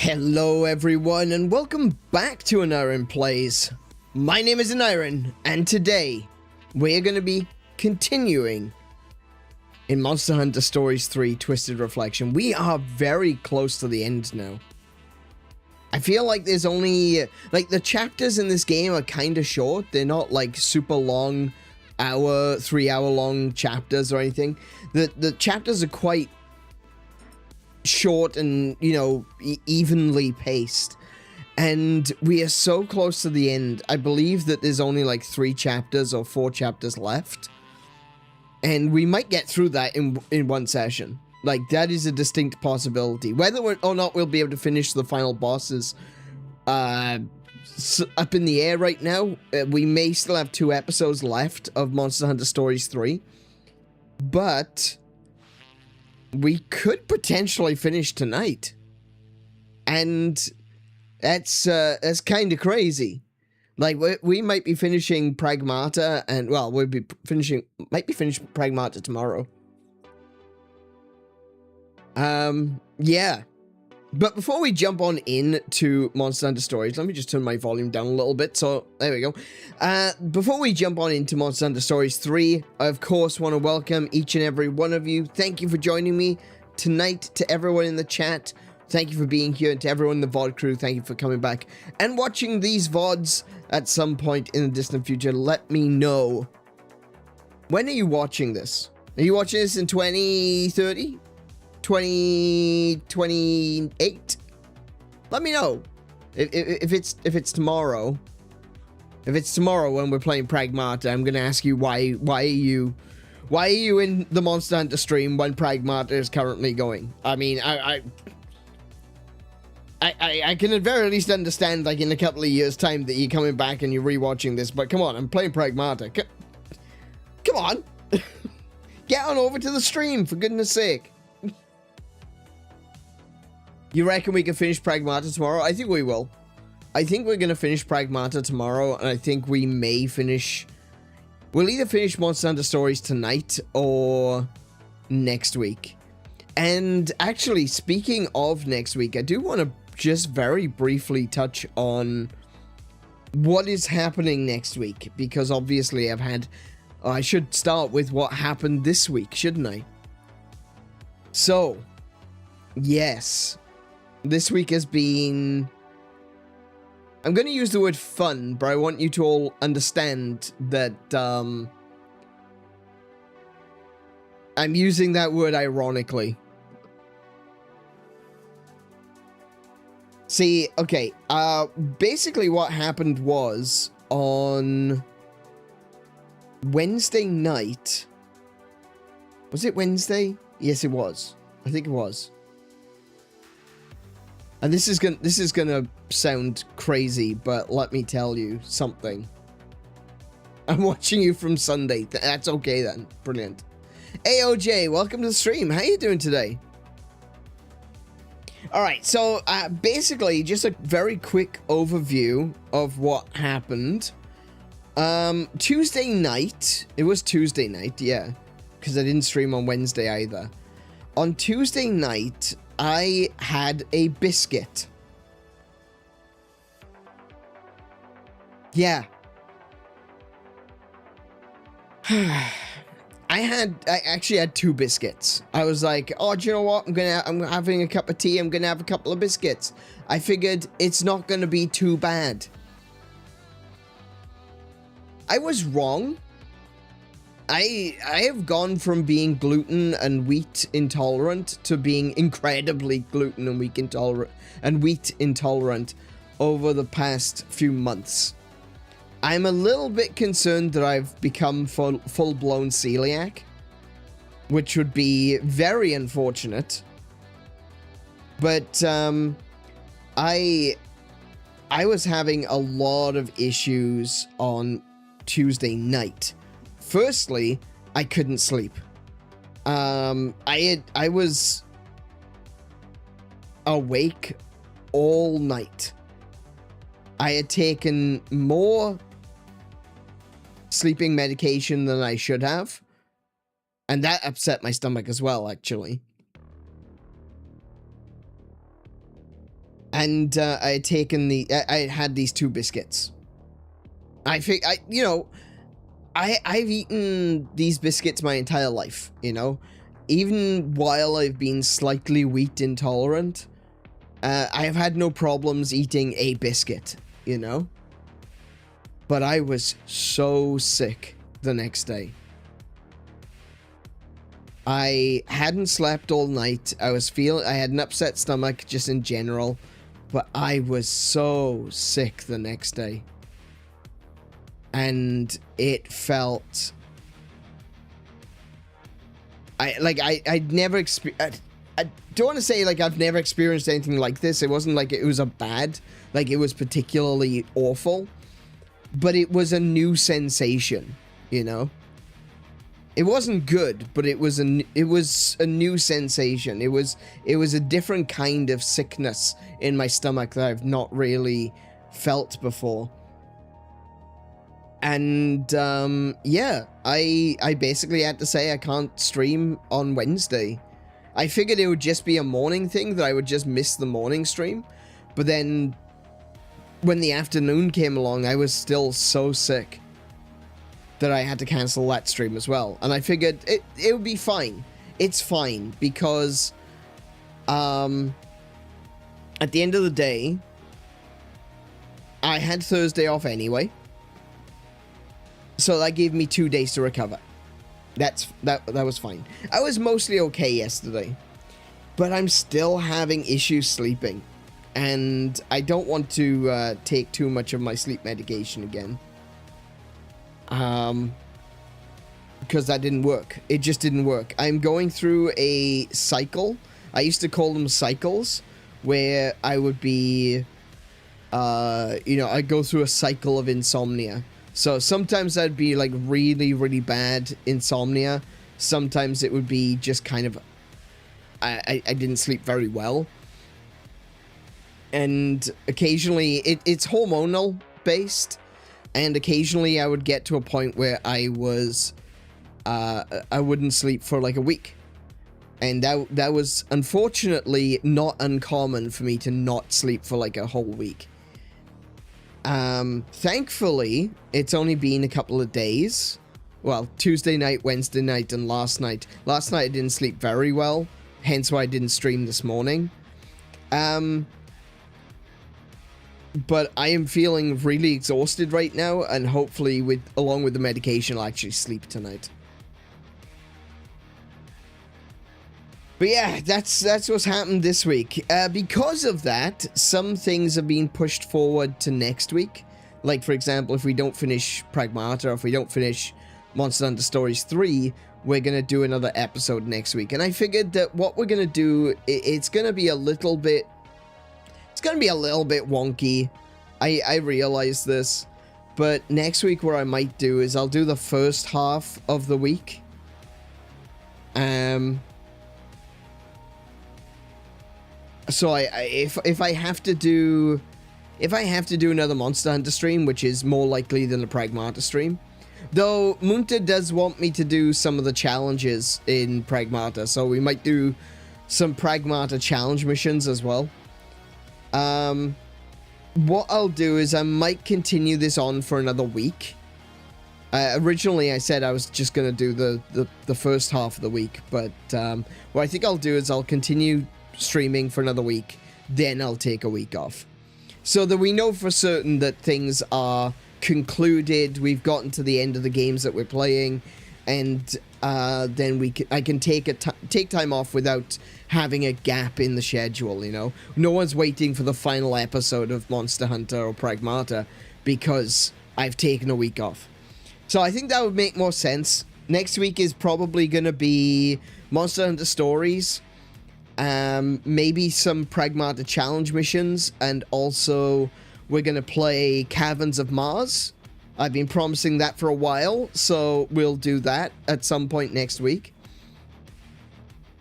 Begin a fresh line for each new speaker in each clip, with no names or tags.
Hello everyone and welcome back to AneurynPlays. My name is Aneurin and today we're going to be continuing in Monster Hunter Stories 3 Twisted Reflection. We are very close to the end now. I feel like there's only, like, the chapters in this game are kind of short. They're not like super long, 3-hour long chapters or anything. The chapters are quite short and, you know, evenly paced, and we are so close to the end. I believe that there's only like 3 chapters or 4 chapters left, and we might get through that in one session. Like, that is a distinct possibility. Whether or not we'll be able to finish the final bosses up in the air right now. We may still have 2 episodes left of Monster Hunter Stories 3, but we could potentially finish tonight, and that's kind of crazy. Like, we might be finishing Pragmata, and well, might be finishing Pragmata tomorrow. Yeah. But before we jump on into Monster Hunter Stories, let me just turn my volume down a little bit, so there we go. Before we jump on into Monster Hunter Stories 3, I of course want to welcome each and every one of you. Thank you for joining me tonight. To everyone in the chat, thank you for being here, and to everyone in the VOD crew, thank you for coming back and watching these VODs at some point in the distant future. Let me know, when are you watching this? Are you watching this in 2030? 2028? Let me know if it's tomorrow. If it's tomorrow when we're playing Pragmata, I'm gonna ask you why are you in the Monster Hunter stream when Pragmata is currently going. I mean, I can at very least understand, like, in a couple of years time that you're coming back and you're rewatching this, but come on, I'm playing Pragmata. Come on. Get on over to the stream, for goodness sake. You reckon we can finish Pragmata tomorrow? I think we will. I think we're going to finish Pragmata tomorrow, and I think we may finish... We'll either finish Monster Hunter Stories tonight or next week. And actually, speaking of next week, I do want to just very briefly touch on what is happening next week, because obviously I've had... I should start with what happened this week, shouldn't I? So, yes. This week has been... I'm going to use the word fun, but I want you to all understand that I'm using that word ironically. See, okay, basically what happened was on Wednesday night... Was it Wednesday? Yes, it was. I think it was. And this is gonna sound crazy, but let me tell you something. I'm watching you from Sunday. That's okay then. Brilliant. AOJ, welcome to the stream. How you doing today? Alright, so basically just a very quick overview of what happened. Tuesday night. It was Tuesday night, yeah. Because I didn't stream on Wednesday either. On Tuesday night, I had a biscuit. Yeah. I actually had 2 biscuits. I was like, oh, do you know what? I'm having a cup of tea. I'm gonna have a couple of biscuits. I figured it's not gonna be too bad. I was wrong. I have gone from being gluten and wheat intolerant to being incredibly gluten and wheat intolerant over the past few months. I'm a little bit concerned that I've become full-blown celiac, which would be very unfortunate. But I was having a lot of issues on Tuesday night. Firstly, I couldn't sleep. I was awake all night. I had taken more sleeping medication than I should have, and that upset my stomach as well, actually. And I had taken I had these 2 biscuits. I've eaten these biscuits my entire life, you know? Even while I've been slightly wheat intolerant, I have had no problems eating a biscuit, you know? But I was so sick the next day. I hadn't slept all night. I had an upset stomach just in general, but I was so sick the next day. And it felt... I'd never experienced... I don't want to say, like, I've never experienced anything like this. It wasn't like it was it was particularly awful. But it was a new sensation, you know? It wasn't good, but it was a new sensation. It was a different kind of sickness in my stomach that I've not really felt before. And, yeah, I basically had to say I can't stream on Wednesday. I figured it would just be a morning thing, that I would just miss the morning stream. But then, when the afternoon came along, I was still so sick that I had to cancel that stream as well. And I figured it would be fine. It's fine, because, at the end of the day, I had Thursday off anyway. So that gave me 2 days to recover. That was fine. I was mostly okay yesterday, but I'm still having issues sleeping, and I don't want to take too much of my sleep medication again. Because that didn't work. It just didn't work. I'm going through a cycle. I used to call them cycles, where I would be, I'd go through a cycle of insomnia. So sometimes I'd be like really, really bad insomnia. Sometimes it would be just kind of, I didn't sleep very well. And occasionally, it's hormonal based. And occasionally I would get to a point where I wouldn't sleep for like a week. And that was unfortunately not uncommon for me to not sleep for like a whole week. Thankfully, it's only been a couple of days. Well, Tuesday night, Wednesday night, and last night. Last night I didn't sleep very well, hence why I didn't stream this morning. But I am feeling really exhausted right now, and hopefully, along with the medication, I'll actually sleep tonight. But yeah, that's what's happened this week. Because of that, some things have been pushed forward to next week. Like, for example, if we don't finish Pragmata, or if we don't finish Monster Hunter Stories 3, we're going to do another episode next week. And I figured that what we're going to do, it's going to be a little bit... It's going to be a little bit wonky. I realize this. But next week, what I might do is I'll do the first half of the week. So if I have to do another Monster Hunter stream, which is more likely than a Pragmata stream, though Munta does want me to do some of the challenges in Pragmata, so we might do some Pragmata challenge missions as well. What I'll do is I might continue this on for another week. Originally I said I was just gonna do the first half of the week, but what I think I'll do is I'll continue streaming for another week, then I'll take a week off, so that we know for certain that things are concluded, we've gotten to the end of the games that we're playing, and then I can take time off without having a gap in the schedule, you know? No one's waiting for the final episode of Monster Hunter or Pragmata because I've taken a week off. So I think that would make more sense. Next week is probably going to be Monster Hunter Stories, maybe some Pragmata challenge missions, and also we're going to play Caverns of Mars. I've been promising that for a while, so we'll do that at some point next week.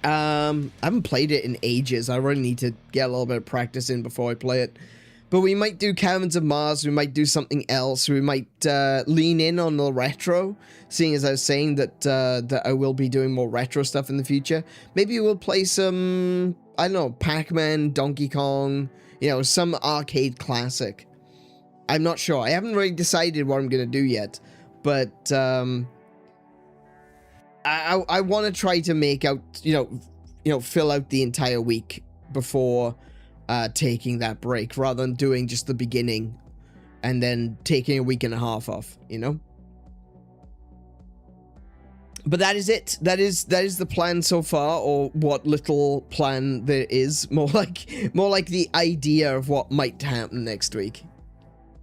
I haven't played it in ages. I really need to get a little bit of practice in before I play it. But we might do Caverns of Mars, we might do something else, we might lean in on the retro, seeing as I was saying that I will be doing more retro stuff in the future. Maybe we'll play some, I don't know, Pac-Man, Donkey Kong, You know, some arcade classic. I'm not sure. I haven't really decided what I'm going to do yet. But, I want to try to make out, you know, fill out the entire week before taking that break, rather than doing just the beginning and then taking a week and a half off, you know? But that is it. That is the plan so far, or what little plan there is. More like the idea of what might happen next week.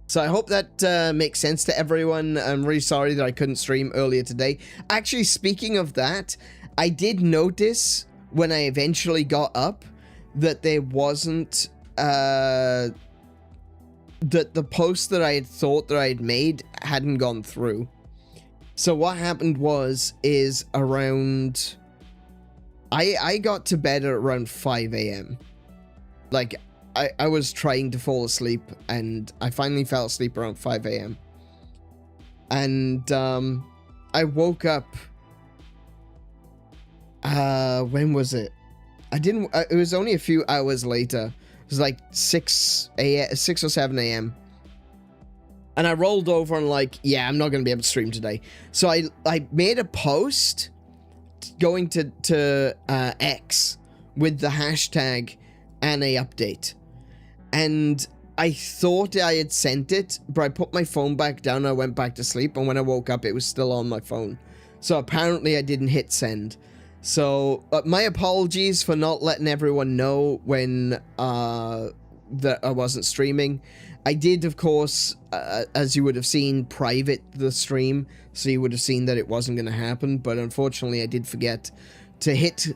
So I hope that makes sense to everyone. I'm really sorry that I couldn't stream earlier today. Actually, speaking of that, I did notice when I eventually got up that there wasn't that the post that I had thought that I had made hadn't gone through. So what happened is around, I got to bed at around 5 a.m. Like, I was trying to fall asleep, and I finally fell asleep around 5 a.m. And, I woke up, when was it? It was only a few hours later. It was like 6 or 7 a.m. And I rolled over and like, yeah, I'm not going to be able to stream today. So I made a post going to X with the hashtag #AneUpdate. And I thought I had sent it, but I put my phone back down and I went back to sleep. And when I woke up, it was still on my phone. So apparently I didn't hit send. So my apologies for not letting everyone know when that I wasn't streaming. I did, of course, as you would have seen, private the stream, so you would have seen that it wasn't going to happen, but unfortunately I did forget to hit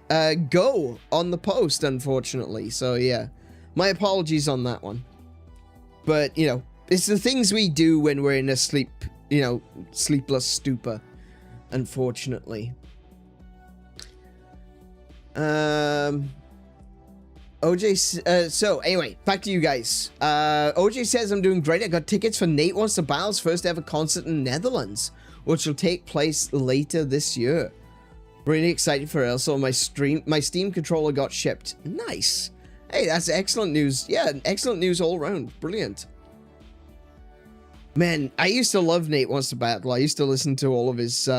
go on the post, unfortunately, so yeah, my apologies on that one. But, you know, it's the things we do when we're in a sleepless stupor, unfortunately. OJ, so anyway, back to you guys. OJ says, I'm doing great. I got tickets for 𝗦𝘄𝗶𝘁𝗰𝗵's first ever concert in Netherlands, which will take place later this year. Really excited for it. Also, my Steam controller got shipped. Nice. Hey, that's excellent news. Yeah, excellent news all around. Brilliant. Man, I used to love 𝗦𝘄𝗶𝘁𝗰𝗵. I used to listen to all of his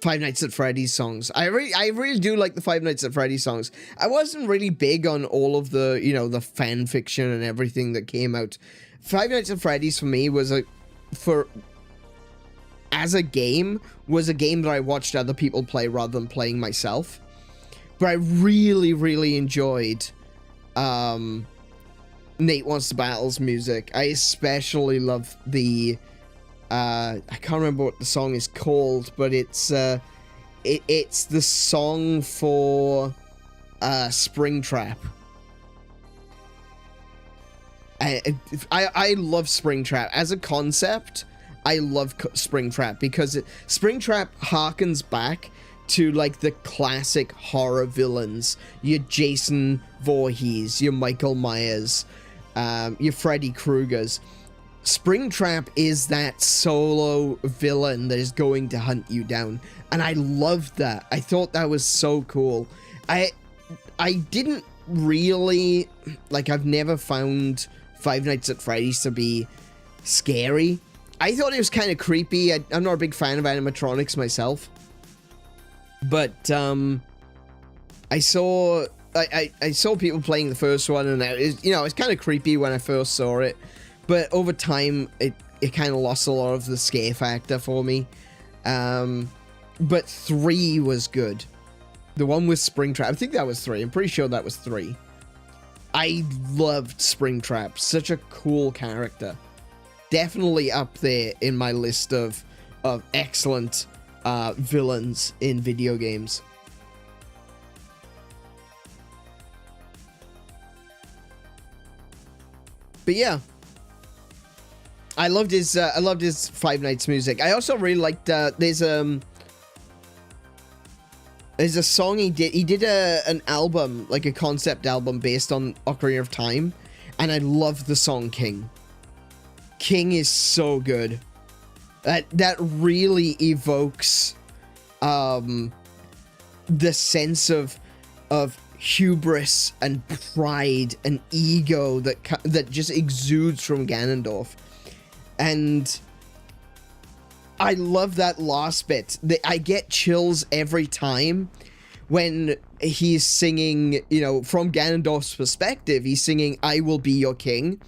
Five Nights at Freddy's songs. I really do like the Five Nights at Freddy's songs. I wasn't really big on all of the, you know, the fan fiction and everything that came out. Five Nights at Freddy's for me was as a game that I watched other people play rather than playing myself. But I really, really enjoyed 𝗦𝘄𝗶𝘁𝗰𝗵's music. I especially love the I can't remember what the song is called, but it's the song for Springtrap. I love Springtrap as a concept. I love Springtrap because Springtrap harkens back to like the classic horror villains, your Jason Voorhees, your Michael Myers, your Freddy Kruegers. Springtrap is that solo villain that is going to hunt you down, and I loved that. I thought that was so cool. I didn't really, like, I've never found Five Nights at Freddy's to be scary. I thought it was kind of creepy. I'm not a big fan of animatronics myself, but I saw people playing the first one, and it's kind of creepy when I first saw it. But over time, it kind of lost a lot of the scare factor for me. But 3 was good. The one with Springtrap. I think that was 3. I'm pretty sure that was 3. I loved Springtrap. Such a cool character. Definitely up there in my list of excellent villains in video games. But yeah. I loved his Five Nights music. I also really liked there's a song he did. He did an album, like a concept album based on Ocarina of Time, and I love the song King. King is so good. That really evokes the sense of of hubris and pride and ego that just exudes from Ganondorf. And I love that last bit. I get chills every time when he's singing, you know, from Ganondorf's perspective, he's singing, "I will be your king."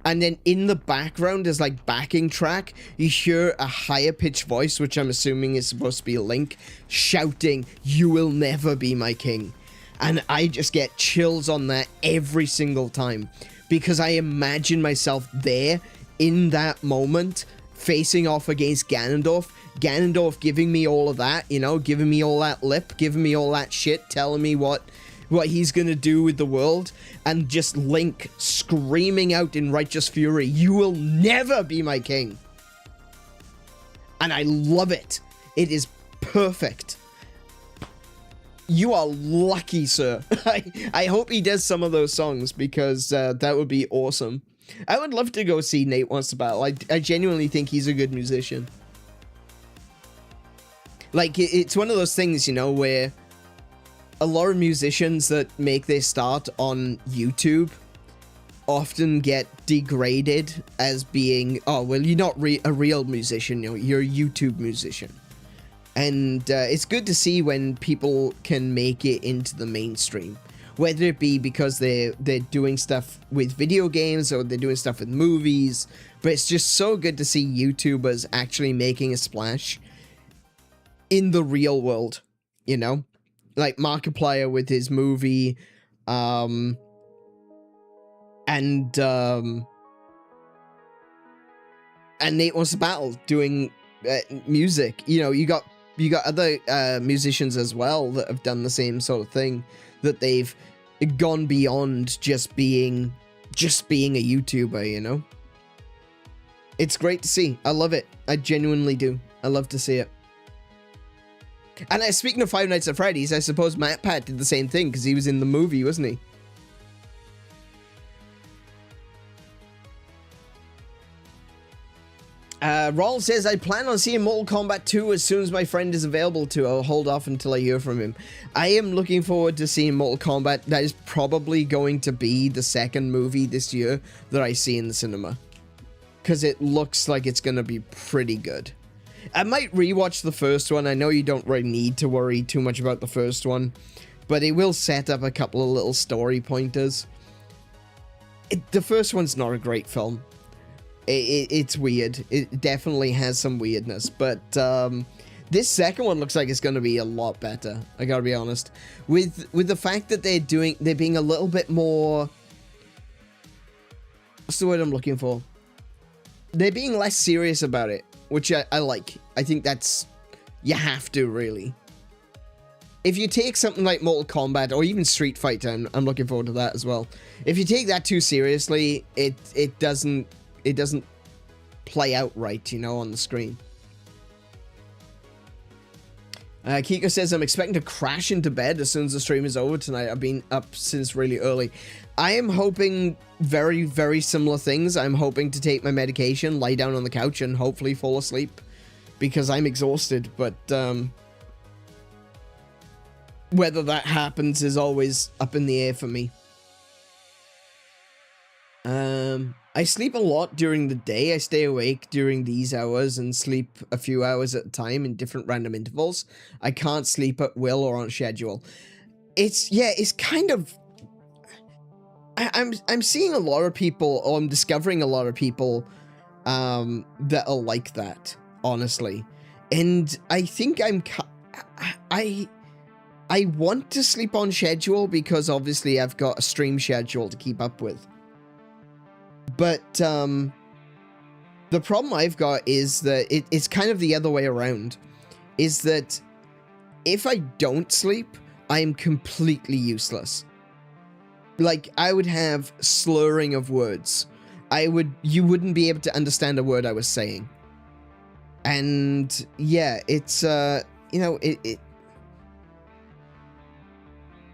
And then in the background, as like backing track, you hear a higher pitched voice, which I'm assuming is supposed to be Link, shouting, "You will never be my king." And I just get chills on that every single time, because I imagine myself there in that moment, facing off against Ganondorf. Ganondorf giving me all of that, you know, giving me all that lip, giving me all that shit, telling me what he's gonna do with the world, and just Link screaming out in righteous fury, "You will never be my king." And I love it. It is perfect. You are lucky, sir. I hope he does some of those songs, because that would be awesome. I would love to go see Nate Wants to Battle. I genuinely think he's a good musician. Like, it's one of those things, you know, where a lot of musicians that make their start on YouTube often get degraded as being, oh, well, you're not a real musician, you know, you're a YouTube musician. And it's good to see when people can make it into the mainstream, whether it be because they're doing stuff with video games or they're doing stuff with movies. But it's just so good to see YouTubers actually making a splash in the real world, you know? Like Markiplier with his movie, and Nate Wants to Battle doing music. You know, you got other musicians as well that have done the same sort of thing, that they've gone beyond just being a YouTuber, you know? It's great to see. I love it. I genuinely do. I love to see it. And speaking of Five Nights at Freddy's, I suppose MatPat did the same thing, because he was in the movie, wasn't he? Roll says, I plan on seeing Mortal Kombat 2 as soon as my friend is available to. I'll hold off until I hear from him. I am looking forward to seeing Mortal Kombat. That is probably going to be the second movie this year that I see in the cinema, because it looks like it's going to be pretty good. I might rewatch the first one. I know you don't really need to worry too much about the first one, but it will set up a couple of little story pointers. The first one's not a great film. It's weird. It definitely has some weirdness, but this second one looks like it's going to be a lot better. I gotta be honest. With the fact that they're being a little bit more... What's the word I'm looking for? They're being less serious about it, which I like. I think that's... You have to, really. If you take something like Mortal Kombat, or even Street Fighter, I'm looking forward to that as well. If you take that too seriously, it doesn't play out right, you know, on the screen. Kiko says, I'm expecting to crash into bed as soon as the stream is over tonight. I've been up since really early. I am hoping very, very similar things. I'm hoping to take my medication, lie down on the couch, and hopefully fall asleep, because I'm exhausted. But whether that happens is always up in the air for me. I sleep a lot during the day. I stay awake during these hours and sleep a few hours at a time in different random intervals. I can't sleep at will or on schedule. It's kind of... I'm seeing a lot of people, or I'm discovering a lot of people that are like that, honestly. And I think I want to sleep on schedule, because obviously I've got a stream schedule to keep up with. But the problem I've got is that it's kind of the other way around. Is that if I don't sleep, I am completely useless. Like, I would have slurring of words. You wouldn't be able to understand a word I was saying. And yeah, it's you know,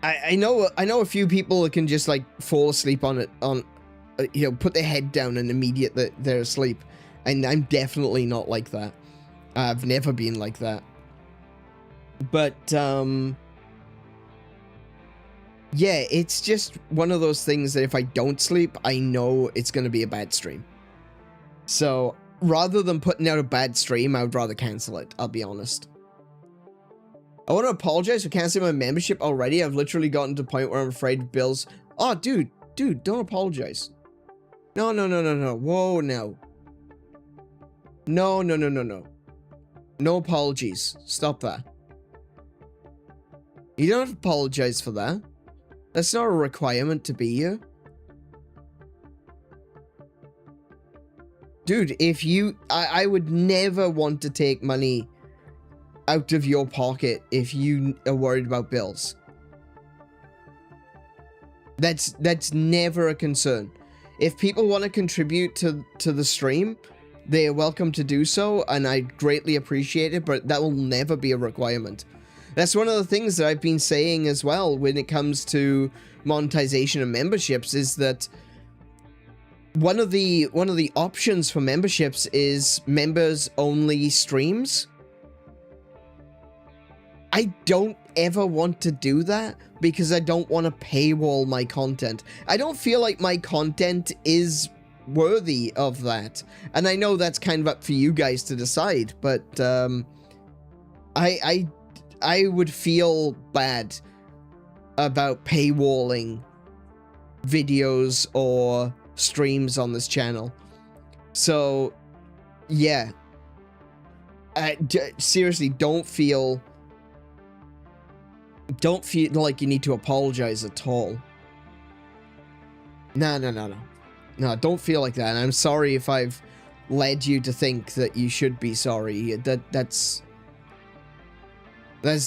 I know a few people that can just like fall asleep on it, you know, put their head down and immediately they're asleep. And I'm definitely not like that. I've never been like that. But yeah, it's just one of those things that if I don't sleep, I know it's going to be a bad stream. So rather than putting out a bad stream, I would rather cancel it, I'll be honest. I want to apologize for canceling my membership already. I've literally gotten to the point where I'm afraid bills... Oh, dude, don't apologize. No. Whoa, no. No. No apologies. Stop that. You don't have to apologize for that. That's not a requirement to be here. Dude, if you... I would never want to take money out of your pocket if you are worried about bills. That's never a concern. If people want to contribute to the stream, they are welcome to do so, and I greatly appreciate it, but that will never be a requirement. That's one of the things that I've been saying as well when it comes to monetization and memberships, is that one of the options for memberships is members only streams. I don't ever want to do that because I don't want to paywall my content. I don't feel like my content is worthy of that. And I know that's kind of up for you guys to decide, but I would feel bad about paywalling videos or streams on this channel. So yeah, seriously, don't feel like you need to apologize at all. No, don't feel like that. And I'm sorry if I've led you to think that you should be sorry. That's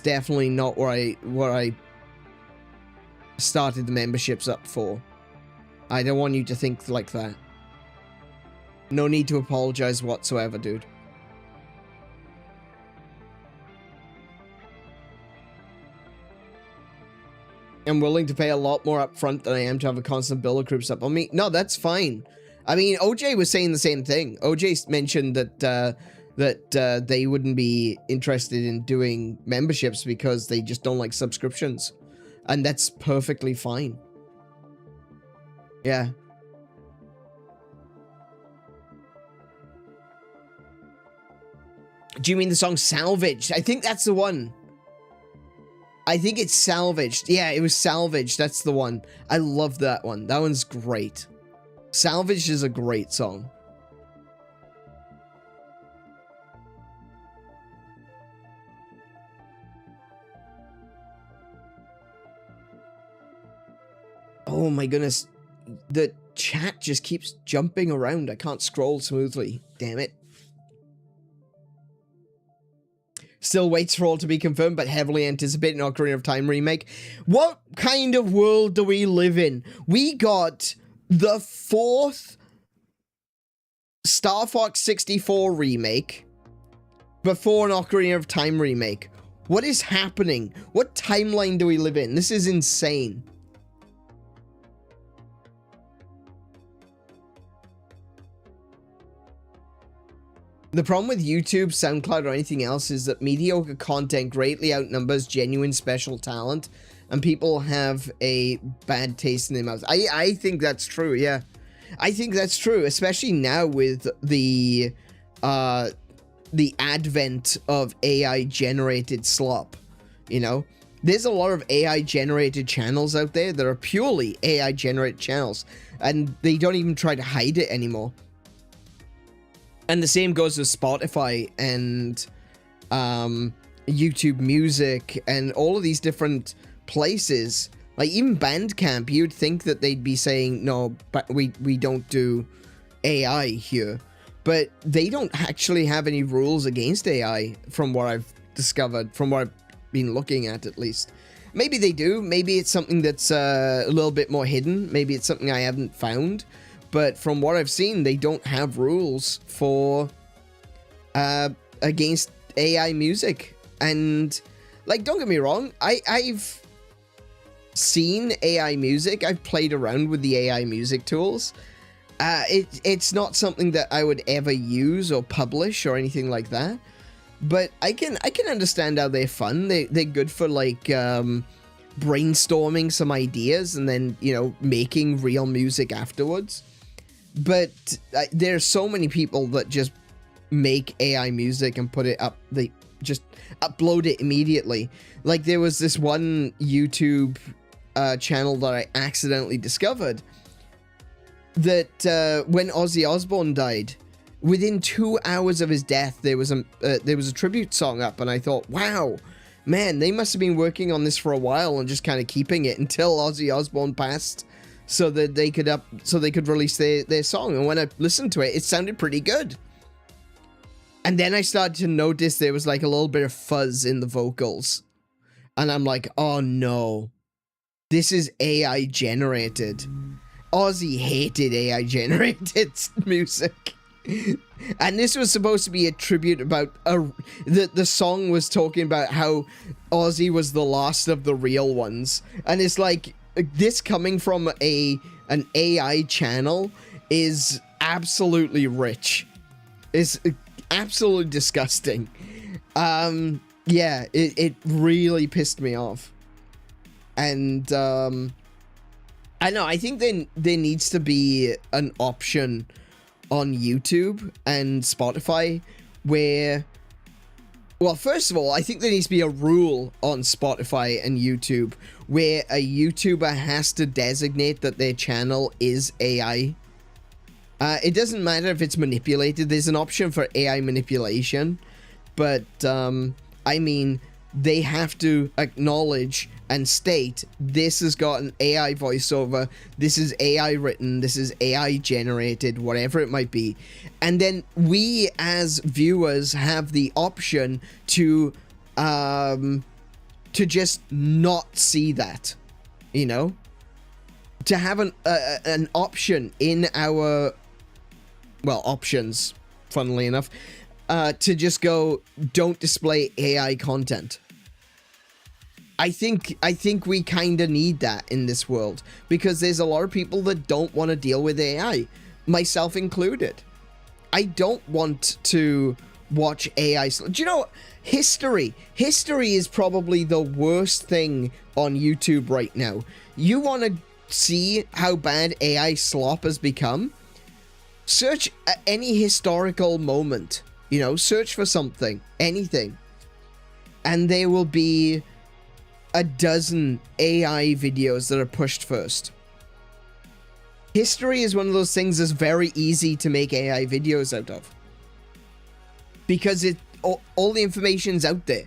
definitely not what I started the memberships up for. I don't want you to think like that. No need to apologize whatsoever, dude. I'm willing to pay a lot more upfront than I am to have a constant bill accrues up on me. No, that's fine. I mean, OJ was saying the same thing. OJ mentioned that they wouldn't be interested in doing memberships because they just don't like subscriptions. And that's perfectly fine. Yeah. Do you mean the song Salvaged? I think that's the one. I think it's Salvaged. Yeah, it was Salvaged. That's the one. I love that one. That one's great. Salvaged is a great song. Oh my goodness. The chat just keeps jumping around. I can't scroll smoothly. Damn it. Still waits for all to be confirmed, but heavily anticipated an Ocarina of Time remake. What kind of world do we live in? We got the 4th Star Fox 64 remake before an Ocarina of Time remake. What is happening? What timeline do we live in? This is insane. The problem with YouTube, SoundCloud, or anything else is that mediocre content greatly outnumbers genuine special talent, and people have a bad taste in their mouth. I think that's true, yeah. I think that's true, especially now with the advent of AI-generated slop, you know? There's a lot of AI-generated channels out there that are purely AI-generated channels, and they don't even try to hide it anymore. And the same goes with Spotify and YouTube Music and all of these different places. Like even Bandcamp, you'd think that they'd be saying, no, but we don't do AI here. But they don't actually have any rules against AI from what I've discovered, from what I've been looking at least. Maybe they do. Maybe it's something that's a little bit more hidden. Maybe it's something I haven't found. But from what I've seen, they don't have rules for against AI music. And like, don't get me wrong, I've seen AI music. I've played around with the AI music tools. It's not something that I would ever use or publish or anything like that. But I can understand how they're fun. They're good for like brainstorming some ideas and then, you know, making real music afterwards. But there's so many people that just make AI music and put it up. They just upload it immediately. Like, there was this one YouTube channel that I accidentally discovered that when Ozzy Osbourne died, within 2 hours of his death, there was a tribute song up, and I thought, wow, man, they must have been working on this for a while and just kind of keeping it until Ozzy Osbourne passed, so that they could release their song. And when I listened to it, it sounded pretty good. And then I started to notice there was like a little bit of fuzz in the vocals, and I'm like, oh no, this is AI generated. Ozzy hated AI generated music. And this was supposed to be a tribute about the song was talking about how Ozzy was the last of the real ones, and it's like, this coming from an AI channel is absolutely rich. It's absolutely disgusting. Yeah, it really pissed me off. And I know, I think there needs to be an option on YouTube and Spotify where, well, first of all, I think there needs to be a rule on Spotify and YouTube where a YouTuber has to designate that their channel is AI. It doesn't matter if it's manipulated. There's an option for AI manipulation, but I mean, they have to acknowledge and state, this has got an AI voiceover, this is AI written, this is AI generated, whatever it might be. And then we as viewers have the option to just not see that, you know? To have an option in our, well, options, funnily enough, to just go, don't display AI content. I think we kind of need that in this world, because there's a lot of people that don't want to deal with AI, myself included. I don't want to watch AI. Do you know, history is probably the worst thing on YouTube right now. You want to see how bad AI slop has become? Search any historical moment, you know, search for something, anything, and there will be a dozen AI videos that are pushed first. History is one of those things that's very easy to make AI videos out of, because all the information's out there,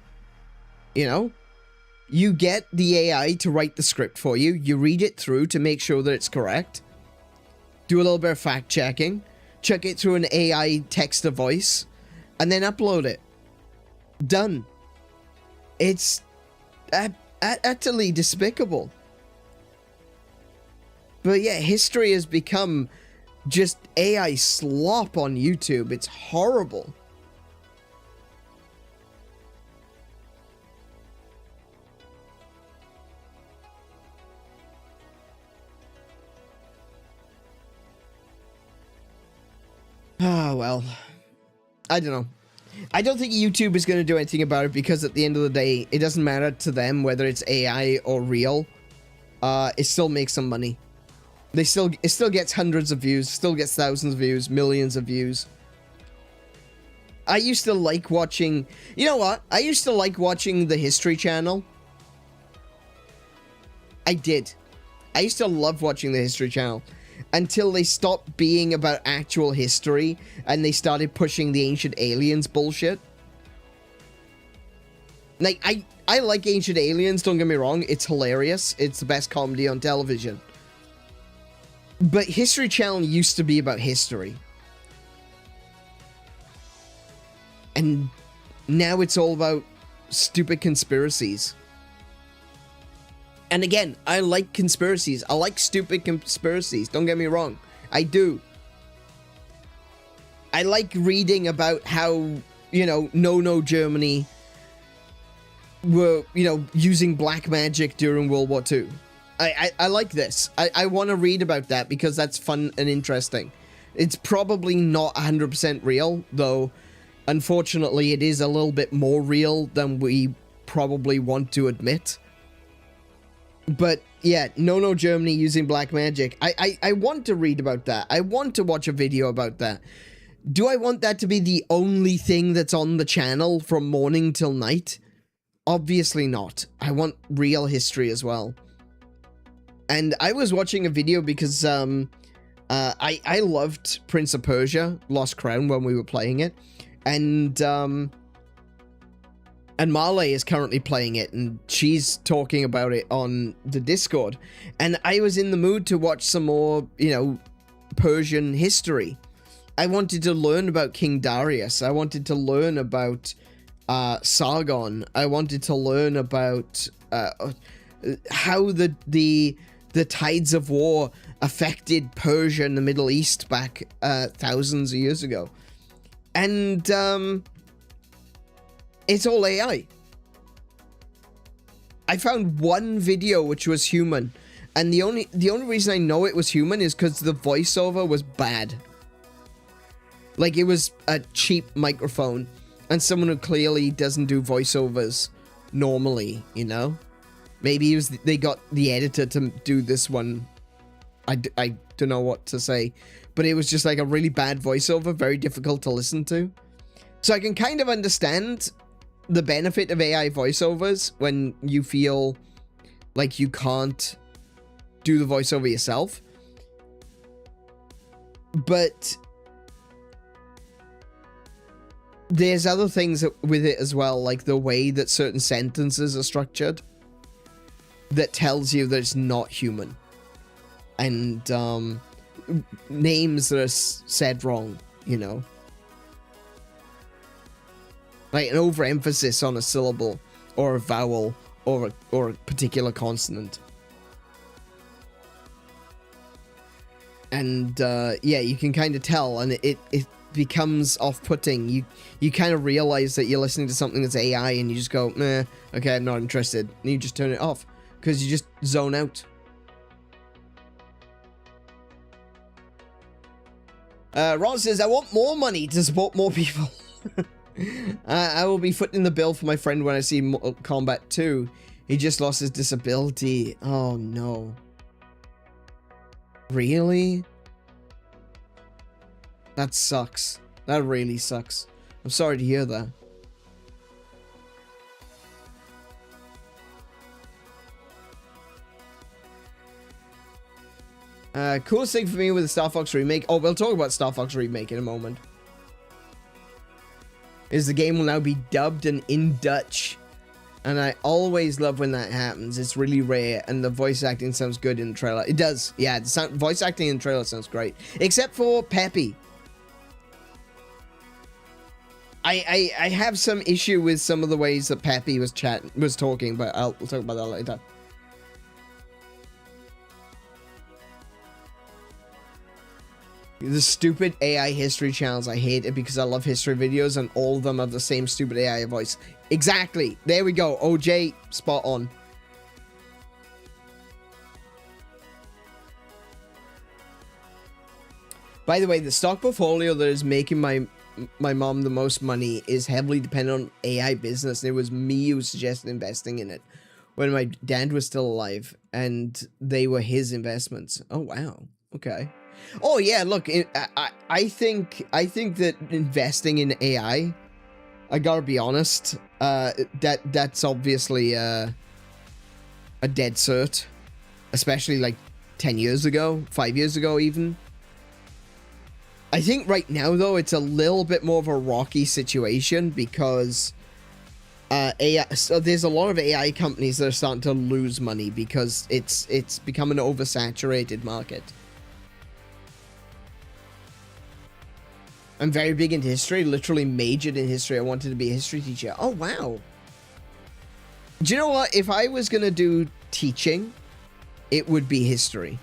you know? You get the AI to write the script for you, you read it through to make sure that it's correct, do a little bit of fact checking, check it through an AI text to voice, and then upload it. Done. It's utterly despicable. But yeah, history has become just AI slop on YouTube. It's horrible. Ah, well, I don't know. I don't think YouTube is going to do anything about it, because at the end of the day, it doesn't matter to them whether it's AI or real. It still makes some money. It still gets hundreds of views, still gets thousands of views, millions of views. I used to like watching, you know what? I used to like watching the History Channel. I did. I used to love watching the History Channel. Until they stopped being about actual history and they started pushing the Ancient Aliens bullshit. Like, I like Ancient Aliens, don't get me wrong. It's hilarious. It's the best comedy on television. But History Channel used to be about history. And now it's all about stupid conspiracies. And again, I like conspiracies. I like stupid conspiracies. Don't get me wrong. I do. I like reading about how, you know, no Germany were, you know, using black magic during World War II. I like this. I want to read about that because that's fun and interesting. It's probably not 100% real, though. Unfortunately, it is a little bit more real than we probably want to admit. But yeah, no Germany using black magic. I want to read about that. I want to watch a video about that. Do I want that to be the only thing that's on the channel from morning till night? Obviously not. I want real history as well. And I was watching a video because I loved Prince of Persia, Lost Crown, when we were playing it. And Marley is currently playing it, and she's talking about it on the Discord. And I was in the mood to watch some more, you know, Persian history. I wanted to learn about King Darius. I wanted to learn about Sargon. I wanted to learn about how the tides of war affected Persia and the Middle East back thousands of years ago. And it's all AI. I found one video which was human, and the only reason I know it was human is because the voiceover was bad. Like, it was a cheap microphone, and someone who clearly doesn't do voiceovers normally, you know? Maybe they got the editor to do this one. I don't know what to say, but it was just like a really bad voiceover, very difficult to listen to. So I can kind of understand the benefit of AI voiceovers when you feel like you can't do the voiceover yourself. But there's other things with it as well, like the way that certain sentences are structured that tells you that it's not human. And names that are said wrong, you know? Like an overemphasis on a syllable or a vowel or a particular consonant. And yeah, you can kind of tell, and it becomes off-putting. You kind of realize that you're listening to something that's AI, and you just go, meh, okay, I'm not interested. And you just turn it off because you just zone out. Ron says, I want more money to support more people. I will be footing the bill for my friend when I see Mortal Kombat 2. He just lost his disability. Oh no. Really? That sucks. That really sucks. I'm sorry to hear that. Coolest thing for me with the Star Fox remake. Oh, we'll talk about Star Fox remake in a moment. Is the game will now be dubbed and in Dutch. And I always love when that happens. It's really rare, and the voice acting sounds good in the trailer. It does. Yeah, the voice acting in the trailer sounds great. Except for Peppy. I have some issue with some of the ways that Peppy was talking, but we'll talk about that later. The stupid AI history channels, I hate it because I love history videos and all of them have the same stupid AI voice. Exactly. There we go. OJ, spot on. By the way, the stock portfolio that is making my mom the most money is heavily dependent on AI business. It was me who suggested investing in it when my dad was still alive, and they were his investments. Oh, wow. Okay. Oh yeah, look, I think that investing in AI, I gotta be honest, that's obviously a dead cert, especially like 10 years ago, 5 years ago even. I think right now though it's a little bit more of a rocky situation because AI. So there's a lot of AI companies that are starting to lose money because it's become an oversaturated market. I'm very big into history, literally majored in history. I wanted to be a history teacher. Oh, wow. Do you know what? If I was going to do teaching, it would be history.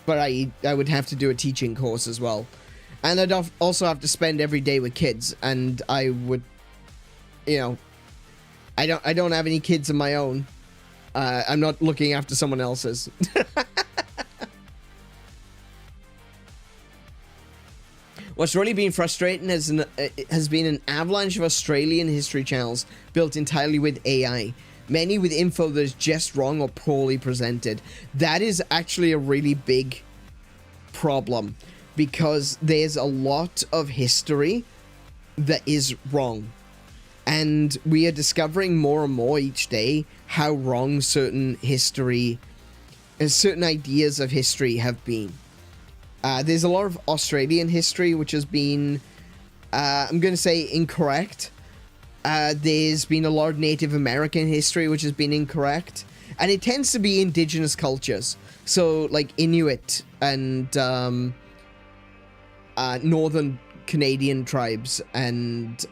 But I would have to do a teaching course as well. And I'd also have to spend every day with kids. And I would, you know, I don't have any kids of my own. I'm not looking after someone else's. What's really been frustrating has been an avalanche of Australian history channels built entirely with AI. many with info that is just wrong or poorly presented. That is actually a really big problem, because there's a lot of history that is wrong. And we are discovering more and more each day how wrong certain history and certain ideas of history have been. There's a lot of Australian history which has been, I'm going to say, incorrect. There's been a lot of Native American history which has been incorrect. And it tends to be indigenous cultures. So, like Inuit and northern Canadian tribes, and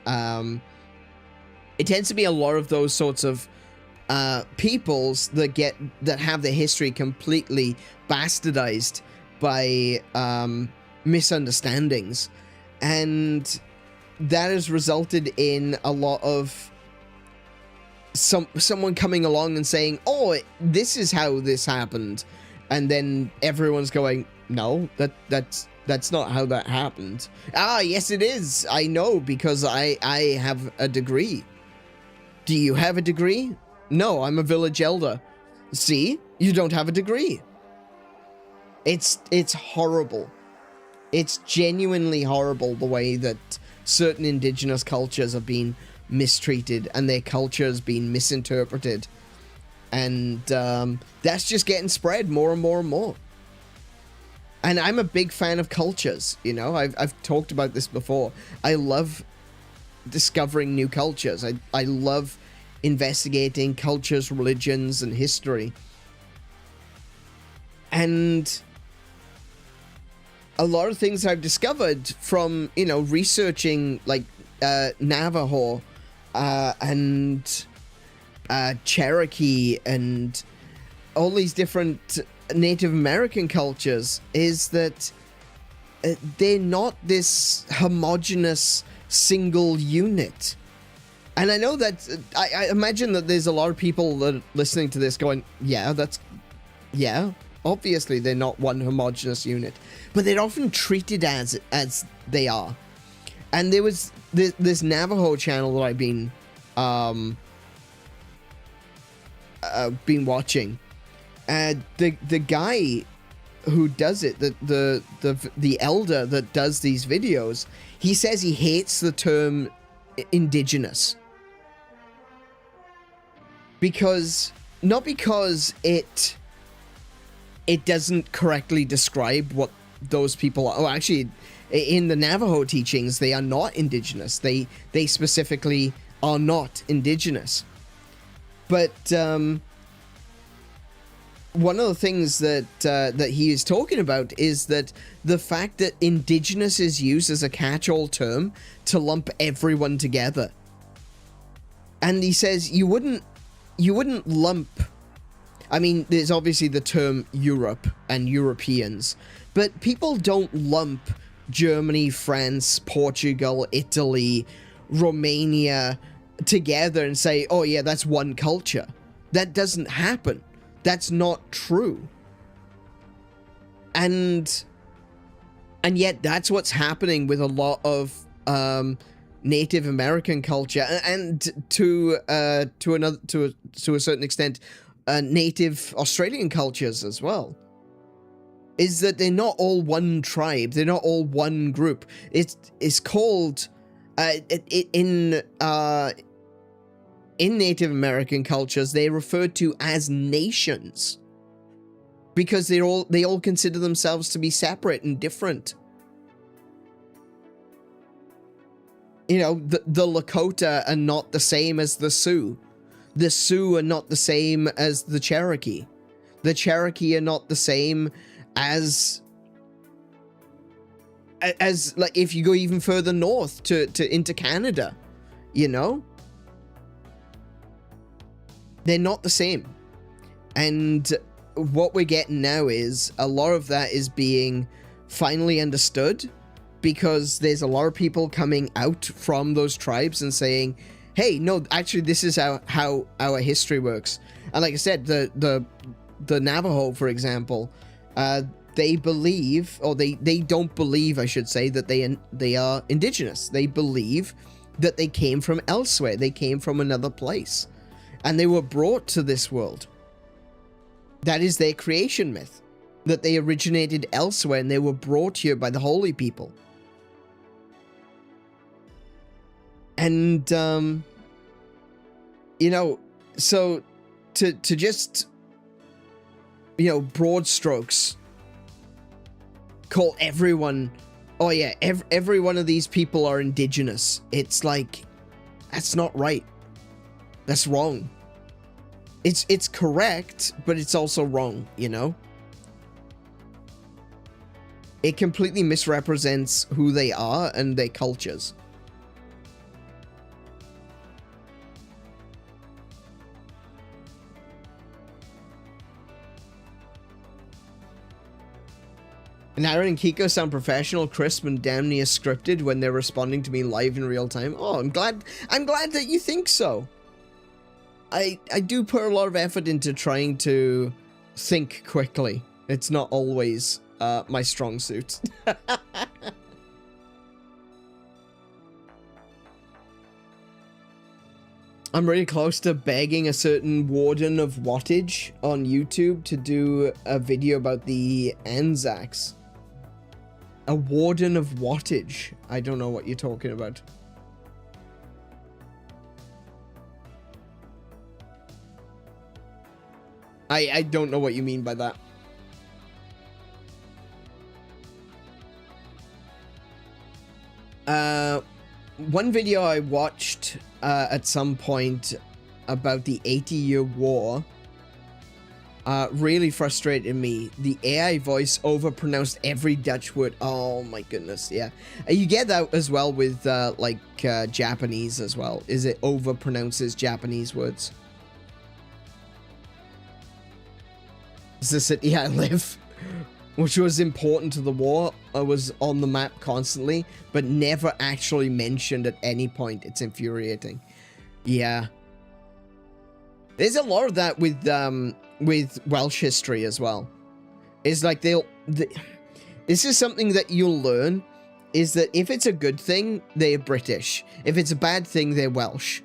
it tends to be a lot of those sorts of peoples that have their history completely bastardized by misunderstandings, and that has resulted in a lot of someone coming along and saying, "Oh, this is how this happened," and then everyone's going, "No, that's not how that happened." Ah, yes, it is. I know, because I have a degree. Do you have a degree? No, I'm a village elder. See? You don't have a degree. It's horrible. It's genuinely horrible the way that certain indigenous cultures have been mistreated and their culture has been misinterpreted. And that's just getting spread more and more and more. And I'm a big fan of cultures, you know? I've talked about this before. I love discovering new cultures. I love investigating cultures, religions, and history. And a lot of things I've discovered from, you know, researching, like, Navajo and Cherokee and all these different Native American cultures, is that they're not this homogenous single unit. And I know that I imagine that there's a lot of people that are listening to this going, yeah, obviously they're not one homogenous unit, but they're often treated as they are. And there was this Navajo channel that I've been watching. The guy who does it, the elder that does these videos, he says he hates the term indigenous, not because it doesn't correctly describe what those people are. Oh, actually, in the Navajo teachings, they are not indigenous. They specifically are not indigenous. But one of the things that he is talking about is that the fact that indigenous is used as a catch-all term to lump everyone together. And he says you wouldn't lump, I mean, there's obviously the term Europe and Europeans, but people don't lump Germany, France, Portugal, Italy, Romania together and say, oh yeah, that's one culture. That doesn't happen. That's not true. And yet that's what's happening with a lot of Native American culture, and to a certain extent Native Australian cultures as well, is that they're not all one tribe, they're not all one group. It's called in Native American cultures they're referred to as nations, because they all consider themselves to be separate and different. You know, the Lakota are not the same as the Sioux. The Sioux are not the same as the Cherokee. The Cherokee are not the same as like if you go even further north to into Canada, you know? They're not the same. And what we're getting now is a lot of that is being finally understood, because there's a lot of people coming out from those tribes and saying, hey, no, actually this is how our history works. And like I said, the Navajo, for example, they believe, or they don't believe, I should say, that they are indigenous. They believe that they came from elsewhere. They came from another place. And they were brought to this world. That is their creation myth. That they originated elsewhere and they were brought here by the holy people. And, you know, so to just, you know, broad strokes, call everyone, oh yeah, every one of these people are indigenous. It's like, that's not right. That's wrong. It's correct, but it's also wrong, you know? It completely misrepresents who they are and their cultures. Naren and Kiko sound professional, crisp, and damn near scripted when they're responding to me live in real time. Oh, I'm glad that you think so. I do put a lot of effort into trying to think quickly. It's not always my strong suit. I'm really close to begging a certain warden of wattage on YouTube to do a video about the Anzacs. A warden of wattage. I don't know what you're talking about. I don't know what you mean by that. One video I watched at some point about the 80-year war really frustrated me. The AI voice overpronounced every Dutch word. Oh my goodness, yeah. You get that as well with like Japanese as well. Is it overpronounces Japanese words? It's the city I live, which was important to the war. I was on the map constantly, but never actually mentioned at any point. It's infuriating. Yeah. There's a lot of that with Welsh history as well. It's like this is something that you'll learn, is that if it's a good thing, they're British. If it's a bad thing, they're Welsh.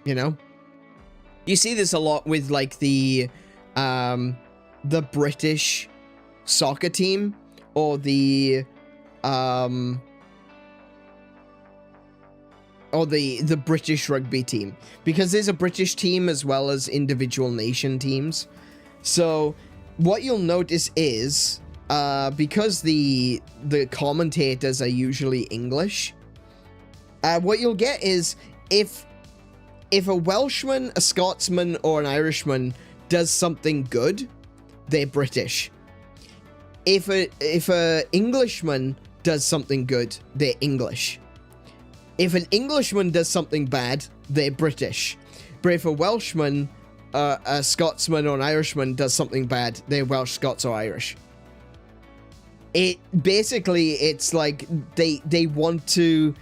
You know? You see this a lot with like the British soccer team or the British rugby team, because there's a British team as well as individual nation teams. So what you'll notice is because the commentators are usually English, what you'll get is if a Welshman, a Scotsman, or an Irishman does something good, they're British. If a Englishman does something good, they're English. If an Englishman does something bad, they're British. But if a Welshman, a Scotsman, or an Irishman does something bad, they're Welsh, Scots, or Irish. Basically, it's like they want to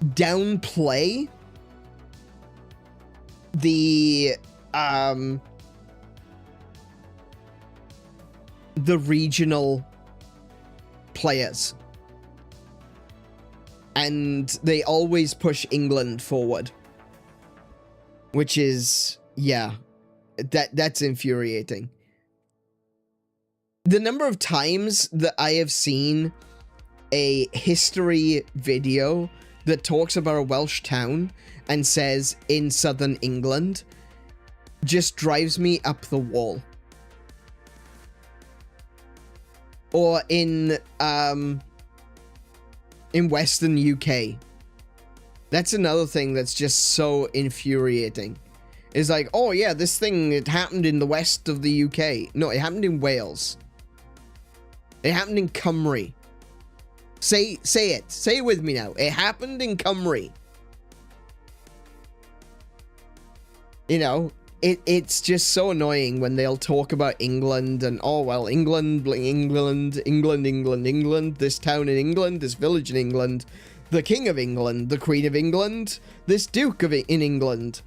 downplay the regional players. And they always push England forward. Which is, yeah, that's infuriating. The number of times that I have seen a history video that talks about a Welsh town and says in southern England just drives me up the wall. Or in Western UK. That's another thing that's just so infuriating. It's like, oh yeah, this thing, it happened in the west of the UK. No, it happened in Wales. It happened in Cymru. Say it. Say it with me now. It happened in Cymru. You know, it's just so annoying when they'll talk about England and, oh, well, England, this town in England, this village in England, the King of England, the Queen of England, this Duke in England.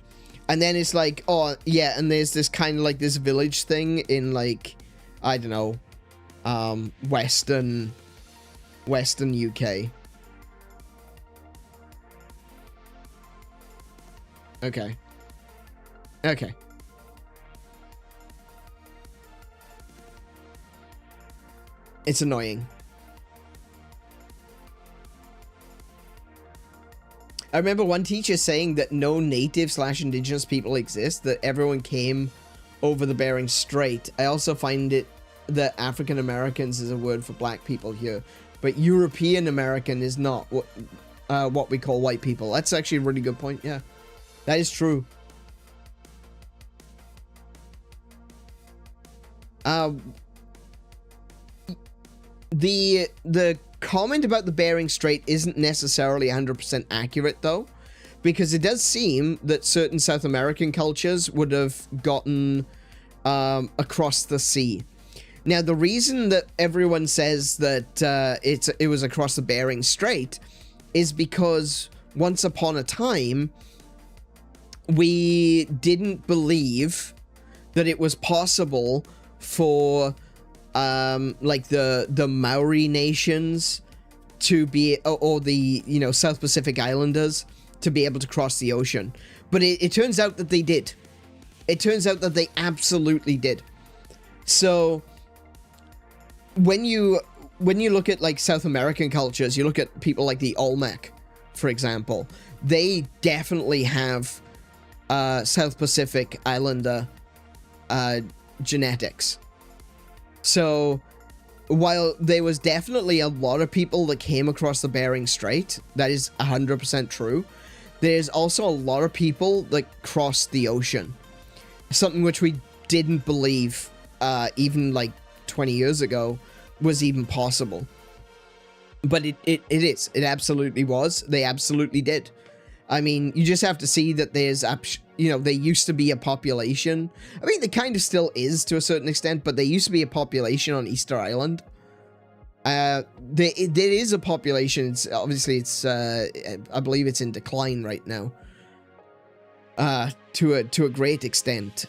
And then it's like, oh, yeah, and there's this kind of like this village thing in like, I don't know, Western UK. Okay. Okay. It's annoying. I remember one teacher saying that no native/indigenous people exist, that everyone came over the Bering Strait. I also find it that African Americans is a word for black people here, but European American is not what we call white people. That's actually a really good point. Yeah, that is true. The comment about the Bering Strait isn't necessarily 100% accurate, though, because it does seem that certain South American cultures would have gotten across the sea. Now, the reason that everyone says that it was across the Bering Strait is because once upon a time, we didn't believe that it was possible for like the Maori nations to be, or the, you know, South Pacific Islanders to be able to cross the ocean. But it turns out that they did. It turns out that they absolutely did. So when you look at like South American cultures, you look at people like the Olmec, for example, they definitely have South Pacific Islander genetics. So while there was definitely a lot of people that came across the Bering Strait, that is 100% true, there's also a lot of people that crossed the ocean. Something which we didn't believe even like 20 years ago was even possible. But it is. It absolutely was. They absolutely did. I mean, you just have to see that there's, you know, there used to be a population. I mean, there kind of still is to a certain extent, but there used to be a population on Easter Island. There is a population. It's, obviously, it's, I believe it's in decline right now. To a great extent.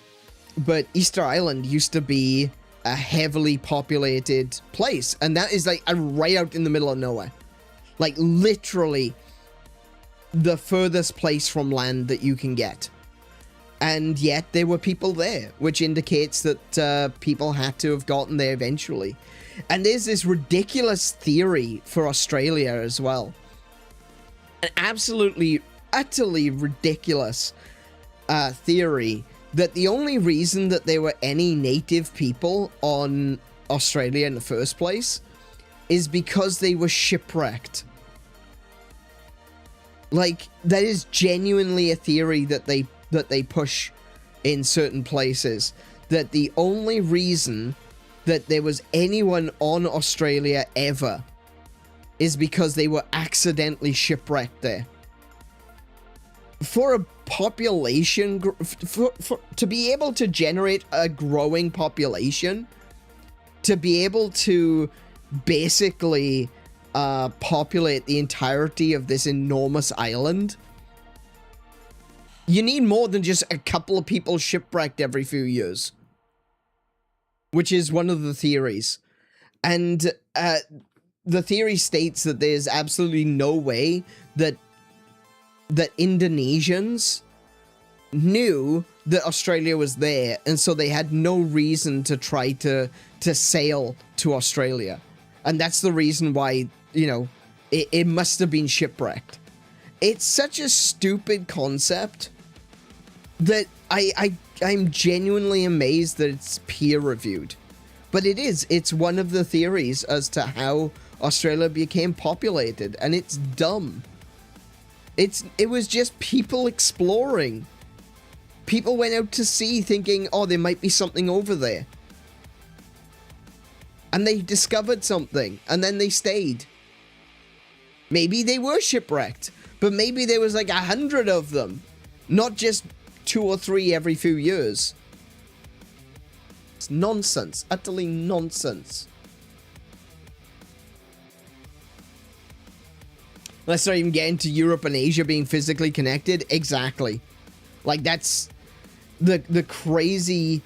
But Easter Island used to be a heavily populated place. And that is like right out in the middle of nowhere. Like, literally the furthest place from land that you can get. And yet there were people there, which indicates that people had to have gotten there eventually. And there's this ridiculous theory for Australia as well. An absolutely, utterly ridiculous theory that the only reason that there were any native people on Australia in the first place is because they were shipwrecked. Like, that is genuinely a theory that they push in certain places. That the only reason that there was anyone on Australia ever is because they were accidentally shipwrecked there. For a population, to be able to generate a growing population, to be able to basically populate the entirety of this enormous island, you need more than just a couple of people shipwrecked every few years, which is one of the theories. And the theory states that there's absolutely no way that Indonesians knew that Australia was there, and so they had no reason to try to sail to Australia. And that's the reason why, you know, it must have been shipwrecked. It's such a stupid concept that I'm genuinely amazed that it's peer-reviewed. But it is. It's one of the theories as to how Australia became populated, and it's dumb. It was just people exploring. People went out to sea thinking, oh, there might be something over there. And they discovered something, and then they stayed. Maybe they were shipwrecked, but maybe there was like 100 of them, not just 2 or 3 every few years. It's nonsense, utterly nonsense. Let's not even get into Europe and Asia being physically connected. Exactly. Like, that's the crazy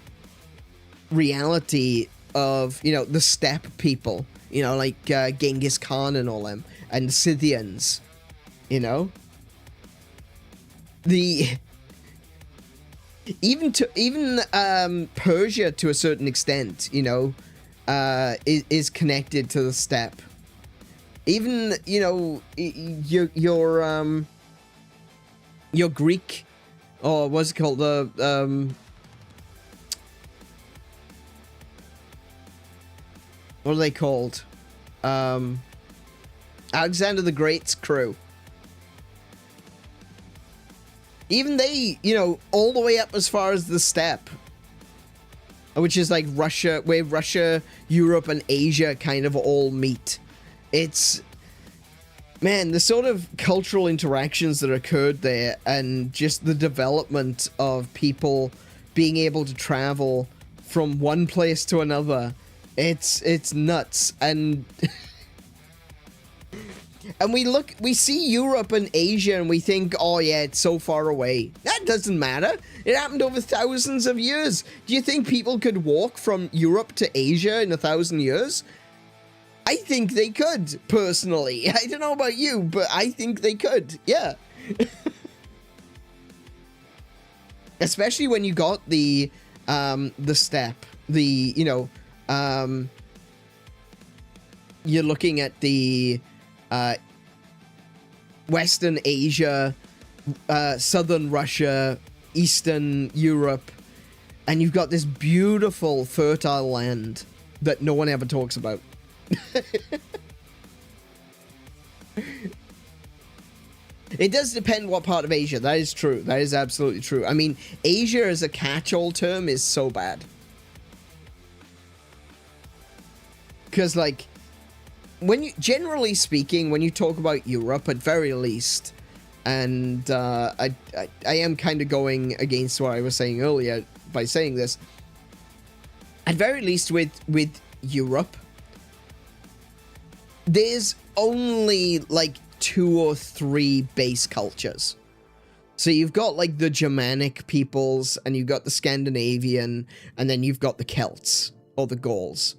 reality of, you know, the steppe people. You know, like Genghis Khan and all them. And the Scythians. You know? even Persia to a certain extent, you know, is connected to the steppe. Even, you know, your Greek, or what's it called, what are they called? Alexander the Great's crew. Even they, you know, all the way up as far as the steppe, which is like Russia, where Russia, Europe, and Asia kind of all meet. It's, man, the sort of cultural interactions that occurred there, and just the development of people being able to travel from one place to another. It's nuts. And and we see Europe and Asia and we think, oh yeah, it's so far away. That doesn't matter. It happened over thousands of years. Do you think people could walk from Europe to Asia in 1,000 years? I think they could, personally. I don't know about you, but I think they could. Yeah. Especially when you got the steppe, you know, you're looking at the Western Asia, Southern Russia, Eastern Europe, and you've got this beautiful, fertile land that no one ever talks about. It does depend what part of Asia. That is true. That is absolutely true. I mean, Asia as a catch-all term is so bad. Because, like, when you, generally speaking, when you talk about Europe, at very least, and I am kind of going against what I was saying earlier by saying this, at very least with Europe, there's only like 2 or 3 base cultures. So you've got like the Germanic peoples, and you've got the Scandinavian, and then you've got the Celts or the Gauls.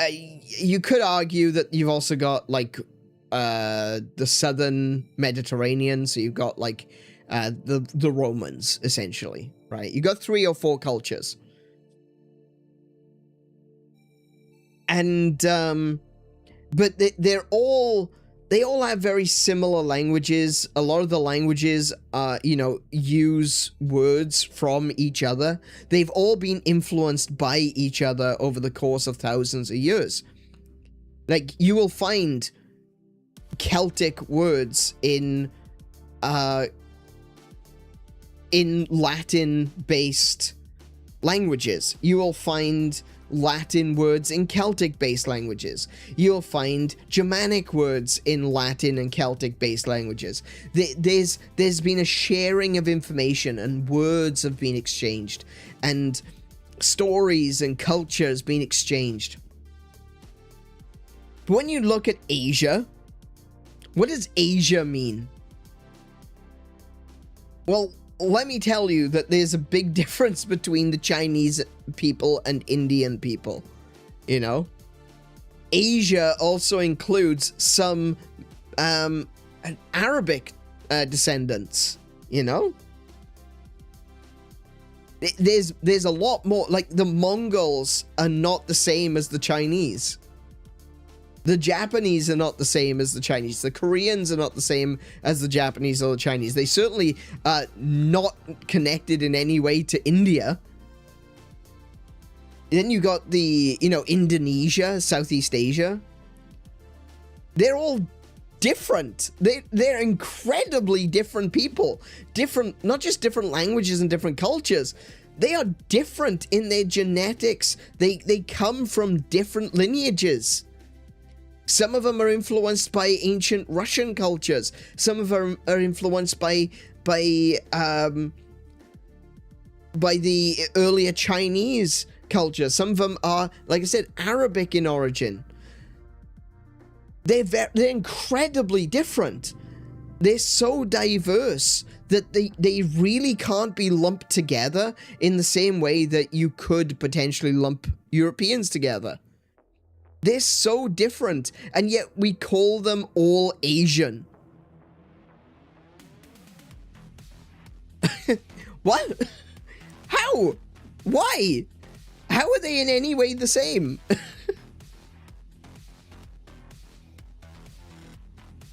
You could argue that you've also got like the southern Mediterranean, so you've got like the Romans, essentially, right? You got 3 or 4 cultures, and but they all have very similar languages. A lot of the languages, you know, use words from each other. They've all been influenced by each other over the course of thousands of years. Like, you will find Celtic words in Latin-based languages. You will find Latin words in Celtic-based languages. You'll find Germanic words in Latin and Celtic-based languages. There's been a sharing of information, and words have been exchanged, and stories and cultures being exchanged. But when you look at Asia, what does Asia mean? Well, let me tell you that there's a big difference between the Chinese people and Indian people, you know? Asia also includes some Arabic descendants, you know? There's a lot more, like the Mongols are not the same as the Chinese. The Japanese are not the same as the Chinese. The Koreans are not the same as the Japanese or the Chinese. They certainly are not connected in any way to India. Then you got the, you know, Indonesia, Southeast Asia. They're all different. They're incredibly different people. Different, not just different languages and different cultures. They are different in their genetics. They come from different lineages. Some of them are influenced by ancient Russian cultures. Some of them are influenced by the earlier Chinese culture. Some of them are, like I said, Arabic in origin. They're incredibly different. They're so diverse that they really can't be lumped together in the same way that you could potentially lump Europeans together. They're so different, and yet we call them all Asian. What? How? Why? How are they in any way the same?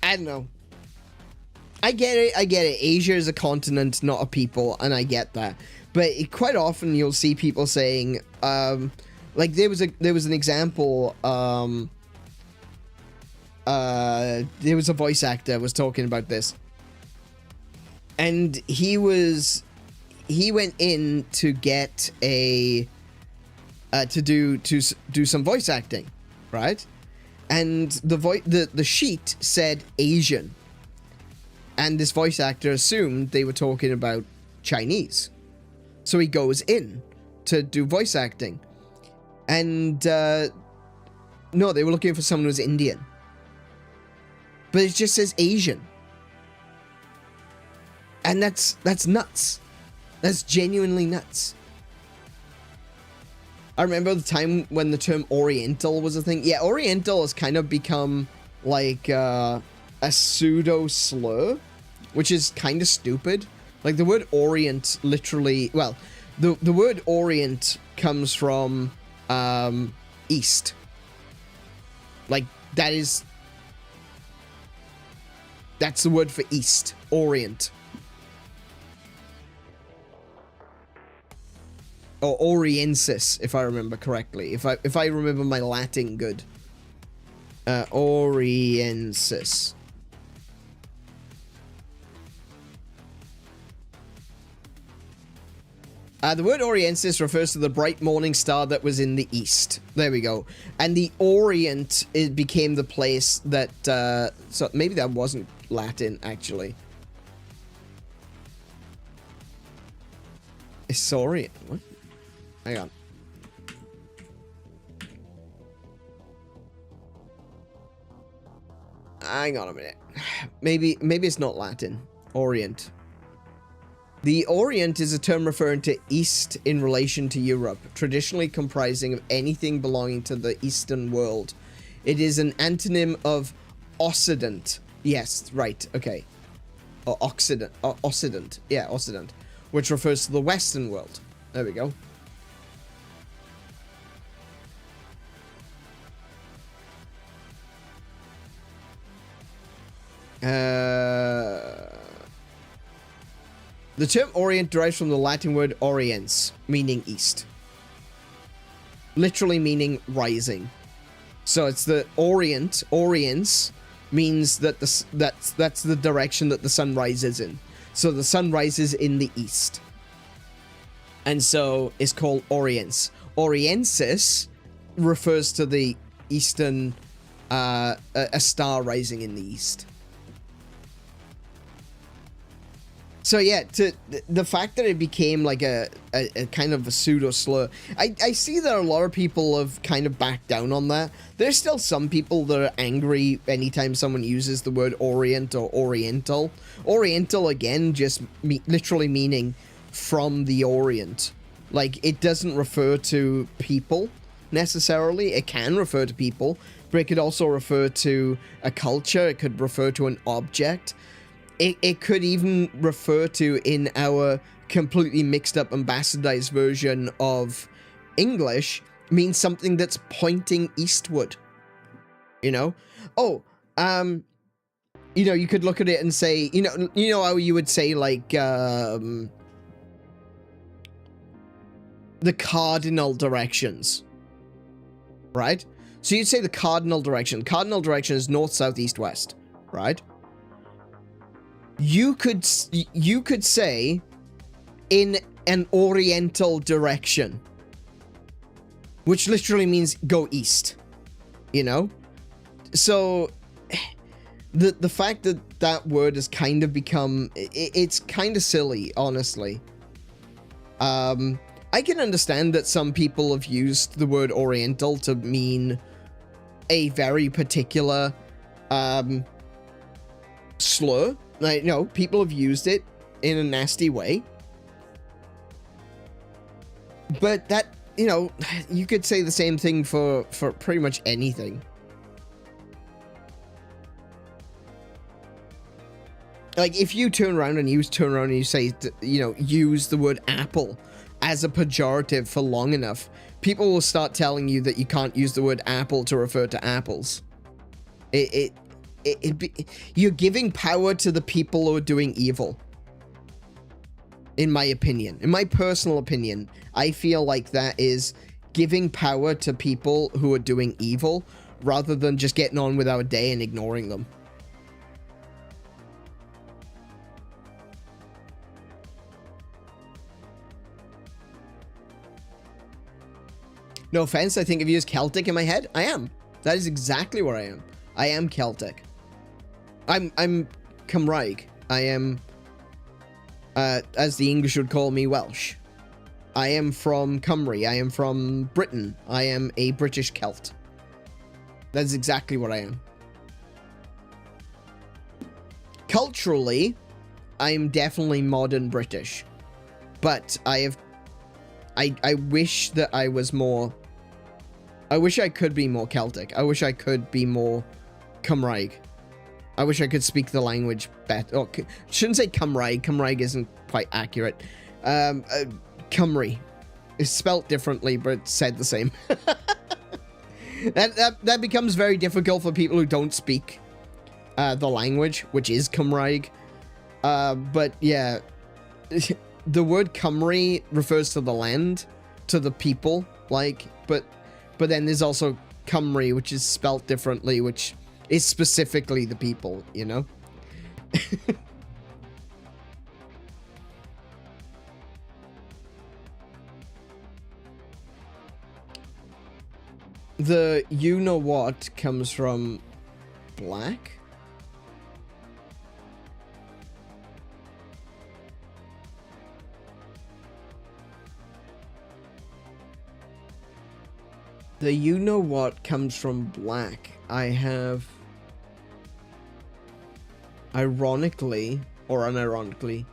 I don't know. I get it. Asia is a continent, not a people, and I get that. But quite often you'll see people saying, like there was an example. There was a voice actor was talking about this, and he went in to get a to do some voice acting, right? And the sheet said Asian, and this voice actor assumed they were talking about Chinese, so he goes in to do voice acting, and no, they were looking for someone who was Indian, but it just says Asian, and that's nuts. That's genuinely nuts. I remember the time when the term Oriental was a thing. Yeah, Oriental has kind of become like a pseudo slur, which is kind of stupid. Like the word Orient literally, well, the word Orient comes from East. Like that's the word for East, Orient. Or Oriensis, if I remember correctly. If I remember my Latin good. Oriensis. The word Oriensis refers to the bright morning star that was in the east. There we go. And the Orient, it became the place that... so maybe that wasn't Latin, actually. Isaurian? What? Hang on. Hang on a minute. Maybe it's not Latin. Orient. The Orient is a term referring to East in relation to Europe, traditionally comprising of anything belonging to the Eastern world. It is an antonym of Occident. Yes, right, okay. Or Occident. Occident. Yeah, Occident. Which refers to the Western world. There we go. The term Orient derives from the Latin word oriens, meaning east. Literally meaning rising. So it's the Orient, oriens, means that that's the direction that the sun rises in. So the sun rises in the east. And so it's called Oriens. Oriensis refers to the eastern, a star rising in the east. So yeah, the fact that it became like a kind of a pseudo slur, I see that a lot of people have kind of backed down on that. There's still some people that are angry anytime someone uses the word Orient or Oriental. Oriental, again, just literally meaning from the Orient. Like, it doesn't refer to people necessarily. It can refer to people, but it could also refer to a culture. It could refer to an object. It could even refer to, in our completely mixed up and bastardized version of English, means something that's pointing eastward. You know? Oh, you know, you could look at it and say, you know how you would say, like, the cardinal directions. Right? So you'd say the cardinal direction. Cardinal direction is north, south, east, west. Right? You could say in an oriental direction, which literally means go east, you know? So the fact that that word has kind of become, it's kind of silly, honestly. I can understand that some people have used the word oriental to mean a very particular slur. Like, no, people have used it in a nasty way. But that, you know, you could say the same thing for pretty much anything. Like, if you turn around and you say, you know, use the word apple as a pejorative for long enough, people will start telling you that you can't use the word apple to refer to apples. You're giving power to the people who are doing evil. In my opinion, in my personal opinion, I feel like that is giving power to people who are doing evil rather than just getting on with our day and ignoring them. No offense, I think of you as Celtic in my head. I am. That is exactly where I am. I am Celtic. I'm Cymraeg. I am, as the English would call me, Welsh. I am from Cymru. I am from Britain. I am a British Celt. That's exactly what I am. Culturally, I'm definitely modern British. But I wish that I was more... I wish I could be more Celtic. I wish I could be more Cymraeg. I wish I could speak the language better. Oh, shouldn't say Cymraeg. Cymraeg isn't quite accurate. Cymru. It's spelt differently, but it's said the same. that becomes very difficult for people who don't speak the language, which is Cymraeg. But yeah... The word Cymru refers to the land, to the people, like, but then there's also Cymru, which is spelt differently, which is specifically the people, you know? The you-know-what comes from black? The you-know-what comes from black. I have... Ironically, or unironically,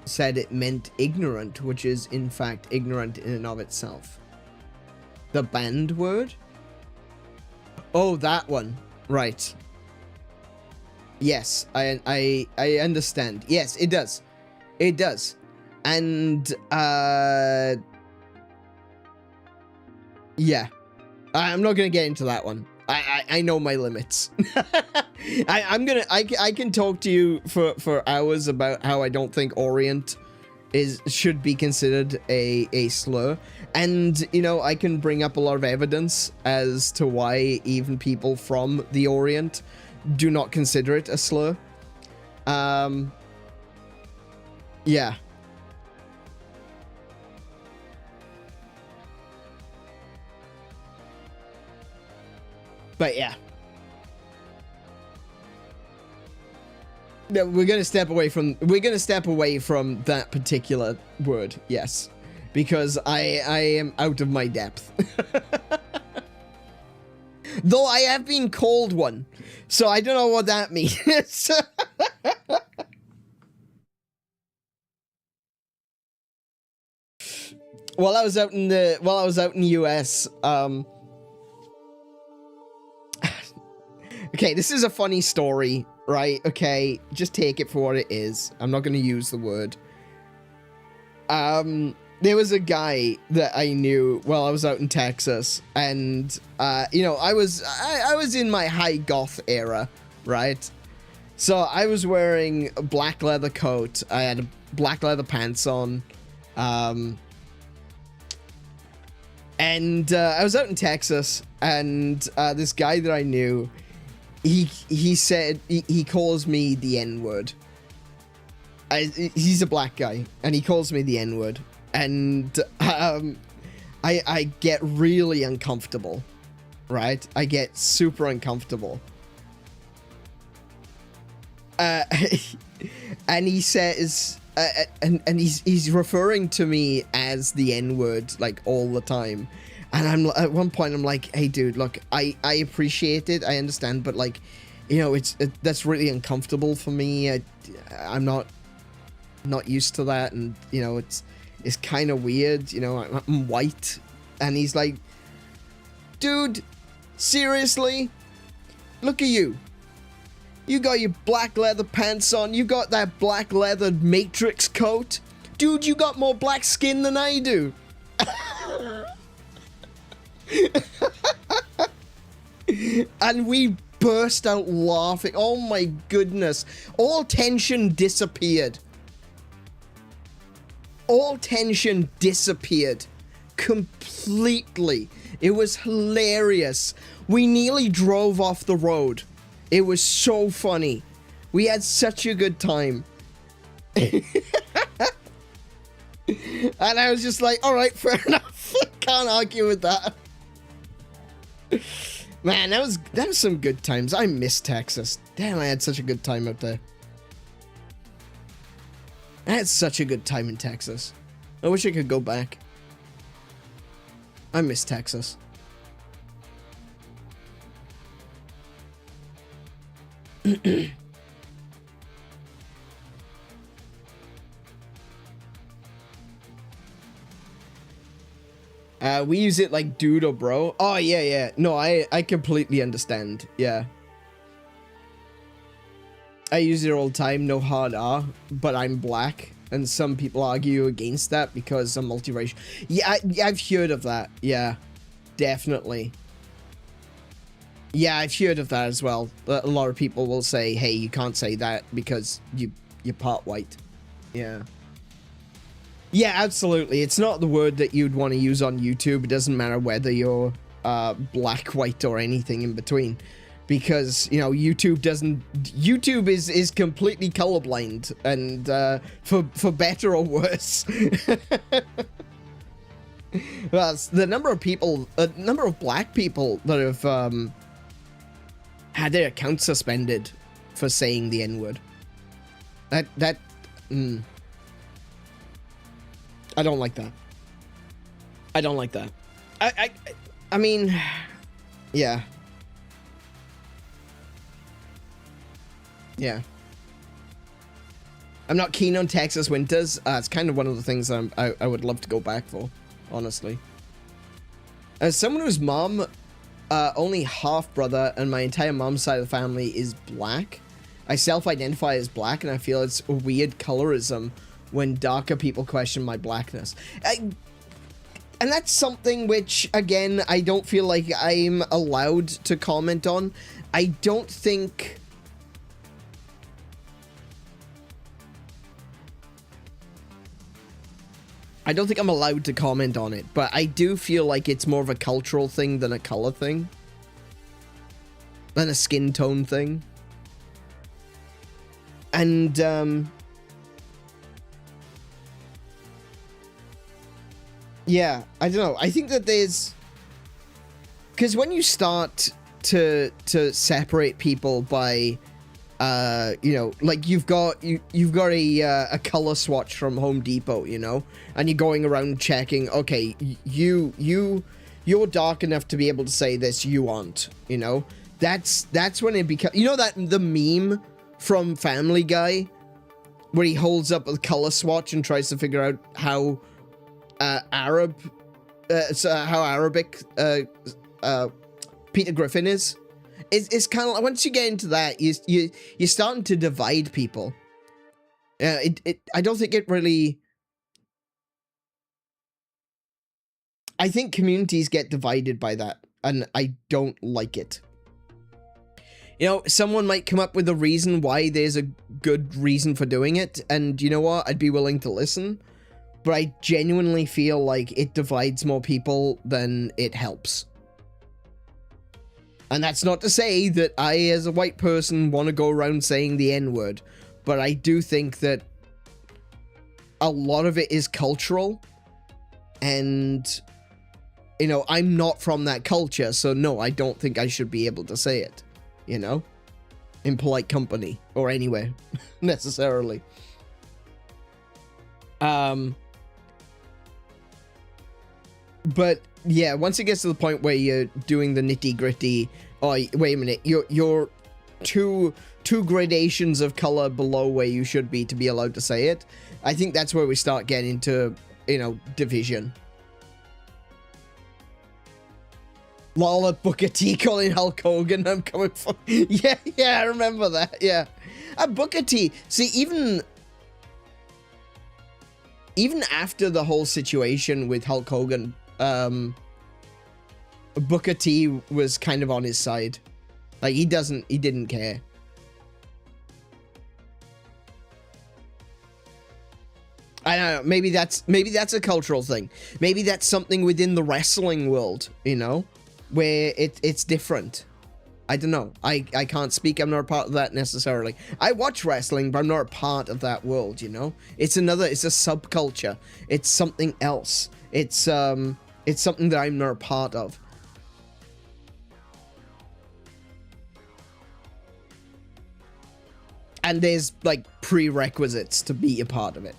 said it meant ignorant, which is, in fact, ignorant in and of itself. The banned word? Oh, that one. Right. Yes, I understand. Yes, it does. It does. And, yeah, I'm not gonna get into that one. I know my limits. I can talk to you for hours about how I don't think Orient should be considered a slur, and you know, I can bring up a lot of evidence as to why even people from the Orient do not consider it a slur. Yeah. But yeah. No, we're gonna step away from that particular word, yes. Because I am out of my depth. Though I have been called one. So I don't know what that means. While I was out in the US, okay, this is a funny story, right? Okay, just take it for what it is. I'm not going to use the word. There was a guy that I knew while I was out in Texas, and, you know, I was in my high goth era, right? So I was wearing a black leather coat. I had black leather pants on. And I was out in Texas, and this guy that I knew, he said, he calls me the N-word. He's a black guy, and he calls me the N-word. And I get really uncomfortable, right? I get super uncomfortable. And he says, and he's referring to me as the N-word, like, all the time. And at one point I'm like, hey dude, look, I appreciate it, I understand, but like, you know, that's really uncomfortable for me. I'm not used to that, and you know, it's kind of weird, you know, I'm white. And he's like, dude, seriously, look at you. You got your black leather pants on. You got that black leather matrix coat. Dude, you got more black skin than I do. And we burst out laughing. Oh my goodness. All tension disappeared. All tension disappeared. Completely. It was hilarious. We nearly drove off the road. It was so funny. We had such a good time. And I was just like, alright, fair enough. Can't argue with that. Man, that was some good times. I miss Texas. Damn, I had such a good time up there. I had such a good time in Texas. I wish I could go back. I miss Texas. We use it like dude or bro. Oh, yeah, yeah. No, I completely understand. Yeah. I use it all the time, no hard R, but I'm black. And some people argue against that because I'm multiracial. Yeah, I've heard of that. Yeah, definitely. Yeah, I've heard of that as well. A lot of people will say, hey, you can't say that because you're part white. Yeah. Yeah, absolutely. It's not the word that you'd want to use on YouTube. It doesn't matter whether you're black, white, or anything in between. Because, you know, YouTube is completely colorblind. And for better or worse. Well, the number of black people that have had their accounts suspended for saying the N-word. I don't like that. I don't like that. I mean, yeah. Yeah. I'm not keen on Texas winters. It's kind of one of the things I would love to go back for, honestly. As someone whose mom, only half brother, and my entire mom's side of the family is black, I self-identify as black, and I feel it's a weird colorism when darker people question my blackness. And that's something which, again, I don't feel like I'm allowed to comment on. I don't think I'm allowed to comment on it, but I do feel like it's more of a cultural thing than a color thing. Than a skin tone thing. And, yeah, I don't know. I think that there's... Because when you start to separate people by... you know, like you've got a color swatch from Home Depot, you know, and you're going around checking, okay, you're dark enough to be able to say this, you aren't, you know. That's when it becomes, you know, that the meme from Family Guy where he holds up a color swatch and tries to figure out how Arabic Peter Griffin is. It's kind of like, once you get into that, you're starting to divide people. I don't think it really... I think communities get divided by that, and I don't like it. You know, someone might come up with a reason why there's a good reason for doing it, and you know what? I'd be willing to listen, but I genuinely feel like it divides more people than it helps. And that's not to say that I, as a white person, want to go around saying the N-word. But I do think that a lot of it is cultural. And, you know, I'm not from that culture. So, no, I don't think I should be able to say it. You know? In polite company. Or anywhere. Necessarily. But... yeah, once it gets to the point where you're doing the nitty-gritty, oh, wait a minute, you're two gradations of color below where you should be to be allowed to say it, I think that's where we start getting into, you know, division. Lol at Booker T calling Hulk Hogan, I'm coming for... Yeah, I remember that, yeah. Booker T, see, even after the whole situation with Hulk Hogan, Booker T was kind of on his side. Like, he didn't care. I don't know, maybe that's a cultural thing. Maybe that's something within the wrestling world, you know, where it's different. I don't know. I can't speak. I'm not a part of that necessarily. I watch wrestling, but I'm not a part of that world, you know? It's a subculture. It's something else. It's something that I'm not a part of. And there's, like, prerequisites to be a part of it.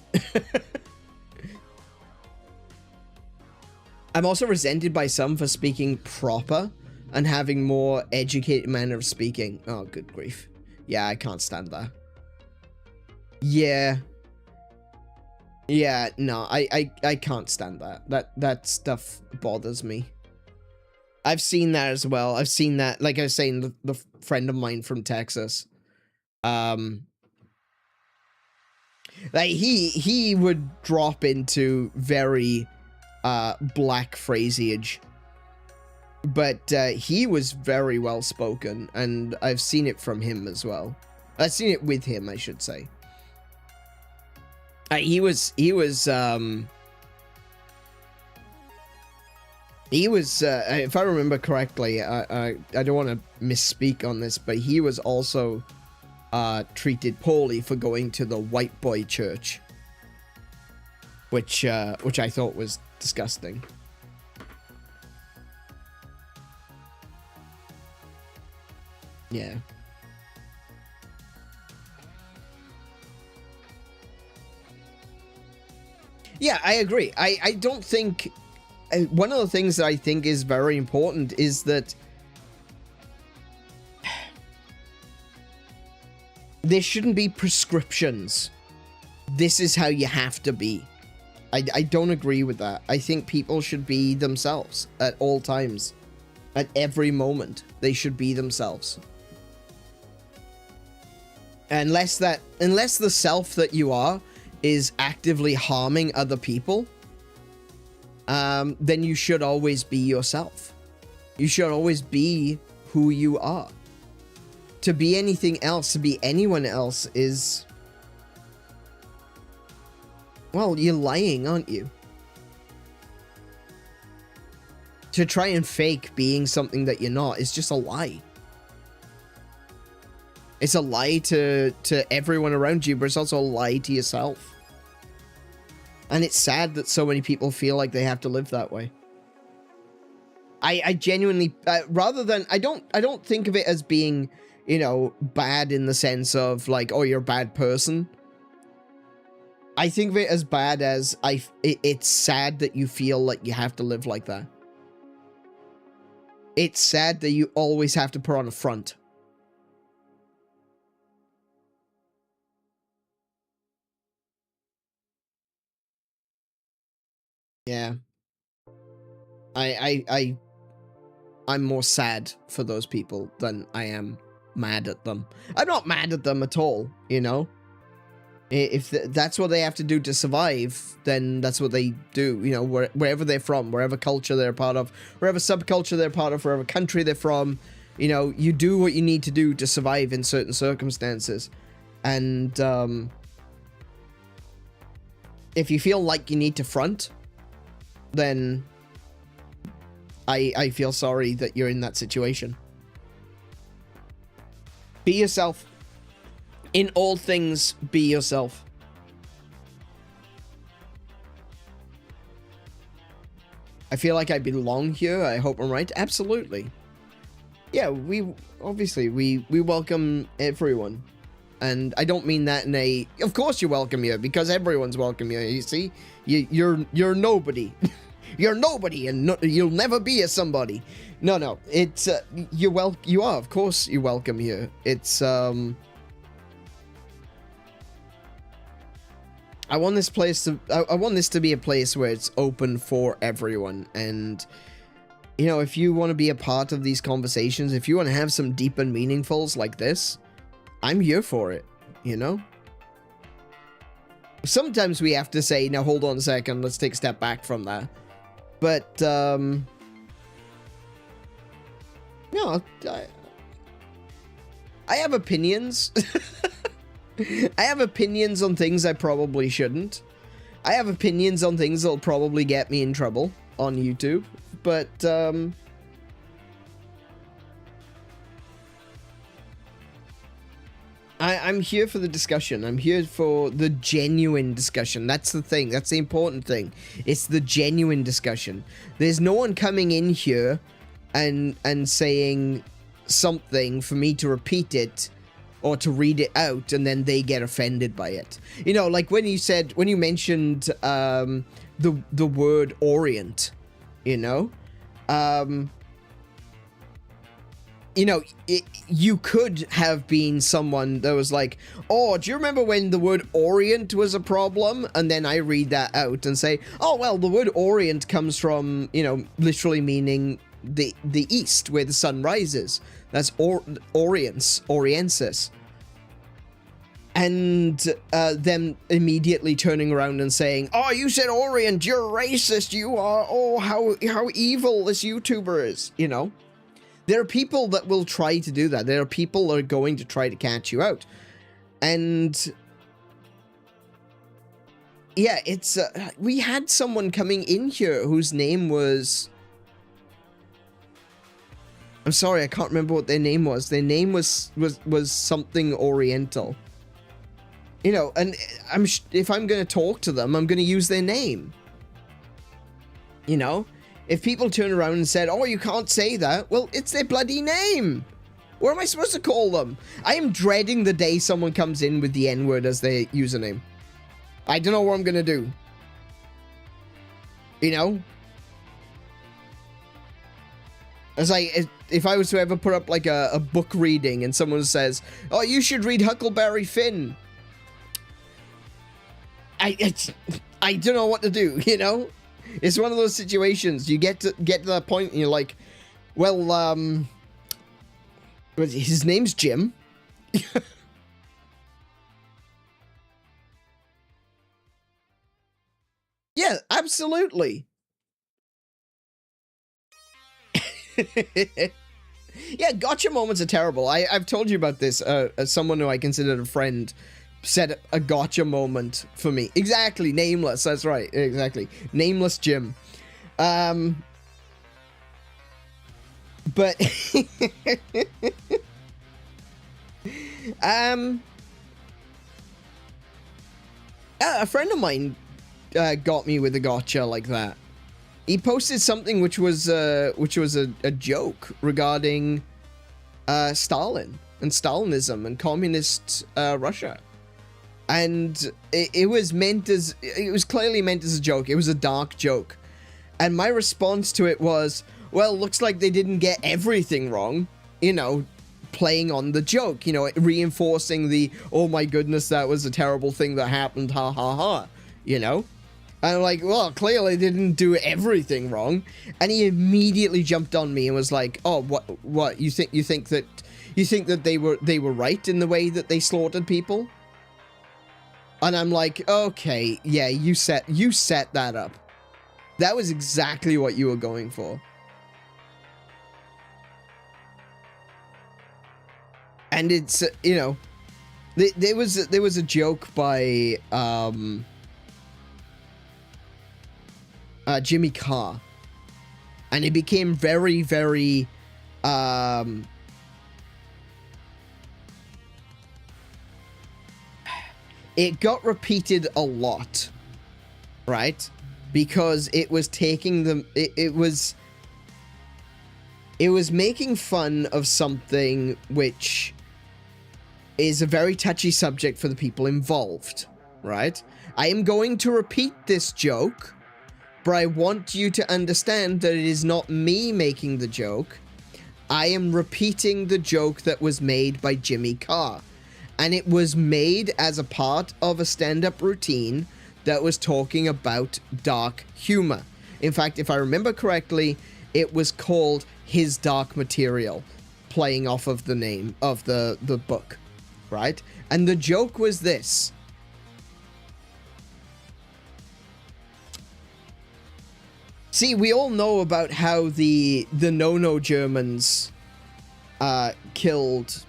I'm also resented by some for speaking proper and having more educated manner of speaking. Oh, good grief. Yeah, I can't stand that. Yeah. Yeah, no, I can't stand that. That stuff bothers me. I've seen that as well. I've seen that, like I was saying, the friend of mine from Texas. Like he would drop into very black phraseage, but he was very well spoken, and I've seen it from him as well. I've seen it with him, I should say. He was if I remember correctly, I don't want to misspeak on this, but he was also treated poorly for going to the white boy church, which I thought was disgusting. Yeah. Yeah, I agree. I don't think... one of the things that I think is very important is that there shouldn't be prescriptions. This is how you have to be. I don't agree with that. I think people should be themselves at all times. At every moment, they should be themselves. Unless the self that you are is actively harming other people, then you should always be yourself. You should always be who you are. To be anything else, to be anyone else is... well, you're lying, aren't you? To try and fake being something that you're not is just a lie. It's a lie to everyone around you, but it's also a lie to yourself. And it's sad that so many people feel like they have to live that way. I genuinely, rather than, I don't think of it as being, you know, bad in the sense of like, oh, you're a bad person. I think of it as bad as it's sad that you feel like you have to live like that. It's sad that you always have to put on a front. Yeah. I'm more sad for those people than I am mad at them. I'm not mad at them at all, you know? If that's what they have to do to survive, then that's what they do, you know, wherever they're from, wherever culture they're part of, wherever subculture they're part of, wherever country they're from, you know, you do what you need to do to survive in certain circumstances. And if you feel like you need to front, then I feel sorry that you're in that situation. Be yourself. In all things, be yourself. I feel like I belong here. I hope I'm right. Absolutely. Yeah, we welcome everyone. And I don't mean that in a... Of course you're welcome here, because everyone's welcome here, you see? You're nobody. You're nobody, and no, you'll never be a somebody. No. It's... you are, of course, you're welcome here. It's, I want this place to... I want this to be a place where it's open for everyone, and you know, if you want to be a part of these conversations, if you want to have some deep and meaningfuls like this, I'm here for it, you know? Sometimes we have to say, now hold on a second, let's take a step back from that. But, no, I have opinions. I have opinions on things I probably shouldn't. I have opinions on things that'll probably get me in trouble on YouTube. But, I'm here for the discussion. I'm here for the genuine discussion. That's the thing. That's the important thing. It's the genuine discussion. There's no one coming in here and saying something for me to repeat it or to read it out and then they get offended by it. You know, like when you mentioned the word orient, you know, you could have been someone that was like, oh, do you remember when the word orient was a problem? And then I read that out and say, oh, well, the word orient comes from, you know, literally meaning the east, where the sun rises. That's oriensis. And them immediately turning around and saying, oh, you said orient, you're racist, you are, oh, how evil this YouTuber is, you know? There are people that will try to do that. There are people that are going to try to catch you out. And yeah, it's, we had someone coming in here whose name was, I'm sorry, I can't remember what their name was. Their name was something Oriental. You know, and if I'm going to talk to them, I'm going to use their name. You know? If people turn around and said, oh, you can't say that, well, it's their bloody name. What am I supposed to call them? I am dreading the day someone comes in with the N-word as their username. I don't know what I'm going to do. You know? It's like, if I was to ever put up like a book reading and someone says, oh, you should read Huckleberry Finn. I don't know what to do, you know? It's one of those situations. You get to that point and you're like, well, his name's Jim. Yeah, absolutely. Yeah, gotcha moments are terrible. I've told you about this. As someone who I considered a friend said a gotcha moment for me. Exactly, nameless. That's right. Exactly, nameless Jim. But a friend of mine got me with a gotcha like that. He posted something which was a joke regarding Stalin and Stalinism and communist Russia. And it was clearly meant as a joke. It was a dark joke. And my response to it was, well, looks like they didn't get everything wrong, you know, playing on the joke, you know, reinforcing the, oh my goodness, that was a terrible thing that happened, ha ha ha, you know? And I'm like, well, clearly they didn't do everything wrong. And he immediately jumped on me and was like, oh, what, you think that they were right in the way that they slaughtered people? And I'm like, okay, yeah, you set that up. That was exactly what you were going for. And it's, you know, there was a joke by Jimmy Carr, and it became very, very it got repeated a lot, right? Because it was taking them, it was making fun of something which is a very touchy subject for the people involved, right? I am going to repeat this joke, but I want you to understand that it is not me making the joke. I am repeating the joke that was made by Jimmy Carr. And it was made as a part of a stand-up routine that was talking about dark humor. In fact, if I remember correctly, it was called His Dark Material, playing off of the name of the book, right? And the joke was this. See, we all know about how the Germans killed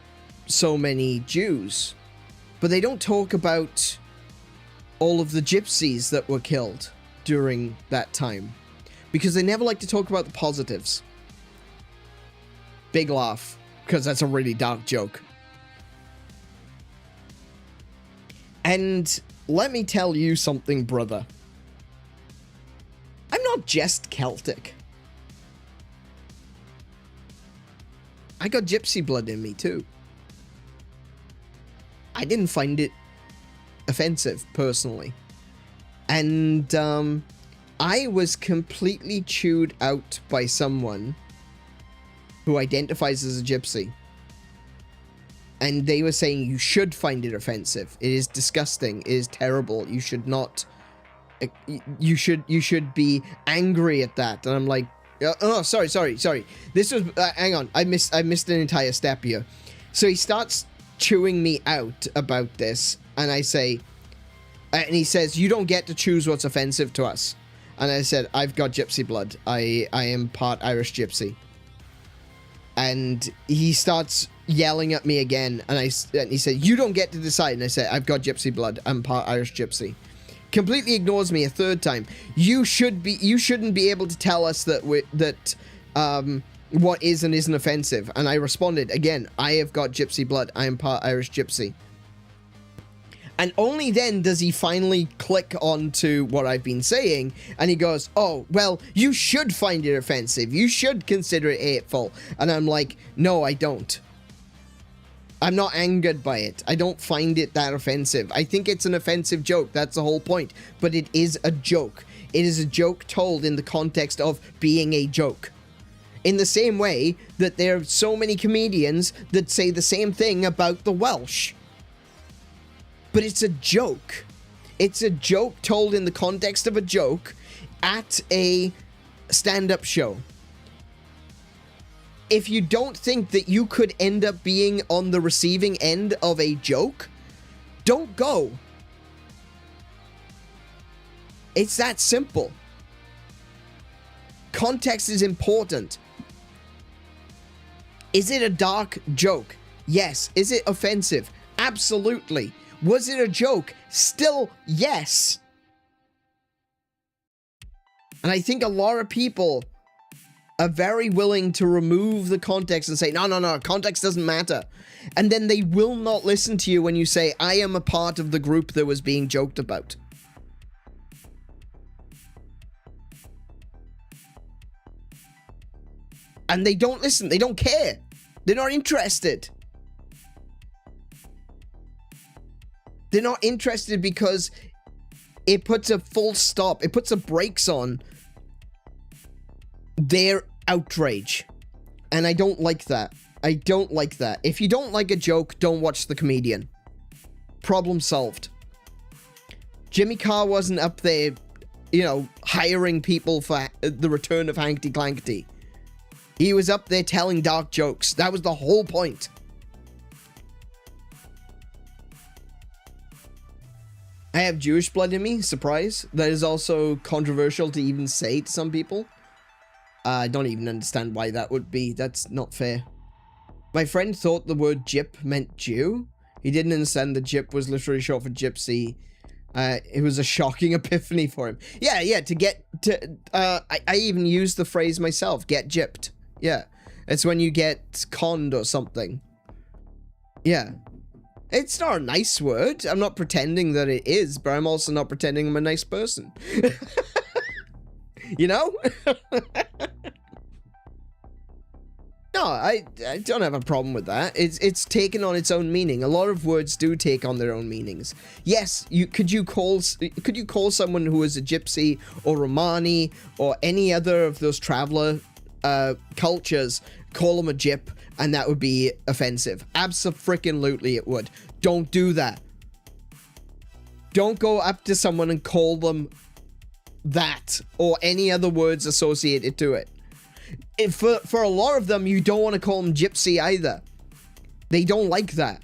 so many Jews, but they don't talk about all of the gypsies that were killed during that time, because they never like to talk about the positives. Big laugh, because that's a really dark joke. And let me tell you something, brother. I'm not just Celtic. I got gypsy blood in me too. I didn't find it offensive, personally. And I was completely chewed out by someone who identifies as a gypsy. And they were saying you should find it offensive. It is disgusting. It is terrible. You should not... You should be angry at that. And I'm like, oh, sorry. This was, hang on. I missed an entire step here. So he starts chewing me out about this. And I say, and he says, you don't get to choose what's offensive to us. And I said, I've got gypsy blood. I am part Irish gypsy. And he starts yelling at me again. And he said, you don't get to decide. And I said, I've got gypsy blood. I'm part Irish gypsy. Completely ignores me a third time. You shouldn't be able to tell us that what is and isn't offensive. And I responded again, I have got gypsy blood. I am part Irish gypsy. And only then does he finally click onto what I've been saying, and he goes, oh, well, you should find it offensive. You should consider it hateful. And I'm like, no, I don't. I'm not angered by it. I don't find it that offensive. I think it's an offensive joke. That's the whole point. But it is a joke. It is a joke told in the context of being a joke. In the same way that there are so many comedians that say the same thing about the Welsh. But it's a joke. It's a joke told in the context of a joke at a stand-up show. If you don't think that you could end up being on the receiving end of a joke, don't go. It's that simple. Context is important. Is it a dark joke? Yes. Is it offensive? Absolutely. Was it a joke? Still, yes. And I think a lot of people are very willing to remove the context and say, no, context doesn't matter. And then they will not listen to you when you say, I am a part of the group that was being joked about. And they don't listen. They don't care. They're not interested. They're not interested because it puts a full stop. It puts a brakes on their outrage. And I don't like that. I don't like that. If you don't like a joke, don't watch the comedian. Problem solved. Jimmy Carr wasn't up there, you know, hiring people for the return of Hankty Clankty. He was up there telling dark jokes. That was the whole point. I have Jewish blood in me, surprise. That is also controversial to even say to some people. I don't even understand why that would be. That's not fair. My friend thought the word gyp meant Jew. He didn't understand that gyp was literally short for gypsy. It was a shocking epiphany for him. Yeah, to get to... I even used the phrase myself, get gypped. Yeah, it's when you get conned or something. Yeah. It's not a nice word. I'm not pretending that it is, but I'm also not pretending I'm a nice person. You know? No, I don't have a problem with that. It's taken on its own meaning. A lot of words do take on their own meanings. Yes, could you call someone who is a gypsy or Romani or any other of those traveler cultures, call them a gyp, and that would be offensive. Abso-freaking-lutely it would. Don't do that. Don't go up to someone and call them that or any other words associated to it. For a lot of them, you don't want to call them gypsy either. They don't like that.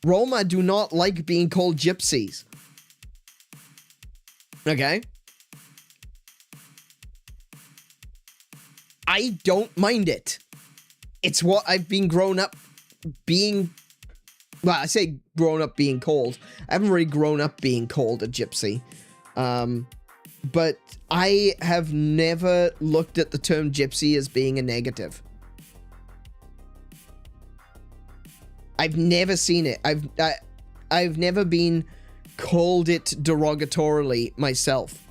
Roma do not like being called gypsies. Okay? I don't mind it. It's what I've been grown up being... Well, I say grown up being called. I haven't really grown up being called a gypsy. But I have never looked at the term gypsy as being a negative. I've never seen it. I've never been called it derogatorily myself.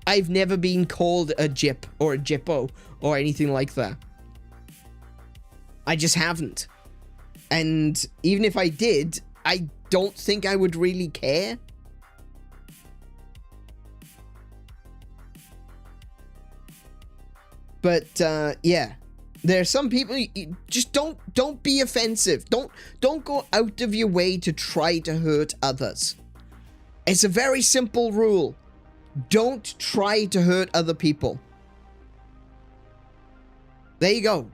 I've never been called a gyp or a gyppo or anything like that. I just haven't. And even if I did, I don't think I would really care. But yeah, there are some people you just don't be offensive. Don't go out of your way to try to hurt others. It's a very simple rule. Don't try to hurt other people. There you go.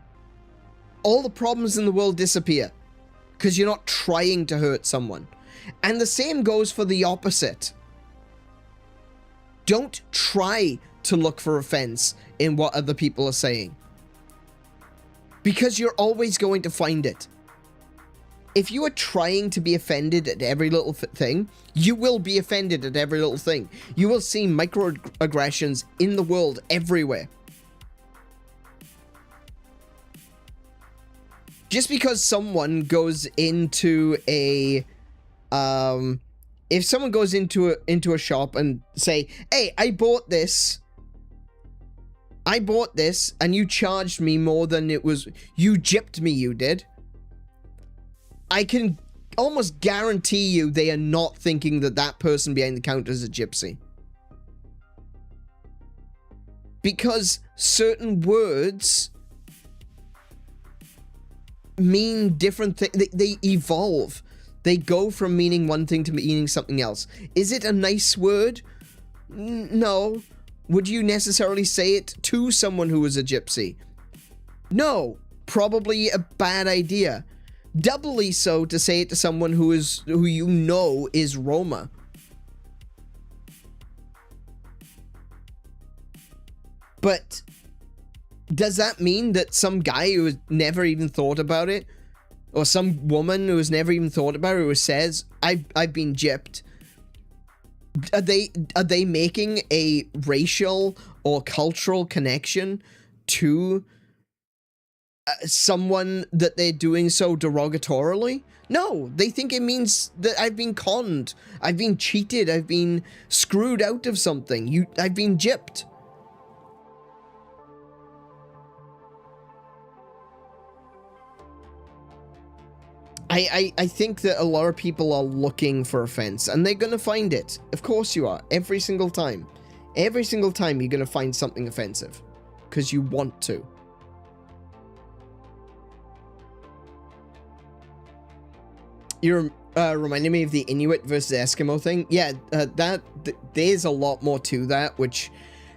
All the problems in the world disappear because you're not trying to hurt someone. And the same goes for the opposite. Don't try to look for offense in what other people are saying, because you're always going to find it. If you are trying to be offended at every little thing, you will be offended at every little thing. You will see microaggressions in the world everywhere. Just because someone goes into a if someone goes into a shop and say, "Hey, I bought this and you charged me more than it was, you gypped me, you did." I can almost guarantee you they are not thinking that that person behind the counter is a gypsy. Because certain words mean different things. They evolve. They go from meaning one thing to meaning something else. Is it a nice word? No. Would you necessarily say it to someone who is a gypsy? No. Probably a bad idea. Doubly so to say it to someone who you know is Roma. But does that mean that some guy who has never even thought about it, or some woman who has never even thought about it, who says, I've been gypped, are they making a racial or cultural connection to someone that they're doing so derogatorily? No, they think it means that I've been conned, I've been cheated, I've been screwed out of something, I've been gypped. I think that a lot of people are looking for offense, and they're gonna find it. Of course you are. Every single time. Every single time you're gonna find something offensive. Because you want to. You're reminding me of the Inuit versus Eskimo thing. Yeah, there's a lot more to that, which,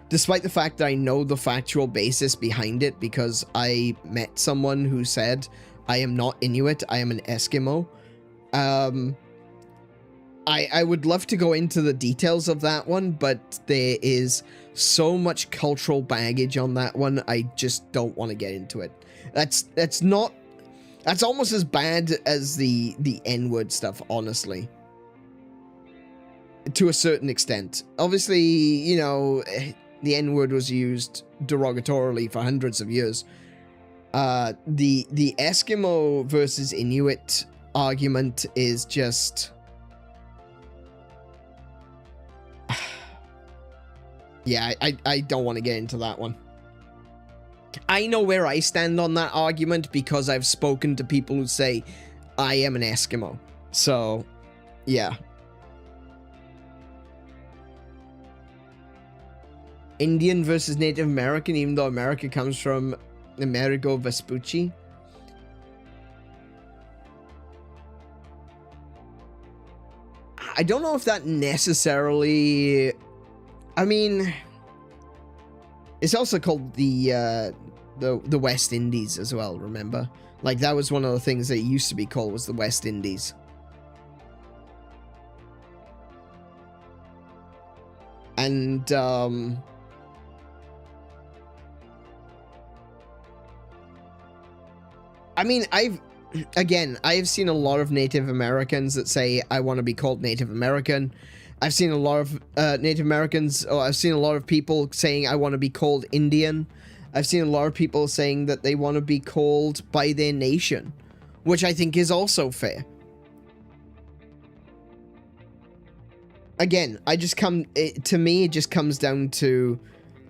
despite the fact that I know the factual basis behind it, because I met someone who said, I am not Inuit, I am an Eskimo. I would love to go into the details of that one, but there is so much cultural baggage on that one, I just don't want to get into it. That's almost as bad as the N-word stuff, honestly. To a certain extent. Obviously, you know, the N-word was used derogatorily for hundreds of years. The Eskimo versus Inuit argument is just... yeah, I don't want to get into that one. I know where I stand on that argument because I've spoken to people who say I am an Eskimo. So, yeah. Indian versus Native American, even though America comes from Amerigo Vespucci. I don't know if that necessarily... I mean... It's also called the West Indies as well, remember? Like, that was one of the things that it used to be called, was the West Indies. And, I mean, I've seen a lot of Native Americans that say, I want to be called Native American. I've seen a lot of Native Americans, or I've seen a lot of people saying, I want to be called Indian. I've seen a lot of people saying that they want to be called by their nation, which I think is also fair. Again, to me, it just comes down to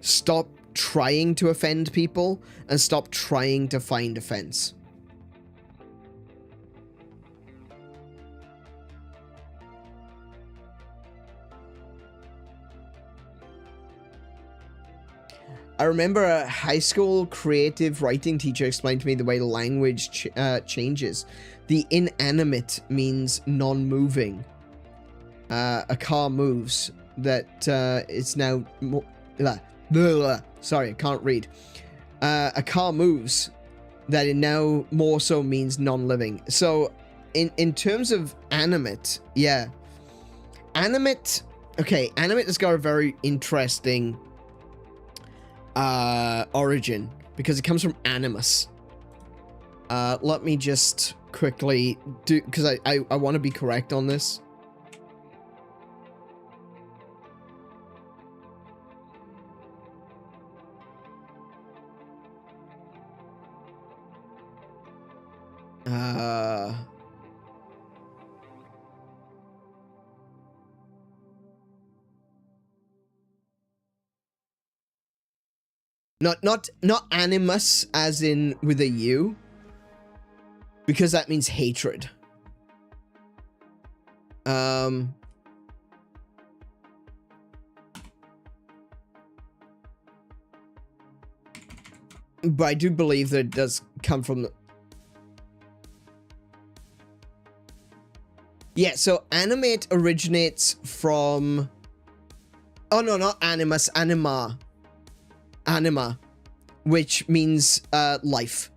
stop trying to offend people and stop trying to find offense. I remember a high school creative writing teacher explained to me the way language changes. The inanimate means non-moving. A car moves. That it's now... Sorry, I can't read. A car moves. That it now more so means non-living. So, in terms of animate, yeah. Animate... Okay, animate has got a very interesting... origin, because it comes from animus. Let me just quickly do, because I want to be correct on this. Not animus as in with a U, because that means hatred. But I do believe that it does come from the... Yeah, so animate originates from... Oh no, not animus, anima. Anima, which means life.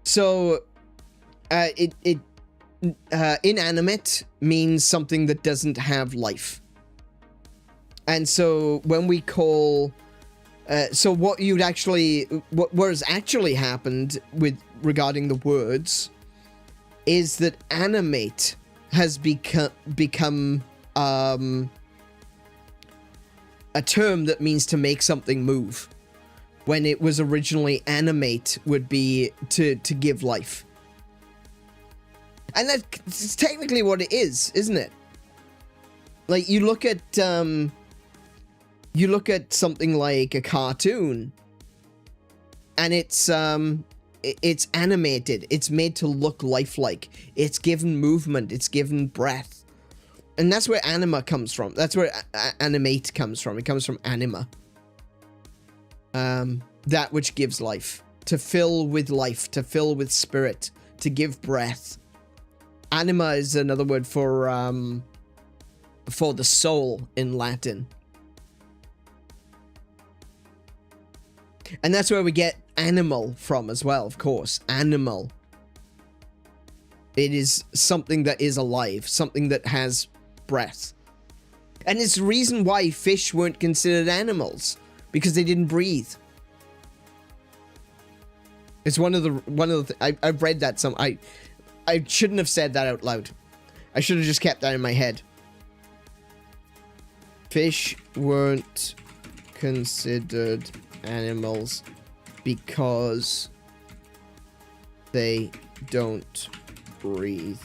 So, inanimate means something that doesn't have life. And so when we call, so what you'd actually, what has actually happened with regarding the words is that animate has become a term that means to make something move, when it was originally animate would be to give life. And that's technically what it is, isn't it? Like, you look at something like a cartoon, and it's animated. It's made to look lifelike. It's given movement. It's given breath. And that's where anima comes from. That's where animate comes from. It comes from anima. That which gives life. To fill with life. To fill with spirit. To give breath. Anima is another word for the soul in Latin. And that's where we get animal from as well, of course. Animal. It is something that is alive. Something that has breath. And it's the reason why fish weren't considered animals. Because they didn't breathe. It's one of the I've read that some... I shouldn't have said that out loud. I should have just kept that in my head. Fish weren't considered animals because they don't breathe.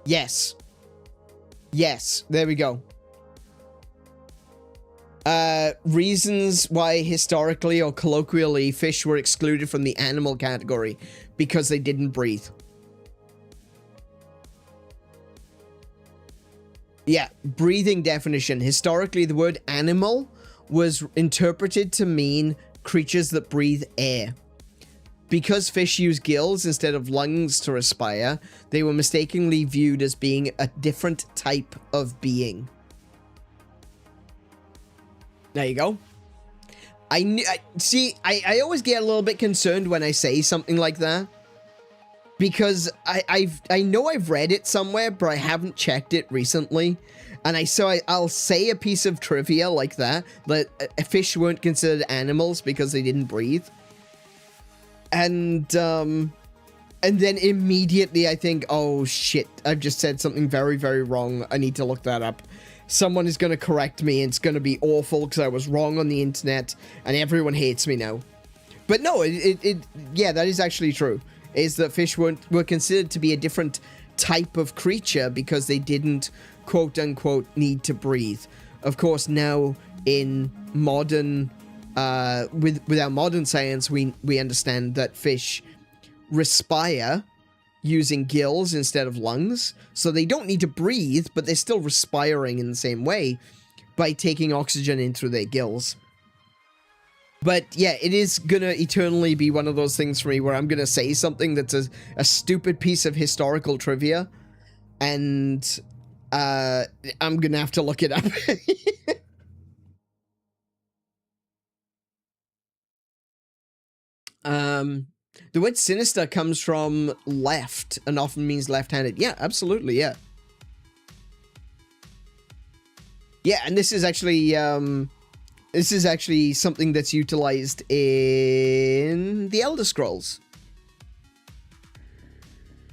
Yes. Yes, there we go. Reasons why historically or colloquially fish were excluded from the animal category. Because they didn't breathe. Yeah, breathing definition. Historically, the word animal was interpreted to mean creatures that breathe air. Because fish use gills instead of lungs to respire, they were mistakenly viewed as being a different type of being. There you go. I always get a little bit concerned when I say something like that, because I know I've read it somewhere, but I haven't checked it recently. And I'll say a piece of trivia like that fish weren't considered animals because they didn't breathe. And then immediately I think, oh shit, I've just said something very, very wrong. I need to look that up. Someone is going to correct me, and it's going to be awful because I was wrong on the internet, and everyone hates me now. But no, yeah, that is actually true. Is that fish were considered to be a different type of creature because they didn't, quote unquote, need to breathe. Of course, now in modern, with our modern science, we understand that fish respire using gills instead of lungs, so they don't need to breathe, but they're still respiring in the same way by taking oxygen in through their gills. But yeah, it is gonna eternally be one of those things for me where I'm gonna say something that's a stupid piece of historical trivia, and I'm gonna have to look it up. The word sinister comes from left and often means left-handed. Yeah, absolutely, yeah. Yeah, and this is actually something that's utilized in the Elder Scrolls.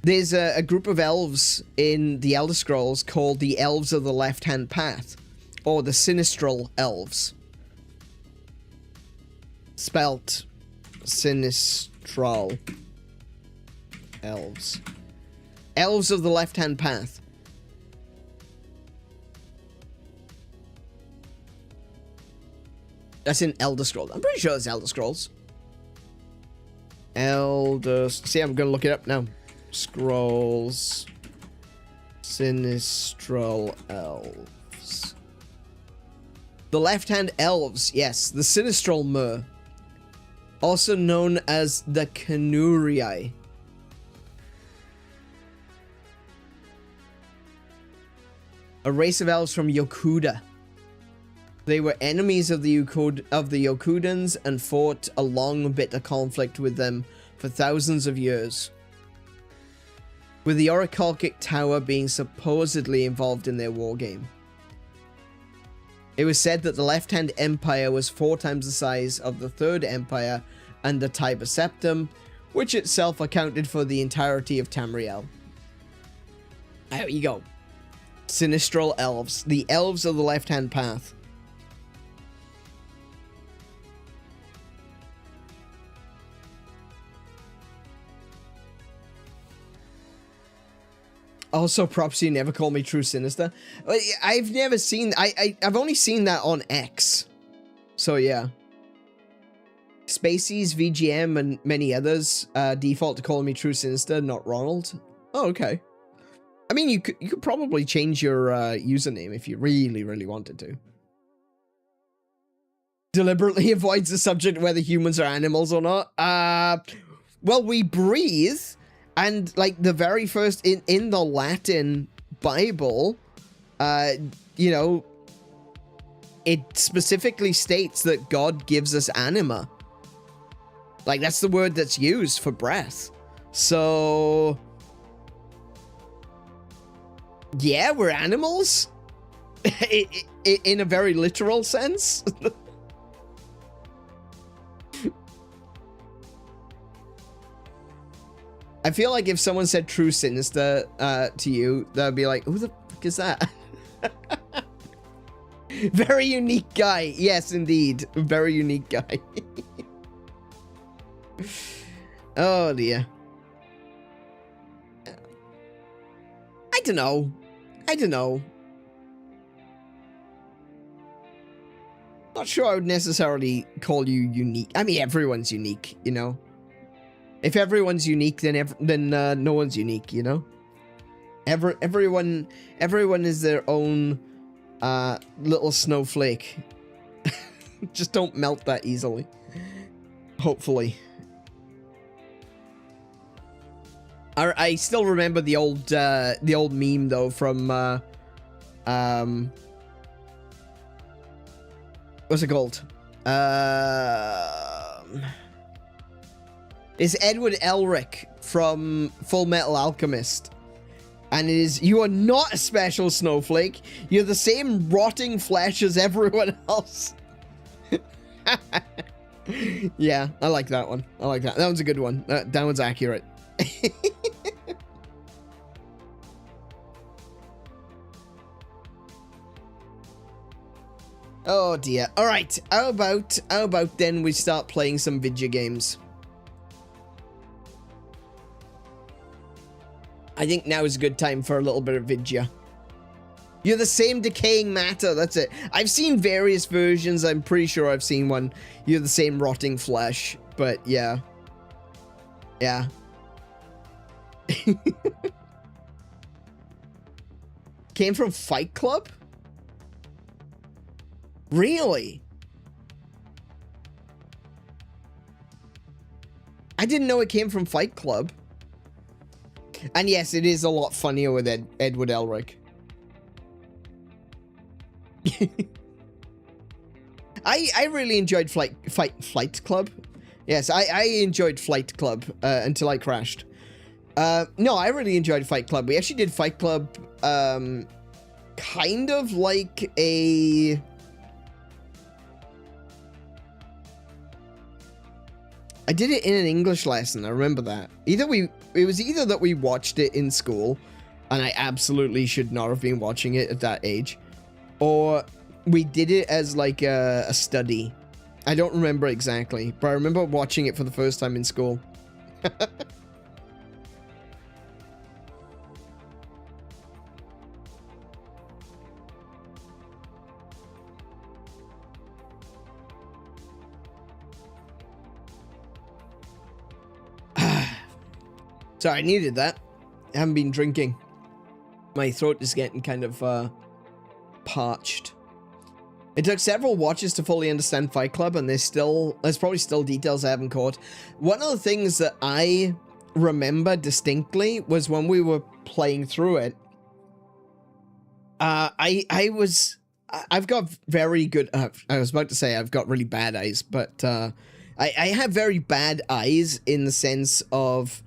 There's a group of elves in the Elder Scrolls called the Elves of the Left-Hand Path, or the Sinistral Elves. Spelt Sinistral Elves. Elves of the Left-Hand Path. That's in Elder Scrolls. I'm pretty sure it's Elder Scrolls. See, I'm gonna look it up now. Scrolls. Sinistral Elves. The Left-Hand Elves, yes. The Sinistral 𝗲. Also known as the 𝗬𝗓𝗄𝗏. A race of elves from Yokuda. They were enemies of the Yokudans and fought a long, bitter conflict with them for thousands of years, with the Orichalchic Tower being supposedly involved in their wargame. It was said that the Left-Hand Empire was 4 times the size of the Third Empire under Tiber Septim, which itself accounted for the entirety of Tamriel. There you go. Sinistral Elves. The Elves of the Left-Hand Path. Also, props, you never call me True Sinister. I've never seen... I've only seen that on X. So, yeah. Spacies, VGM, and many others default to calling me True Sinister, not Ronald. Oh, okay. I mean, you could probably change your username if you really, really wanted to. Deliberately avoids the subject whether humans are animals or not. Well, we breathe... And, like, the very first, in the Latin Bible, you know, it specifically states that God gives us anima. Like, that's the word that's used for breath. So, yeah, we're animals. In a very literal sense. I feel like if someone said True Sinister to you, they'd be like, who the fuck is that? Very unique guy. Yes, indeed. Very unique guy. Oh, dear. I don't know. Not sure I would necessarily call you unique. I mean, everyone's unique, you know? If everyone's unique, then no one's unique, you know? Everyone is their own little snowflake. Just don't melt that easily. Hopefully. I still remember the old meme though from what's it called? It's Edward Elric from Full Metal Alchemist. And it is, you are not a special snowflake. You're the same rotting flesh as everyone else. Yeah, I like that one. I like that. That one's a good one. That one's accurate. Oh dear. Alright, how about then we start playing some video games? I think now is a good time for a little bit of vidya. You're the same decaying matter, that's it. I've seen various versions, I'm pretty sure I've seen one. You're the same rotting flesh, but yeah. Yeah. Came from Fight Club? Really? I didn't know it came from Fight Club. And yes, it is a lot funnier with Edward Elric. I really enjoyed Flight Club. Yes, I enjoyed Flight Club until I crashed. No, I really enjoyed Fight Club. We actually did Fight Club kind of like a... I did it in an English lesson, I remember that. It was either that we watched it in school, and I absolutely should not have been watching it at that age, or we did it as like a study. I don't remember exactly, but I remember watching it for the first time in school. Sorry, I needed that. I haven't been drinking. My throat is getting kind of parched. It took several watches to fully understand Fight Club, and there's probably still details I haven't caught. One of the things that I remember distinctly was when we were playing through it. I've got very good. I was about to say I've got really bad eyes, but I have very bad eyes in the sense of.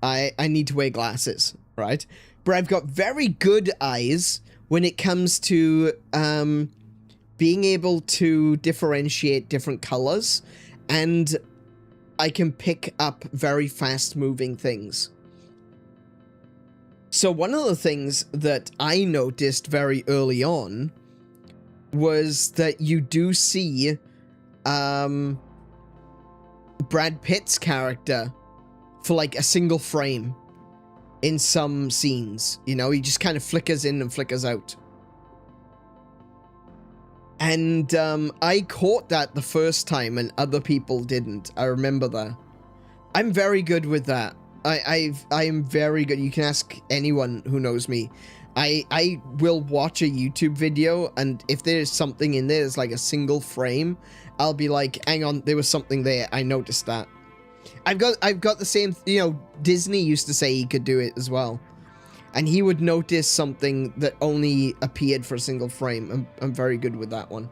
I need to wear glasses, right? But I've got very good eyes when it comes to being able to differentiate different colors, and I can pick up very fast-moving things. So one of the things that I noticed very early on was that you do see Brad Pitt's character for like a single frame in some scenes. You know, he just kind of flickers in and flickers out. And I caught that the first time and other people didn't. I remember that. I'm very good with that. I am very good. You can ask anyone who knows me. I will watch a YouTube video, and if there's something in there that's like a single frame, I'll be like, hang on, there was something there. I noticed that. I've got the same, you know, Disney used to say he could do it as well. And he would notice something that only appeared for a single frame. I'm very good with that one.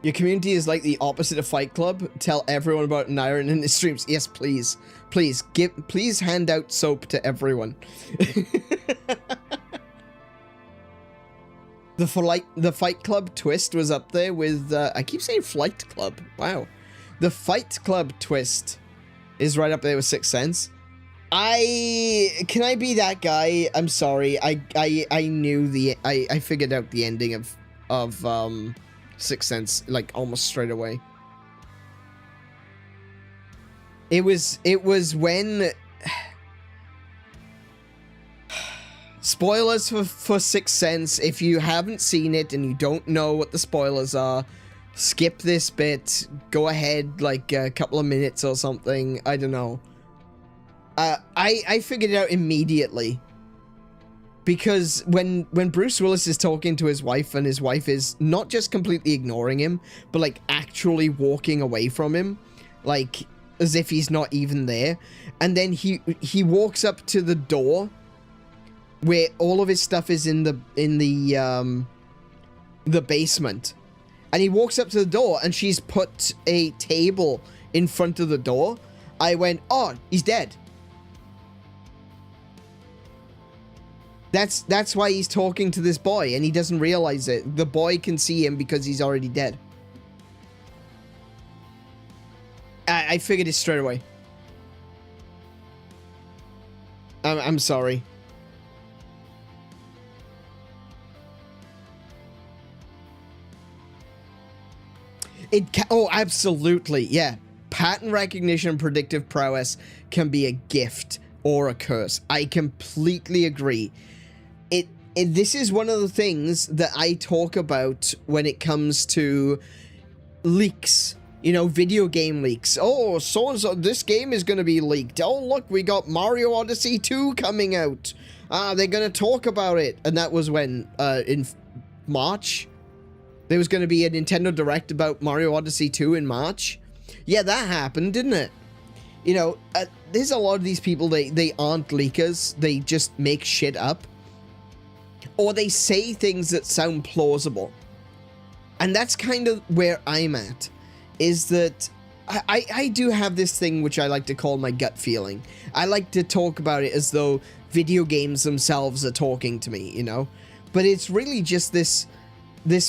Your community is like the opposite of Fight Club. Tell everyone about Aneurin in his streams. Yes, please. Please hand out soap to everyone. The Fight Club twist was up there with, I keep saying Flight Club. Wow. The Fight Club twist is right up there with Sixth Sense. Can I be that guy? I'm sorry. I knew I figured out the ending of Sixth Sense, like, almost straight away. It was when... Spoilers for Sixth Sense. If you haven't seen it and you don't know what the spoilers are, skip this bit. Go ahead, like, a couple of minutes or something. I don't know. I figured it out immediately. Because when Bruce Willis is talking to his wife and his wife is not just completely ignoring him, but like actually walking away from him, like as if he's not even there. And then he walks up to the door where all of his stuff is in the basement. And he walks up to the door and she's put a table in front of the door. I went, oh, he's dead. That's why he's talking to this boy and he doesn't realize it. The boy can see him because he's already dead. I figured it straight away. I'm sorry. Oh, absolutely. Yeah. Pattern recognition and predictive prowess can be a gift or a curse. I completely agree. This is one of the things that I talk about when it comes to leaks. You know, video game leaks. Oh, so-and-so, this game is going to be leaked. Oh, look, we got Mario Odyssey 2 coming out. They're going to talk about it. And that was when, in March? There was going to be a Nintendo Direct about Mario Odyssey 2 in March. Yeah, that happened, didn't it? You know, there's a lot of these people, they aren't leakers. They just make shit up. Or they say things that sound plausible. And that's kind of where I'm at. Is that I do have this thing which I like to call my gut feeling. I like to talk about it as though video games themselves are talking to me, you know? But it's really just this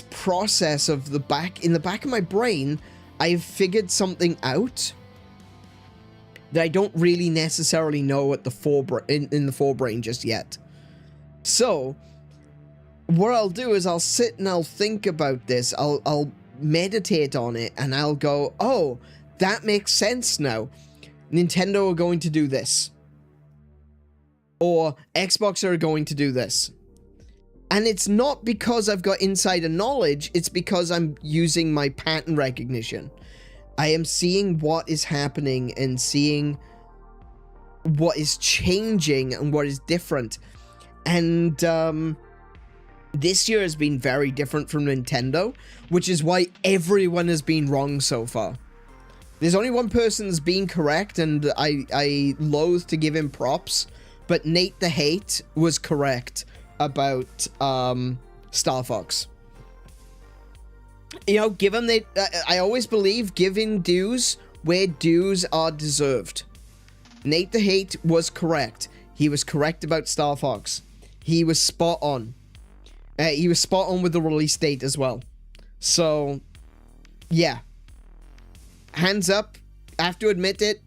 process of in the back of my brain, I've figured something out that I don't really necessarily know at the in the forebrain just yet. So what I'll do is I'll sit and I'll think about this. I'll meditate on it and I'll go, oh, that makes sense now. Nintendo are going to do this. Or Xbox are going to do this. And it's not because I've got insider knowledge, it's because I'm using my pattern recognition. I am seeing what is happening and seeing what is changing and what is different. And this year has been very different from Nintendo, which is why everyone has been wrong so far. There's only one person that's been correct, and I loathe to give him props, but Nate the Hate was correct about Star Fox. You know, give him I always believe giving dues where dues are deserved. Nate the Hate was correct. He was correct about Star Fox. He was spot on. He was spot on with the release date as well. So, yeah. Hands up. I have to admit it.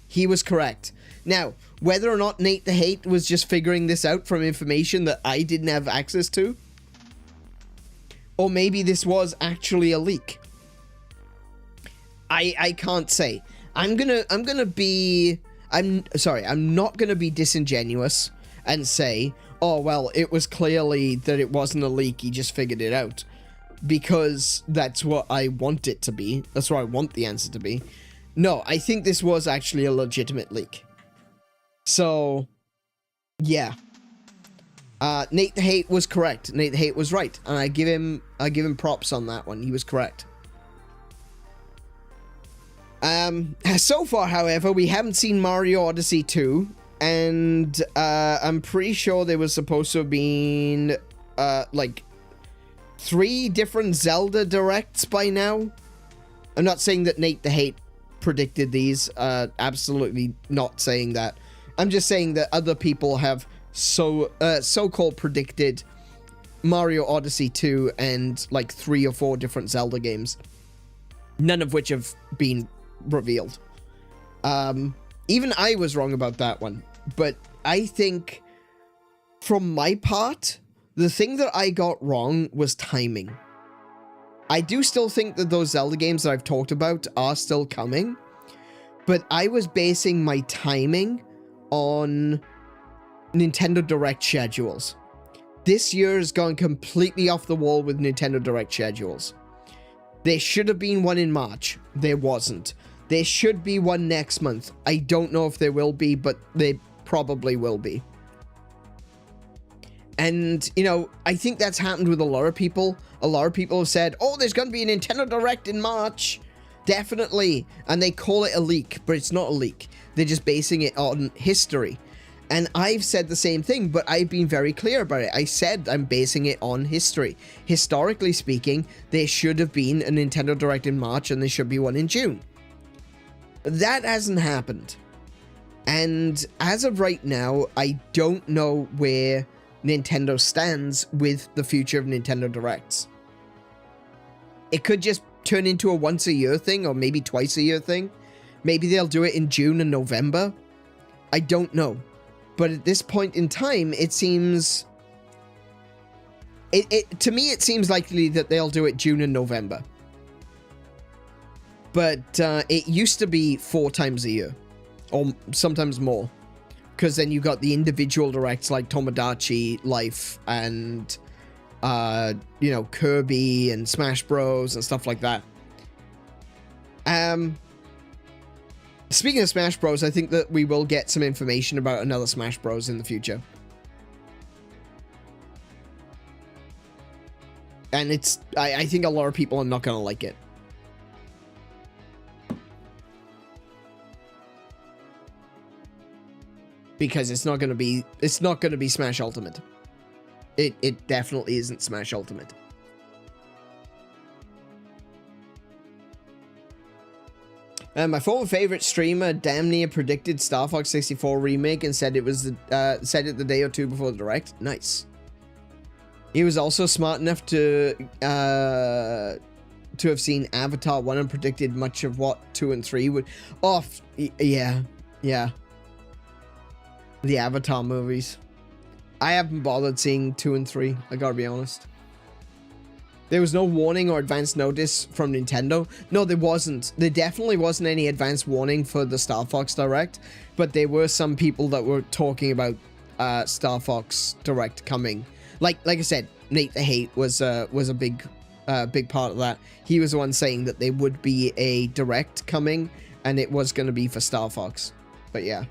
He was correct. Now, whether or not Nate the Hate was just figuring this out from information that I didn't have access to, or maybe this was actually a leak, I can't say. I'm not gonna be disingenuous and say, oh, well, it was clearly that it wasn't a leak, he just figured it out. Because that's what I want it to be. That's what I want the answer to be. No, I think this was actually a legitimate leak. So, yeah. Nate the Hate was correct. Nate the Hate was right. And I give him props on that one. He was correct. So far, however, we haven't seen Mario Odyssey 2. And I'm pretty sure there was supposed to have been like 3 different Zelda Directs by now. I'm not saying that Nate the Hate predicted these. Absolutely not saying that. I'm just saying that other people have so-called predicted Mario Odyssey 2 and like 3 or 4 different Zelda games. None of which have been revealed. Even I was wrong about that one. But I think, from my part, the thing that I got wrong was timing. I do still think that those Zelda games that I've talked about are still coming. But I was basing my timing on Nintendo Direct schedules. This year has gone completely off the wall with Nintendo Direct schedules. There should have been one in March. There wasn't. There should be one next month. I don't know if there will be, but there probably will be. And, you know, I think that's happened with a lot of people. A lot of people have said, oh, there's going to be a Nintendo Direct in March. Definitely. And they call it a leak, but it's not a leak. They're just basing it on history. And I've said the same thing, but I've been very clear about it. I said I'm basing it on history. Historically speaking, there should have been a Nintendo Direct in March and there should be one in June. That hasn't happened. And as of right now, I don't know where Nintendo stands with the future of Nintendo Directs. It could just turn into a once a year thing or maybe twice a year thing. Maybe they'll do it in June and November. I don't know. But at this point in time, it seems... to me, it seems likely that they'll do it June and November. But it used to be 4 times a year. Or sometimes more. Because then you got the individual directs like Tomodachi Life and, you know, Kirby and Smash Bros. And stuff like that. Speaking of Smash Bros, I think that we will get some information about another Smash Bros in the future. And it's, I think a lot of people are not going to like it. Because it's not going to be Smash Ultimate. It definitely isn't Smash Ultimate. My former favorite streamer damn near predicted Star Fox 64 remake and said it was said it the day or two before the direct. Nice. He was also smart enough to have seen Avatar 1 and predicted much of what 2 and 3 would. Oh, yeah. The Avatar movies. I haven't bothered seeing 2 and 3, I gotta be honest. There was no warning or advance notice from Nintendo. No, there wasn't. There definitely wasn't any advance warning for the Star Fox Direct, but there were some people that were talking about Star Fox Direct coming. Like I said, Nate the Hate was a big part of that. He was the one saying that there would be a Direct coming, and it was going to be for Star Fox. But yeah.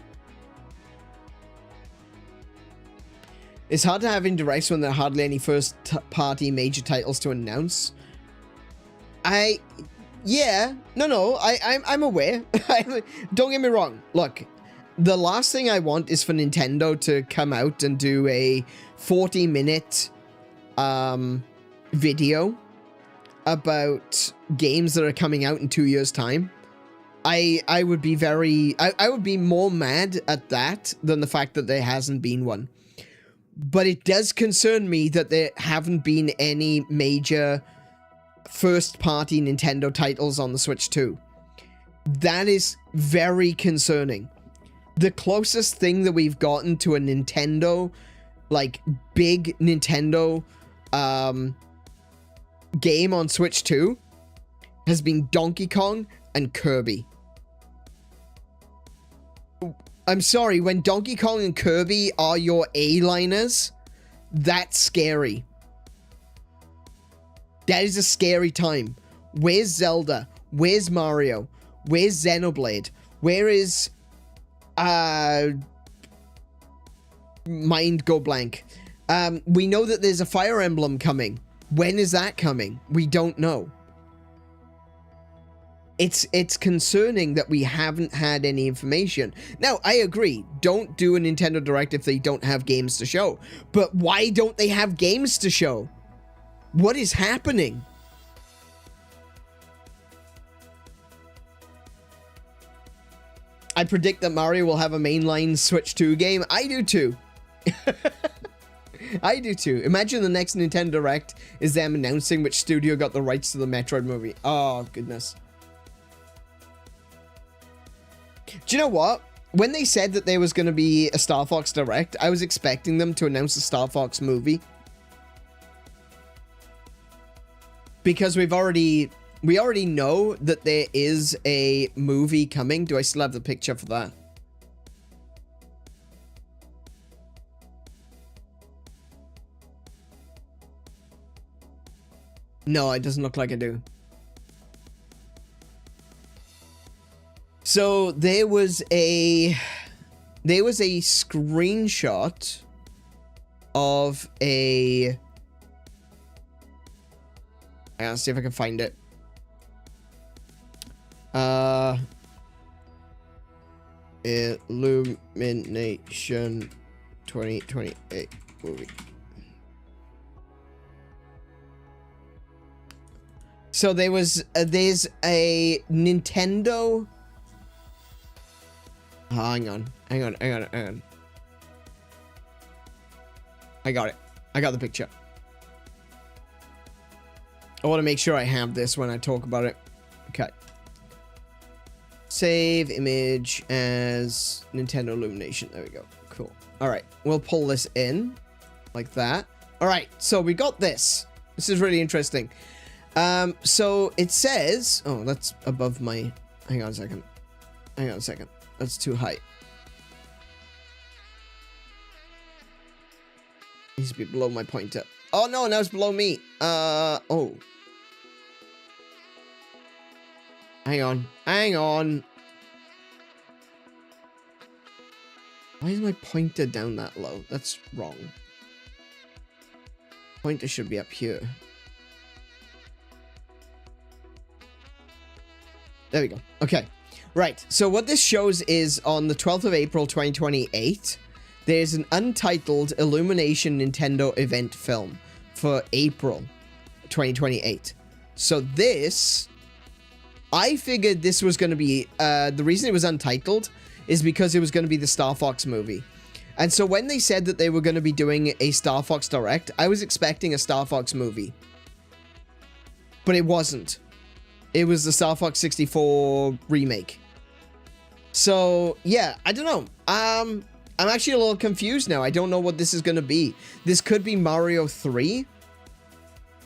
It's hard to have indirects when there are hardly any first-party major titles to announce. Yeah, no, I'm aware. Don't get me wrong. Look, the last thing I want is for Nintendo to come out and do a 40-minute video about games that are coming out in 2 years' time. I would be I would be more mad at that than the fact that there hasn't been one. But it does concern me that there haven't been any major first-party Nintendo titles on the Switch 2. That is very concerning. The closest thing that we've gotten to a Nintendo, like, big Nintendo game on Switch 2 has been Donkey Kong and Kirby. I'm sorry, when Donkey Kong and Kirby are your A-liners, that's scary. That is a scary time. Where's Zelda? Where's Mario? Where's Xenoblade? Where is... mind go blank. We know that there's a Fire Emblem coming. When is that coming? We don't know. It's concerning that we haven't had any information. Now, I agree. Don't do a Nintendo Direct if they don't have games to show. But why don't they have games to show? What is happening? I predict that Mario will have a mainline Switch 2 game. I do too. I do too. Imagine the next Nintendo Direct is them announcing which studio got the rights to the Metroid movie. Oh, goodness. Do you know what? When they said that there was going to be a Star Fox Direct, I was expecting them to announce the Star Fox movie. Because we already know that there is a movie coming. Do I still have the picture for that? No, it doesn't look like I do. So there was a screenshot of a... I'll see if I can find it. Illumination 2028 movie. So there's a Nintendo. Oh, hang on. I got it. I got the picture. I want to make sure I have this when I talk about it. Okay. Save image as Nintendo Illumination. There we go. Cool. All right. We'll pull this in like that. All right. So we got this. This is really interesting. So it says, oh, that's above my, hang on a second. That's too high. Needs to be below my pointer. Oh no, now it's below me. Oh. Hang on. Why is my pointer down that low? That's wrong. Pointer should be up here. There we go. Okay. Right. So what this shows is on the 12th of April, 2028, there's an untitled Illumination Nintendo event film for April 2028. So this, I figured this was going to be, the reason it was untitled is because it was going to be the Star Fox movie. And so when they said that they were going to be doing a Star Fox Direct, I was expecting a Star Fox movie. But it wasn't. It was the Star Fox 64 remake. So, yeah, I don't know. I'm actually a little confused now. I don't know what this is going to be. This could be Mario 3.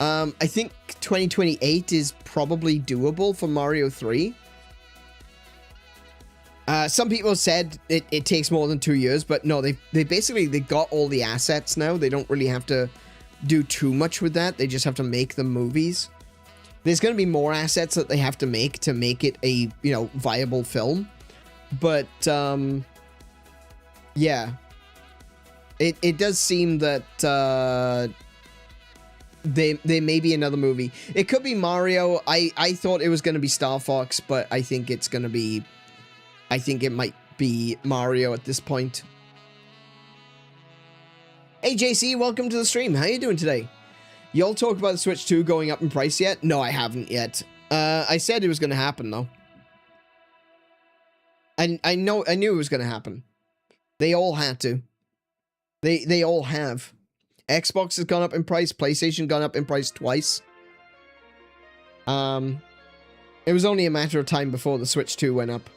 I think 2028 is probably doable for Mario 3. Some people said it takes more than 2 years, but no, they got all the assets now. They don't really have to do too much with that. They just have to make the movies. There's going to be more assets that they have to make it a, you know, viable film. But, yeah. It does seem that, there may be another movie. It could be Mario. I thought it was going to be Star Fox, but I think it's going to be... I think it might be Mario at this point. Hey, JC, welcome to the stream. How you doing today? Y'all talk about the Switch 2 going up in price yet? No, I haven't yet. I said it was going to happen, though. I knew it was going to happen. They all had to. They all have. Xbox has gone up in price. PlayStation gone up in price twice. It was only a matter of time before the Switch 2 went up.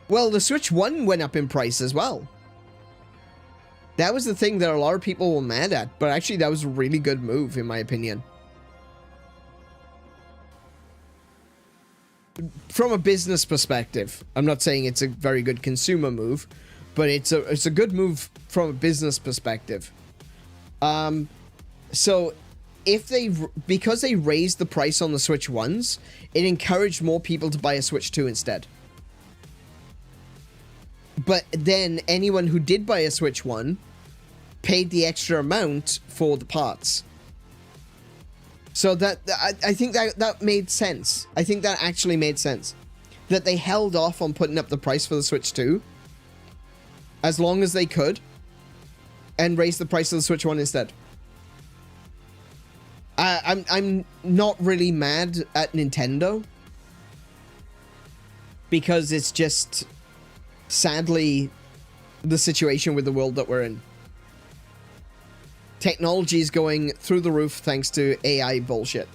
Well, the Switch 1 went up in price as well. That was the thing that a lot of people were mad at, but actually that was a really good move, in my opinion. From a business perspective, I'm not saying it's a very good consumer move, but it's a good move from a business perspective. So because they raised the price on the Switch 1s, it encouraged more people to buy a Switch 2 instead. But then anyone who did buy a Switch 1 paid the extra amount for the parts. So I think that made sense. I think that actually made sense. That they held off on putting up the price for the Switch 2 as long as they could and raised the price of the Switch 1 instead. I'm not really mad at Nintendo because it's just sadly the situation with the world that we're in. Technology is going through the roof thanks to AI bullshit.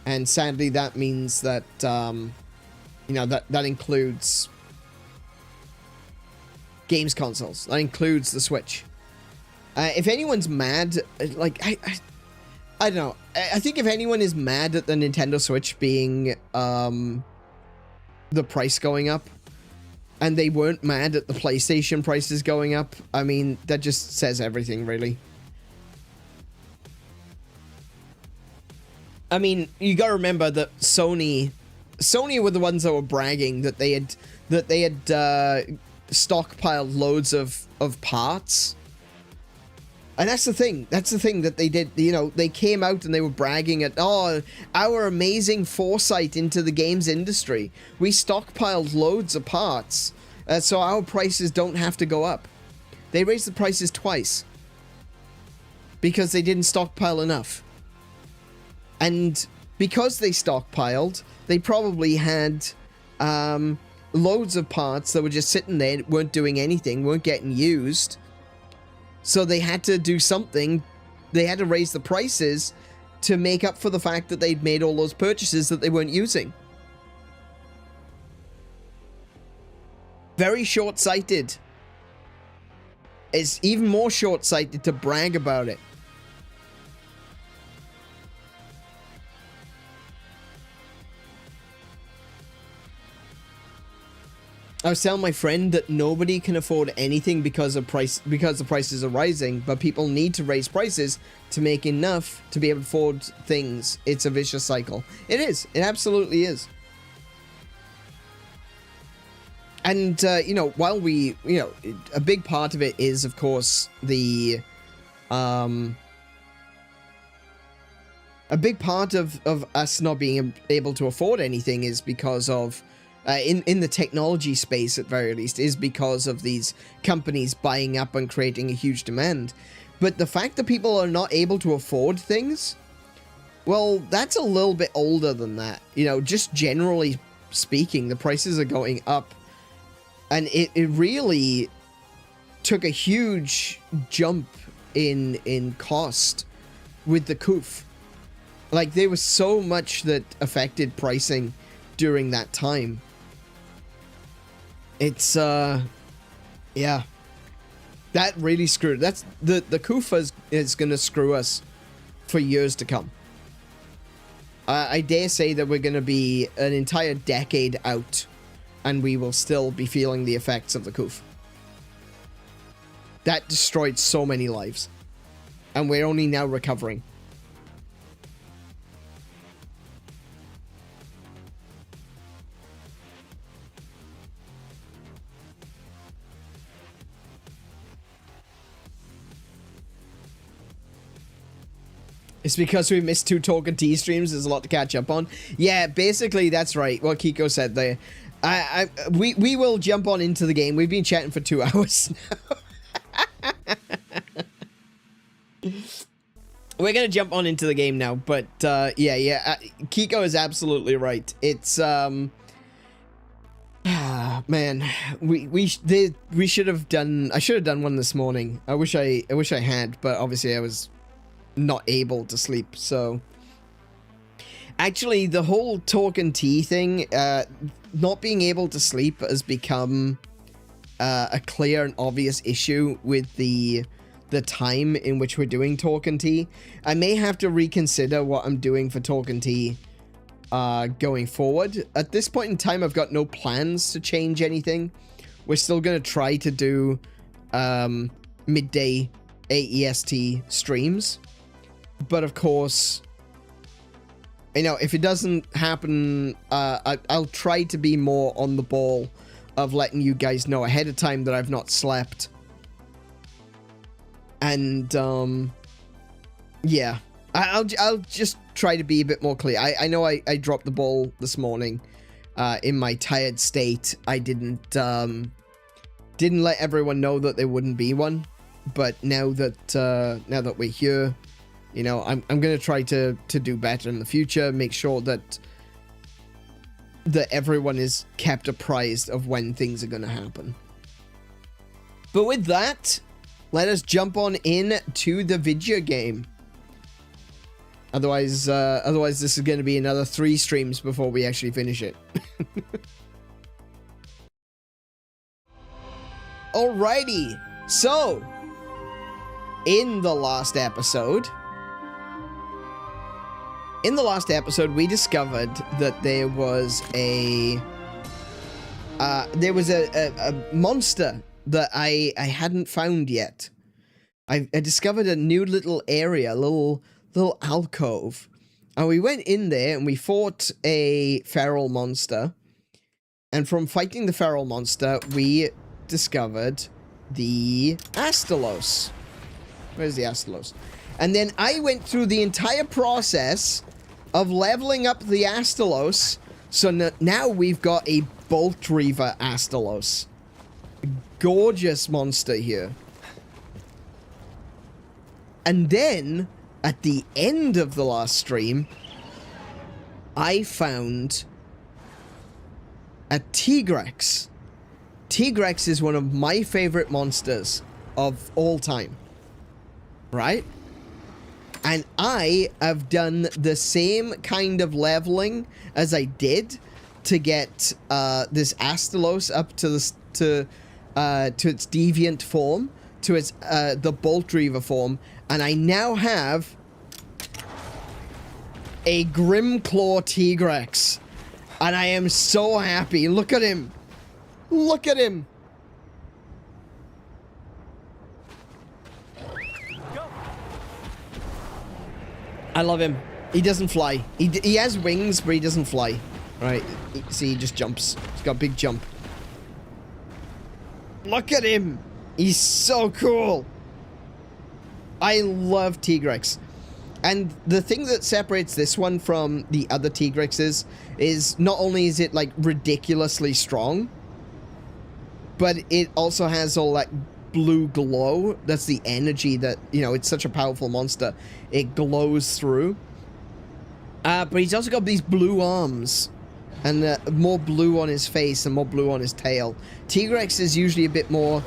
And sadly that means that, you know, that includes games consoles. That includes the Switch. If anyone's mad, like, I don't know. I think if anyone is mad at the Nintendo Switch being, the price going up, and they weren't mad at the PlayStation prices going up, I mean, that just says everything, really. I mean, you gotta remember that Sony were the ones that were bragging that they that they had stockpiled loads of parts. And that's the thing. That's the thing that they did. You know, they came out and they were bragging at, oh, our amazing foresight into the games industry. We stockpiled loads of parts, so our prices don't have to go up. They raised the prices twice because they didn't stockpile enough. And because they stockpiled, they probably had loads of parts that were just sitting there, weren't doing anything, weren't getting used. So they had to do something. They had to raise the prices to make up for the fact that they'd made all those purchases that they weren't using. Very short-sighted. It's even more short-sighted to brag about it. I was telling my friend that nobody can afford anything because the prices are rising, but people need to raise prices to make enough to be able to afford things. It's a vicious cycle. It is. It absolutely is. And, you know, while we, you know, a big part of it is, of course, a big part of us not being able to afford anything is because of, in the technology space at very least, is because of these companies buying up and creating a huge demand. But the fact that people are not able to afford things, well, that's a little bit older than that. You know, just generally speaking, the prices are going up. And it really took a huge jump in cost with the COOF. Like, there was so much that affected pricing during that time. It's, yeah. That really screwed. That's, the COOF is gonna screw us for years to come. I dare say that we're gonna be an entire decade out, and we will still be feeling the effects of the COOF. That destroyed so many lives. And we're only now recovering. It's because we missed 2 TalkNT streams. There's a lot to catch up on. Yeah, basically, that's right. What Kiko said there. We will jump on into the game. We've been chatting for 2 hours now. We're gonna jump on into the game now, but yeah, Kiko is absolutely right. It's man, we should have done. I should have done one this morning. I wish I had, but obviously I was not able to sleep. So actually, the whole TalkNT thing, not being able to sleep has become a clear and obvious issue with the time in which we're doing TalkNT. I may have to reconsider what I'm doing for TalkNT going forward. At this point in time, I've got no plans to change anything. We're still going to try to do midday AEST streams. But of course, you know, if it doesn't happen, I'll try to be more on the ball of letting you guys know ahead of time that I've not slept. And, yeah. I'll just try to be a bit more clear. I know I dropped the ball this morning, in my tired state. I didn't let everyone know that there wouldn't be one. But now that we're here, you know, I'm gonna try to do better in the future, make sure that everyone is kept apprised of when things are gonna happen. But with that, let us jump on in to the video game. Otherwise this is gonna be another 3 streams before we actually finish it. Alrighty, so in the last episode, we discovered that there was a monster that I hadn't found yet. I discovered a new little area, little alcove, and we went in there and we fought a feral monster, And from fighting the feral monster, we discovered the Rathalos. Where's the Rathalos? And then I went through the entire process of leveling up the Rathalos. So now we've got a Bolt Reaver Rathalos. Gorgeous monster here. And then, at the end of the last stream, I found a Tigrex. Tigrex is one of my favorite monsters of all time. Right? And I have done the same kind of leveling as I did to get this Rathalos up to its deviant form, to its the Bolt Reaver form, and I now have a Grimclaw Tigrex, and I am so happy. Look at him! Look at him! I love him. He doesn't fly. He has wings, but he doesn't fly. Right? See, he just jumps. He's got a big jump. Look at him! He's so cool! I love Tigrex. And the thing that separates this one from the other Tigrexes is not only is it, like, ridiculously strong, but it also has all that blue glow. That's the energy that, you know, it's such a powerful monster. It glows through. But he's also got these blue arms. And more blue on his face and more blue on his tail. Tigrex is usually a bit more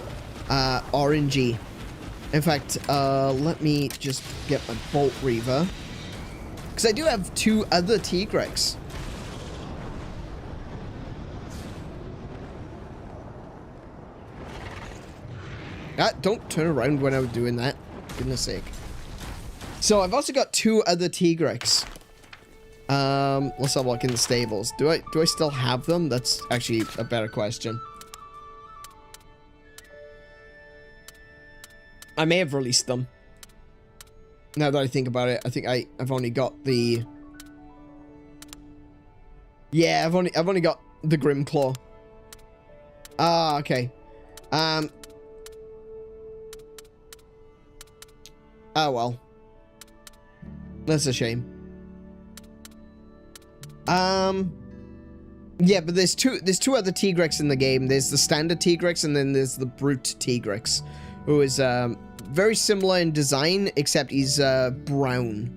orangey. In fact, let me just get my Bolt Reaver. Because I do have 2 other Tigrex. Don't turn around when I'm doing that. For goodness sake. So I've also got 2 other Tigrex. Let's have a look in the stables. Do I still have them? That's actually a better question. I may have released them. Now that I think about it, I think I've only got the... Yeah, I've only got the Grimclaw. Ah, okay. Oh well. That's a shame. Yeah, but there's two other Tigrex in the game. There's the standard Tigrex, and then there's the brute Tigrex, who is very similar in design, except he's brown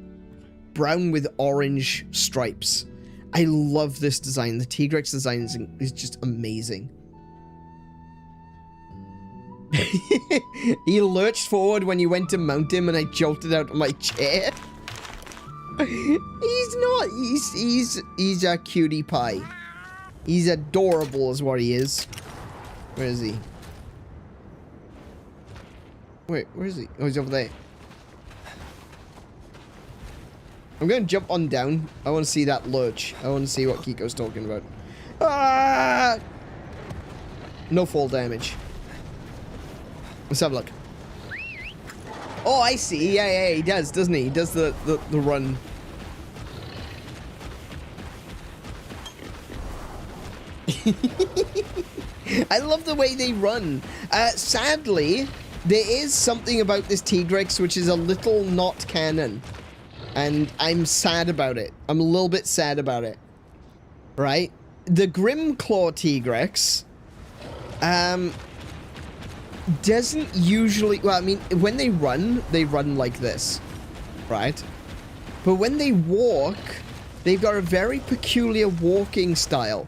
with orange stripes. I love this design. The Tigrex design is just amazing. He lurched forward when you went to mount him, and I jolted out of my chair. He's not. He's a cutie pie. He's adorable is what he is. Where is he? Wait, where is he? Oh, he's over there. I'm going to jump on down. I want to see that lurch. I want to see what Kiko's talking about. Ah! No fall damage. Let's have a look. Oh, I see. Yeah, he does, doesn't he? He does the run. I love the way they run. Sadly, there is something about this Tigrex which is a little not canon. And I'm sad about it. I'm a little bit sad about it. Right? The Grimclaw Tigrex doesn't usually... Well, I mean, when they run like this. Right? But when they walk, they've got a very peculiar walking style.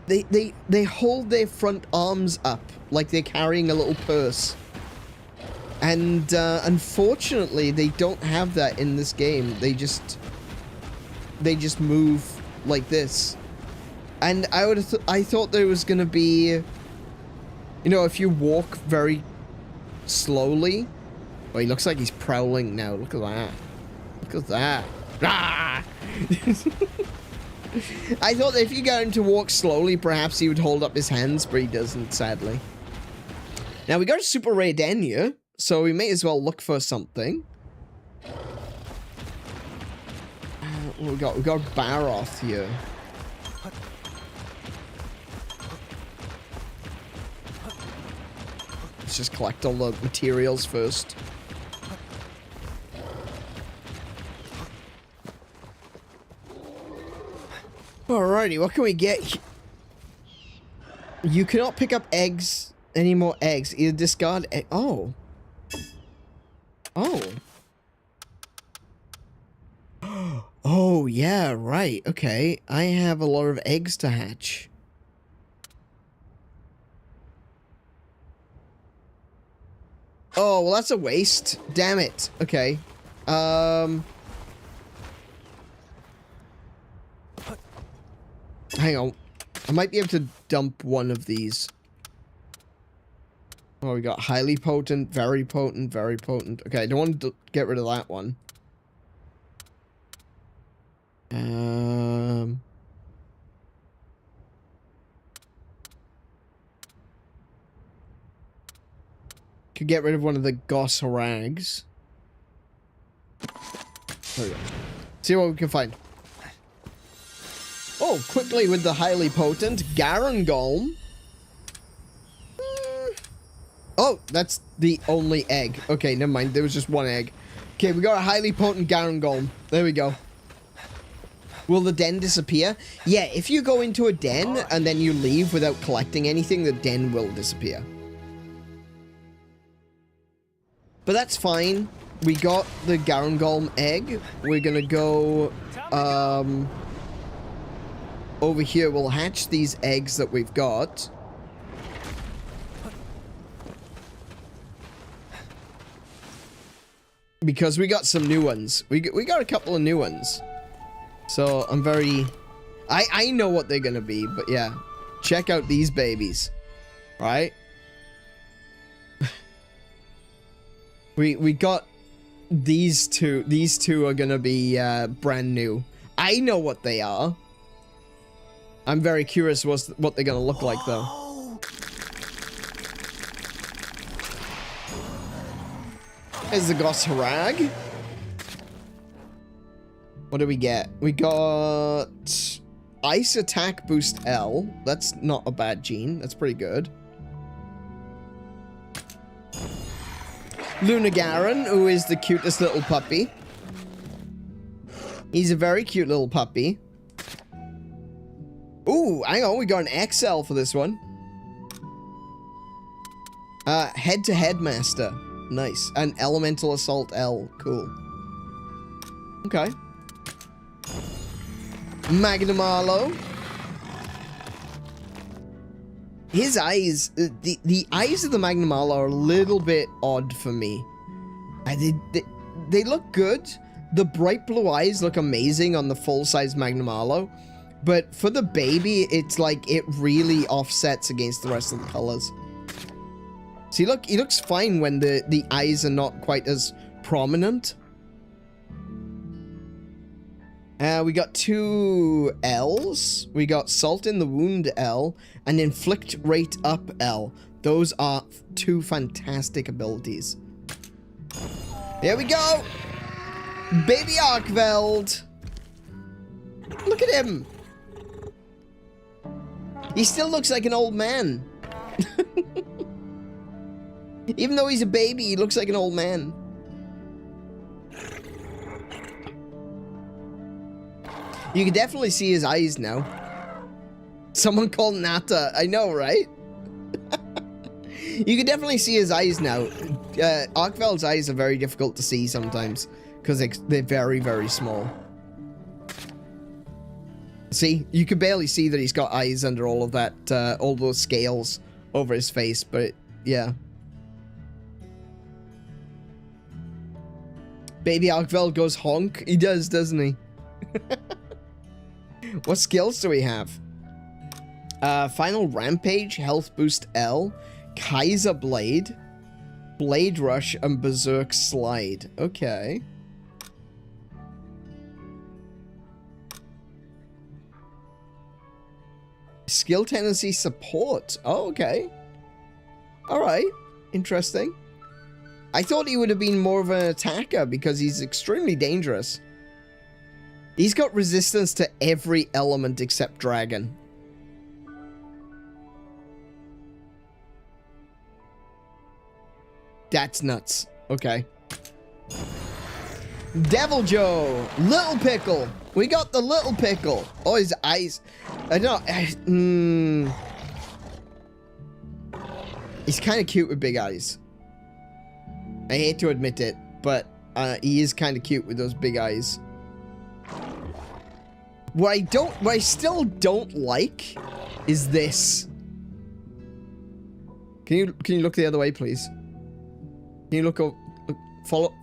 They hold their front arms up like they're carrying a little purse. And unfortunately, they don't have that in this game. They just move like this. And I thought there was gonna be, you know, if you walk very slowly. Oh, he looks like he's prowling now. Look at that. Look at that. Ah! I thought that if you got him to walk slowly, perhaps he would hold up his hands, but he doesn't, sadly. Now, we got a super rare den here, so we may as well look for something. We got Baroth here. Let's just collect all the materials first. Alrighty, what can we get? You cannot pick up eggs, any more eggs. Either discard egg. Oh. Oh. Oh, yeah, right. Okay. I have a lot of eggs to hatch. Oh, well, that's a waste. Damn it. Okay. Hang on. I might be able to dump one of these. Oh, we got highly potent, very potent, very potent. Okay, I don't want to get rid of that one. Could get rid of one of the 𝗦𝘄𝗶𝘁𝗰𝗵s. There we go. See what we can find. Oh, quickly with the highly potent 𝗬𝗁𝗀𝗁. Oh, that's the only egg. Okay, never mind. There was just one egg. Okay, we got a highly potent 𝗬𝗁𝗀𝗁. There we go. Will the den disappear? Yeah, if you go into a den and then you leave without collecting anything, the den will disappear. But that's fine. We got the 𝗬𝗁𝗀𝗁 egg. We're gonna go, over here. We'll hatch these eggs that we've got. Because we got some new ones. We got a couple of new ones. So I'm very... I know what they're gonna be, but yeah. Check out these babies. Right? we got these two. These two are gonna be brand new. I know what they are. I'm very curious what they're gonna look like though. There's the 𝗦𝘄𝗶𝘁𝗰𝗵. What do we get? We got ice attack boost L. That's not a bad gene. That's pretty good. 𝗬𝗁𝗀𝗁, who is the cutest little puppy. He's a very cute little puppy. Ooh, hang on. We got an XL for this one. Head-to-head master. Nice. An elemental assault L. Cool. Okay. 𝗦𝘄𝗶𝘁𝗰𝗵. His eyes, the eyes of the 𝗦𝘄𝗶𝘁𝗁 are a little bit odd for me. They look good. The bright blue eyes look amazing on the full-size 𝗦𝘄𝗶𝘁. But for the baby, it's like it really offsets against the rest of the colors. See, look, he looks fine when the eyes are not quite as prominent. We got two L's. We got Salt in the Wound L and Inflict Rate Up L. Those are two fantastic abilities. Here we go! Baby Arkveld! Look at him! He still looks like an old man. Even though he's a baby, he looks like an old man. You can definitely see his eyes now. Someone called Nata. I know, right? You can definitely see his eyes now. Arkveld's eyes are very difficult to see sometimes because they're very, very small. See? You can barely see that he's got eyes under all of that, all those scales over his face, but yeah. Baby Arkveld goes honk. He does, doesn't he? What skills do we have? Final Rampage, Health Boost L, Kaiser Blade, Blade Rush, and Berserk Slide. Okay. Skill Tendency Support. Oh, okay. Alright. Interesting. I thought he would have been more of an attacker because he's extremely dangerous. He's got resistance to every element except dragon. That's nuts. Okay. Devil Joe. Little Pickle. We got the Little Pickle. Oh, his eyes. I don't know. He's kind of cute with big eyes. I hate to admit it, but he is kind of cute with those big eyes. What I still don't like is this. Can you look the other way, please? Can you look follow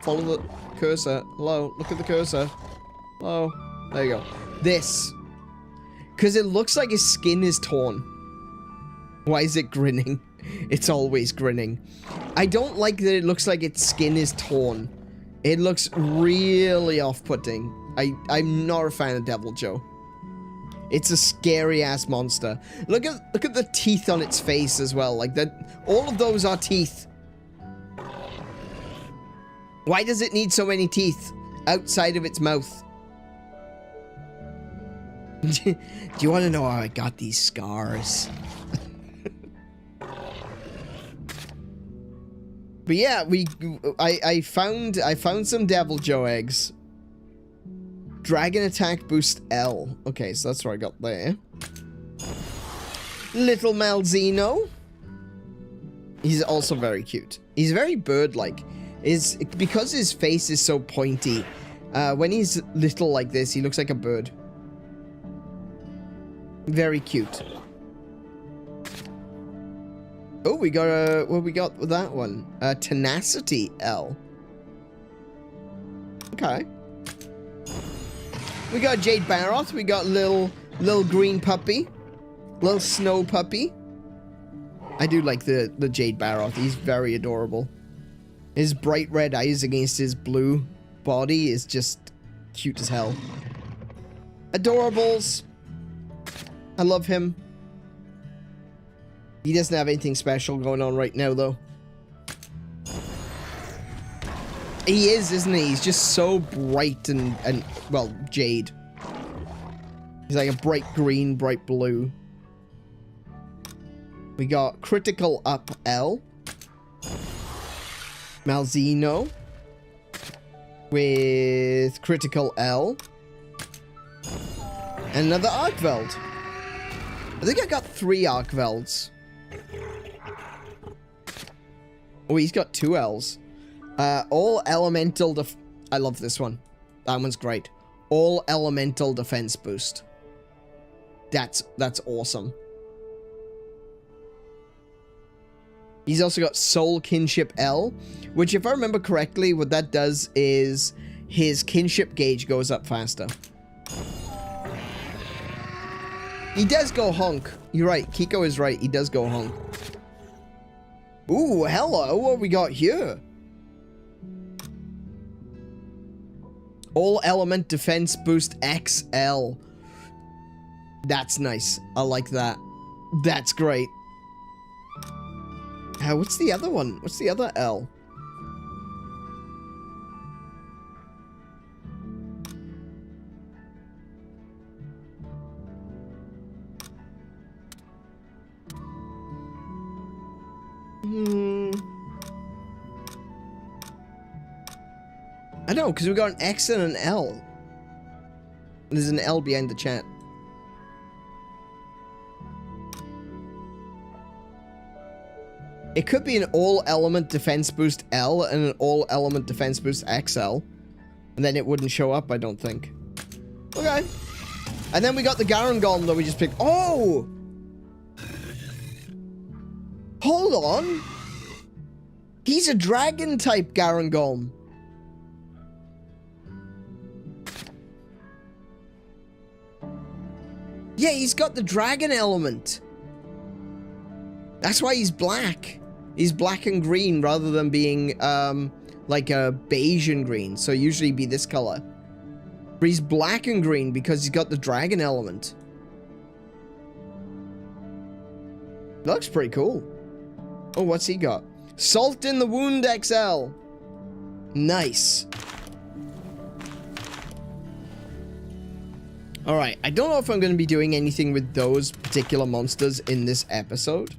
the cursor? Hello, look at the cursor. Hello, there you go. This, because it looks like his skin is torn. Why is it grinning? It's always grinning. I don't like that it looks like its skin is torn. It looks really off-putting. I'm not a fan of Devil Joe. It's a scary-ass monster. Look at the teeth on its face as well. Like that, all of those are teeth. Why does it need so many teeth outside of its mouth? Do you want to know how I got these scars? But yeah, I found some Devil Joe eggs. Dragon attack boost L. Okay, so that's what I got there. Little Malzeno. He's also very cute. He's very bird-like. Because his face is so pointy. When he's little like this, he looks like a bird. Very cute. Oh, we got a... What we got with that one? Tenacity L. Okay. We got Jade Barroth. We got little green puppy. Little snow puppy. I do like the Jade Barroth. He's very adorable. His bright red eyes against his blue body is just cute as hell. Adorables. I love him. He doesn't have anything special going on right now, though. He is, isn't he? He's just so bright and well, jade. He's like a bright green, bright blue. We got Critical Up L. Malzeno. With Critical L. And another Arkveld. I think I got 3 Arkvelds. Oh, he's got 2 L's. All elemental I love this one. That one's great. All elemental defense boost. That's awesome. He's also got Soul Kinship L, which if I remember correctly, what that does is his kinship gauge goes up faster. He does go honk. You're right. Kiko is right. He does go honk. Ooh, hello. What we got here? All element defense boost XL. That's nice. I like that. That's great. What's the other one? What's the other L? I know, because we got an X and an L. There's an L behind the chat. It could be an all-element defense boost L and an all-element defense boost XL. And then it wouldn't show up, I don't think. Okay. And then we got the Garen Golem that we just picked. Oh! Hold on. He's a dragon-type Garen Golem. Yeah, he's got the dragon element. That's why he's black. He's black and green rather than being, like a beige and green. So usually be this color. But he's black and green because he's got the dragon element. Looks pretty cool. Oh, what's he got? Salt in the Wound XL. Nice. Alright, I don't know if I'm going to be doing anything with those particular monsters in this episode.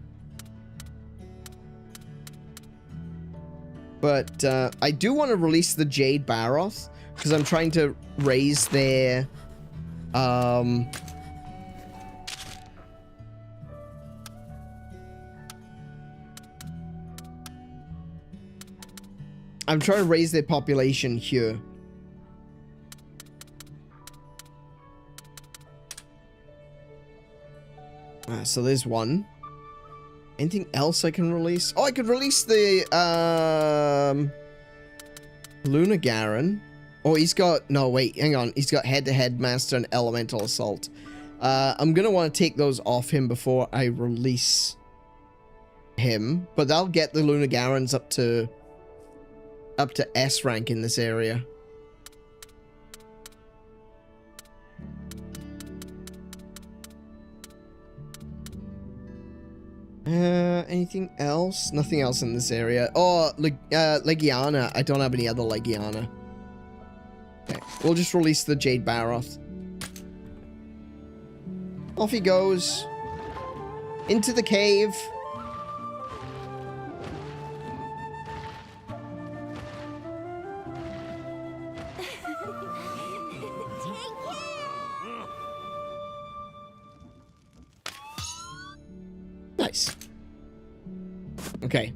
But I do want to release the 𝗬𝗂𝗁 because I'm trying to raise their I'm trying to raise their population here. So there's one. Anything else I can release? Oh, I could release the 𝗬𝗂𝗁. Oh, he's got... No, wait, hang on. He's got head-to-head master and elemental assault. I'm gonna want to take those off him before I release him. But that'll get the 𝗬𝗂𝗁s up to S rank in this area. Anything else? Nothing else in this area. Oh, Legiana. I don't have any other Legiana. Okay, we'll just release the 𝗬𝗂𝗁. Off he goes. Into the cave. Nice. Okay.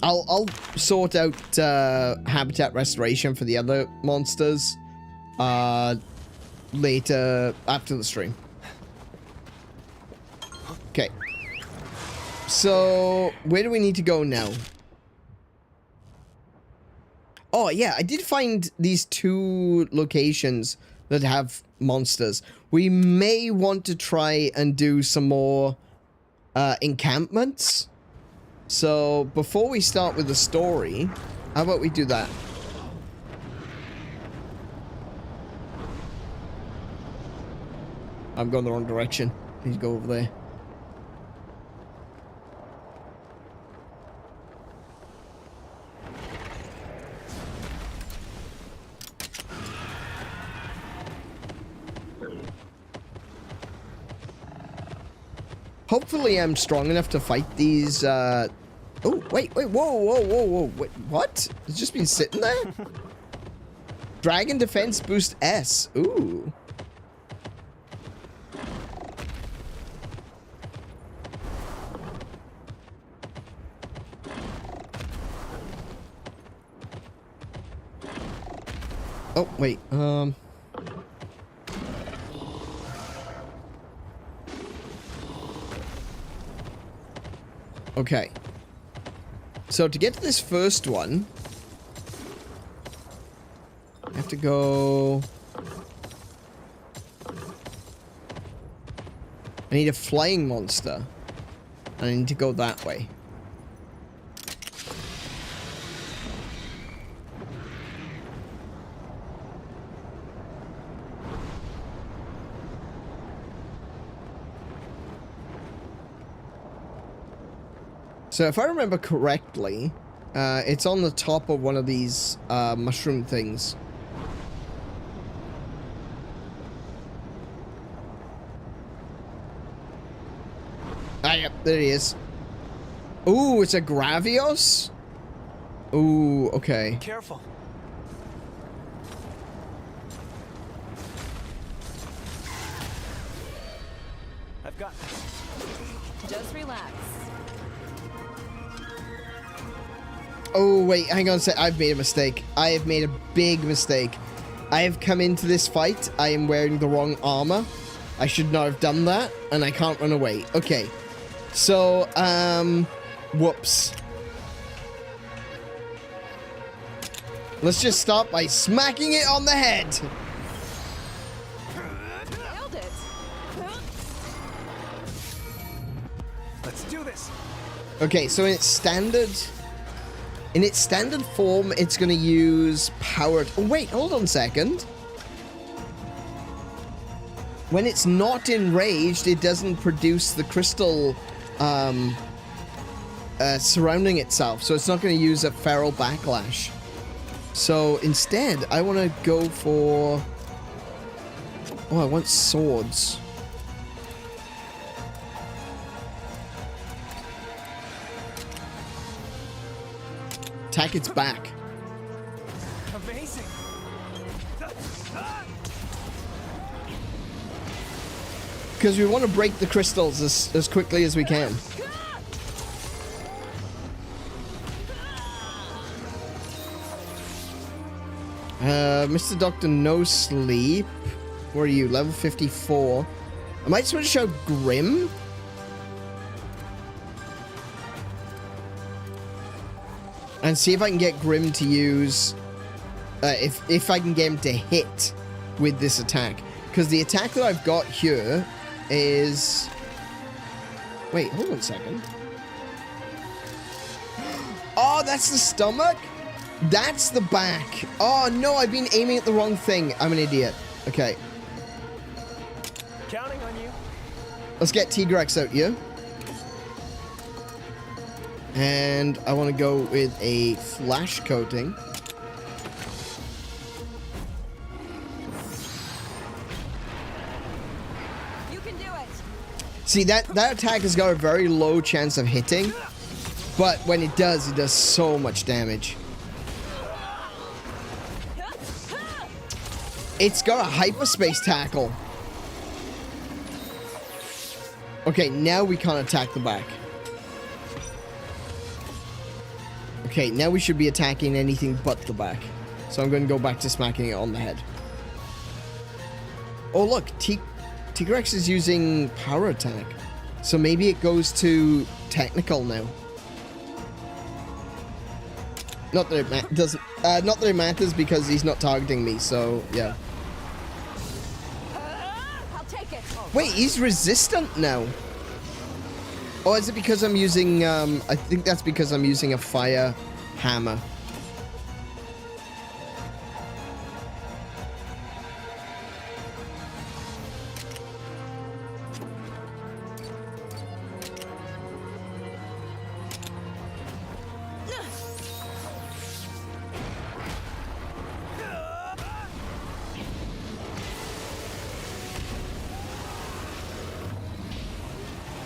I'll sort out habitat restoration for the other monsters later after the stream. Okay. So, where do we need to go now? Oh, yeah, I did find these 2 locations that have monsters. We may want to try and do some more encampments. So, before we start with the story, how about we do that? I'm going the wrong direction. Need to go over there. Hopefully I'm strong enough to fight these, Oh, wait, whoa, wait, what? It's just been sitting there? Dragon defense boost S. Ooh. Oh, wait, okay. So to get to this first one, I have to go... I need a flying monster. I need to go that way. So if I remember correctly, it's on the top of one of these mushroom things. Ah, yep, there he is. Ooh, it's a Gravios? Ooh, okay.
Careful. I've got this.
Just relax.
Oh, wait, hang on a sec. I've made a mistake. I have made a big mistake. I have come into this fight. I am wearing the wrong armor. I should not have done that, and I can't run away. Okay. So, whoops. Let's just start by smacking it on the head.
Nailed it.
Let's do this.
Okay, so in its standard form, it's going to use powered... Oh, wait, hold on a second. When it's not enraged, it doesn't produce the crystal surrounding itself, so it's not going to use a feral backlash. So instead, I want to go for... Oh, I want swords. attack its back.
Amazing.
Because we want to break the crystals as quickly as we can. Mr. Doctor No Sleep. Where are you? Level 54. I might switch out Grim. And see if I can get Grim to use... if I can get him to hit with this attack. Because the attack that I've got here is... Wait, hold on a second. Oh, that's the stomach? That's the back. Oh, no, I've been aiming at the wrong thing. I'm an idiot. Okay.
Counting on you.
Let's get Tigrex out here. And I want to go with a flash coating.
You can do it.
See, that attack has got a very low chance of hitting. But when it does so much damage. It's got a hyperspace tackle. Okay, now we can't attack the back. Okay, now we should be attacking anything but the back. So I'm going to go back to smacking it on the head. Oh, look. Tigrex is using power attack. So maybe it goes to technical now. Not that it doesn't. Not that it matters because he's not targeting me. So yeah.
I'll take it.
Wait, he's resistant now. Oh, is it because I'm using? I think that's because I'm using a fire hammer.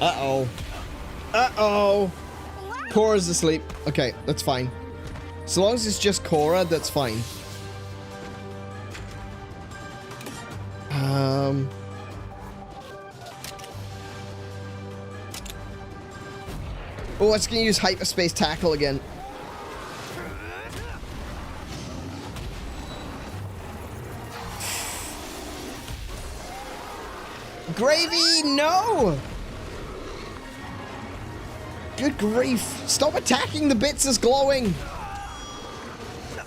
Uh-oh. Uh-oh. Cora's asleep. Okay, that's fine. So long as it's just Cora, that's fine. Oh, it's gonna use hyperspace tackle again. Gravy, no! Good grief. Stop attacking the bits that's glowing.
No.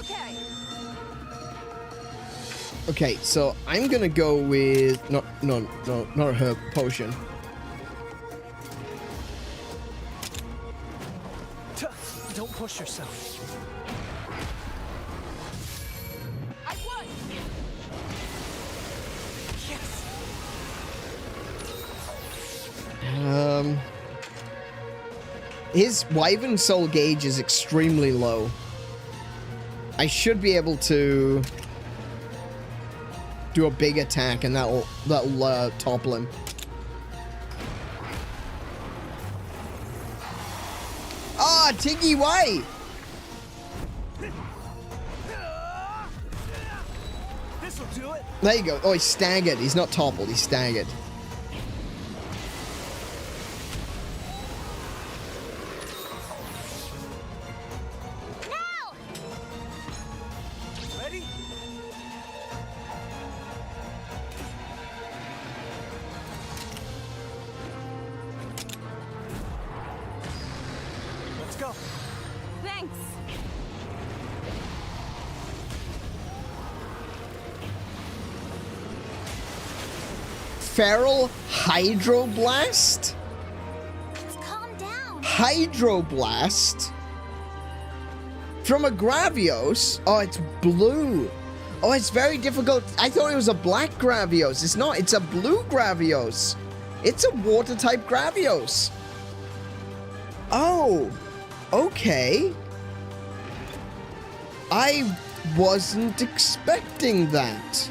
Okay.
Okay, so I'm gonna go with not a herb potion.
Don't push yourself.
I won.
Yes.
His Wyvern Soul gauge is extremely low. I should be able to do a big attack and that'll topple him. Ah, Tiggy White!
This'll do it.
There you go. Oh, he's staggered. He's not toppled. He's staggered.
Now.
Ready? Let's go.
Thanks.
Feral Hydroblast?
Calm down.
Hydroblast? From a Gravios? Oh, it's blue. Oh, it's very difficult. I thought it was a black Gravios. It's not. It's a blue Gravios. It's a water type Gravios. Oh, okay. I wasn't expecting that.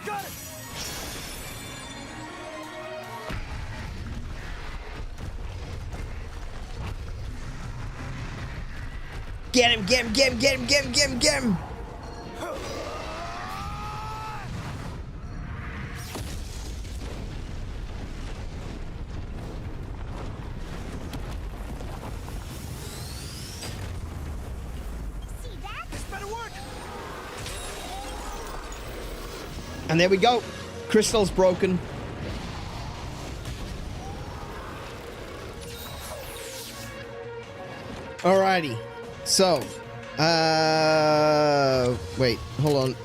got it!
Get him, get him, get him, get him, get him, get him, get him!
See that?
This better work!
And there we go. Crystal's broken. Alrighty. So, wait, hold on.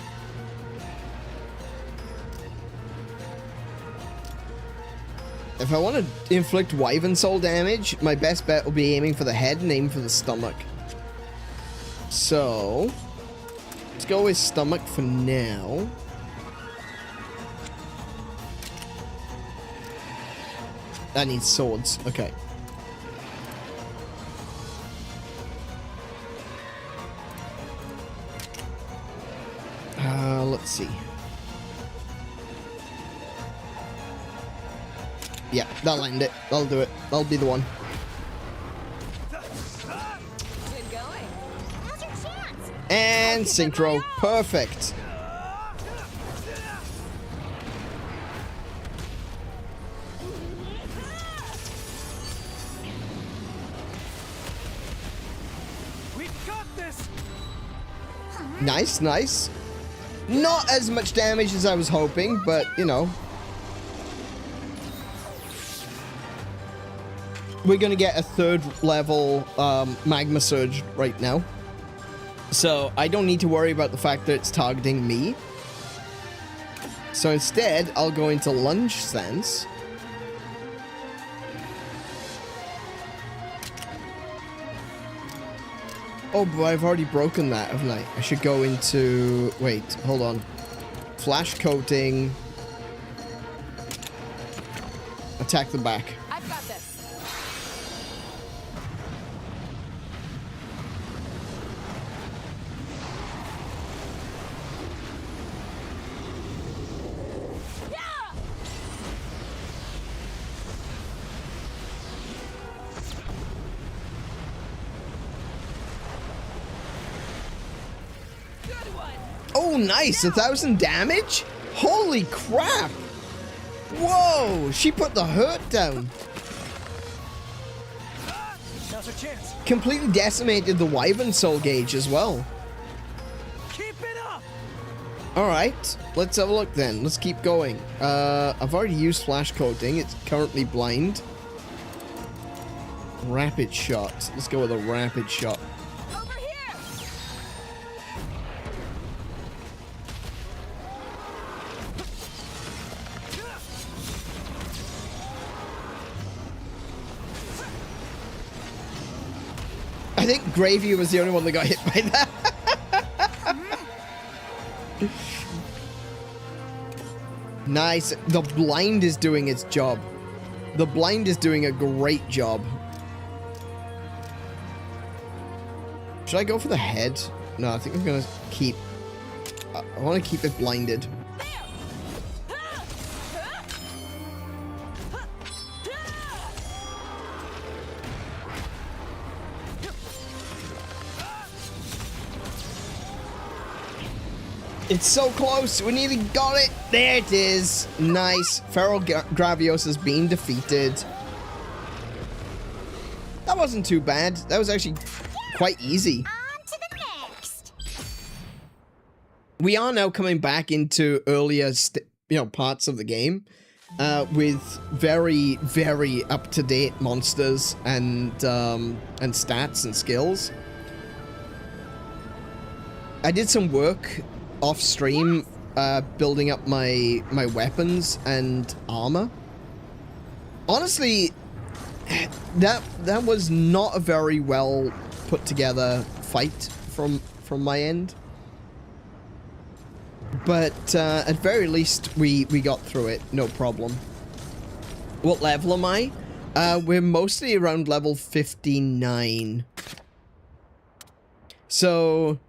If I want to inflict Wyvern Soul damage, my best bet will be aiming for the head and aim for the stomach. So, let's go with stomach for now. I need swords. Okay. Let's see. Yeah, that'll end it. That'll do it. That'll be the one.
Good going. Now's your chance.
And synchro. Perfect.
We've got this!
Nice, nice. Not as much damage as I was hoping, but, you know. We're going to get a 3rd level Magma Surge right now. So, I don't need to worry about the fact that it's targeting me. So, instead, I'll go into Lunge Stance. Oh, but I've already broken that, haven't I? I should go into... Wait, hold on. Flash Coating. Attack the back.
I've got this.
Oh, nice! 1,000 damage? Holy crap! Whoa! She put the hurt down.
Now's our chance.
Completely decimated the Wyvern Soul gauge as well.
Keep it up!
Alright, let's have a look then. Let's keep going. I've already used Flash Coating. It's currently blind. Rapid Shot. Let's go with a Rapid Shot.
Over here.
I think Gravy was the only one that got hit by that. Nice. The blind is doing its job. The blind is doing a great job. Should I go for the head? No, I think I'm gonna keep... I want to keep it blinded. It's so close. We nearly got it. There it is. Nice. Feral Gravios has been defeated. That wasn't too bad. That was actually quite easy.
On to the next.
We are now coming back into earlier, parts of the game with very, very up-to-date monsters and stats and skills. I did some work off stream, building up my weapons and armor. Honestly, that was not a very well put together fight from my end, but at very least we got through it, no problem. What level am I? We're mostly around level 59. So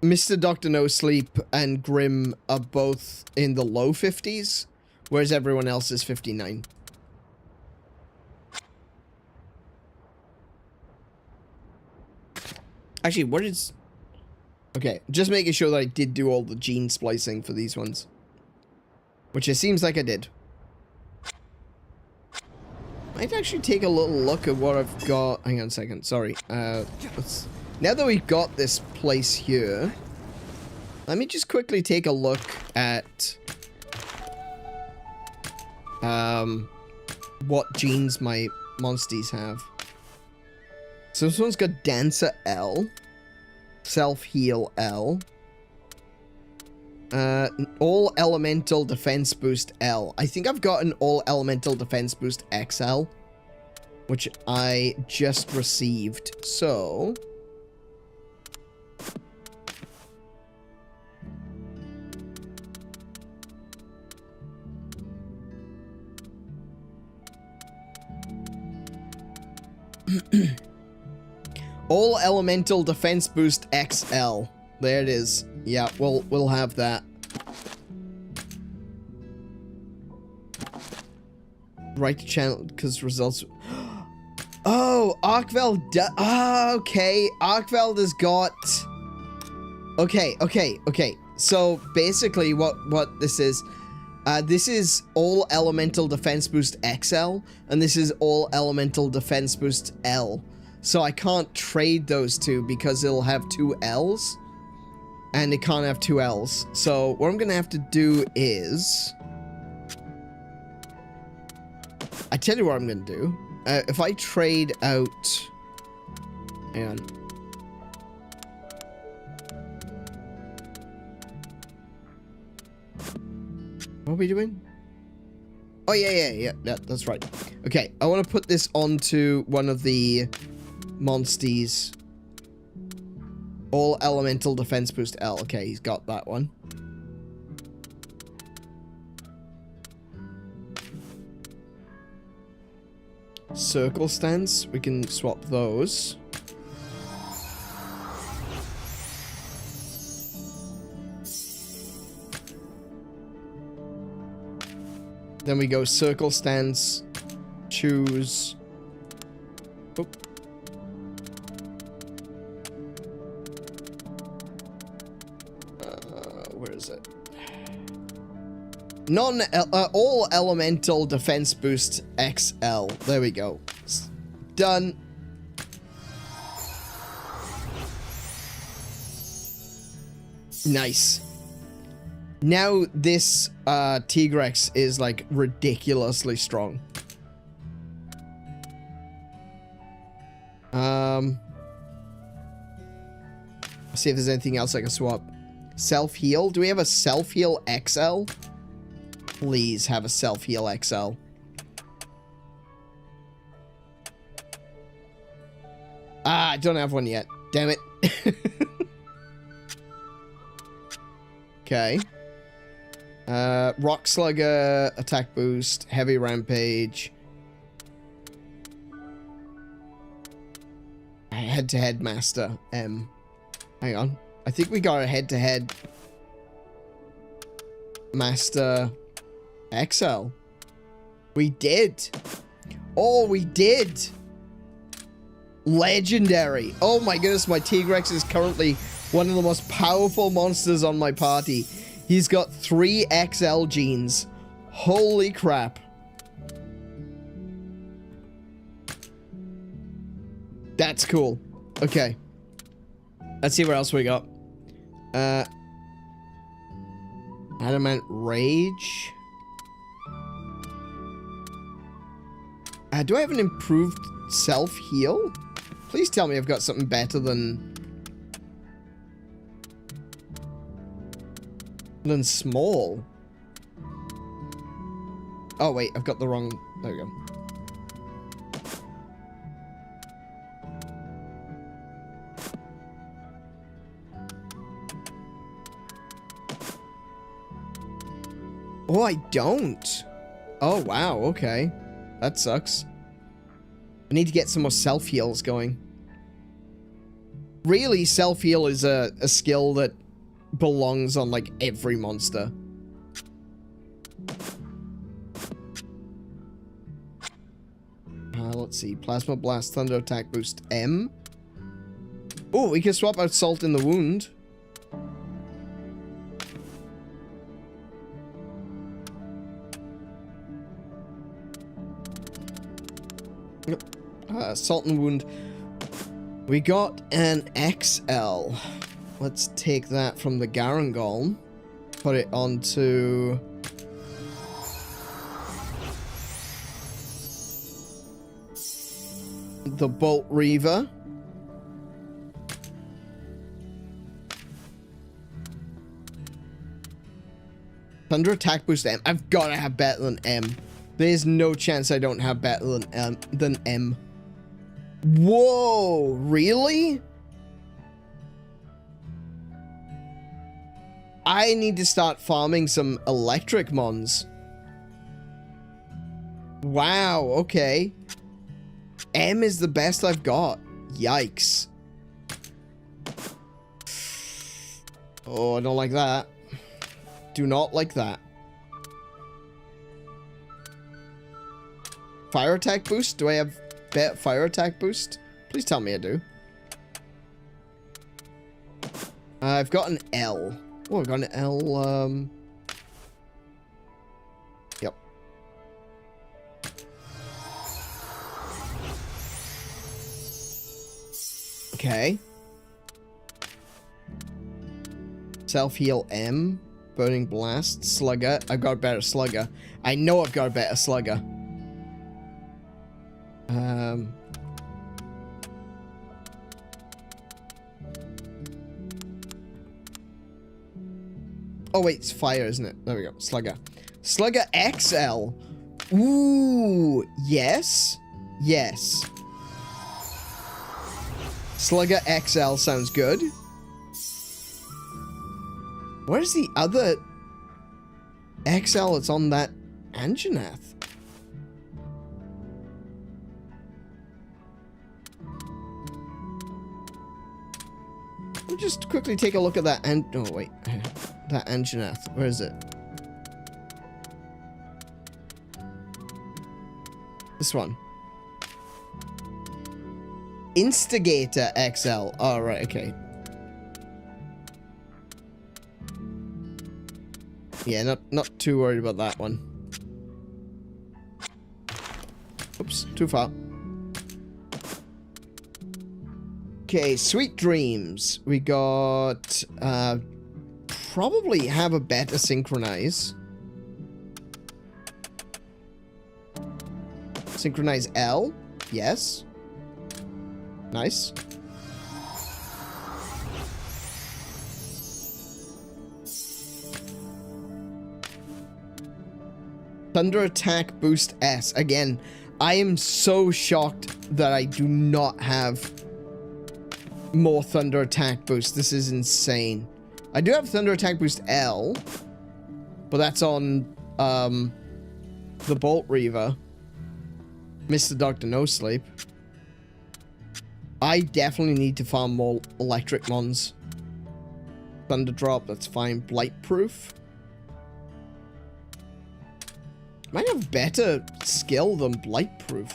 Mr. Dr. No Sleep and Grim are both in the low 50s, whereas everyone else is 59. Actually, what is... Okay, just making sure that I did do all the gene splicing for these ones. Which it seems like I did. Might actually take a little look at what I've got. Hang on a second, sorry. Now that we've got this place here, let me just quickly take a look at what genes my monsties have. So this one's got Dancer L, Self-Heal L, All Elemental Defense Boost L. I think I've got an All Elemental Defense Boost XL, which I just received. So... All Elemental Defense Boost XL. There it is. Yeah, we'll have that. Right channel, because results... Oh, Arkveld... okay, Arkveld has got... Okay. So, basically, what this is All Elemental Defense Boost XL, and this is All Elemental Defense Boost L. So I can't trade those two because it'll have two L's. And it can't have two L's. So what I'm going to have to do is... I tell you what I'm going to do. If I trade out... Hang on. What are we doing? Oh, yeah, that's right. Okay, I want to put this onto one of the... monsties. All Elemental Defense Boost L. Okay, he's got that one. Circle stance. We can swap those. Then we go circle stance. Choose. Oop. Where is it? All Elemental Defense Boost XL. There we go. Done. Nice. Now this Tigrex is like ridiculously strong. See if there's anything else I can swap. Self-heal? Do we have a self-heal XL? Please have a self-heal XL. Ah, I don't have one yet. Damn it. Okay. Rock Slugger, attack boost, heavy rampage. Head-to-head master, M. Hang on. I think we got a head-to-head master XL. We did. Oh, we did. Legendary. Oh my goodness, my Tigrex is currently one of the most powerful monsters on my party. He's got 3 XL genes. Holy crap. That's cool. Okay. Let's see what else we got. Adamant Rage. Do I have an improved self-heal? Please tell me I've got something better than small. Oh wait, I've got the wrong... There we go. Oh, I don't. Oh, wow. Okay. That sucks. I need to get some more self-heals going. Really, self-heal is a skill that belongs on, like, every monster. Let's see. Plasma Blast, Thunder Attack Boost, M. Oh, we can swap out Salt in the Wound. Salt in the Wound. We got an XL. Let's take that from the Garangolm. Put it onto... the Bolt Reaver. Thunder Attack Boost M. I've got to have better than M. There's no chance I don't have better than M. Whoa, really? I need to start farming some electric mons. Wow, okay. M is the best I've got. Yikes. Oh, I don't like that. Do not like that. Fire attack boost? Do I have better fire attack boost? Please tell me I do. I've got an L. Oh, I've got an L, Yep. Okay. Self-heal M. Burning Blast. Slugger. I've got a better Slugger. I know I've got a better Slugger. Oh wait, it's fire, isn't it? There we go. Slugger. Slugger XL. Ooh, yes. Yes. Slugger XL sounds good. Where's the other XL that's on that Anjanath? We'll just quickly take a look at that oh wait. That Anjanath. Where is it? This one. Instigator XL. Oh, right, okay. Yeah, not too worried about that one. Oops, too far. Okay, Sweet Dreams. We got, probably have a better Synchronize. Synchronize L. Yes. Nice. Thunder Attack Boost S. Again, I am so shocked that I do not have more Thunder Attack Boost. This is insane. I do have Thunder Attack Boost L, but that's on the Bolt Reaver. Mr. Dr. No Sleep. I definitely need to farm more electric mons. Thunder Drop, that's fine. Blight Proof. Might have better skill than Blight Proof.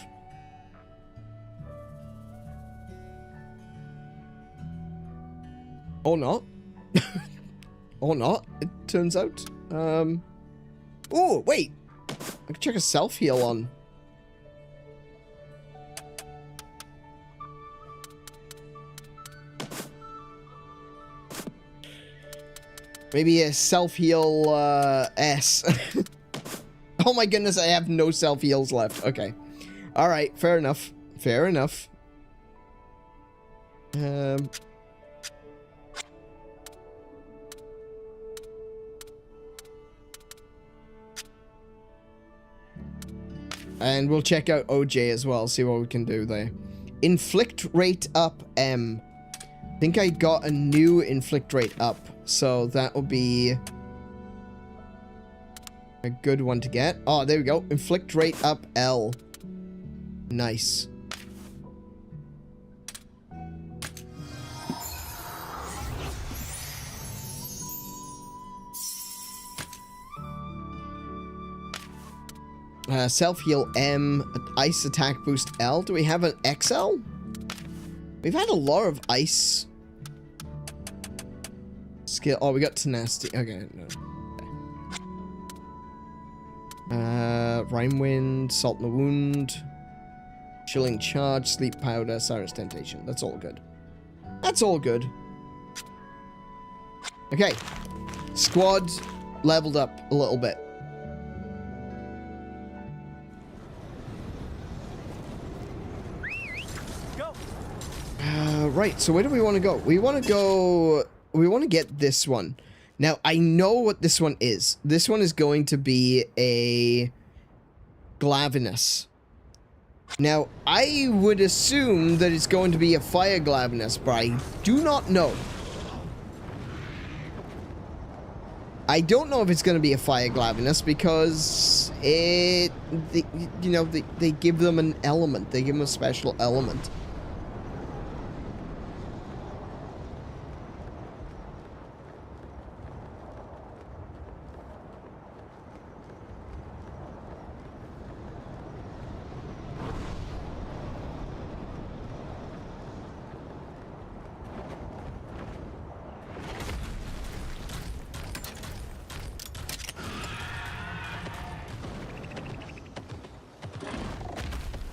Or not. Or not, it turns out. Oh, wait. I can check a self-heal on. Maybe a self-heal, S. Oh my goodness, I have no self-heals left. Okay. Alright, fair enough. Fair enough. And we'll check out OJ as well, see what we can do there. Inflict rate up M. I think I got a new inflict rate up, so that will be a good one to get. Oh, there we go. Inflict rate up L. Nice. Self-heal M, ice attack boost L. Do we have an XL? We've had a lot of ice skill. Oh, we got tenacity. Okay, no. Rime Wind, Salt in the Wound, Chilling Charge, Sleep Powder, Siren's Temptation. That's all good. That's all good. Okay. Squad leveled up a little bit.
Go.
Right, so where do we want to go? We want to get this one. Now, I know what this one is. This one is going to be a Glavenus. Now, I would assume that it's going to be a fire Glavenus, but I do not know. I don't know if it's going to be a fire Glavenus because they give them an element. They give them a special element.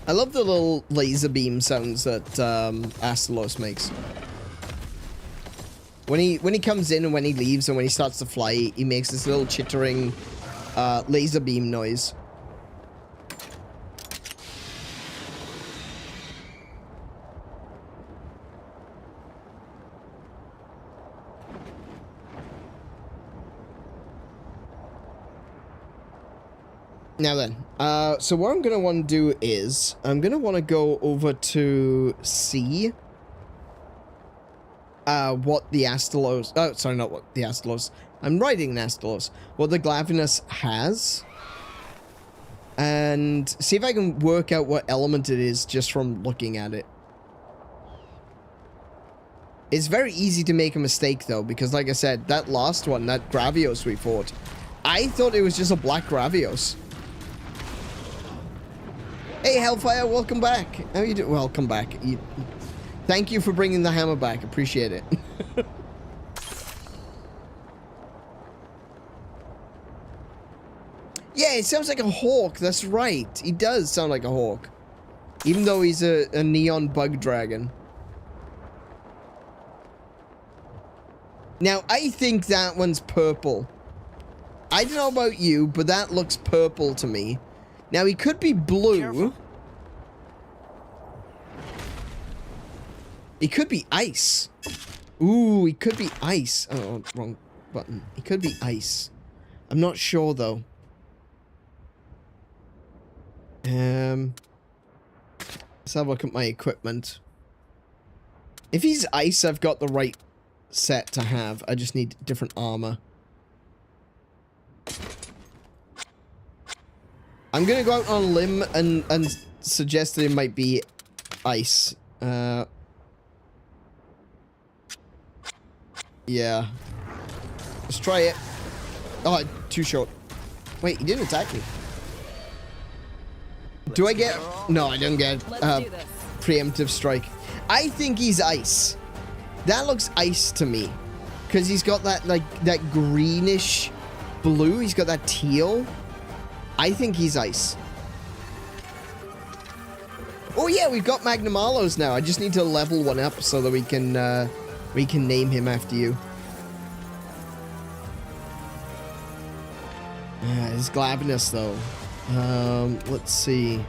I love the little laser beam sounds that Rathalos makes. When he comes in and when he leaves and when he starts to fly, he makes this little chittering laser beam noise. Now then, so what I'm going to want to do is, I'm going to want to go over to see what the Rathalos, oh, sorry, not what the Rathalos, I'm writing Rathalos, what the Glavenus has, and see if I can work out what element it is just from looking at it. It's very easy to make a mistake, though, because like I said, that last one, that Gravios we fought, I thought it was just a black Gravios. Hey, Hellfire, welcome back. How you doing? Welcome back. Thank you for bringing the hammer back. Appreciate it. Yeah, it sounds like a hawk. That's right. He does sound like a hawk. Even though he's a neon bug dragon. Now, I think that one's purple. I don't know about you, but that looks purple to me. Now, he could be blue. Careful. He could be ice. Ooh, he could be ice. Oh, wrong button. He could be ice. I'm not sure, though. Let's have a look at my equipment. If he's ice, I've got the right set to have. I just need different armor. I'm gonna go out on a limb and suggest that it might be ice. Yeah. Let's try it. Oh, too short. Wait, he didn't attack me. Do I get... No, I don't get preemptive strike. I think he's ice. That looks ice to me. Because he's got that, like, that greenish blue. He's got that teal. I think he's ice. Oh yeah, we've got Magnamarlos now. I just need to level one up so that we can name him after you. His Glavenus though. Let's see.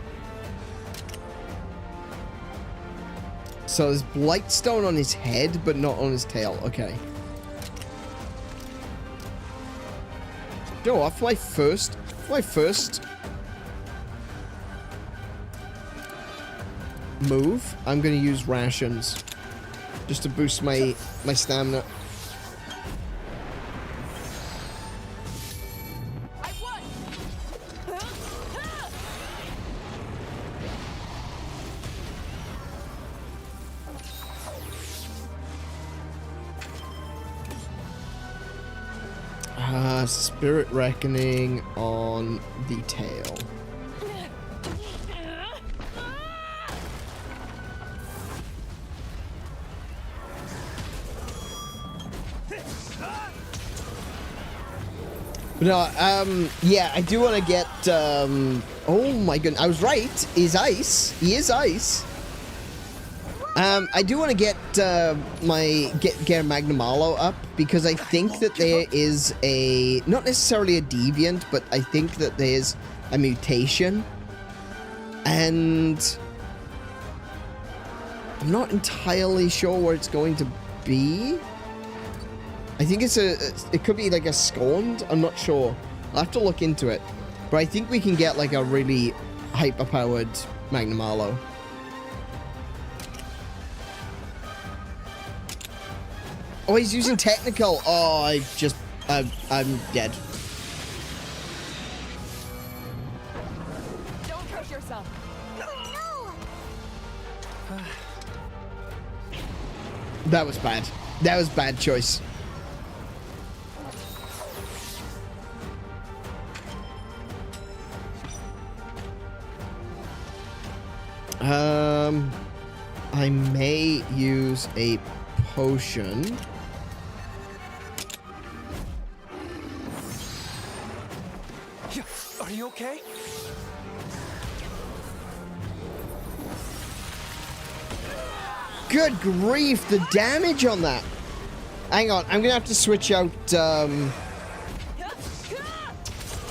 So there's Blightstone on his head, but not on his tail. Okay. Yo, off my first move, I'm gonna use rations just to boost my stamina. Spirit Reckoning on the tail. No, yeah, I do want to get, oh my goodness, I was right, he's ice, he is ice. I do want to get, 𝗬𝗫𝗁𝗵𝗁 up, because I think that there is a, not necessarily a deviant, but I think that there's a mutation, and I'm not entirely sure where it's going to be. I think it's it could be like a scorned, I'm not sure. I'll have to look into it. But I think we can get like a really hyper-powered 𝗬𝗁𝗵𝗁. Oh, he's using technical. Oh, I'm dead.
Don't push yourself. No.
That was bad. That was bad choice. I may use a potion.
Are you okay?
Good grief, the damage on that. Hang on, I'm gonna have to switch out,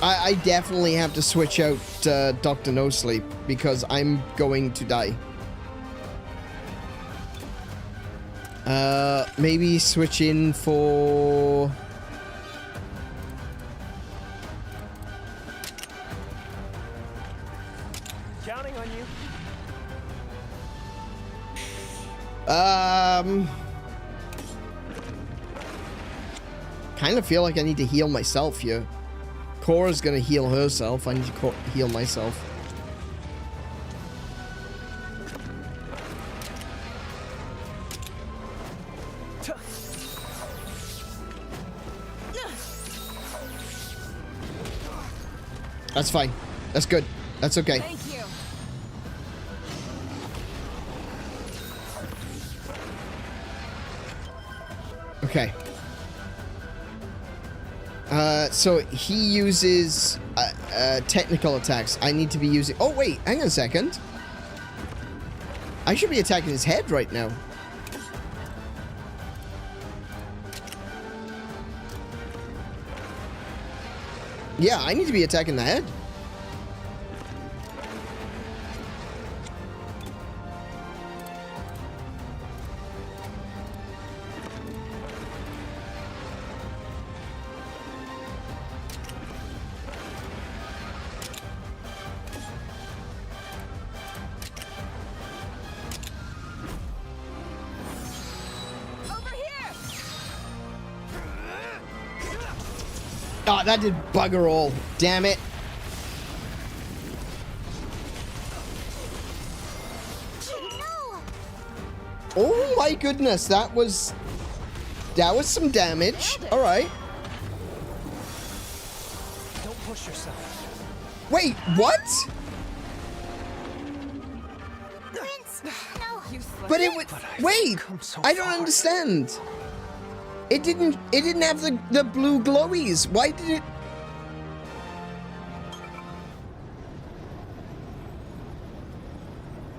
I definitely have to switch out, Dr. No Sleep, because I'm going to die. Maybe switch in for...
Counting on you.
Kind of feel like I need to heal myself here. Cora's gonna heal herself. I need to heal myself. That's fine. That's good. That's okay.
Thank you.
Okay. So he uses technical attacks. I need to be using... Oh, wait. Hang on a second. I should be attacking his head right now. Yeah, I need to be attacking the head. Oh, that did bugger all. Damn it. Oh my goodness, that was some damage. All right.
Don't push yourself.
Wait, what?
Prince, no.
But it was... Wait,
So
I don't understand. It didn't have the blue glowies. Why did it...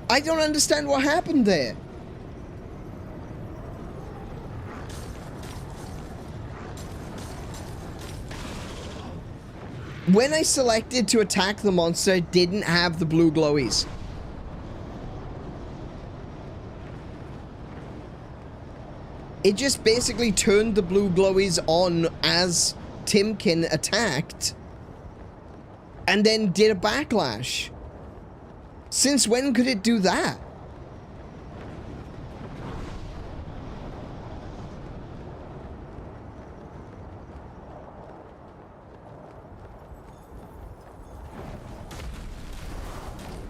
I don't understand what happened there. When I selected to attack the monster, it didn't have the blue glowies. It just basically turned the blue glowies on as Timkin attacked and then did a backlash. Since when could it do that?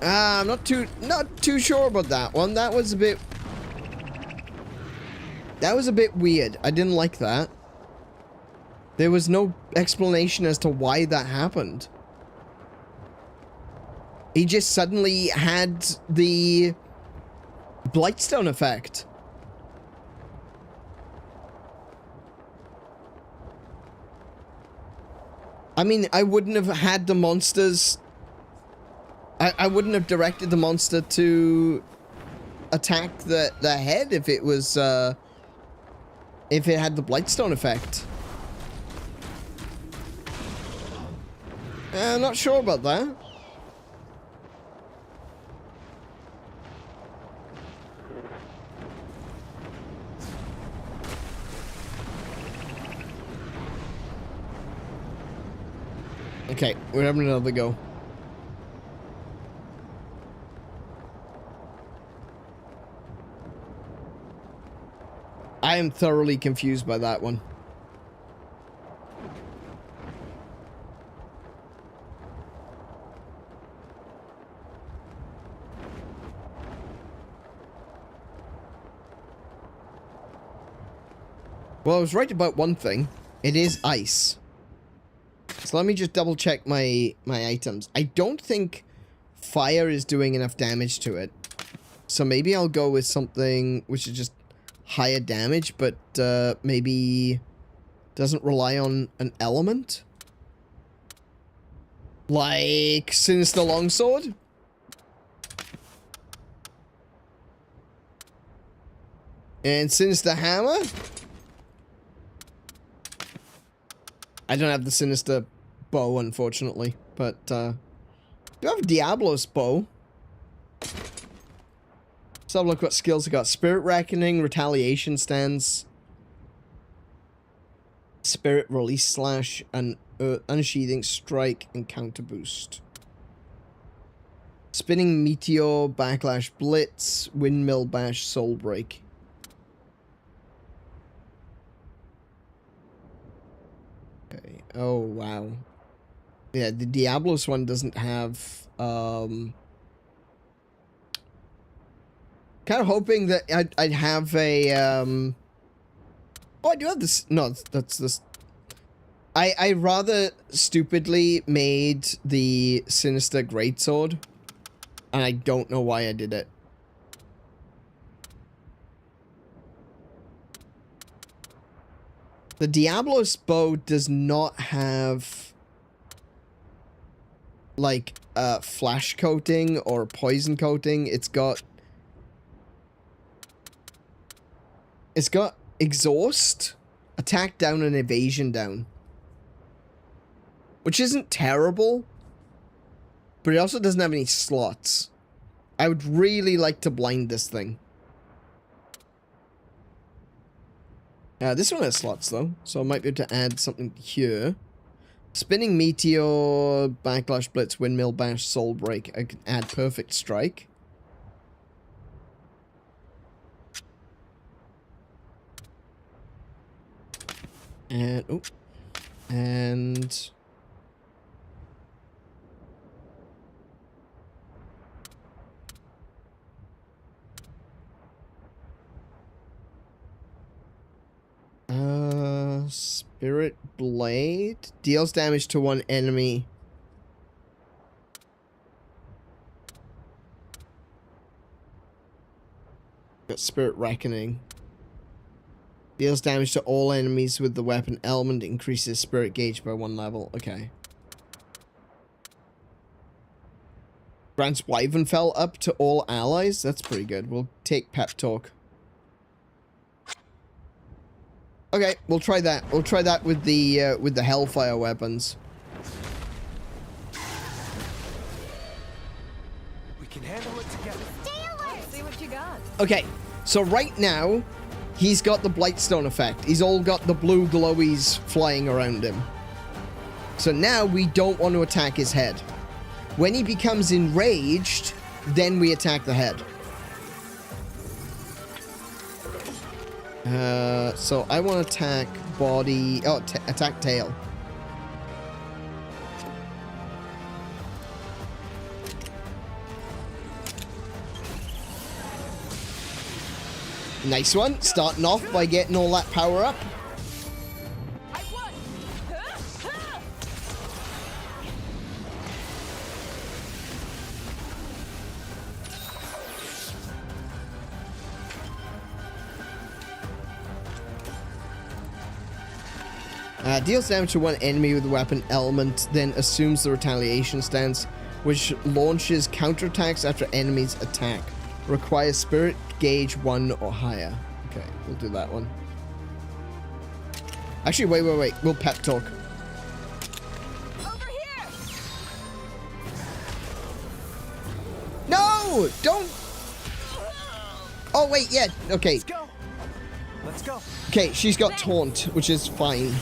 I'm not too sure about that one. That was a bit weird. I didn't like that. There was no explanation as to why that happened. He just suddenly had the Blightstone effect. I mean, I wouldn't have had the monsters... I wouldn't have directed the monster to attack the head if it was, if it had the Blightstone effect. I'm not sure about that. Okay, we're having another go. I am thoroughly confused by that one. Well, I was right about one thing. It is ice. So let me just double check my items. I don't think fire is doing enough damage to it. So maybe I'll go with something which is just higher damage, but maybe doesn't rely on an element. Like Sinister Longsword? And Sinister Hammer? I don't have the Sinister Bow, unfortunately, but I do have a Diablos Bow. So have a look what skills I got. Spirit Reckoning, Retaliation Stance, Spirit Release Slash, and Unsheathing Strike and Counter Boost. Spinning Meteor, Backlash Blitz, Windmill Bash, Soul Break. Okay. Oh, wow. Yeah, the Diablos one doesn't have, kind of hoping that I'd have a, oh, I do have this, no, that's this. I rather stupidly made the Sinister Greatsword, and I don't know why I did it. The Diablos bow does not have, like, flash coating or poison coating. It's got exhaust, attack down, and evasion down. Which isn't terrible, but it also doesn't have any slots. I would really like to blind this thing. This one has slots though, so I might be able to add something here. Spinning Meteor, Backlash Blitz, Windmill Bash, Soul Break. I can add Perfect Strike. And, oh, and Spirit Blade deals damage to one enemy. Got Spirit Reckoning. Deals damage to all enemies with the weapon element, increases spirit gauge by 1 level. Okay. Grants Wyvernfell up to all allies. That's pretty good. We'll take Pep Talk. Okay, we'll try that. We'll try that with the Hellfire weapons.
We can handle it together.
Stay alert! Let's see what you got.
Okay, so right now, he's got the Blightstone effect. He's all got the blue glowies flying around him. So now we don't want to attack his head. When he becomes enraged, then we attack the head. So I want to attack body... Oh, attack tail. Nice one. Starting off by getting all that power up.
I won!
Deals damage to one enemy with the weapon element, then assumes the retaliation stance, which launches counterattacks after enemies attack. Requires spirit gauge 1 or higher. Okay, we'll do that one. Actually, wait. We'll pep talk.
Over here.
No! Don't! Oh, wait, yeah, okay.
Let's go. Let's go.
Okay, she's got taunt, which is fine.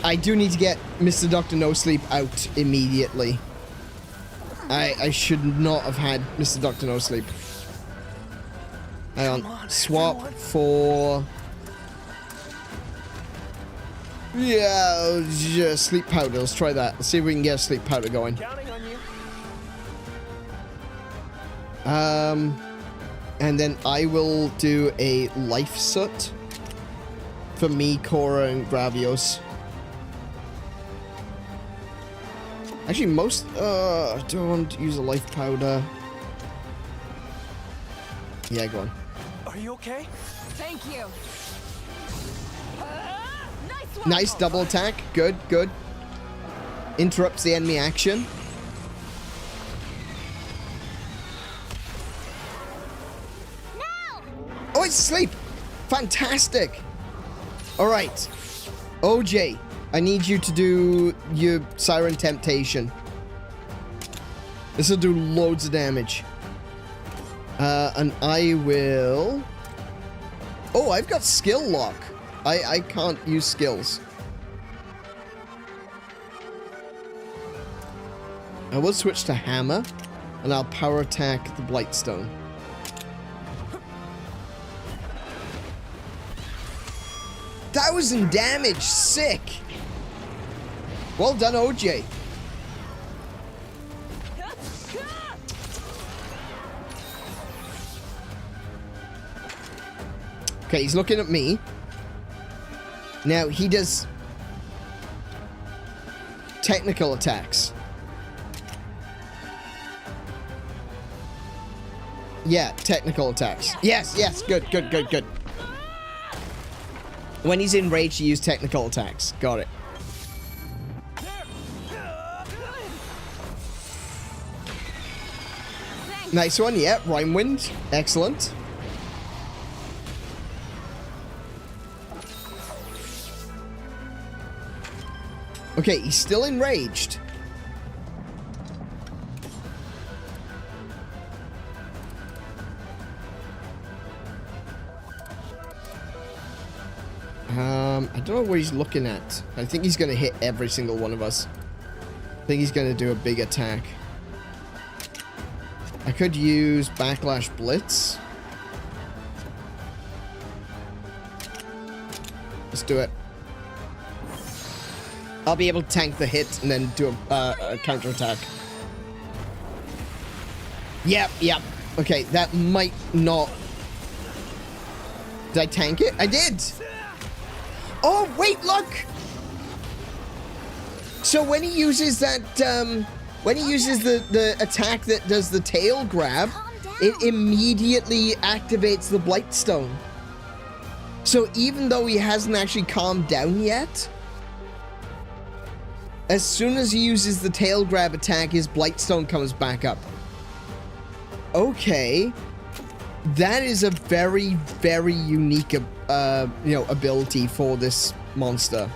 I do need to get Mr. Dr. No Sleep out immediately. I should not have had Mr. Dr. No Sleep. Hang on. Swap for... Yeah, just sleep powder. Let's try that. Let's see if we can get a sleep powder going.
Counting on you.
And then I will do a life soot for me, Cora, and Gravios. Actually, most, do I want to use a life powder? Yeah, go on.
Are you okay?
Thank you. Nice one.
Nice double attack. Good, good. Interrupts the enemy action.
Now.
Oh, it's asleep. Fantastic. All right. OJ, I need you to do your Siren Temptation. This will do loads of damage. And I will... Oh, I've got skill lock. I can't use skills. I will switch to hammer, and I'll power attack the Blightstone. $1,000 damage, sick. Well done, OJ. Okay, he's looking at me. Now, he does technical attacks. Yeah, technical attacks. Yes, yes, good, good, good, good. When he's enraged, he uses technical attacks. Got it. Nice one, yeah, Rhyme Wind. Excellent. Okay, he's still enraged. I don't know what he's looking at. I think he's going to hit every single one of us. I think he's going to do a big attack. I could use Backlash Blitz. Let's do it. I'll be able to tank the hit and then do a counterattack. Yep, yep. Okay, that might not... Did I tank it? I did! Oh, wait, look! So when he uses that, when he uses the attack that does the tail grab, it immediately activates the Blightstone. So even though he hasn't actually calmed down yet, as soon as he uses the tail grab attack, his Blightstone comes back up. Okay. That is a very, very unique, ability for this monster.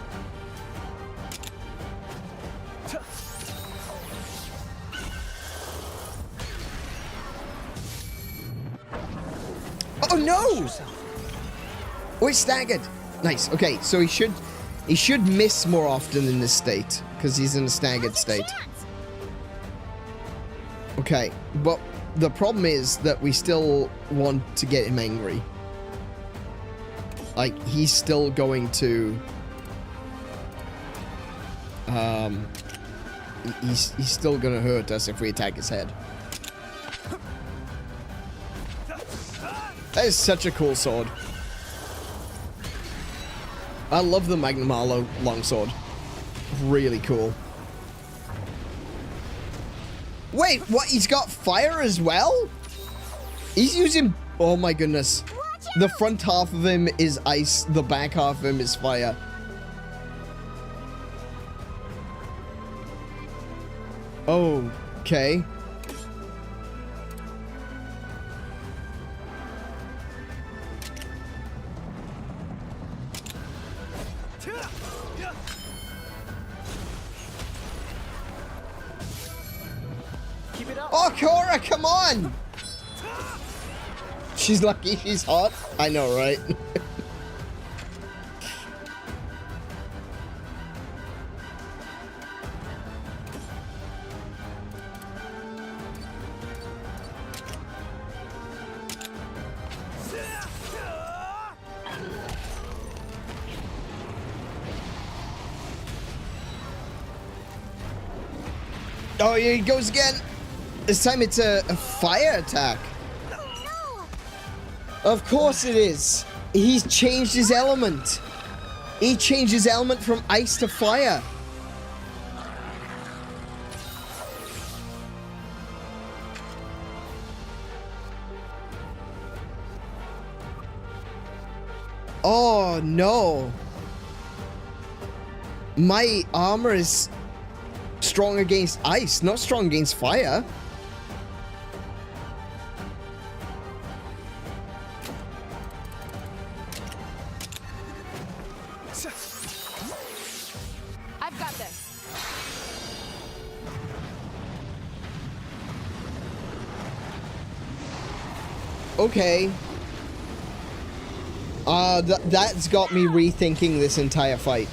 Oh no! Oh, it's staggered. Nice. Okay, so he should miss more often in this state because he's in a staggered state. Okay, but the problem is that we still want to get him angry. Like, he's still going to... He's still gonna hurt us if we attack his head. That is such a cool sword. I love the Magnum Arlo longsword. Really cool. Wait, what? He's got fire as well? He's using... Oh my goodness.
Watch
The front half of him is ice, the back half of him is fire. Okay.
Keep it up.
Oh, Cora, come on! She's lucky she's hot. I know, right? Oh, here he goes again. This time it's a fire attack. Of course it is. He's changed his element. He changed his element from ice to fire. Oh no. My armor is strong against ice, not strong against fire.
I've got this.
Okay. That's got me rethinking this entire fight.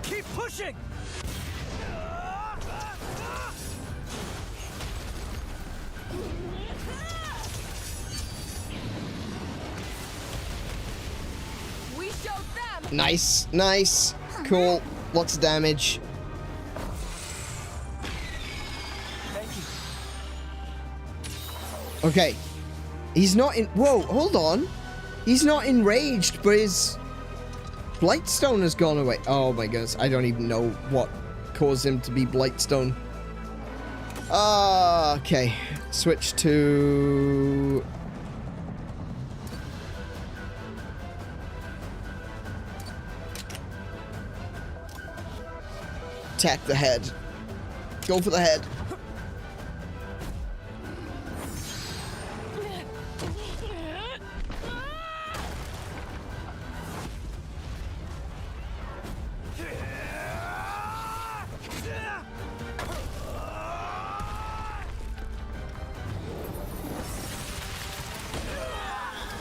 Keep pushing.
We showed them.
Nice, nice, cool, lots of damage.
Thank you.
Okay, he's not in. Whoa, hold on. He's not enraged, but his Blightstone has gone away. Oh my goodness, I don't even know what caused him to be Blightstone. Okay, switch to. Attack the head. Go for the head.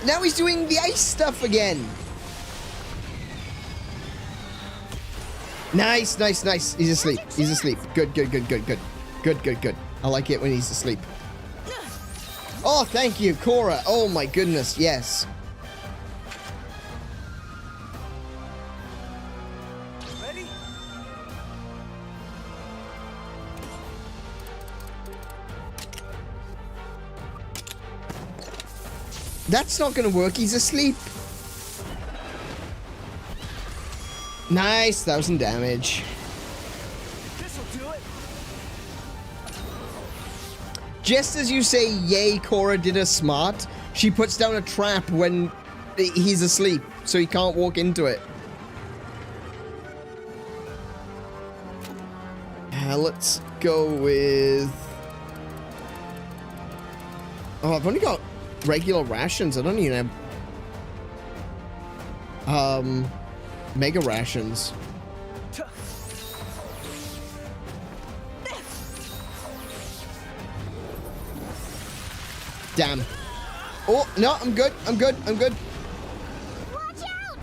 Now he's doing the ice stuff again. Nice, nice, nice. He's asleep. He's asleep. Good, good, good, good, good. Good, good, good. I like it when he's asleep. Oh, thank you, Cora. Oh my goodness, yes.
Ready?
That's not gonna work. He's asleep. Nice, 1,000 damage.
This'll do it.
Just as you say, yay, Cora did a smart, she puts down a trap when he's asleep, so he can't walk into it. Let's go with... Oh, I've only got regular rations. I don't even have... Mega rations. Damn. Oh, no, I'm good. I'm good. I'm good.
Watch out!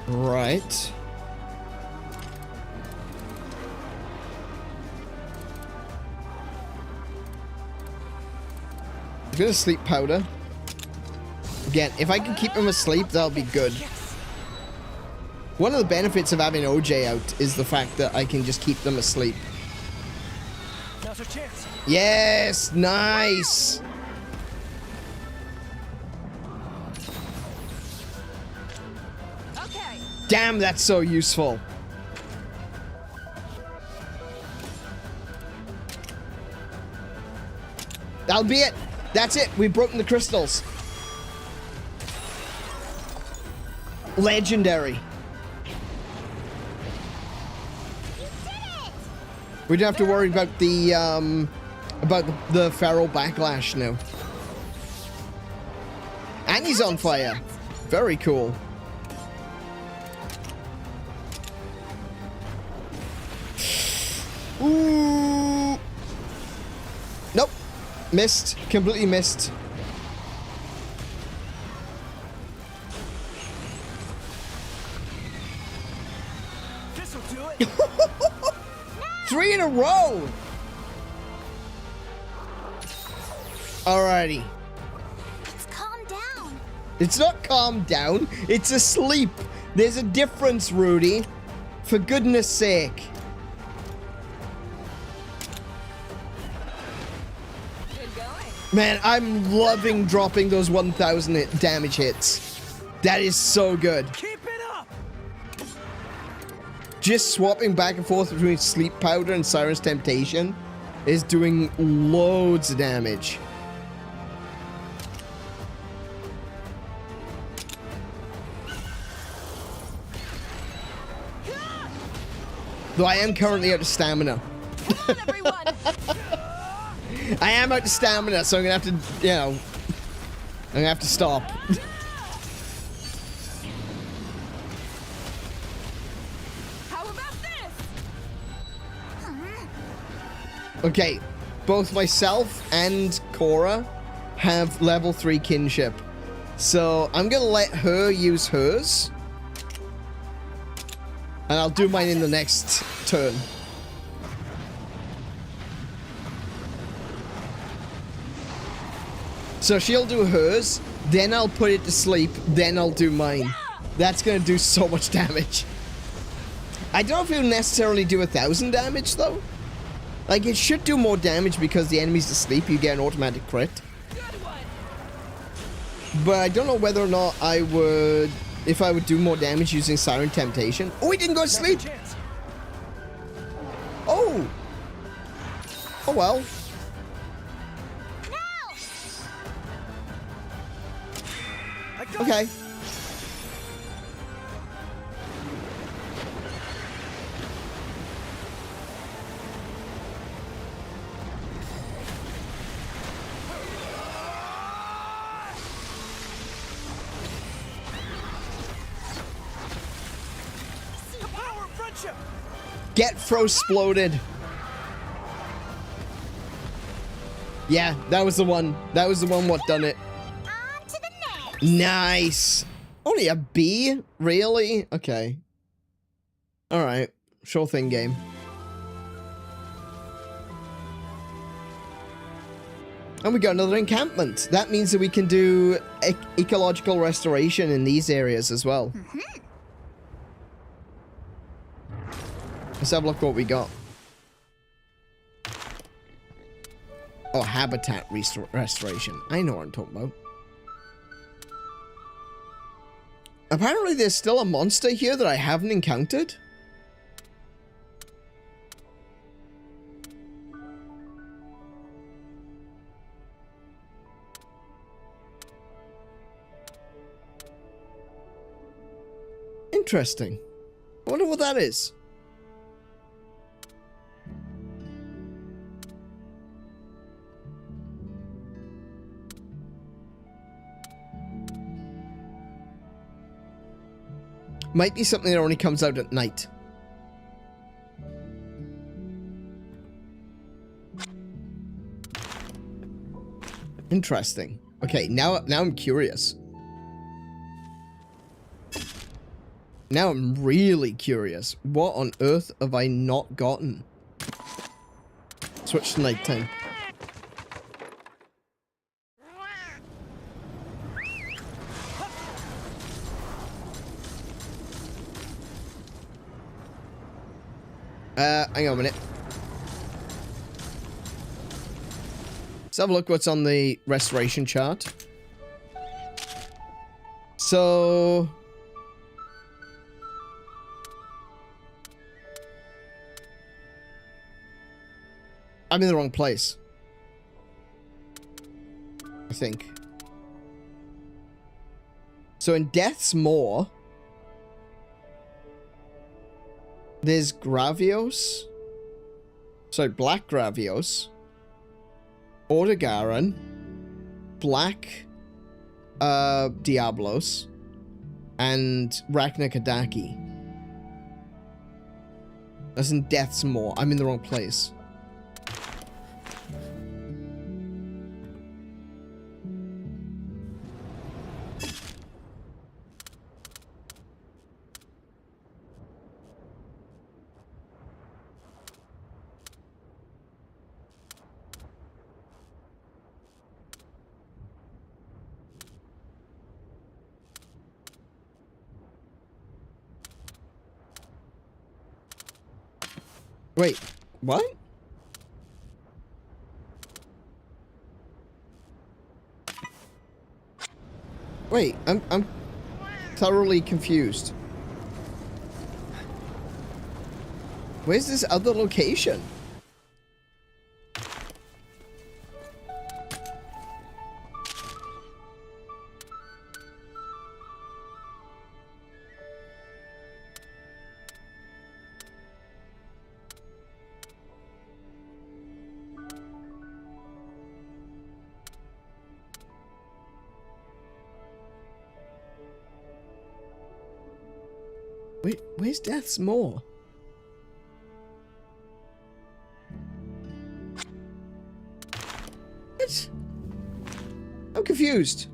Right. I'm gonna sleep powder. Again, if I can keep him asleep, that'll be good. One of the benefits of having OJ out is the fact that I can just keep them asleep.
Now's our chance.
Yes, nice. Damn, that's so useful. That'll be it. That's it. We've broken the crystals. Legendary. We don't have to worry about the feral backlash now. And he's on fire. Very cool. Ooh. Nope. Missed. Completely missed.
This'll do it.
3 in a row. Alrighty.
It's calmed down.
It's not calmed down. It's asleep. There's a difference, Rudy. For goodness sake.
Good going.
Man, I'm loving dropping those 1,000 damage hits. That is so good.
Keep it up.
Just swapping back and forth between Sleep Powder and Siren's Temptation is doing loads of damage. Though I am currently out of stamina.
Come on, everyone.
I am out of stamina, so I'm gonna have to, you know, I'm gonna have to stop.
How about this?
Okay, both myself and Cora have level 3 kinship. So I'm gonna let her use hers. And I'll do mine in the next turn. So she'll do hers, then I'll put it to sleep, then I'll do mine. That's gonna do so much damage. I don't know if it'll necessarily do 1,000 damage though. Like, it should do more damage because the enemy's asleep, you get an automatic crit.
Good one.
But I don't know whether or not I would... if I would do more damage using Siren Temptation. Oh, he didn't go to sleep!
Chance.
Oh! Oh well.
Now.
I got
Okay.
the power of friendship.
Get Fro-sploded. Yeah, that was the one. That was the one what done it.
On to the next.
Nice. Only a B? Really? Okay. Alright. Sure thing, game. And we got another encampment. That means that we can do ecological restoration in these areas as well. Let's have a look what we got. Oh, habitat restoration. I know what I'm talking about. Apparently there's still a monster here that I haven't encountered. Interesting. I wonder what that is. Might be something that only comes out at night. Interesting. Okay, now I'm curious. Now I'm really curious. What on earth have I not gotten? Switch to nighttime. Hang on a minute. Let's have a look what's on the restoration chart. So... I'm in the wrong place. I think. So in Death's Maw, there's Gravios. Sorry, Black Gravios. Ordegaran. Black Diablos. And 𝗏𝗏𝗃𝗃. That's in Death's Maw. I'm in the wrong place. Wait, what? Wait, I'm thoroughly confused. Where's this other location? Wait, where's Death's Maw? What? I'm confused.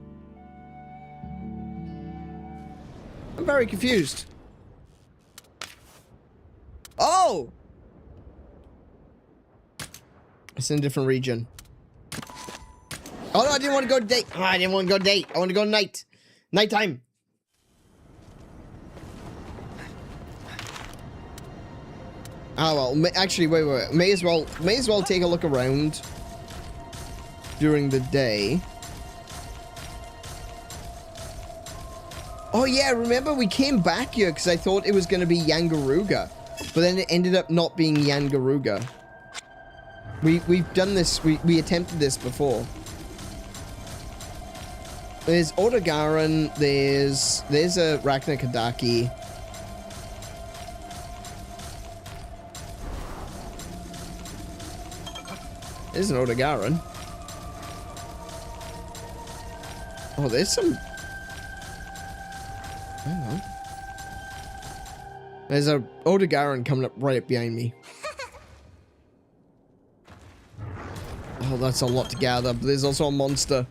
I'm very confused. Oh! It's in a different region. Oh no, I didn't want to go date. Oh, I didn't want to go date. I want to go night. Nighttime. Oh well, actually, wait. May as well take a look around during the day. Oh yeah, remember we came back here because I thought it was going to be Yangaruga, but then it ended up not being Yangaruga. We've done this. We attempted this before. There's Ordegaran. There's a 𝗏𝗏𝗃𝗃. There's an Ordegaran. Oh, there's some... Hang on. There's a Ordegaran coming up right up behind me. Oh, that's a lot to gather, but there's also a monster.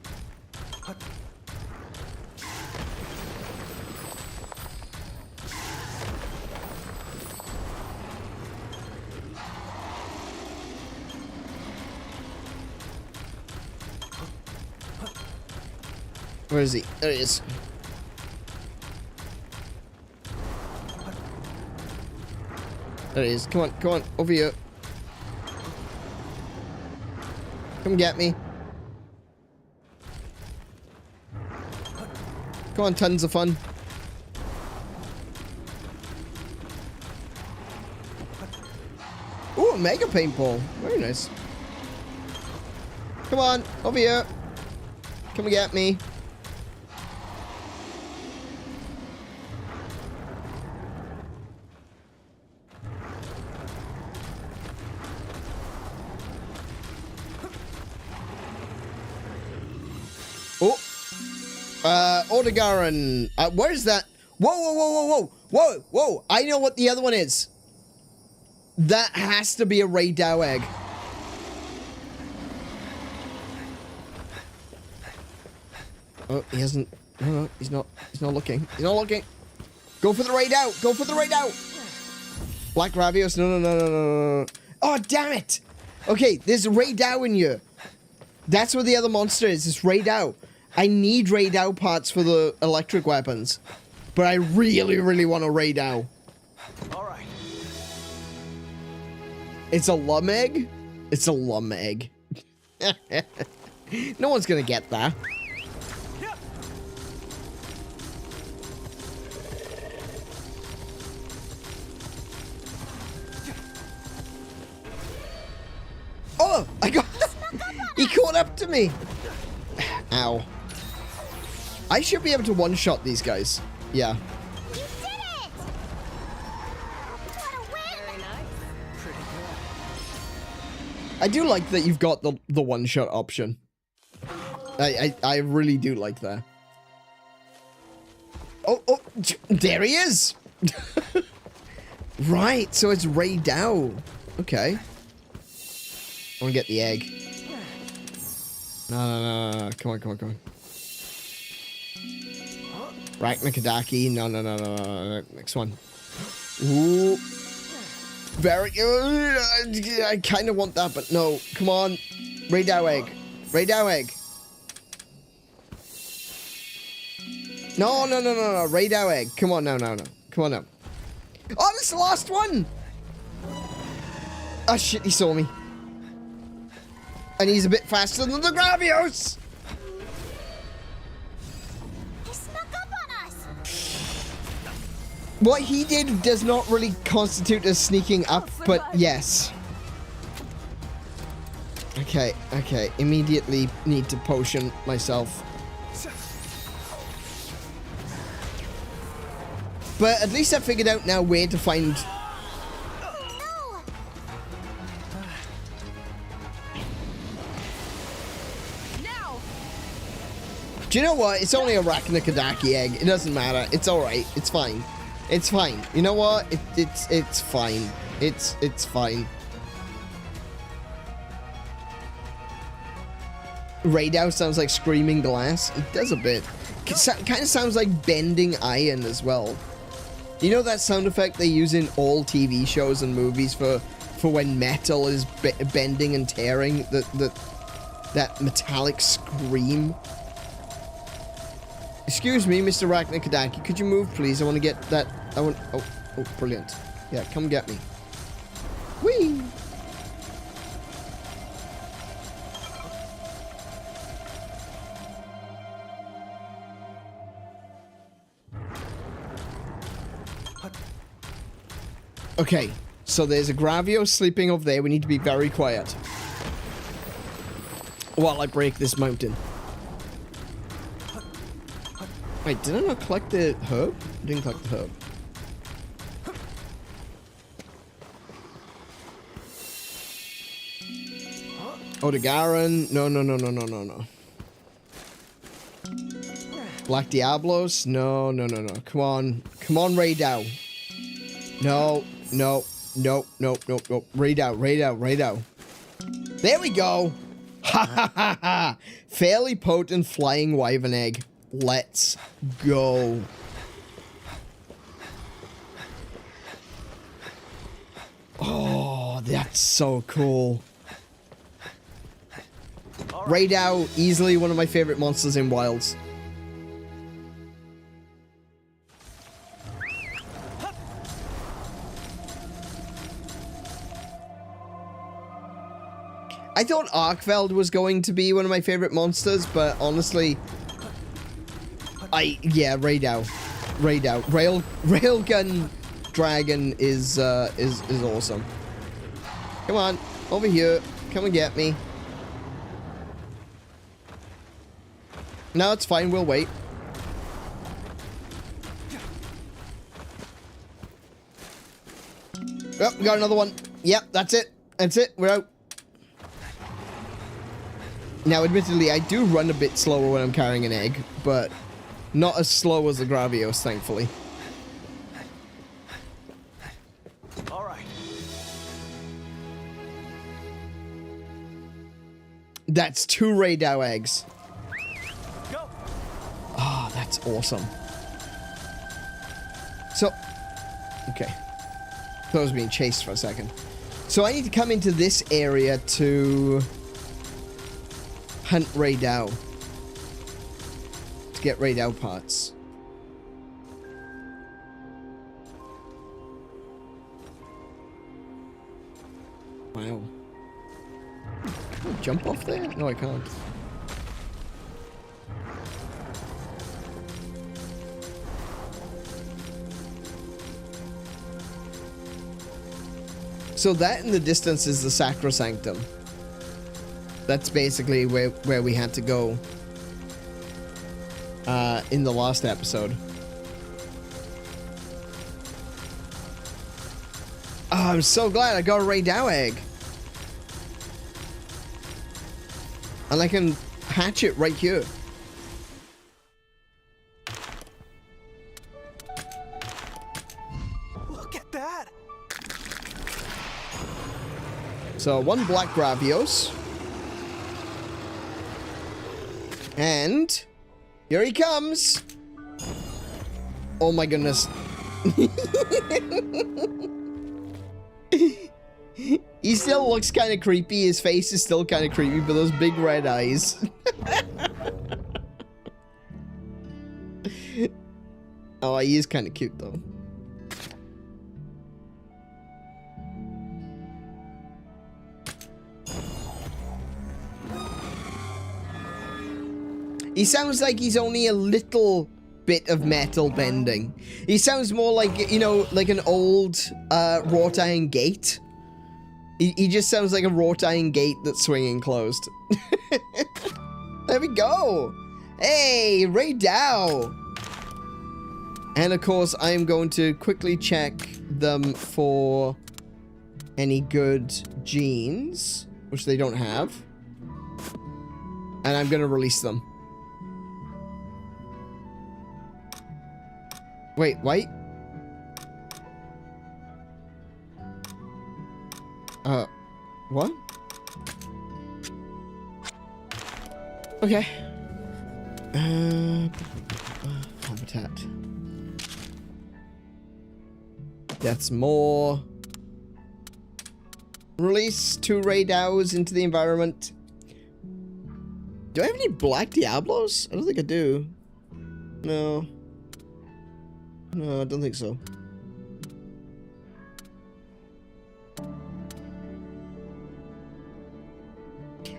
Where is he? There he is. There he is. Come on, over here. Come get me. Come on, tons of fun. Ooh, a mega paintball. Very nice. Come on, over here. Come and get me. Ordegaran. Where is that? Whoa. I know what the other one is. That has to be a Ray-Dow egg. Oh, he hasn't. No, he's not. He's not looking. He's not looking. Go for the Ray-Dow. Go for the Ray-Dow. Black Gravios. No. Oh, damn it. Okay, there's a Ray-Dow in here. That's where the other monster is. It's Ray-Dow. I need Ray-Dow parts for the electric weapons, but I really want a Ray-Dow.
All right.
It's a 𝗏𝗏𝗃𝗃 egg? It's a 𝗏𝗏𝗃 egg. No one's gonna get that.
Yep.
Oh! after me. Ow. I should be able to one-shot these guys. Yeah.
You did it! What a win!
Pretty good.
I do like that you've got the one-shot option. I really do like that. Oh, there he is! Right, so it's Ray Dow. Okay. I want to get the egg. No. Come on. Raknakadaki. No. Next one. Ooh. Very good. I kind of want that, but no. Come on. Ray Dow egg. No. Ray Dow egg. Come on, no. Come on now. Oh, this is the last one. Oh, shit, he saw me. And he's a bit faster than the Gravios.
He snuck up on us!
What he did does not really constitute as sneaking up, but yes. Okay. Immediately need to potion myself. But at least I figured out now where to find...
No! Now!
Do you know what? It's only a Raknakadaki egg. It doesn't matter. It's alright. It's fine. It's fine. You know what? It's fine. It's fine. Radau sounds like screaming glass. It does a bit. Kind of sounds like bending iron as well. You know that sound effect they use in all TV shows and movies for when metal is bending and tearing? That metallic scream. Excuse me, Mr. Raknakadaki. Could you move, please? I want to get that. Oh, brilliant. Yeah, come get me. Whee! Okay, so there's a Gravio sleeping over there. We need to be very quiet while I break this mountain. Wait, did I not collect the herb? I didn't collect the herb. Odegaran. No. Black Diablos. No. Come on, Ray Dow. No. Ray Dow. There we go. Ha. Fairly potent flying wyvern egg. Let's go. Oh, that's so cool. Ray Dow, easily one of my favorite monsters in Wilds. I thought Arkveld was going to be one of my favorite monsters, but honestly, Ray Dow. Railgun dragon is awesome. Come on, over here. Come and get me. No, it's fine. We'll wait. Oh, we got another one. Yep, that's it. We're out. Now, admittedly, I do run a bit slower when I'm carrying an egg, but not as slow as the Gravios, thankfully.
All right.
That's 2 Ray Dow eggs.
Go.
Oh, that's awesome. So, okay. I was being chased for a second. So I need to come into this area to hunt Ray Dow. To get Ray Dow parts. Wow. Can I jump off there? No, I can't. So that in the distance is the Sacrosanctum. That's basically where we had to go in the last episode. Oh, I'm so glad I got a Ray-Dow egg. And I can hatch it right here.
Look at that.
So, 1 black Gravios. And here he comes. Oh my goodness. He still looks kind of creepy. His face is still kind of creepy, but those big red eyes. Oh, he is kind of cute though. He sounds like he's only a little bit of metal bending. He sounds more like, you know, like an old wrought iron gate. He just sounds like a wrought iron gate that's swinging closed. There we go. Hey, Ray Dow. And of course, I am going to quickly check them for any good genes, which they don't have. And I'm going to release them. Wait. What? Okay. Habitat. That's more. Release 2 Ray-Dows into the environment. Do I have any black Diablos? I don't think I do. No. No, I don't think so.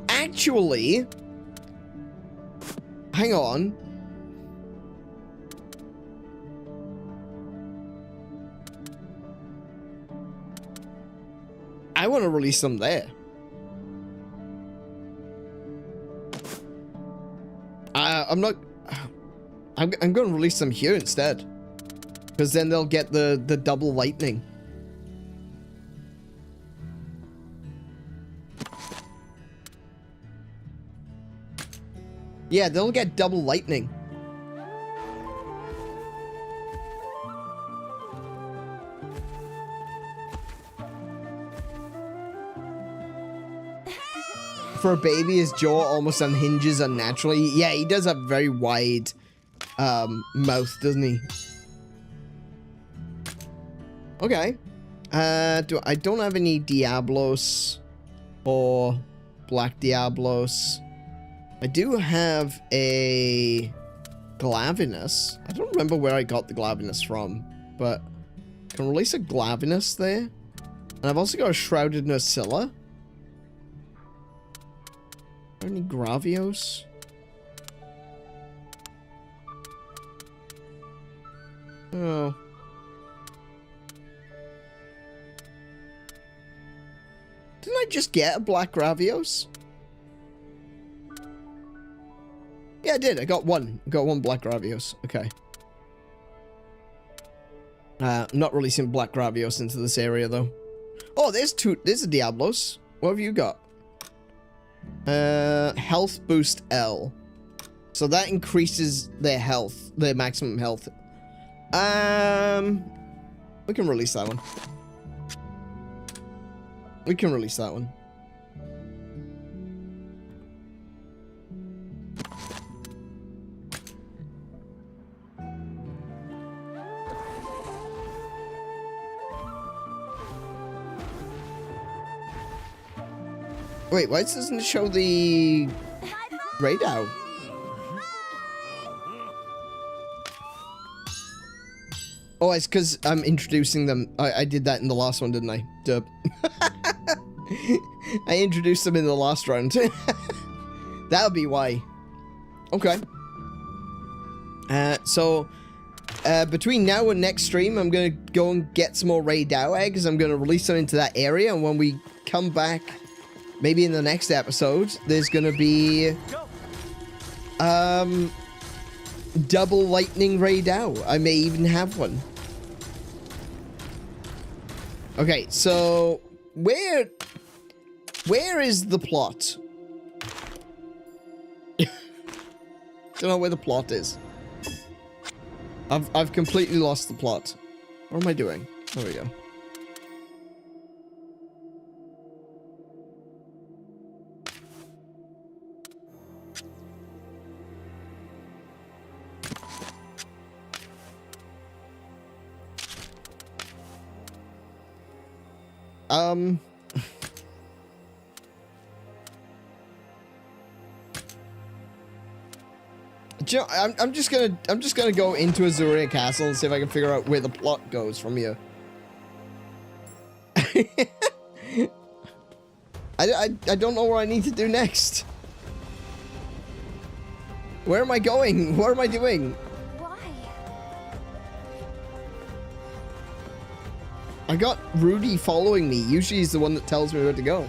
Actually, hang on. I want to release them there. I'm not. I'm going to release them here instead. Because then they'll get the double lightning. Yeah, they'll get double lightning. For a baby, his jaw almost unhinges unnaturally. Yeah, he does have very wide mouth, doesn't he? Okay. I don't have any Diablos or Black Diablos. I do have a Glavinus. I don't remember where I got the Glavinus from, but I can release a Glavinus there. And I've also got a Shrouded Nursilla. Any Gravios? Oh. Didn't I just get a Black Gravios? Yeah, I did. I got one. I got 1 Black Gravios. Okay. I'm not releasing Black Gravios into this area, though. Oh, there's 2. There's a Diablos. What have you got? Health boost L. So that increases their health, their maximum health. We can release that one. We can release that one. Wait, why doesn't it show the radar? Oh, it's because I'm introducing them. I did that in the last one, didn't I? Duh. I introduced them in the last round. That'll be why. Okay. So, between now and next stream, I'm going to go and get some more Ray Dow eggs. I'm going to release them into that area, and when we come back maybe in the next episode, there's gonna be
Go.
double lightning ray Dow. I may even have one. Okay, so where is the plot? Don't know where the plot is. I've completely lost the plot. What am I doing? There we go. I'm just gonna go into Azuria Castle and see if I can figure out where the plot goes from here. I don't know what I need to do next. Where am I going? What am I doing?
Why?
I got Rudy following me. Usually he's the one that tells me where to go.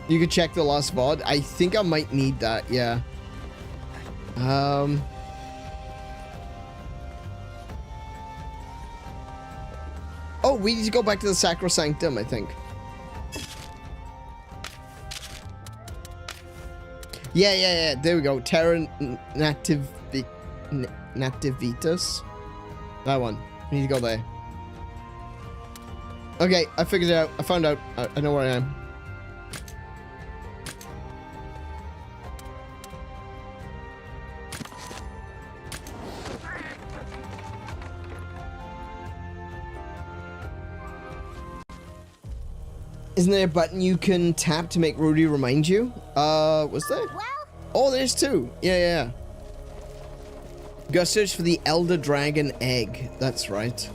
You could check the last VOD. I think I might need that, yeah. Oh, we need to go back to the Sacrosanctum, I think. Yeah. There we go. Terra Nativitas. That one. We need to go there. Okay, I figured it out. I found out. I know where I am. Isn't there a button you can tap to make Rudy remind you? Was there?
Well,
Oh, there's two. Yeah. Go search for the Elder Dragon Egg. That's right.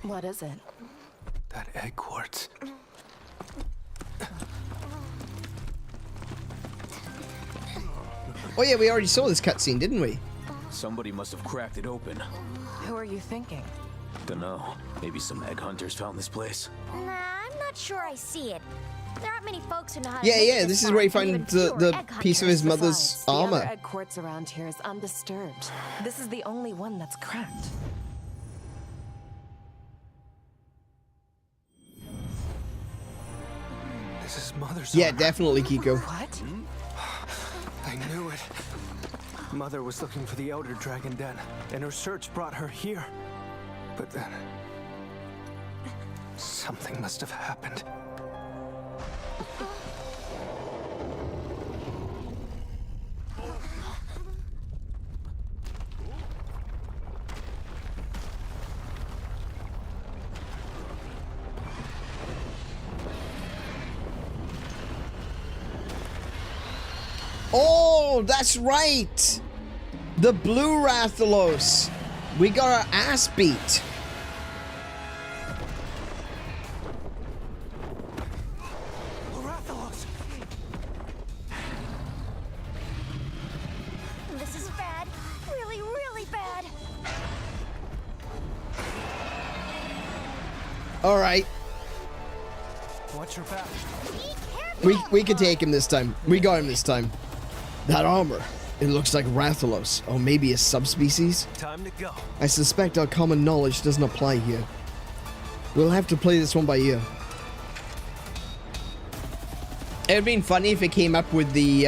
What is it?
That egg quartz.
Oh yeah, we already saw this cutscene, didn't we?
Somebody must have cracked it open.
Who are you thinking?
Dunno. Maybe some egg hunters found this place.
nah, I'm not sure I see it. There aren't many folks who know how to
Yeah,
make
yeah.
it
This is
far,
where you
and
find
even
the
fewer egg
piece of
hunters.
his mother's
Besides, the
armor.
other egg quartz around here is undisturbed. This is the only one that's cracked.
This is Mother's
Yeah,
armor.
definitely, Kiko.
What?
I knew it. Mother was looking for the Elder Dragon Den, and her search brought her here. But then... something must have happened.
Oh, that's right. The blue Rathalos. We got our ass beat.
Rathalos!
This is bad. Really, really bad.
All right.
Watch your back.
Be careful.
We could take him this time. We got him this time. That armor. It looks like Rathalos, or maybe a subspecies.
Time to go.
I suspect our common knowledge doesn't apply here. We'll have to play this one by ear. It would've been funny if it came up with the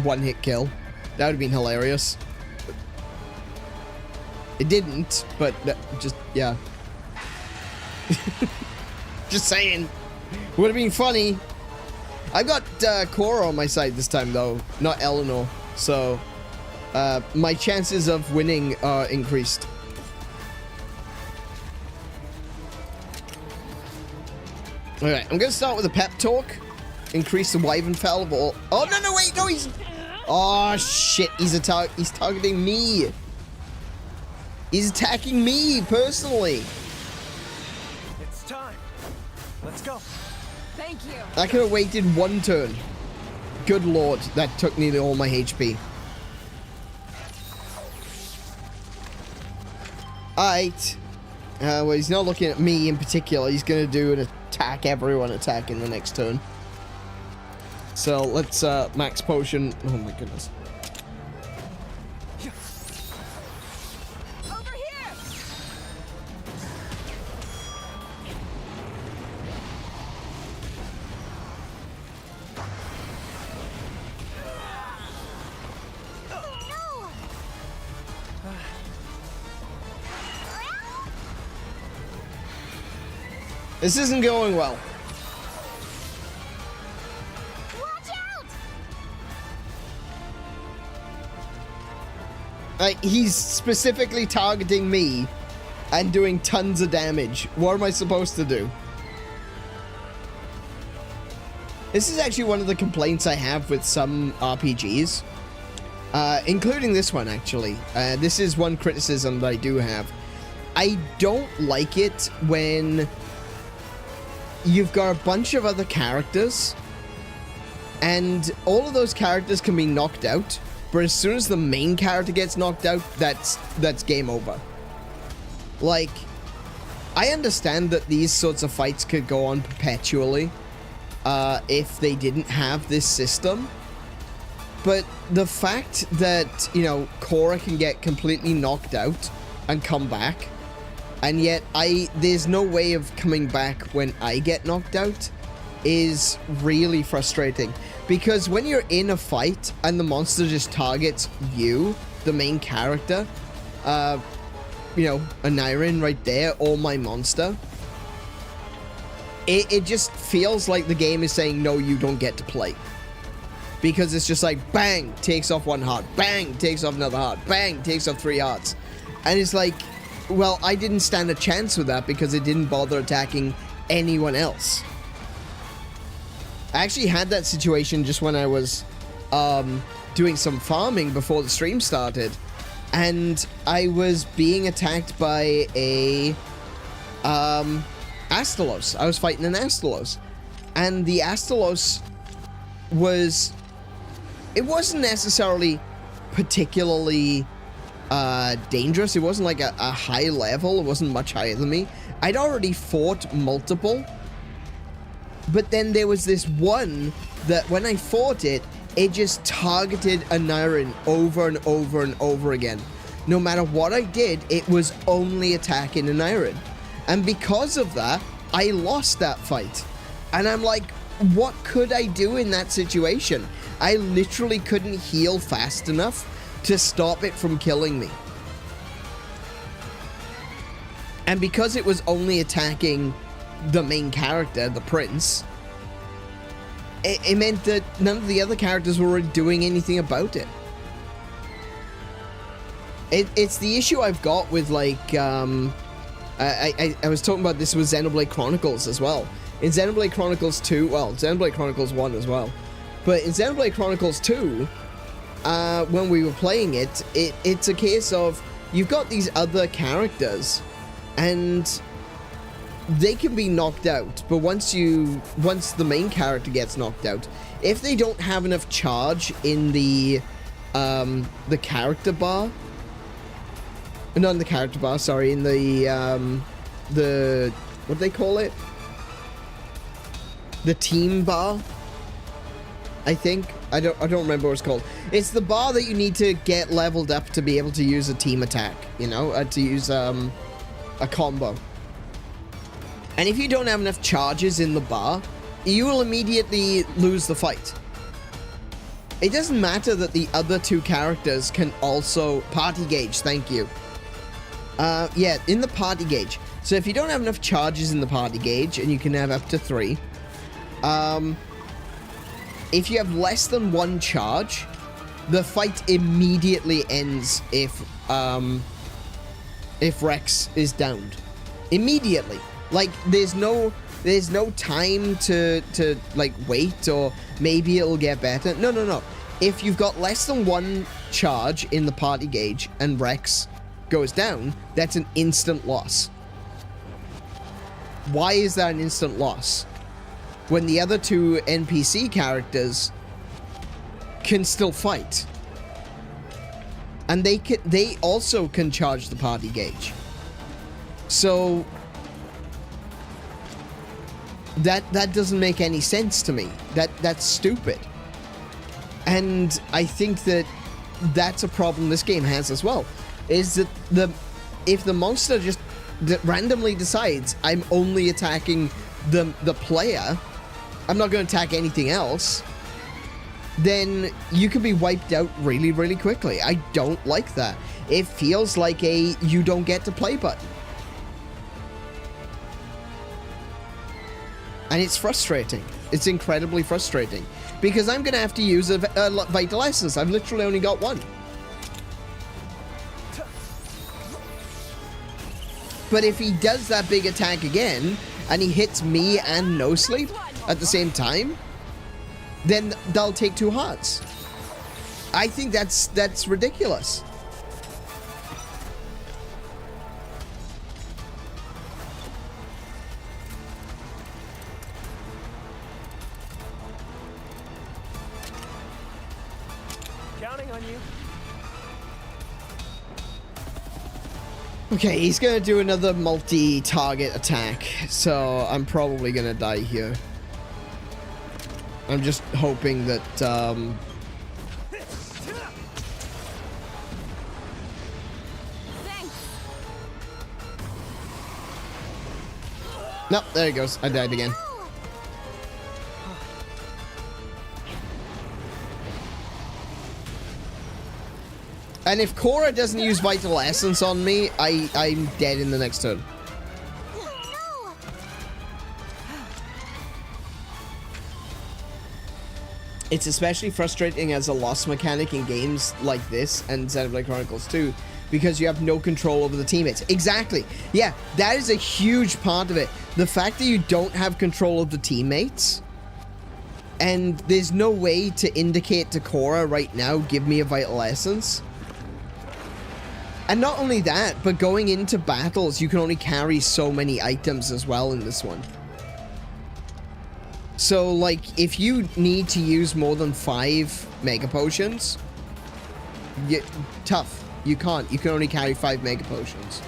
one-hit kill. That would've been hilarious. It didn't, but just, yeah. Just saying. Would've been funny. I got Cora on my side this time, though, not Eleanor. So, my chances of winning are increased. Alright, I'm gonna start with a pep talk. Increase the Wyvern Fell of all. Oh, no, wait, no, he's. Oh, shit, he's targeting me. He's attacking me personally.
It's time. Let's go.
Thank you.
I could have waited one turn. Good lord, that took nearly all my HP. Alright. Well, he's not looking at me in particular. He's going to do an attack, everyone attack in the next turn. So let's max potion. Oh my goodness.
Over here.
This isn't going well.
Watch out.
He's specifically targeting me and doing tons of damage. What am I supposed to do? This is actually one of the complaints I have with some RPGs, including this one, actually. This is one criticism that I do have. I don't like it when you've got a bunch of other characters, and all of those characters can be knocked out, but as soon as the main character gets knocked out, that's game over. Like, I understand that these sorts of fights could go on perpetually if they didn't have this system, but the fact that, you know, Cora can get completely knocked out and come back, and yet there's no way of coming back when I get knocked out, is really frustrating. Because when you're in a fight and the monster just targets you, the main character, you know, Aneurin right there, or my monster, it just feels like the game is saying, no, you don't get to play. Because it's just like, bang, takes off one heart, bang, takes off another heart, bang, takes off 3 hearts. And it's like, well, I didn't stand a chance with that because it didn't bother attacking anyone else. I actually had that situation just when I was doing some farming before the stream started, and I was being attacked by a Rathalos. I was fighting an Rathalos, and the Rathalos it wasn't necessarily particularly dangerous. It wasn't like a high level. It wasn't much higher than me. I'd already fought multiple, but then there was this one that when I fought it, it just targeted Aneurin over and over and over again. No matter what I did, it was only attacking Aneurin. And because of that, I lost that fight. And I'm like, what could I do in that situation? I literally couldn't heal fast enough to stop it from killing me. And because it was only attacking the main character, the prince, it meant that none of the other characters were really doing anything about it. It's the issue I've got with, like, I was talking about this with Xenoblade Chronicles as well. In Xenoblade Chronicles 2, well, Xenoblade Chronicles 1 as well, but in Xenoblade Chronicles 2, when we were playing it, it's a case of you've got these other characters and they can be knocked out, but once the main character gets knocked out, if they don't have enough charge in the character bar, not in the character bar, sorry, in the what do they call it? The team bar, I think. I don't remember what it's called. It's the bar that you need to get leveled up to be able to use a team attack, you know, to use a combo. And if you don't have enough charges in the bar, you will immediately lose the fight. It doesn't matter that the other two characters can also party gauge, thank you. Yeah, in the party gauge. So if you don't have enough charges in the party gauge, and you can have up to 3, if you have less than 1 charge, the fight immediately ends if Rex is downed. Immediately. Like, there's no time to like wait or maybe it'll get better. No. If you've got less than 1 charge in the party gauge and Rex goes down, that's an instant loss. why is that an instant loss? When the other two NPC characters can still fight. And they also can charge the party gauge. So that doesn't make any sense to me. That's stupid. And I think that's a problem this game has as well. Is that if the monster just randomly decides I'm only attacking the player, I'm not going to attack anything else, then you can be wiped out really, really quickly. I don't like that. It feels like a you don't get to play button. And it's frustrating. It's incredibly frustrating. Because I'm going to have to use a Vital Essence. I've literally only got one. But if he does that big attack again, and he hits me and No Sleep at the same time, then they'll take 2 hearts. I think that's ridiculous.
Counting on you.
Okay, he's gonna do another multi-target attack, so I'm probably gonna die here. I'm just hoping that, Nope, there he goes. I died again. And if Cora doesn't use Vital Essence on me, I'm dead in the next turn. It's especially frustrating as a loss mechanic in games like this and Xenoblade Chronicles 2, because you have no control over the teammates. Exactly. Yeah, that is a huge part of it. The fact that you don't have control of the teammates, and there's no way to indicate to Cora right now, give me a Vital Essence. And not only that, but going into battles, you can only carry so many items as well in this one. So, like, if you need to use more than 5 Mega Potions, tough. You can't. You can only carry 5 Mega Potions.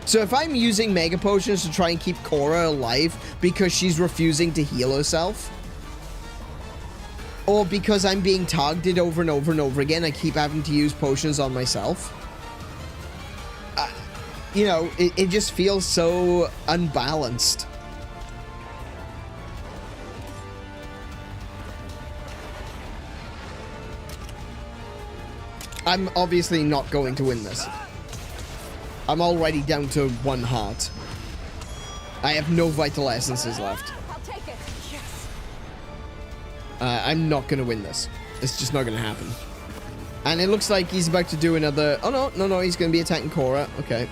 So if I'm using Mega Potions to try and keep Cora alive because she's refusing to heal herself, or because I'm being targeted over and over and over again, I keep having to use potions on myself, you know, it just feels so unbalanced. I'm obviously not going to win this. I'm already down to 1 heart. I have no Vital Essences left.
I'll take it. Yes.
I'm not going to win this. It's just not going to happen. And it looks like he's about to do another... Oh, no, he's going to be attacking Cora. Okay.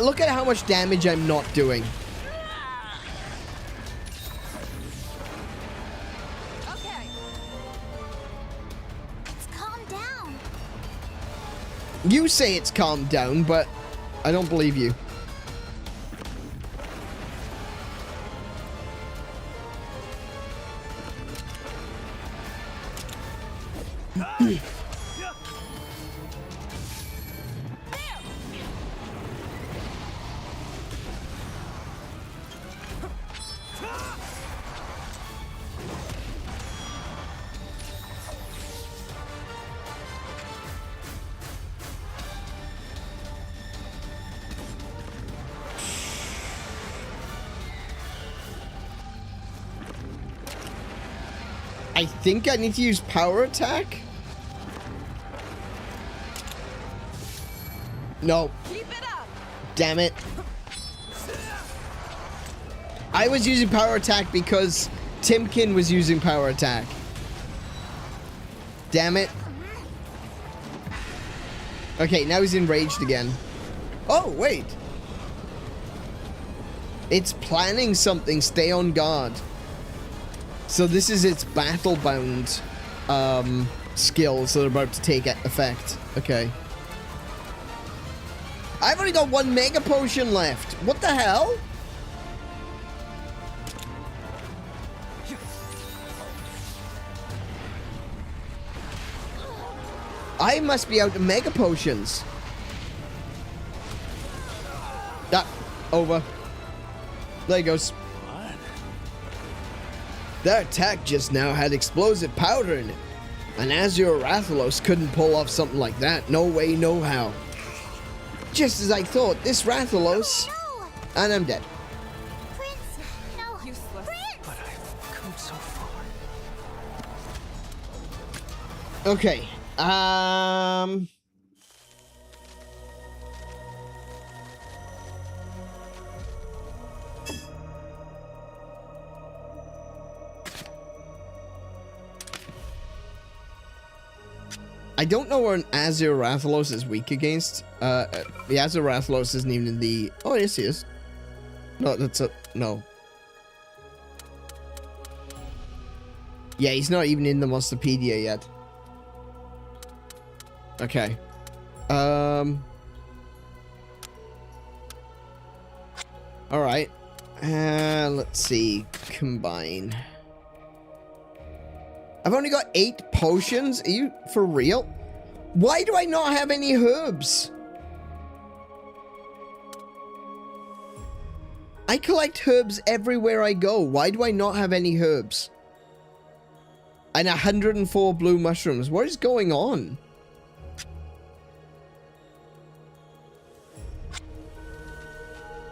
Look at how much damage I'm not doing.
Okay. It's calmed down.
You say it's calmed down, but I don't believe you. I think I need to use power attack. No.
Keep it up.
Damn it. I was using power attack because Timkin was using power attack. Damn it. Okay, now he's enraged again. Oh, wait. It's planning something. Stay on guard. So this is its battle-bound skills that are about to take effect. Okay. I've only got 1 mega potion left. What the hell? I must be out of mega potions. Ah, over. There he goes.
What?
That attack just now had explosive powder in it. An Azure Rathalos couldn't pull off something like that. No way, no how. Just as I thought, this Rathalos...
No!
And I'm dead.
Prince! No!
Useless.
Prince!
But I've come so far.
Okay. I don't know where an Azure Rathalos is weak against. The Azure Rathalos isn't even in the... Oh, yes, he is. No, that's a... No. Yeah, he's not even in the Monsterpedia yet. Okay. Alright. Let's see. Combine. I've only got 8 potions? Are you for real? Why do I not have any herbs? I collect herbs everywhere I go. Why do I not have any herbs? And 104 blue mushrooms. What is going on?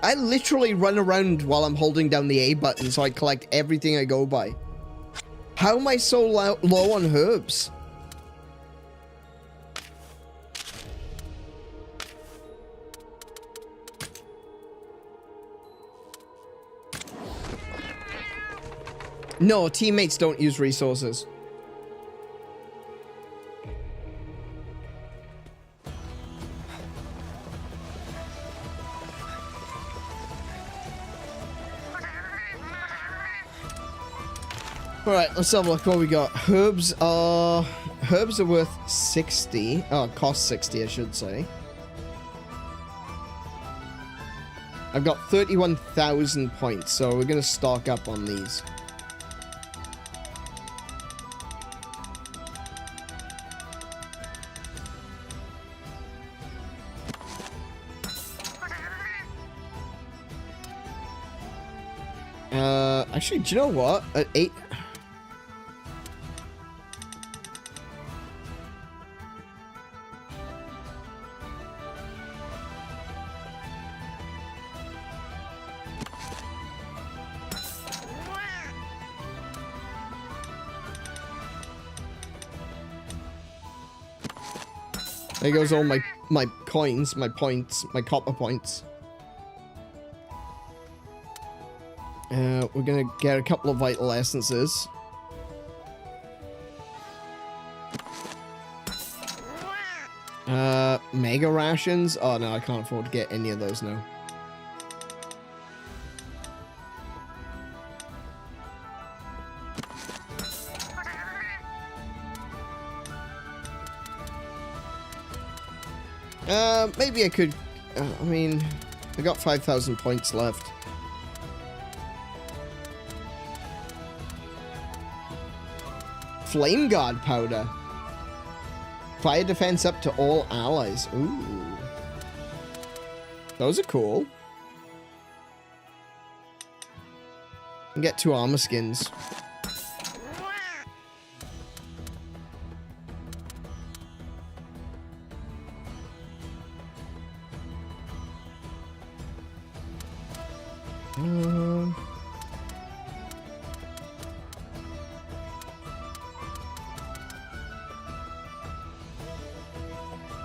I literally run around while I'm holding down the A button so I collect everything I go by. How am I so low on herbs? No, teammates don't use resources. Alright, let's have a look what we got. Herbs are worth 60. Oh, cost 60, I should say. I've got 31,000 points, so we're gonna stock up on these. Actually, do you know what? At 8... There goes all my coins, my points, my copper points. We're gonna get a couple of vital essences. Mega rations? Oh no, I can't afford to get any of those now. Maybe I could... I mean, I got 5,000 points left. Flame Guard powder. Fire defense up to all allies. Ooh. Those are cool. And get 2 armor skins.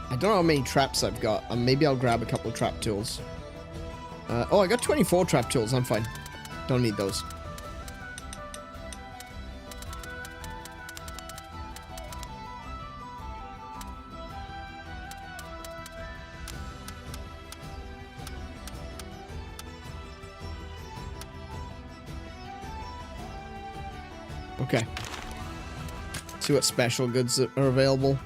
I don't know how many traps I've got. Maybe I'll grab a couple of trap tools. Oh, I got 24 trap tools. I'm fine. Don't need those. Okay. See what special goods are available.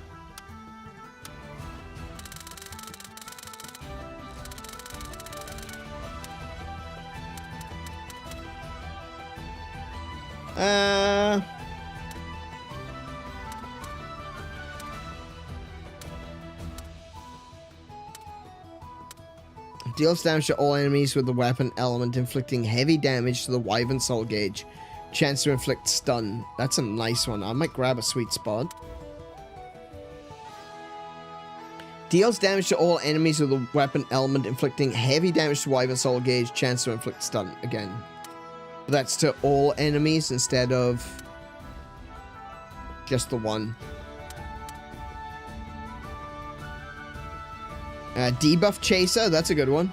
Deals damage to all enemies with the weapon element, inflicting heavy damage to the Wyvern soul gauge. Chance to inflict stun. That's a nice one. I might grab a sweet spot. Deals damage to all enemies with the weapon element, inflicting heavy damage to Wyvern soul gauge. Chance to inflict stun again. That's to all enemies instead of just the one. Debuff Chaser, that's a good one.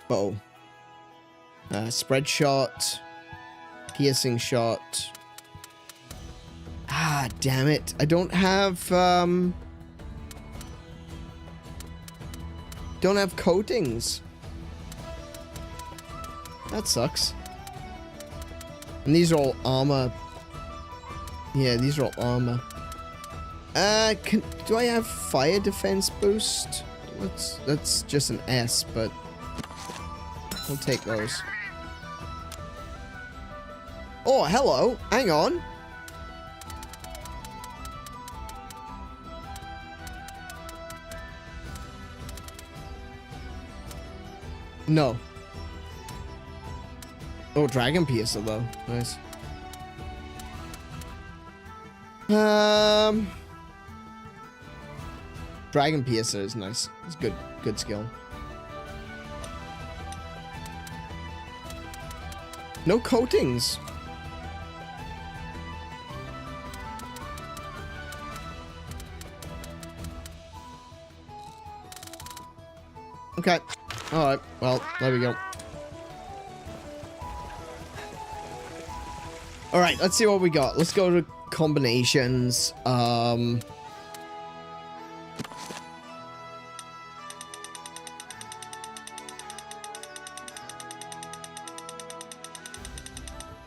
Bow. Spread shot. Piercing shot. Ah, damn it. I don't have, don't have coatings. That sucks. And these are all armor. Yeah, these are all armor. Do I have fire defense boost? That's just an S, but we'll take those. Oh, hello. Hang on. No. Oh, Dragon Piercer though. Nice. Dragon Piercer is nice. It's good skill. No coatings. Okay. Alright, well, there we go. Alright, let's see what we got. Let's go to combinations.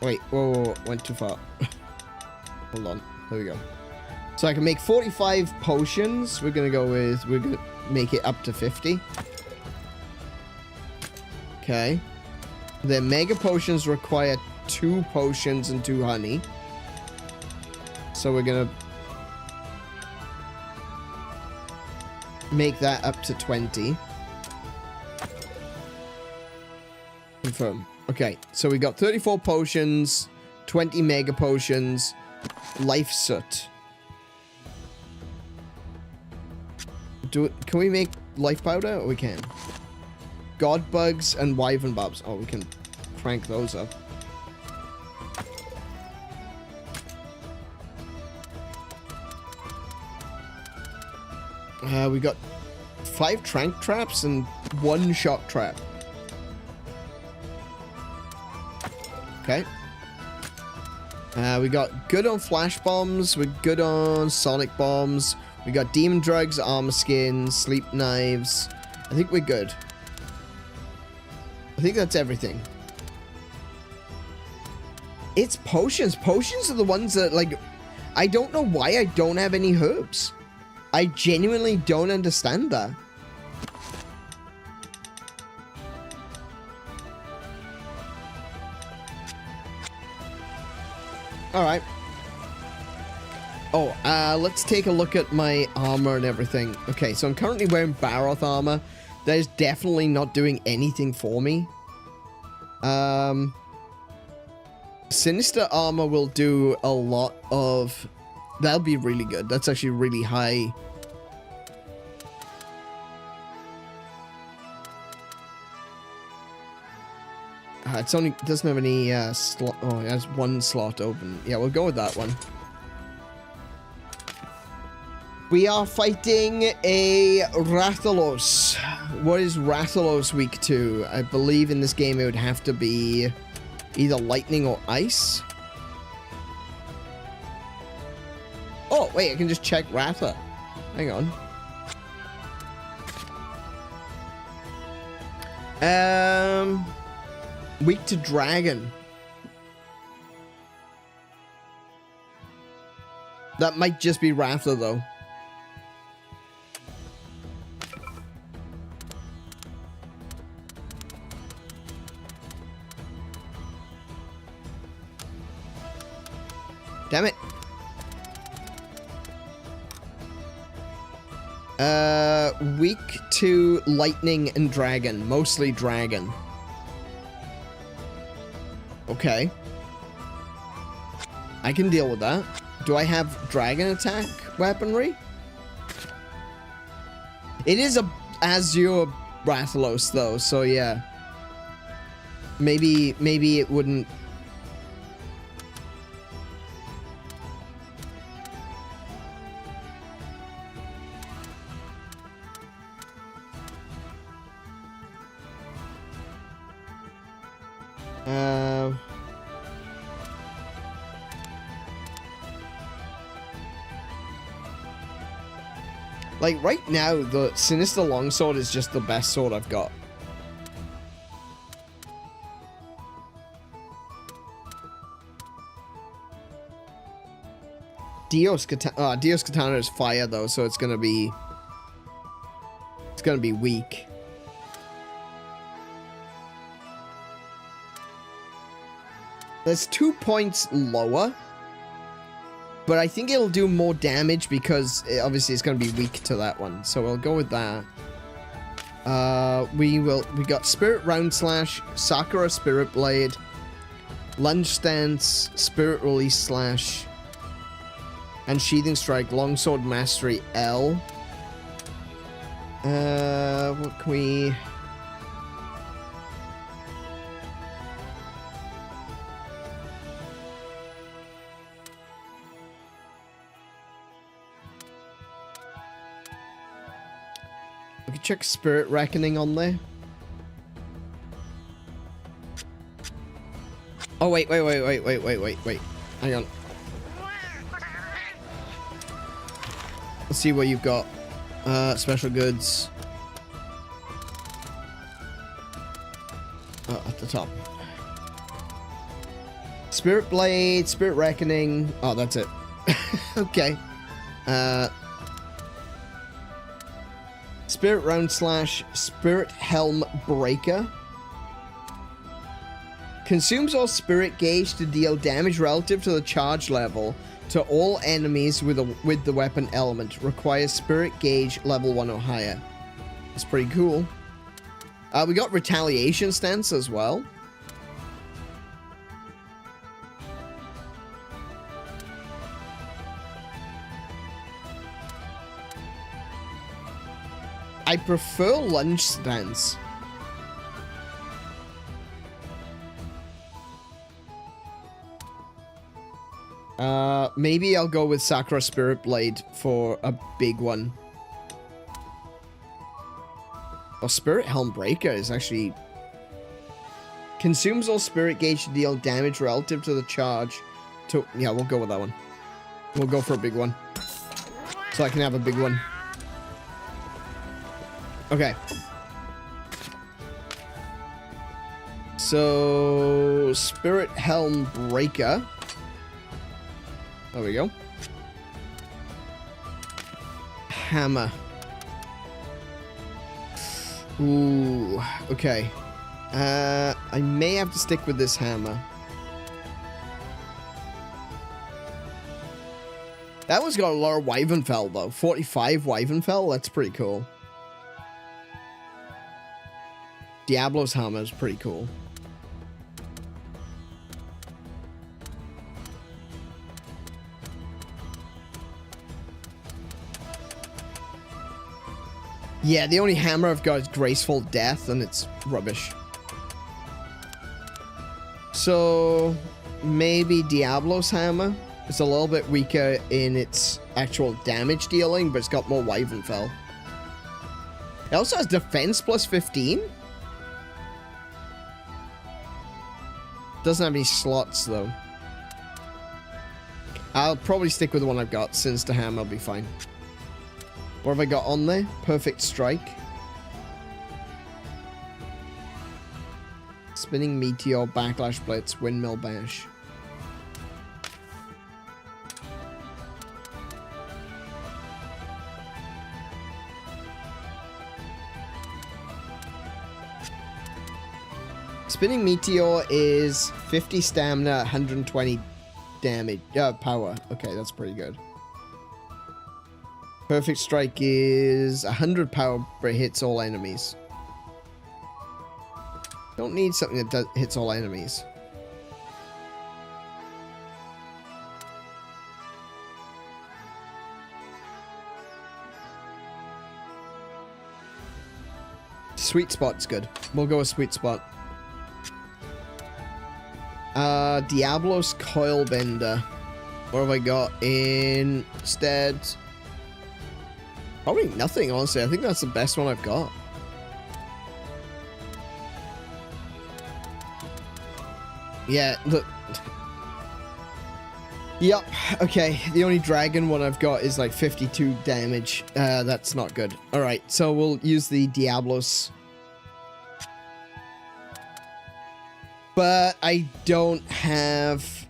Wait, whoa, went too far. Hold on, there we go. So I can make 45 potions. We're gonna make it up to 50. Okay. The mega potions require 2 potions and 2 honey. So we're gonna make that up to 20. Confirm. Okay, so we got 34 potions, 20 mega potions, life soot. Can we make life powder? Or we can. God bugs and wyvern barbs. Oh, we can crank those up. We got 5 trank traps and 1 shock trap. Okay. We got good on flash bombs. We're good on sonic bombs. We got demon drugs, armor skins, sleep knives. I think we're good. I think that's everything. It's potions. Potions are the ones that, like, I don't know why I don't have any herbs. I genuinely don't understand that. Alright. Oh, let's take a look at my armor and everything. Okay, so I'm currently wearing Baroth armor. That is definitely not doing anything for me. Sinister armor will do a lot of... That'll be really good. That's actually really high. It's only... It doesn't have any slot... Oh, it has 1 slot open. Yeah, we'll go with that one. We are fighting a Rathalos. What is Rathalos week 2? I believe in this game it would have to be Either lightning or ice. Oh, wait, I can just check Ratha. Hang on. Weak to dragon. That might just be Ratha, though. Damn it. Weak to lightning and dragon. Mostly dragon. Okay. I can deal with that. Do I have dragon attack weaponry? It is a Azure Rathalos though, so yeah. Maybe it wouldn't. Like, right now, the Sinister Longsword is just the best sword I've got. Dios Katana is fire, though, so it's gonna be... It's gonna be weak. There's 2 points lower. But I think it'll do more damage because obviously it's going to be weak to that one. So we'll go with that. We got Spirit Round Slash, Sakura Spirit Blade, Lunge Stance, Spirit Release Slash, and Sheathing Strike, Longsword Mastery L. What can we... We can check Spirit Reckoning on there. Oh, wait. Hang on. Let's see what you've got. Special goods. Oh, at the top. Spirit Blade, Spirit Reckoning. Oh, that's it. Okay. Spirit Round Slash, Spirit Helm Breaker. Consumes all spirit gauge to deal damage relative to the charge level to all enemies with the weapon element. Requires spirit gauge level 1 or higher. That's pretty cool. We got Retaliation Stance as well. I prefer Lunge Stance. Maybe I'll go with Sakura Spirit Blade for a big one. Oh, Spirit Helm Breaker is actually... Consumes all spirit gauge to deal damage relative to the charge. Yeah, we'll go with that one. We'll go for a big one. So I can have a big one. Okay. So, Spirit Helm Breaker. There we go. Hammer. Ooh, okay. I may have to stick with this hammer. That one's got a lot of Wyvernfell, though. 45 Wyvernfell? That's pretty cool. Diablo's hammer is pretty cool. Yeah, the only hammer I've got is Graceful Death, and it's rubbish. So, maybe Diablo's hammer. It's a little bit weaker in its actual damage dealing, but it's got more Wyvernfell. It also has defense plus 15. Doesn't have any slots, though. I'll probably stick with the one I've got. Sinister Hammer will be fine. What have I got on there? Perfect Strike. Spinning Meteor, Backlash Blitz, Windmill Bash. Spinning Meteor is 50 stamina, 120 damage, power. Okay, that's pretty good. Perfect Strike is 100 power, but it hits all enemies. Don't need something that hits all enemies. Sweet Spot's good. We'll go with Sweet Spot. Diablos Coilbender. What have I got instead? Probably nothing, honestly. I think that's the best one I've got. Yeah, look. Yep, okay. The only dragon one I've got is like 52 damage. That's not good. Alright, so we'll use the Diablos. But I don't have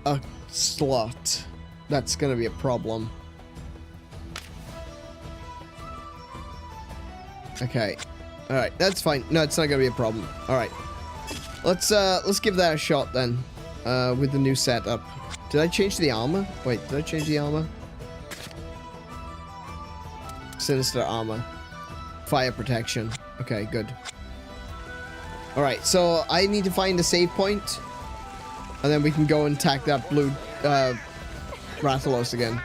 a slot. That's gonna be a problem. Okay. Alright, that's fine. No, it's not gonna be a problem. Alright. Let's give that a shot then. With the new setup. Did I change the armor? Wait, did I change the armor? Sinister armor. Fire protection. Okay, good. Alright, so I need to find a save point. And then we can go and attack that blue Rathalos again.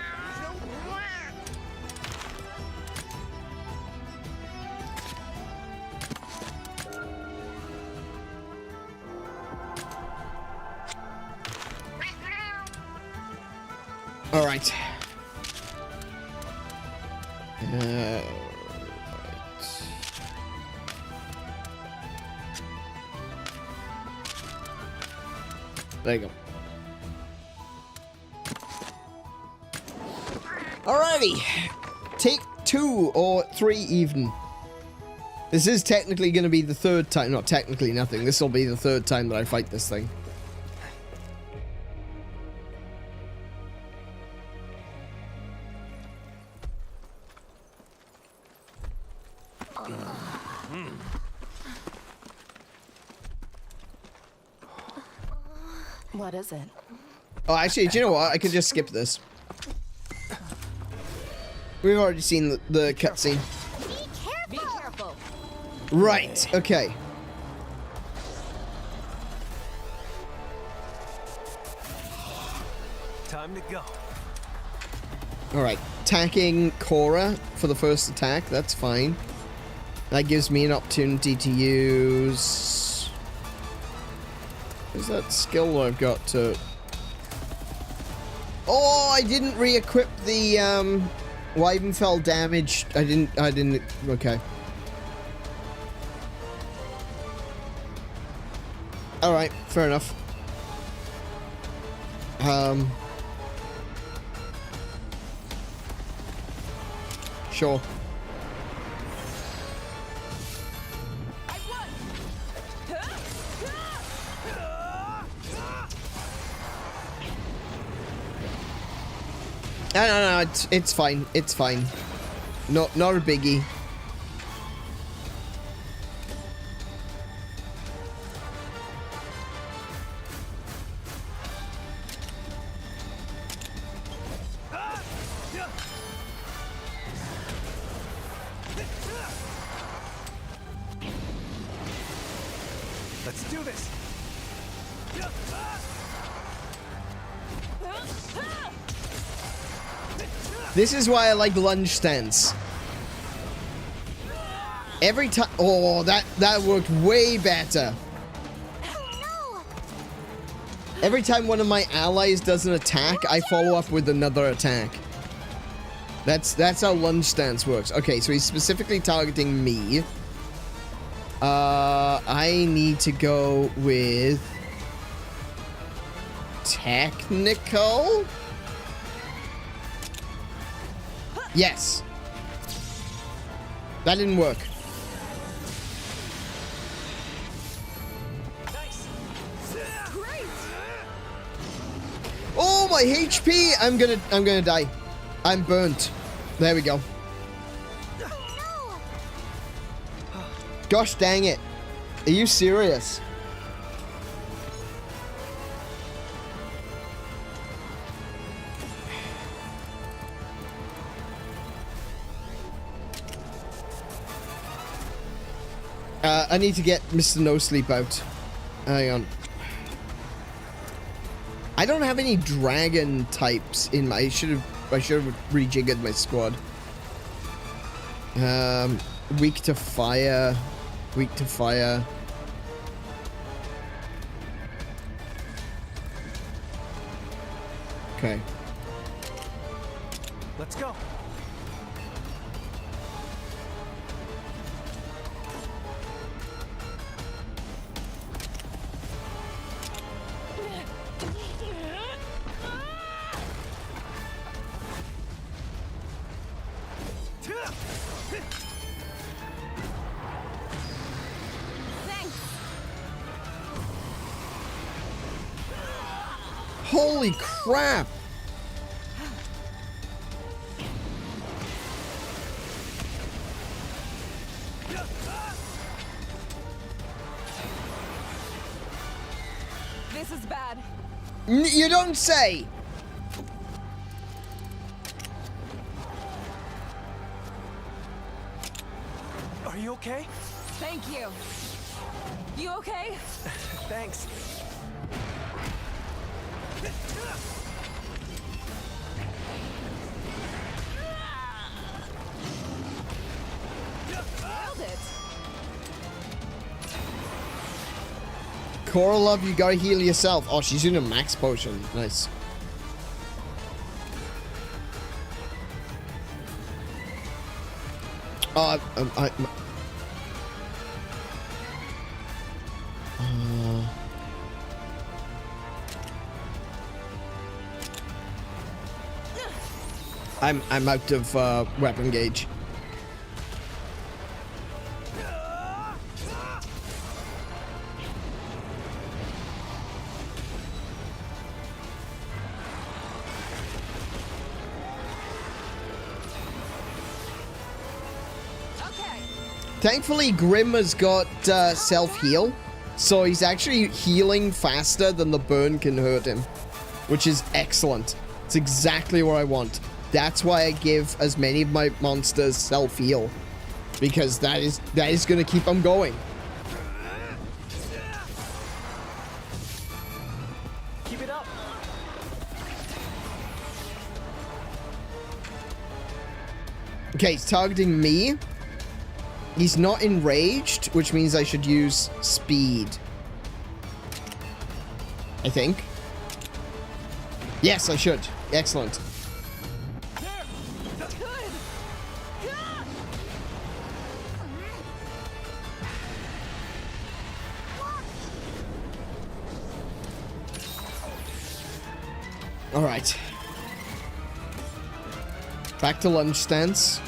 Alright. Right. There you go. Alrighty. Take 2 or 3 even. This is technically going to be the 3rd time. Not technically nothing. This will be the 3rd time that I fight this thing.
What is it?
Oh, actually, do you know what? I could just skip this. We've already seen the cutscene.
Be careful.
Right, okay.
Time to go.
Alright, attacking Cora for the first attack, that's fine. That gives me an opportunity to use... Is that skill I've got to... Oh, I didn't re-equip the 𝗦𝗶𝗁 damage. I didn't, okay. Alright, fair enough. Sure. No, it's fine. It's fine. Not a biggie.
Let's do this.
This is why I like lunge stance. Every time... Oh, that worked way better. Every time one of my allies does an attack, I follow up with another attack. That's how lunge stance works. Okay, so he's specifically targeting me. I need to go with technical. Yes. That didn't work. Oh, my HP! I'm gonna die. I'm burnt. There we go. Gosh dang it. Are you serious? I need to get Mr. No Sleep out. Hang on. I don't have any dragon types in my... I should have rejiggered my squad. Weak to fire. Weak to fire. Okay.
Let's go.
Holy crap!
This is bad.
You don't say!
Are you okay?
Thank you. You okay?
Thanks.
Nailed it.
Coral Love, you gotta heal yourself. Oh, she's doing a max potion. Nice. I'm out of weapon gauge. Thankfully, Grim has got self-heal, so he's actually healing faster than the burn can hurt him, which is excellent. It's exactly what I want. That's why I give as many of my monsters self-heal, because that is going to keep them going.
Keep it up.
Okay, he's targeting me. He's not enraged, which means I should use speed. I think. Yes, I should. Excellent. All right. Back to lunge stance.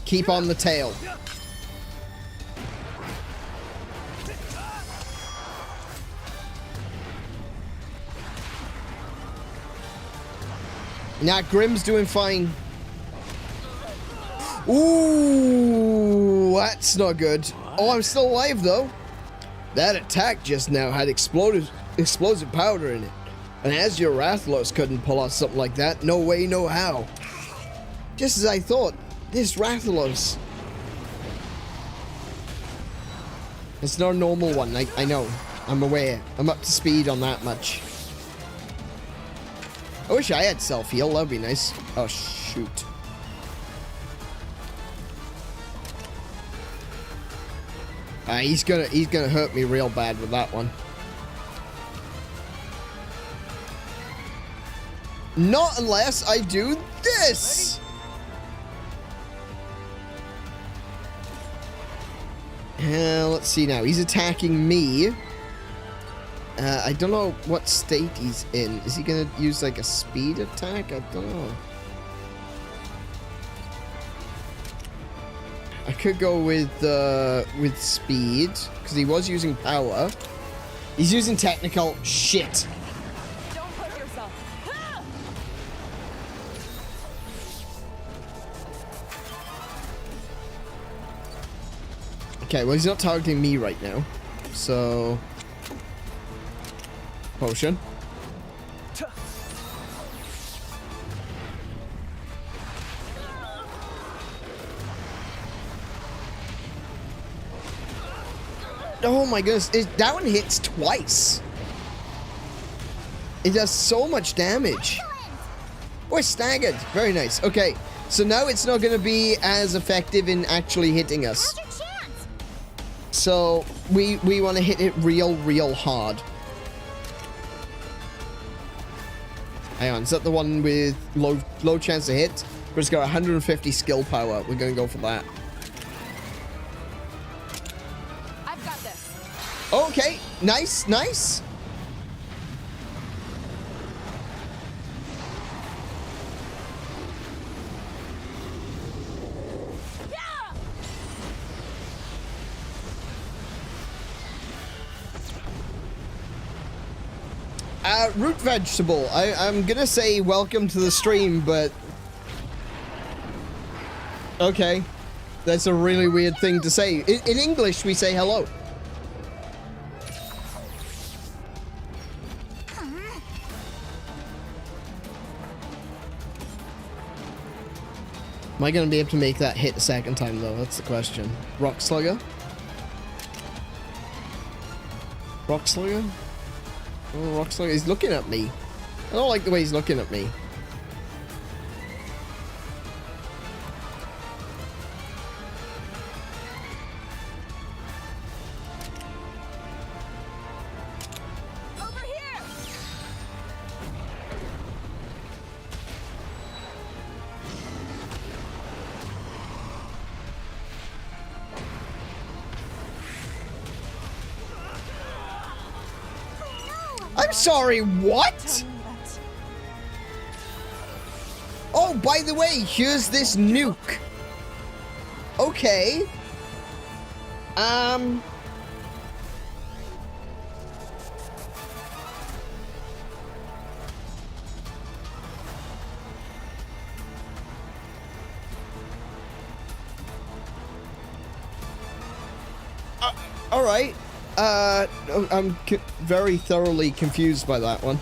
Keep on the tail. Now Grim's doing fine. Ooh, that's not good. Oh, I'm still alive though. That attack just now had explosive powder in it. And as your Rathalos couldn't pull off something like that, no way, no how. Just as I thought. This Rathalos. It's not a normal one, I know. I'm aware. I'm up to speed on that much. I wish I had self-heal, that'd be nice. Oh, shoot. He's gonna hurt me real bad with that one. Not unless I do this! Let's see now. He's attacking me. I don't know what state he's in. Is he gonna use like a speed attack? I don't know. I could go with speed because he was using power. He's using technical. Shit.
Don't hurt yourself.
Okay, well he's not targeting me right now, so potion. Oh my goodness, that one hits twice. It does so much damage. We're staggered. Very nice. Okay, so now it's not going to be as effective in actually hitting us. So we want to hit it real hard. Hang on, is that the one with low chance to hit? But it's got 150 skill power. We're going to go for that.
I've got this.
Okay, nice, nice. Root vegetable. I'm gonna say welcome to the stream, but okay, that's a really weird thing to say. In English, we say hello. Am I gonna be able to make that hit a second time though? That's the question. Rock Slugger? Rock Slugger? Oh, Rock Slugger, he's looking at me. I don't like the way he's looking at me.
Over here.
I'm sorry, what? Oh, by the way, here's this nuke. Okay. All right. I'm very thoroughly confused by that one.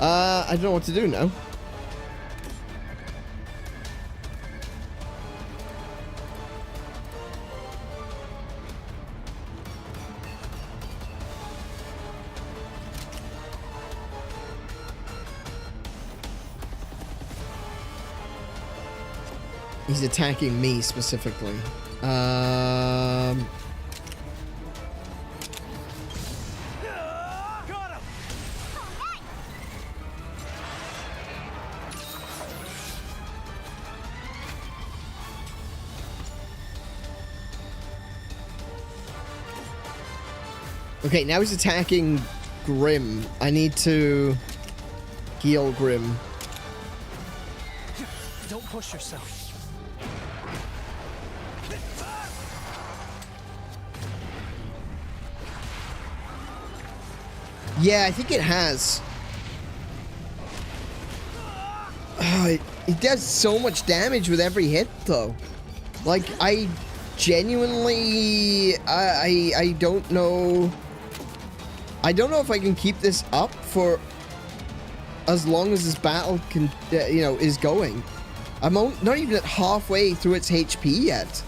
I don't know what to do now. He's attacking me specifically. Okay, now he's attacking Grim. I need to heal Grim.
Don't push yourself.
Yeah, I think it has. Oh, it does so much damage with every hit, though. Like, I genuinely... I don't know... I don't know if I can keep this up for as long as this battle can, is going. I'm not even at halfway through its HP yet.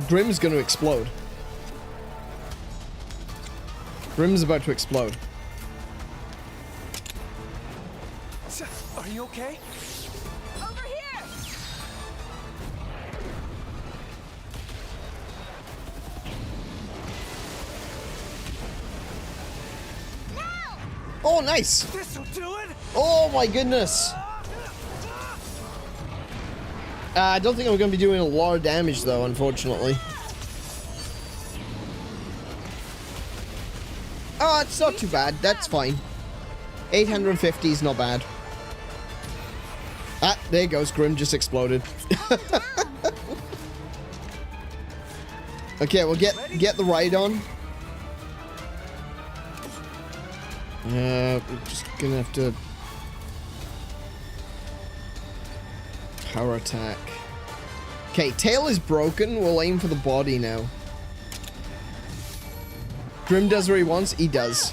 Grim's gonna explode. Grim's about to explode.
Are you okay?
Over here! Now!
Oh, nice!
This'll do it!
Oh my goodness! I don't think I'm going to be doing a lot of damage though, unfortunately. Oh, it's not too bad. That's fine. 850 is not bad. Ah, there goes. Grim just exploded. Okay, we'll get the ride on. We're just gonna have to power attack. Okay, tail is broken. We'll aim for the body now. Grim does what he wants. He does.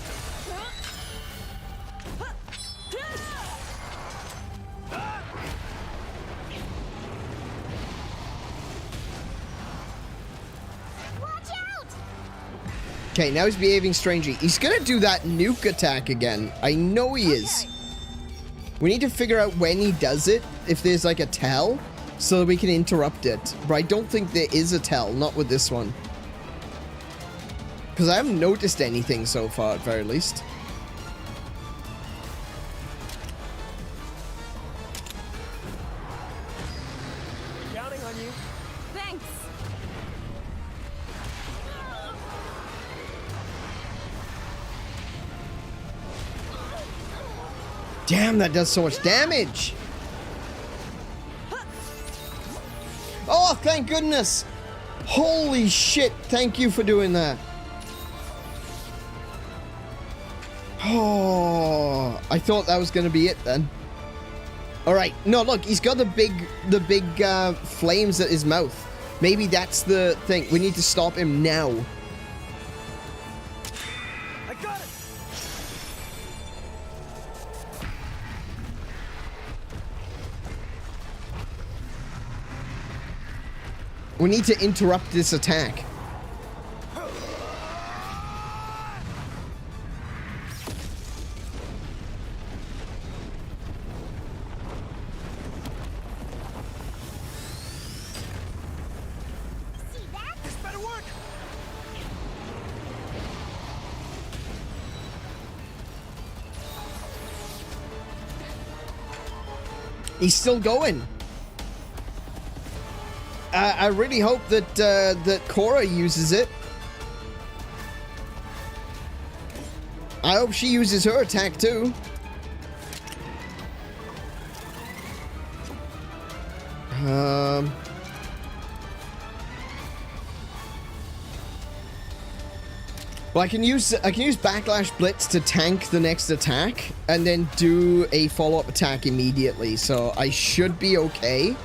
Okay, now he's behaving strangely. He's gonna do that nuke attack again. I know he is. We need to figure out when he does it, if there's like a tell, so that we can interrupt it. But I don't think there is a tell, not with this one. Because I haven't noticed anything so far, at very least.
Counting on you.
Thanks!
Damn, that does so much damage! Oh, thank goodness! Holy shit, thank you for doing that. Oh, I thought that was gonna be it then. Alright, no, look, he's got the big flames at his mouth. Maybe that's the thing. We need to stop him now.
I got it!
We need to interrupt this attack.
See that?
This better work!
He's still going. I really hope that that Cora uses it. I hope she uses her attack too. Well, I can use Backlash Blitz to tank the next attack and then do a follow-up attack immediately. So I should be okay.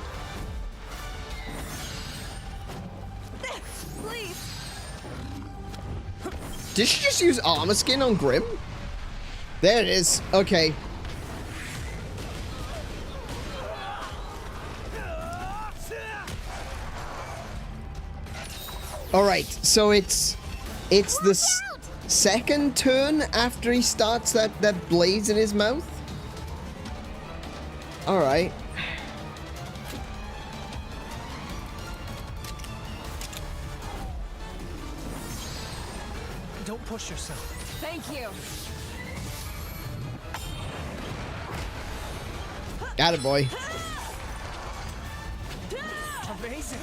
Did she just use armor skin on Grim? There it is. Okay. Alright, so it's the second turn after he starts that blaze in his mouth? Alright.
Don't push yourself.
Thank you!
Got it, boy.
Amazing!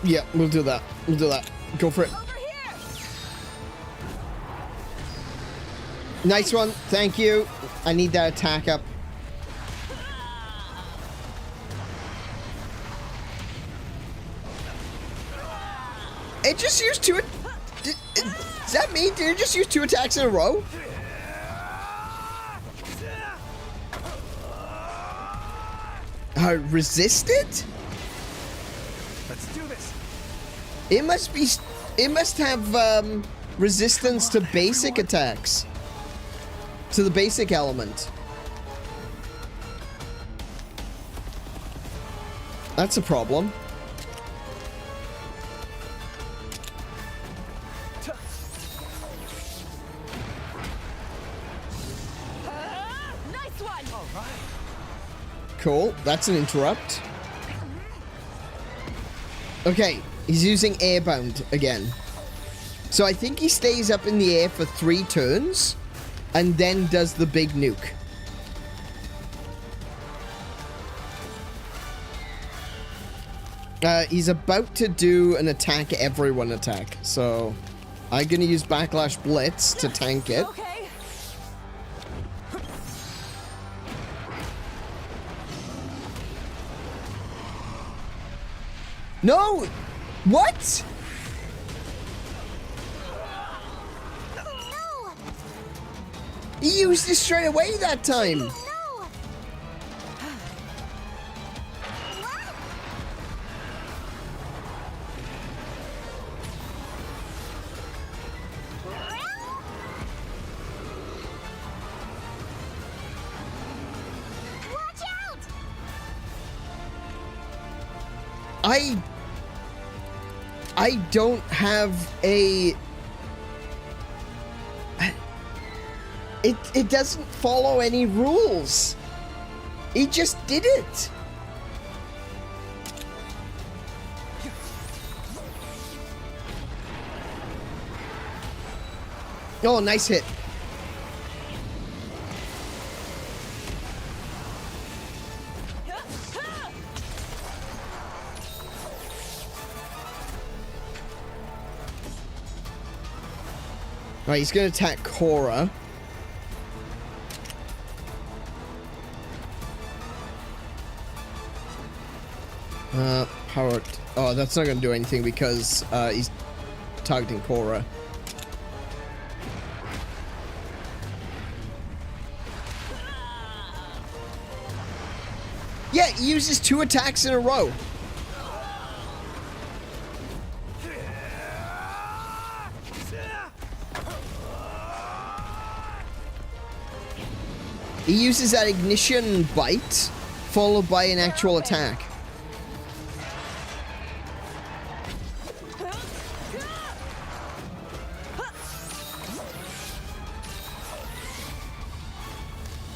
Yeah, we'll do that. We'll do that. Go for it.
Over here!
Nice one. Thank you. I need that attack up. It just used two. Does that mean did it just use 2 attacks in a row? Resisted?
Let's do this.
It must be. It must have resistance to basic attacks. To the basic element. That's a problem.
Nice one.
All right.
Cool. That's an interrupt. Okay, he's using airbound again. So I think he stays up in the air for 3 turns and then does the big nuke. He's about to do an attack everyone attack. So I'm going to use Backlash Blitz to tank it.
Okay.
No! What?
No.
He used it straight away that time.
No. Watch out.
I don't have a... It doesn't follow any rules. He just did it. Oh, nice hit. Right, he's going to attack Cora. Power... Oh, that's not going to do anything because he's targeting Cora. Yeah, he uses 2 attacks in a row. He uses that ignition bite, followed by an actual attack.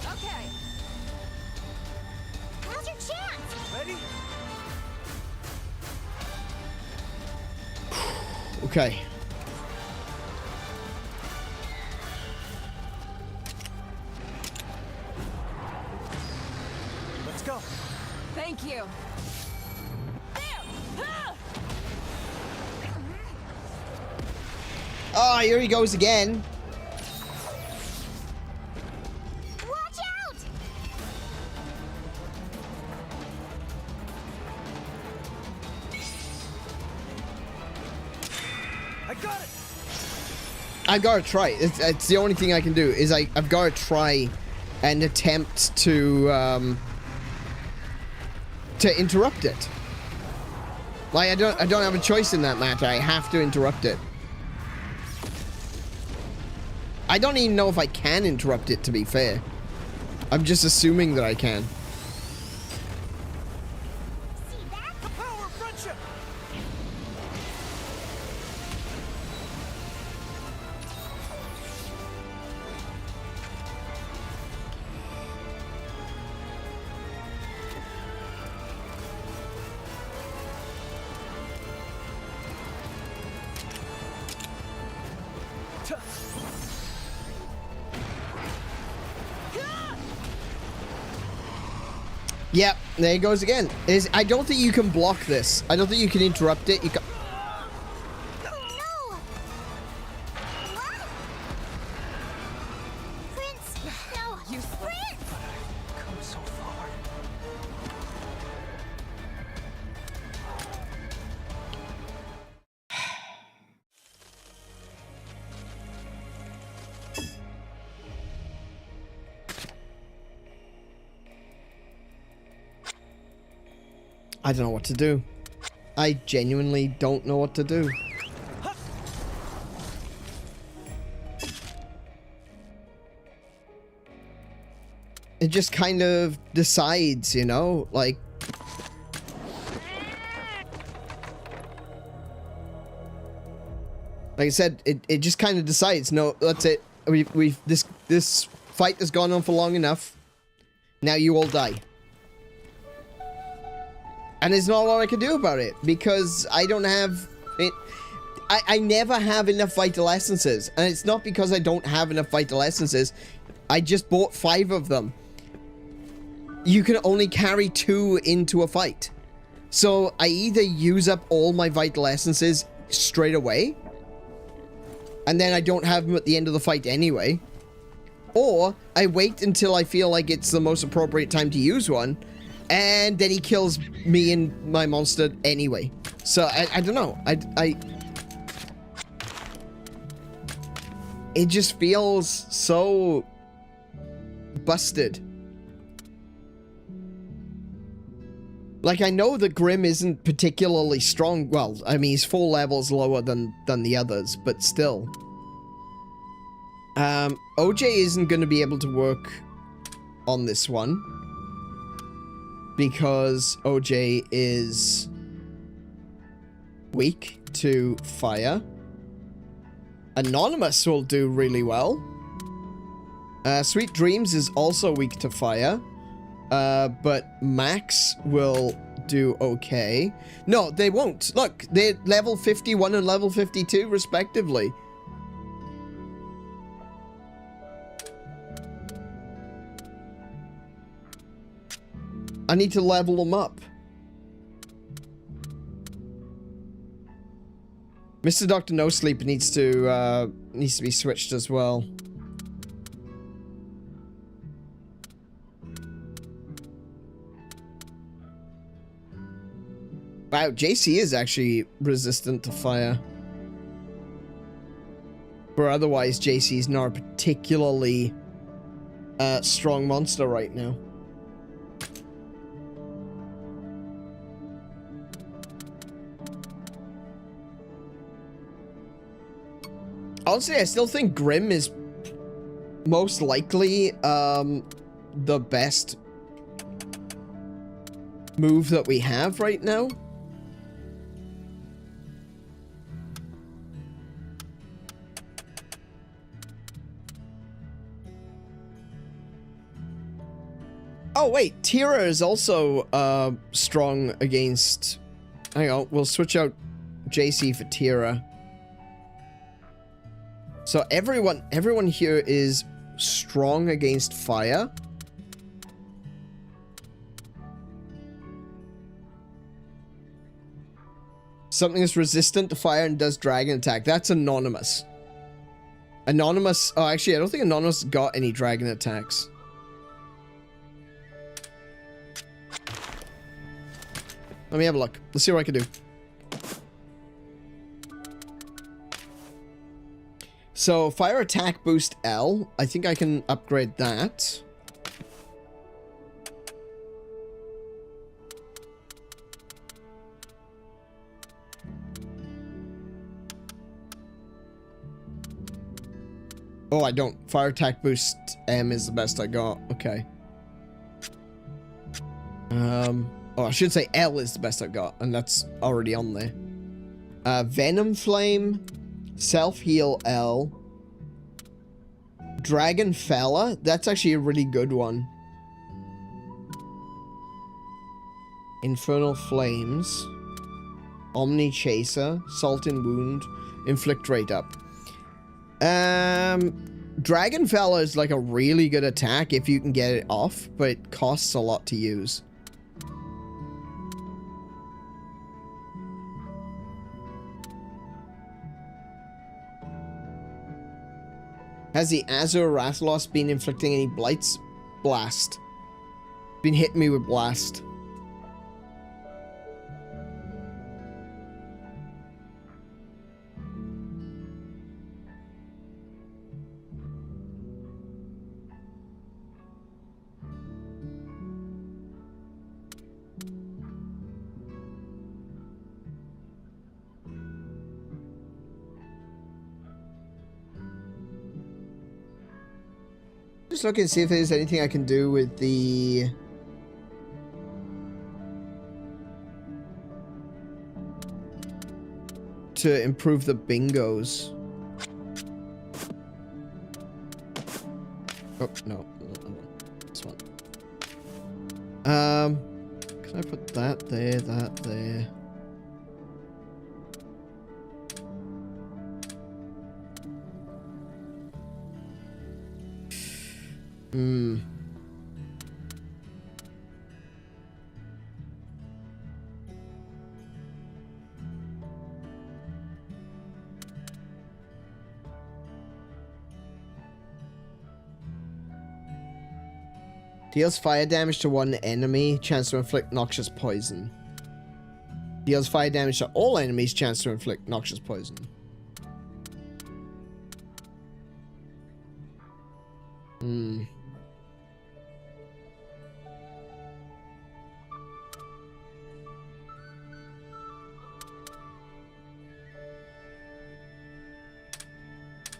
Okay. Now's your chance.
Ready?
Okay.
Let's go.
Thank you. There. Ah!
Oh, here he goes again.
Watch out.
I got it.
I gotta try. It's the only thing I can do is I've gotta try and attempt to interrupt it. Like I don't have a choice in that matter. I have to interrupt it. I don't even know if I can interrupt it, to be fair. I'm just assuming that I can.
See that?
The power of friendship.
Yep, there he goes again. I don't think you can block this. I don't think you can interrupt it. You can...
No. What? Prince. No. You Prince.
Come so far.
I don't know what to do. I genuinely don't know what to do. It just kind of decides, you know, like... Like I said, it just kind of decides, no, that's it. This fight has gone on for long enough. Now you all die. And there's not a lot I can do about it, because I don't have... I never have enough vital essences. And it's not because I don't have enough vital essences. I just bought 5 of them. You can only carry 2 into a fight. So I either use up all my vital essences straight away, and then I don't have them at the end of the fight anyway, or I wait until I feel like it's the most appropriate time to use one, and then he kills me and my monster anyway. So I don't know. It just feels so busted. Like, I know that Grim isn't particularly strong. Well, I mean, he's 4 levels lower than the others, but still. OJ isn't going to be able to work on this one, because OJ is weak to fire. Anonymous will do really well. Sweet Dreams is also weak to fire. But Max will do okay. No, they won't. Look, they're level 51 and level 52, respectively. I need to level them up. Mr. Dr. No Sleep needs to be switched as well. Wow, JC is actually resistant to fire. But otherwise, JC is not a particularly strong monster right now. Honestly, I still think Grim is most likely the best move that we have right now. Oh wait, Tira is also strong against... Hang on, we'll switch out JC for Tira. So everyone here is strong against fire. Something that's resistant to fire and does dragon attack. That's Anonymous. Anonymous... Oh, actually, I don't think Anonymous got any dragon attacks. Let me have a look. Let's see what I can do. So, fire attack boost L. I think I can upgrade that. Oh, I don't. Fire attack boost M is the best I got. Okay. Oh, I should say L is the best I've got, and that's already on there. Venom Flame, Self-Heal L, Dragon Fella, that's actually a really good one. Infernal Flames, Omni Chaser, Salt and Wound, Inflict Rate Up. Dragon Fella is like a really good attack if you can get it off, but it costs a lot to use. Has the Azure Rathalos been inflicting any blights? Blast. Been hitting me with blast. Just looking to see if there's anything I can do with the... to improve the bingos. Oh, no. This one. Can I put that there, that there? Deals fire damage to one enemy, chance to inflict noxious poison. Deals fire damage to all enemies, chance to inflict noxious poison.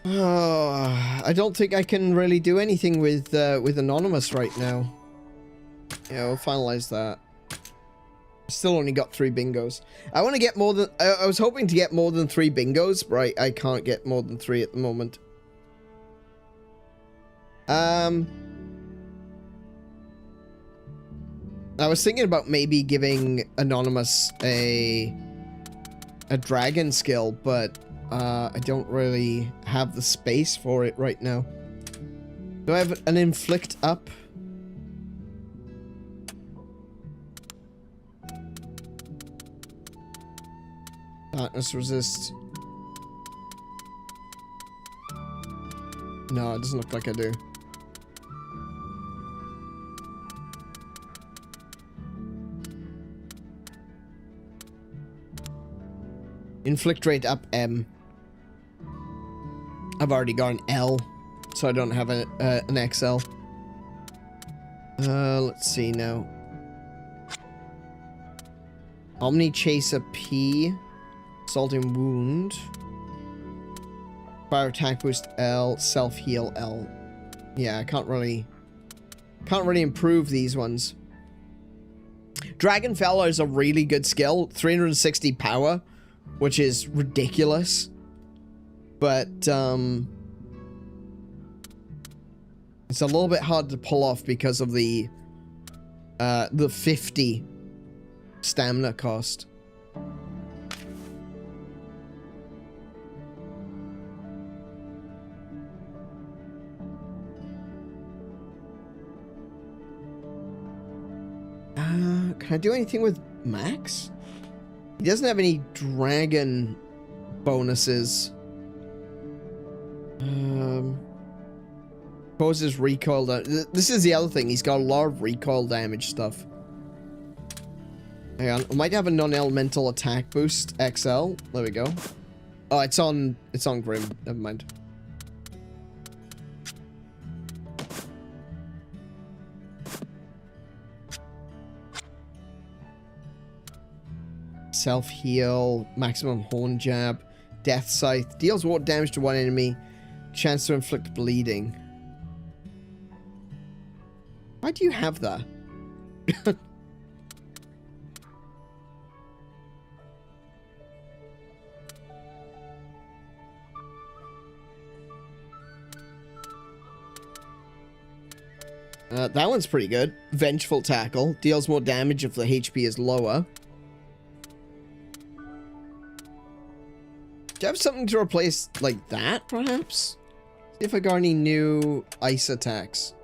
Oh, I don't think I can really do anything with Anonymous right now. Yeah, we'll finalize that. Still only got 3 bingos. I want to get more than... I was hoping to get more than 3 bingos, but I can't get more than 3 at the moment. I was thinking about maybe giving Anonymous a dragon skill, but I don't really have the space for it right now. Do I have an inflict up? Darkness resist. No, it doesn't look like I do. Inflict rate up M. I've already got an L, so I don't have an XL. Let's see now. Omni Chaser P. Assaulting Wound. Fire Attack Boost L. Self Heal L. Yeah, I can't really improve these ones. Dragon Feller is a really good skill. 360 power, which is ridiculous. But, it's a little bit hard to pull off because of the 50 stamina cost. Can I do anything with Max? He doesn't have any dragon bonuses. Causes recoil damage. This is the other thing. He's got a lot of recoil damage stuff. Hang on. I might have a non-elemental attack boost XL. There we go. Oh, it's on Grim. Never mind. Self-heal, maximum horn jab, death scythe, deals water damage to one enemy, chance to inflict bleeding. Why do you have that? That one's pretty good. Vengeful Tackle, deals more damage if the HP is lower. Do you have something to replace, like, that, perhaps? See if I got any new ice attacks.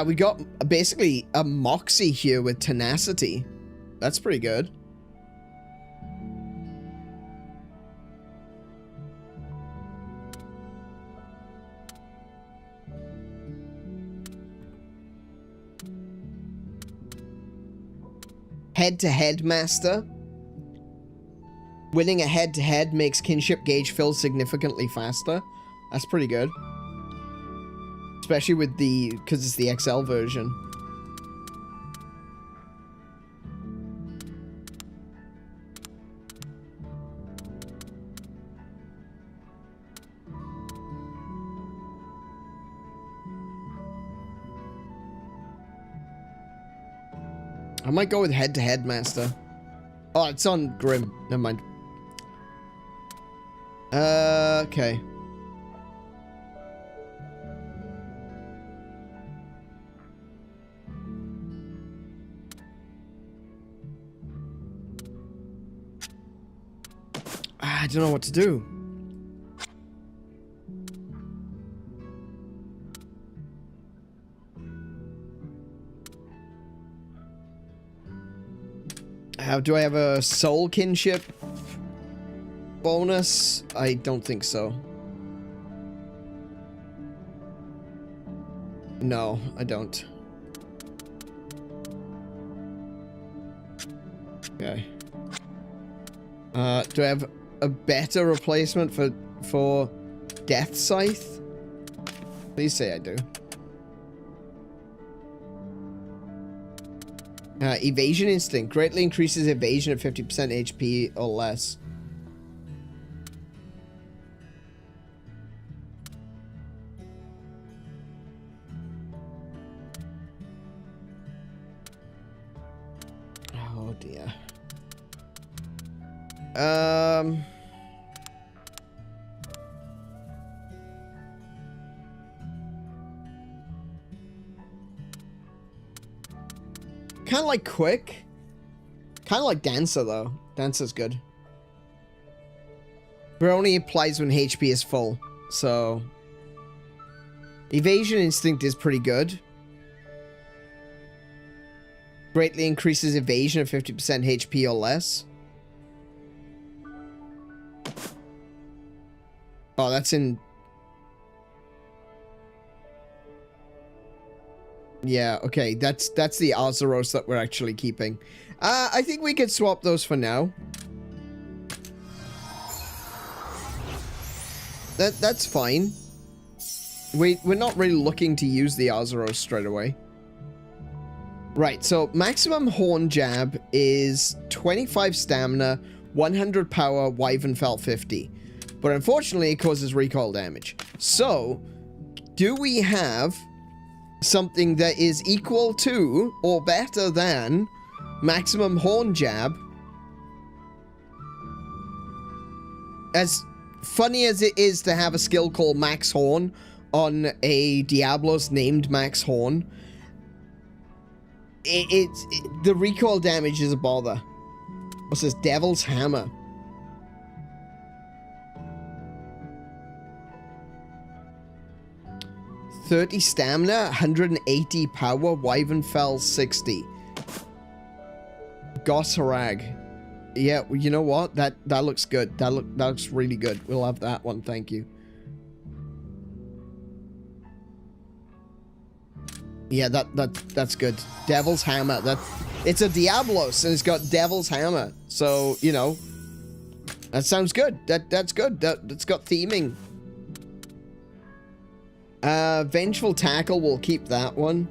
We got, basically, a Moxie here with Tenacity. That's pretty good. Head-to-head master. Winning a head-to-head makes kinship gauge fill significantly faster. That's pretty good. Especially with the... because it's the XL version. I might go with head-to-head master. Oh, it's on Grim. Never mind. Okay. I don't know what to do. Do I have a soul kinship bonus? I don't think so. No, I don't. Okay. Do I have a better replacement for Death Scythe? Please say I do. Evasion Instinct. Greatly increases evasion at 50% HP or less. Oh dear. Kind of like Quick. Kind of like Dancer, though. Dancer's good. But it only applies when HP is full. So... Evasion Instinct is pretty good. Greatly increases evasion at 50% HP or less. Oh, that's in... Yeah, okay, that's the Azuros that we're actually keeping. I think we could swap those for now. That's fine. We're not really looking to use the Azuros straight away. Right, so maximum Horn Jab is 25 stamina, 100 power, Wyvernfell 50. But unfortunately, it causes recoil damage. So, do we have something that is equal to or better than maximum Horn Jab? As funny as it is to have a skill called Max Horn on a Diablos named Max Horn, the recoil damage is a bother. What's this? Devil's Hammer. $30 stamina, 180 power, Wyvernfell 60. Gosarag. Yeah, well, you know what? That looks good. That looks really good. We'll have that one, thank you. Yeah, that's good. Devil's Hammer. It's a Diablos and it's got Devil's Hammer. So, you know, that sounds good. That's good. That's got theming. Vengeful Tackle, we'll keep that one.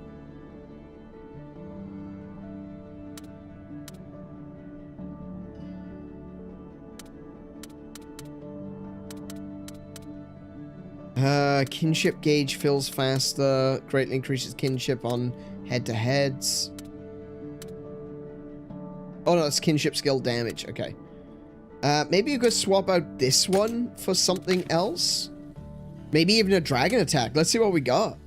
Kinship gauge fills faster, greatly increases kinship on head-to-heads. Oh no, it's kinship skill damage, okay. Maybe you could swap out this one for something else? Maybe even a dragon attack. Let's see what we got.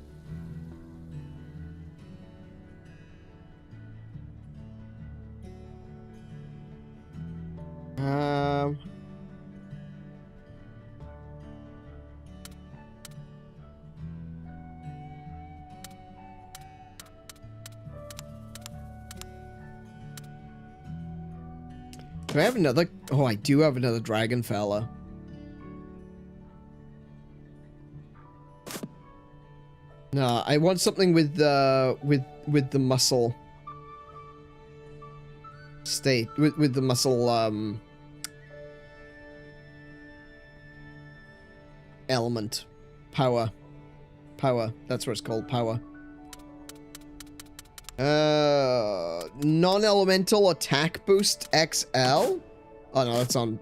Do I have another? Oh, I do have another dragon fella. No, I want something with the muscle state, with the muscle element. Power. That's what it's called, power. Non-elemental attack boost XL? Oh no, that's on.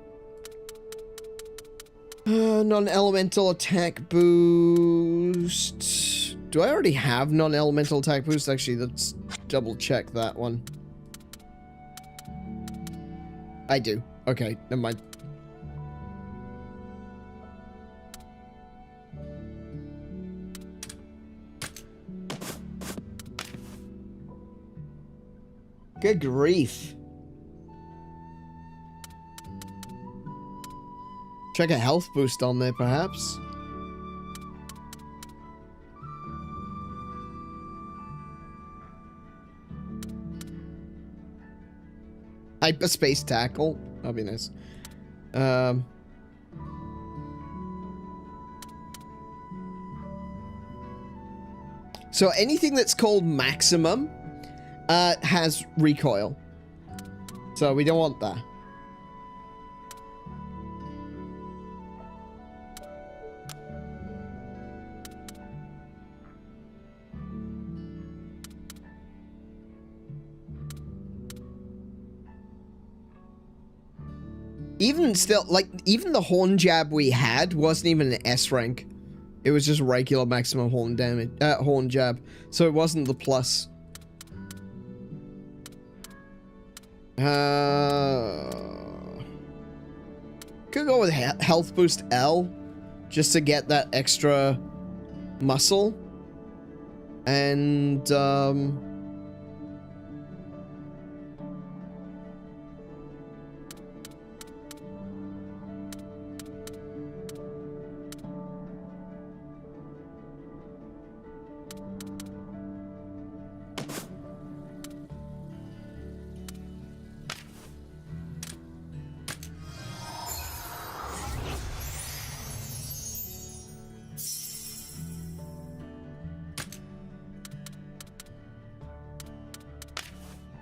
Non-elemental attack boost. Do I already have non-elemental attack boost? Actually, let's double check that one. I do. Okay, never mind. Good grief. Check a health boost on there, perhaps. Hyperspace tackle. That'd be nice. So anything that's called maximum has recoil. So we don't want that. Even still, like, even the horn jab we had wasn't even an S rank. It was just regular maximum horn damage, horn jab. So it wasn't the plus. Could go with health boost L, just to get that extra muscle. And,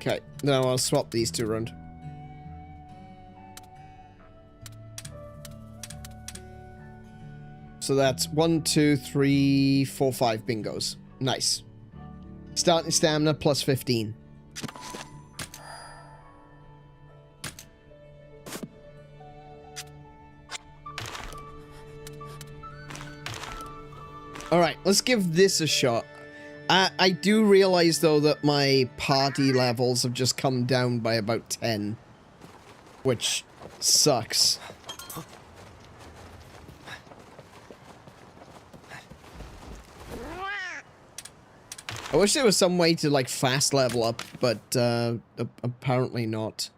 okay, now I'll swap these two around. So that's 1, 2, 3, 4, 5 bingos. Nice. Starting stamina plus 15. Alright, let's give this a shot. I do realize, though, that my party levels have just come down by about 10. Which sucks. I wish there was some way to, like, fast level up, but apparently not.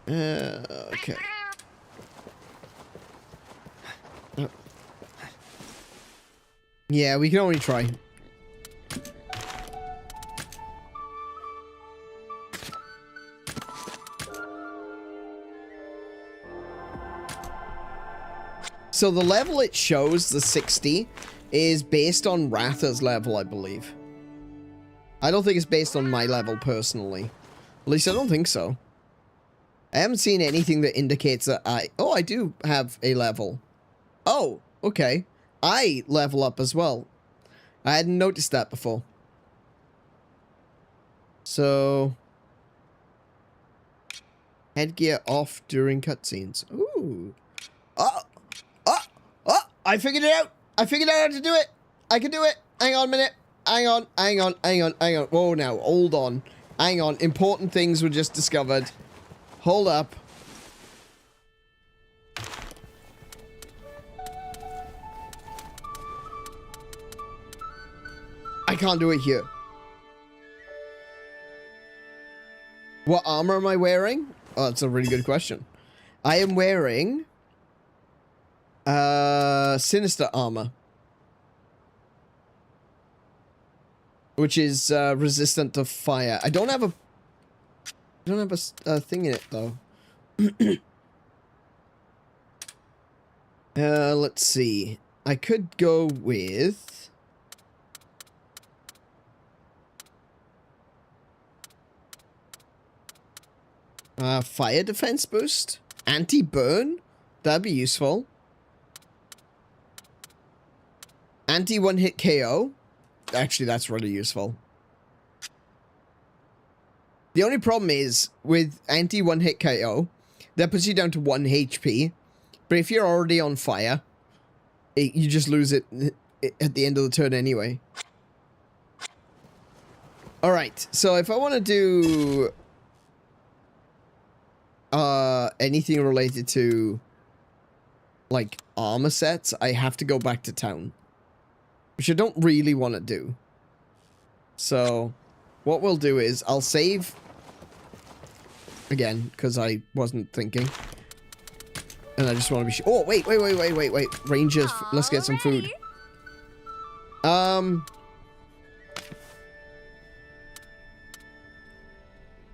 Okay. Yeah, we can only try. So the level it shows, the 60, is based on Ratha's level, I believe. I don't think it's based on my level, personally. At least I don't think so. I haven't seen anything that indicates that Oh, I do have a level. Oh, okay. I level up as well. I hadn't noticed that before. So... headgear off during cutscenes. Ooh. Oh! I figured it out! I figured out how to do it! I can do it! Hang on a minute! Hang on. Whoa, now, hold on. Hang on, important things were just discovered. Hold up. I can't do it here. What armor am I wearing? Oh, that's a really good question. I am wearing... Sinister armor. Which is, resistant to fire. I don't have a thing in it, though. Let's see. I could go with... fire defense boost? Anti-burn? That'd be useful. Anti-one-hit KO? Actually, that's really useful. The only problem is, with anti-one-hit KO, that puts you down to 1 HP. But if you're already on fire, you just lose it at the end of the turn anyway. Alright, so if I want to do... anything related to like armor sets, I have to go back to town, which I don't really want to do. So what we'll do is I'll save again because I wasn't thinking, and I just want to be sure. Oh wait, Rangers, let's get some food.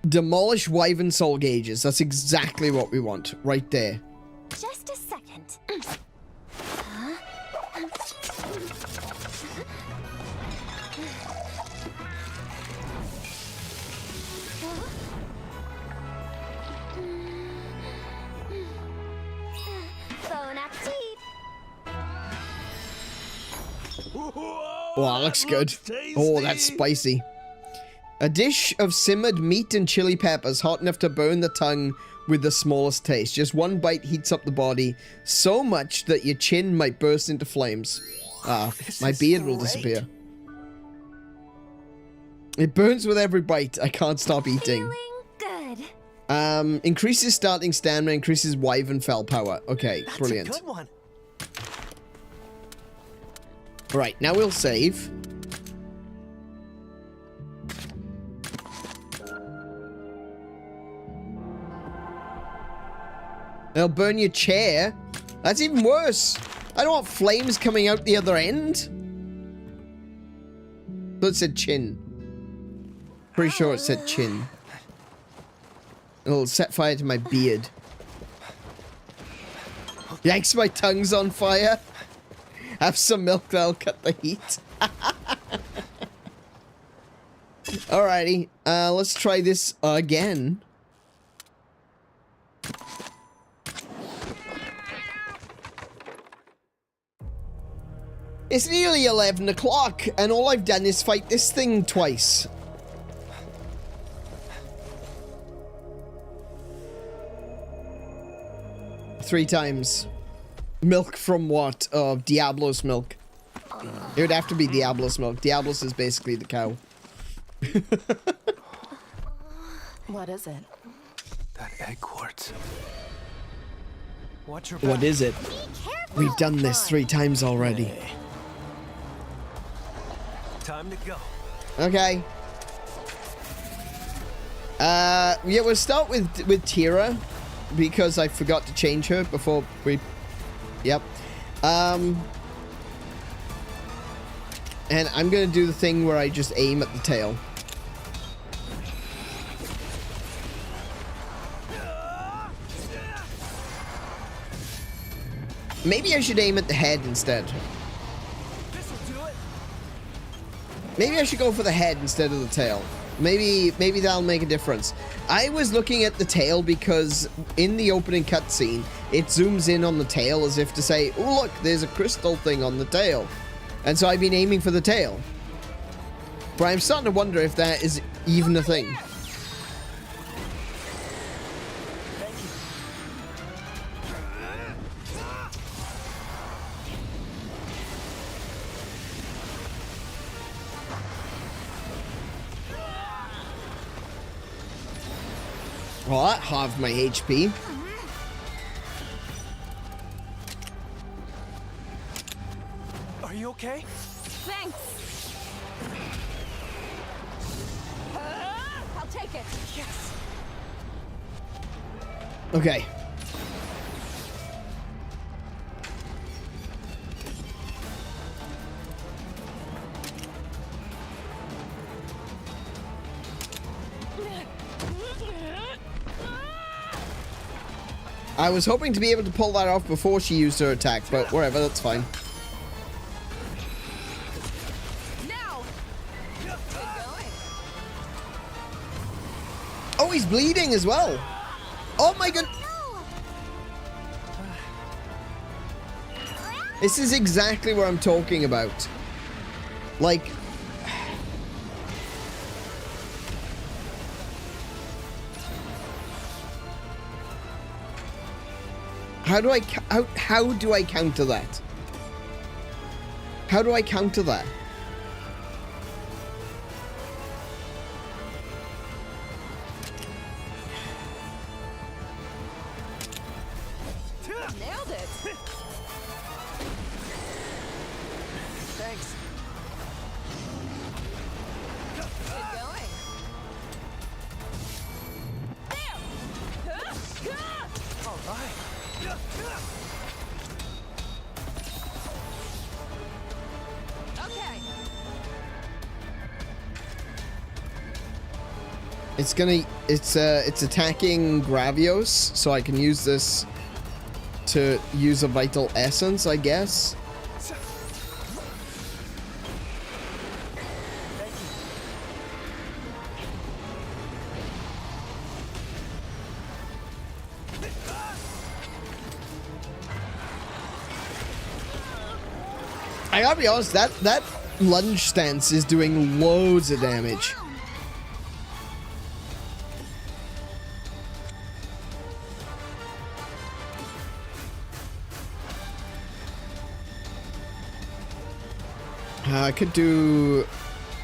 Demolish wyvern soul gauges. That's exactly what we want right there.
Just a second. Bon appetit.
Oh, that looks good. Oh, that's spicy. A dish of simmered meat and chili peppers, hot enough to burn the tongue with the smallest taste. Just one bite heats up the body so much that your chin might burst into flames. Ah, my beard will disappear. It burns with every bite. I can't stop eating.
Feeling good.
Increases starting stamina, increases wyvern fell power. Okay, brilliant.
That's a good one.
Right, now we'll save. They'll burn your chair. That's even worse. I don't want flames coming out the other end. But it said chin. Pretty sure it said chin. It'll set fire to my beard. Yikes, my tongue's on fire. Have some milk, that'll cut the heat. Alrighty, let's try this again. It's nearly 11 o'clock, and all I've done is fight this thing twice. Three times. Milk from what? Oh, Diablo's milk. It would have to be Diablo's milk. Diablo's is basically the cow.
What is it?
That egg quartz. Watch your
What
back.
is it?
Be careful.
We've done this 3 times already.
Time to go.
Okay. Yeah, we'll start with Tira because I forgot to change her before we. Yep. And I'm gonna do the thing where I just aim at the tail. Maybe I should aim at the head instead.
This'll do it.
Maybe I should go for the head instead of the tail. Maybe that'll make a difference. I was looking at the tail because in the opening cutscene, it zooms in on the tail as if to say, oh look, there's a crystal thing on the tail. And so I've been aiming for the tail. But I'm starting to wonder if that is even a thing. Well, that halved my HP.
Are you okay?
Thanks. I'll take it.
Yes.
Okay. I was hoping to be able to pull that off before she used her attack, but whatever, that's fine.
Now. Good going.
Oh, he's bleeding as well. Oh my god. This is exactly what I'm talking about. Like... How do I counter that? How do I counter that? It's attacking Gravios, so I can use this to use a vital essence, I guess. I gotta be honest, that lunge stance is doing loads of damage. I could do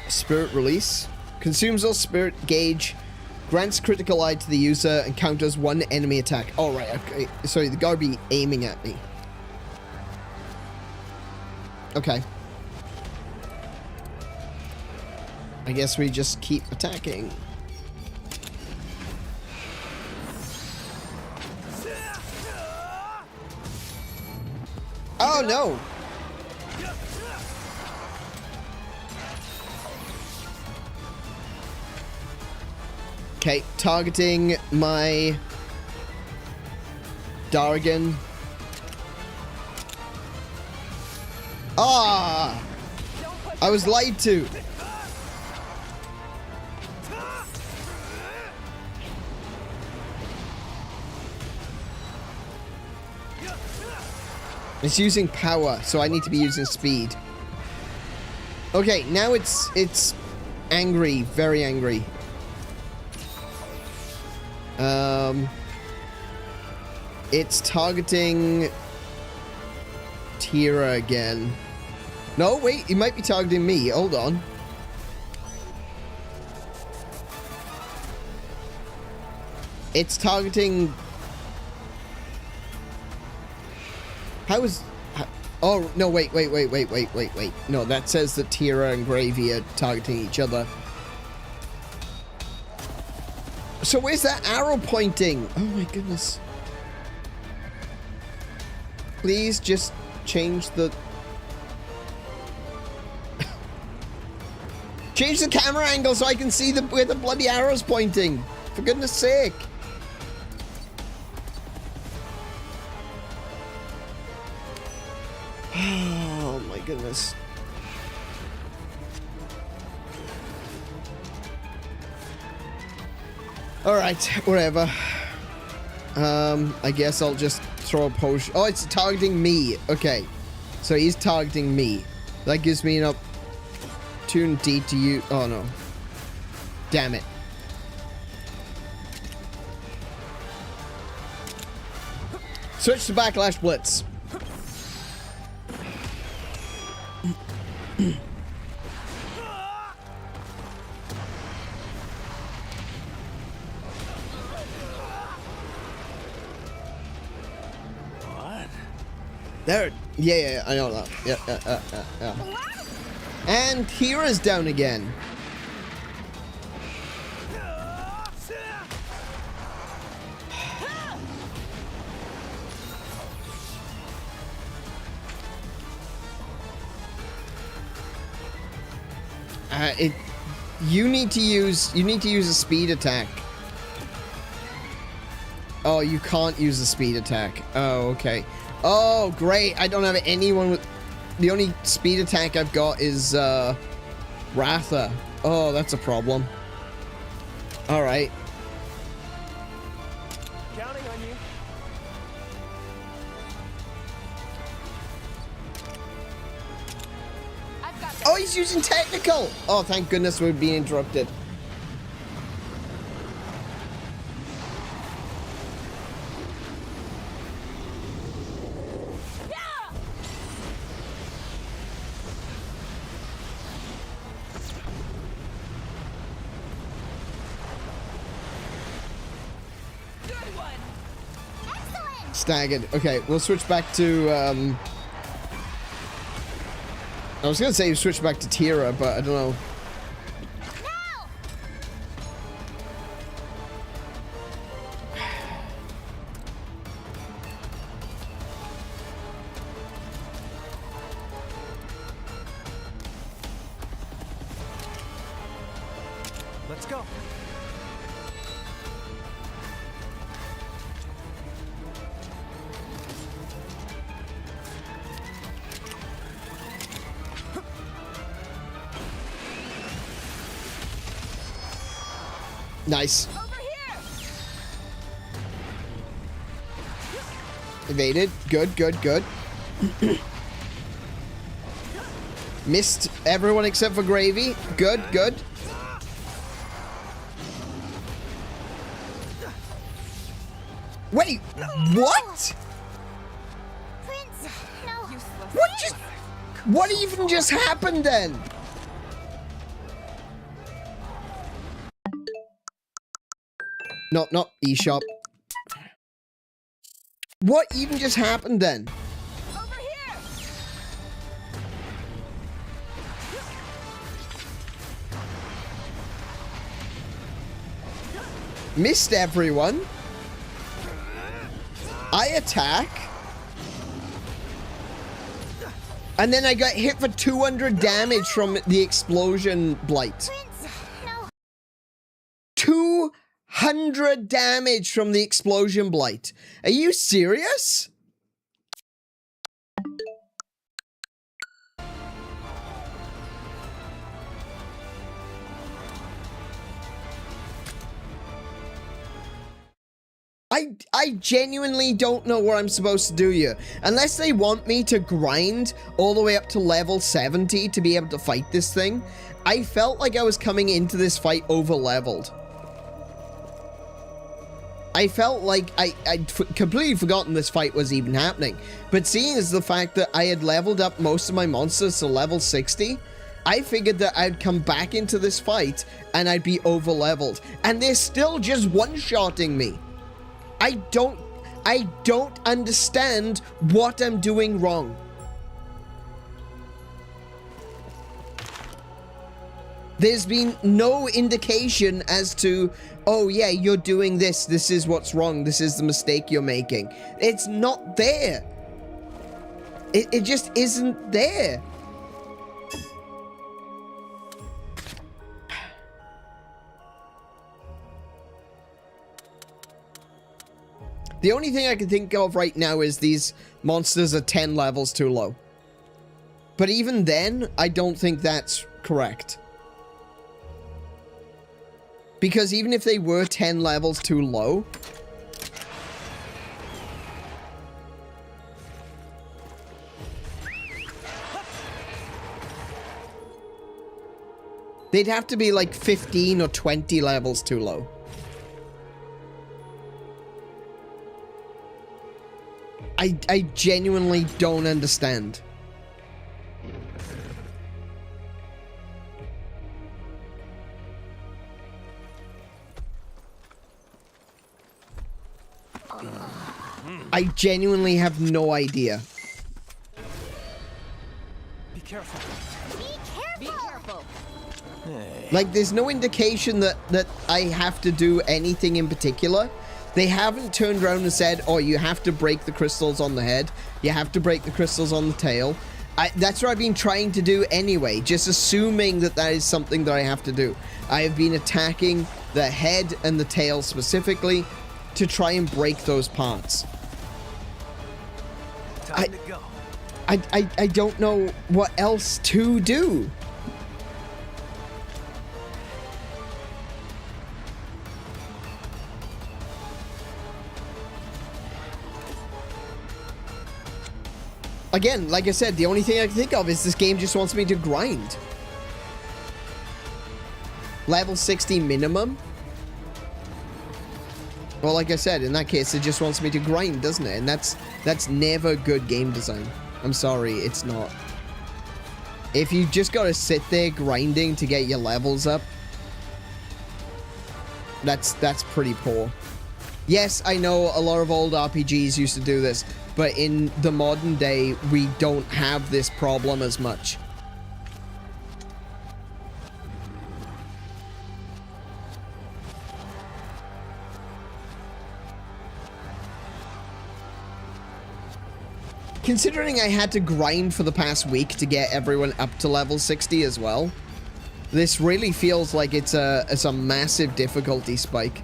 Spirit Release. Consumes all Spirit Gauge, grants critical eye to the user, and counters one enemy attack. Oh, right, okay. Sorry, they gotta be aiming at me. Okay. I guess we just keep attacking. Oh, no! Okay, targeting my Dargan. Ah! I was lied to. It's using power, so I need to be using speed. Okay, now it's angry, very angry. It's targeting Tira again. No, wait, he might be targeting me. Hold on. It's targeting... How is... Oh, no, wait. No, that says that Tira and Gravy are targeting each other. So where's that arrow pointing? Oh my goodness. Please just change the... Change the camera angle so I can see where the bloody arrow's pointing. For goodness sake. Oh my goodness. Alright, whatever. I guess I'll just throw a potion. Oh, it's targeting me. Okay. So he's targeting me. That gives me an opportunity to use... Oh, no. Damn it. Switch to Backlash Blitz. There, yeah, I know that. Yeah. And Kira's down again. You need to use a speed attack. Oh, you can't use a speed attack. Oh, okay. Oh, great. I don't have anyone with... The only speed attack I've got is, Ratha. Oh, that's a problem. Alright.
Counting on you.
Oh, he's using technical! Oh, thank goodness we're being interrupted. Staggered. Okay, we'll switch back to, I was gonna say switch back to Tira, but I don't know.
No!
Let's go.
Nice.
Over here.
Evaded. Good, good, good. Missed everyone except for Gravy. Good, good. Wait, what?
Prince, no.
What even just happened then? No, not eShop. What even just happened then?
Over here.
Missed everyone. I attack. And then I got hit for 200 damage from the explosion blight.
Prince, no.
200 damage from the explosion blight. Are you serious? I genuinely don't know what I'm supposed to do here. Unless they want me to grind all the way up to level 70 to be able to fight this thing. I felt like I was coming into this fight over-leveled. I felt like I'd completely forgotten this fight was even happening. But seeing as the fact that I had leveled up most of my monsters to level 60, I figured that I'd come back into this fight and I'd be over-leveled. And they're still just one-shotting me. I don't understand what I'm doing wrong. There's been no indication as to, oh yeah, you're doing this, this is what's wrong, this is the mistake you're making. It's not there. It just isn't there. The only thing I can think of right now is these monsters are 10 levels too low. But even then, I don't think that's correct. Because even if they were 10 levels too low, they'd have to be like 15 or 20 levels too low. I genuinely don't understand. I genuinely have no idea.
Be careful.
Be careful.
Like, there's no indication that I have to do anything in particular. They haven't turned around and said, oh, you have to break the crystals on the head. You have to break the crystals on the tail. That's what I've been trying to do anyway, just assuming that that is something that I have to do. I have been attacking the head and the tail specifically to try and break those parts.
Time to go.
I don't know what else to do. Again, like I said, the only thing I can think of is this game just wants me to grind. Level 60 minimum. Well, like I said, in that case, it just wants me to grind, doesn't it? And that's never good game design. I'm sorry, it's not. If you just gotta sit there grinding to get your levels up, that's pretty poor. Yes, I know a lot of old RPGs used to do this, but in the modern day, we don't have this problem as much. Considering I had to grind for the past week to get everyone up to level 60 as well, this really feels like it's a massive difficulty spike.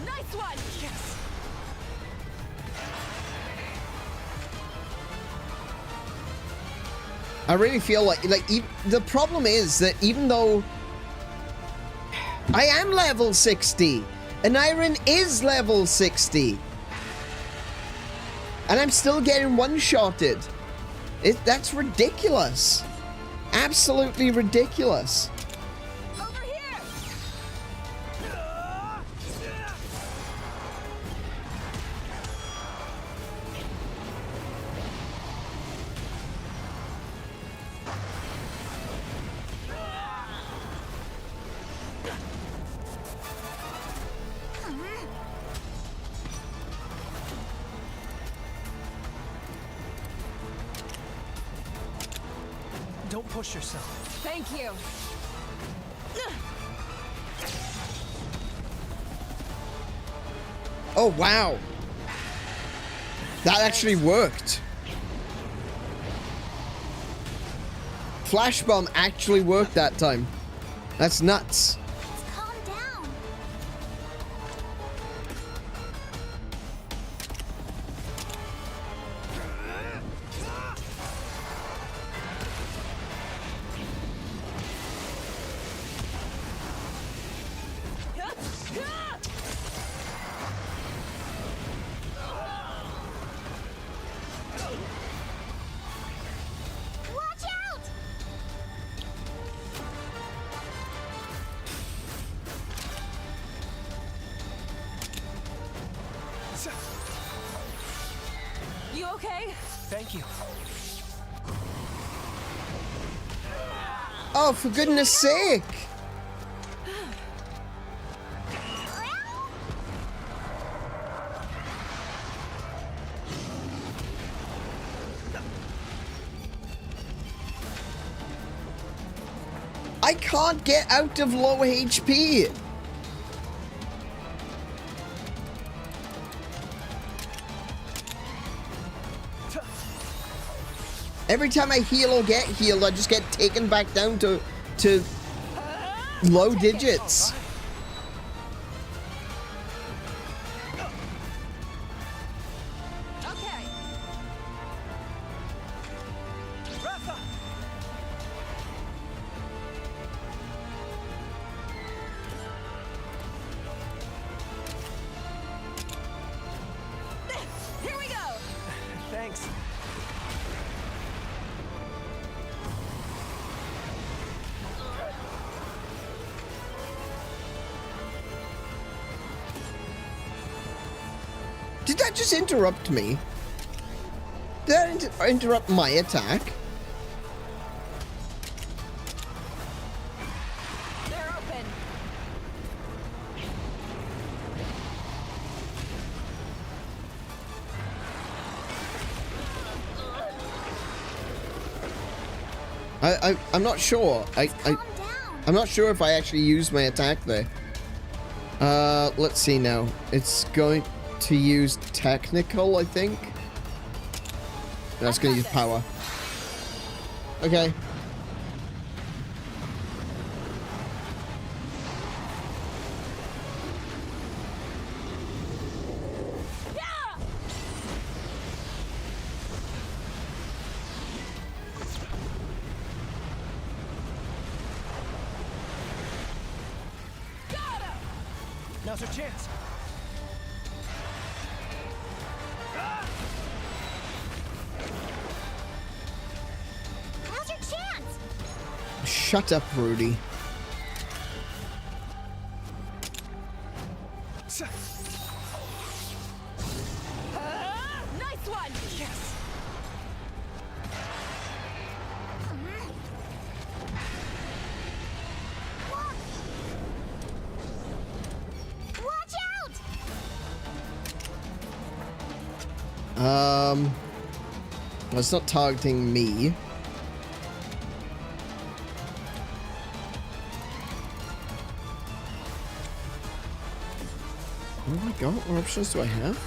Nice one. Yes.
I really feel like the problem is that even though I am level 60, Aneurin is level 60, and I'm still getting one-shotted. That's ridiculous. Absolutely ridiculous.
Over here.
Don't push yourself.
Thank you.
Oh, wow. That actually worked. Flash bomb actually worked that time. That's nuts.
Let's calm down. Watch out!
You okay?
Thank you.
Oh, for goodness sake. I can't get out of low HP. Every time I heal or get healed, I just get taken back down to low digits.
Okay.
Ratha!
Here we go.
Thanks.
Did that just interrupt me? Did that interrupt my attack?
They're open.
I'm not sure.
Calm down.
I'm not sure if I actually used my attack there. Let's see now. It's going to use technical, I think. That's going to use power. Okay.
Now's our chance.
Now's your chance.
Shut up, Rudy.
Nice one.
Yes.
Watch out.
Well, it's not targeting me. Oh my god, what options do I have?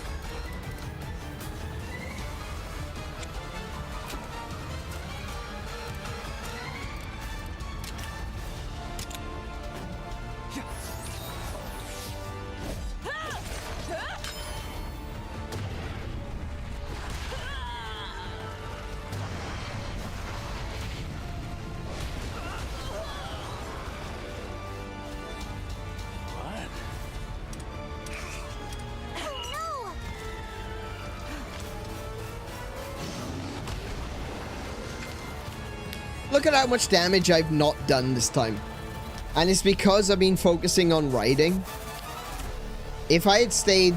look at how much damage I've not done this time. And it's because I've been focusing on riding. If I had stayed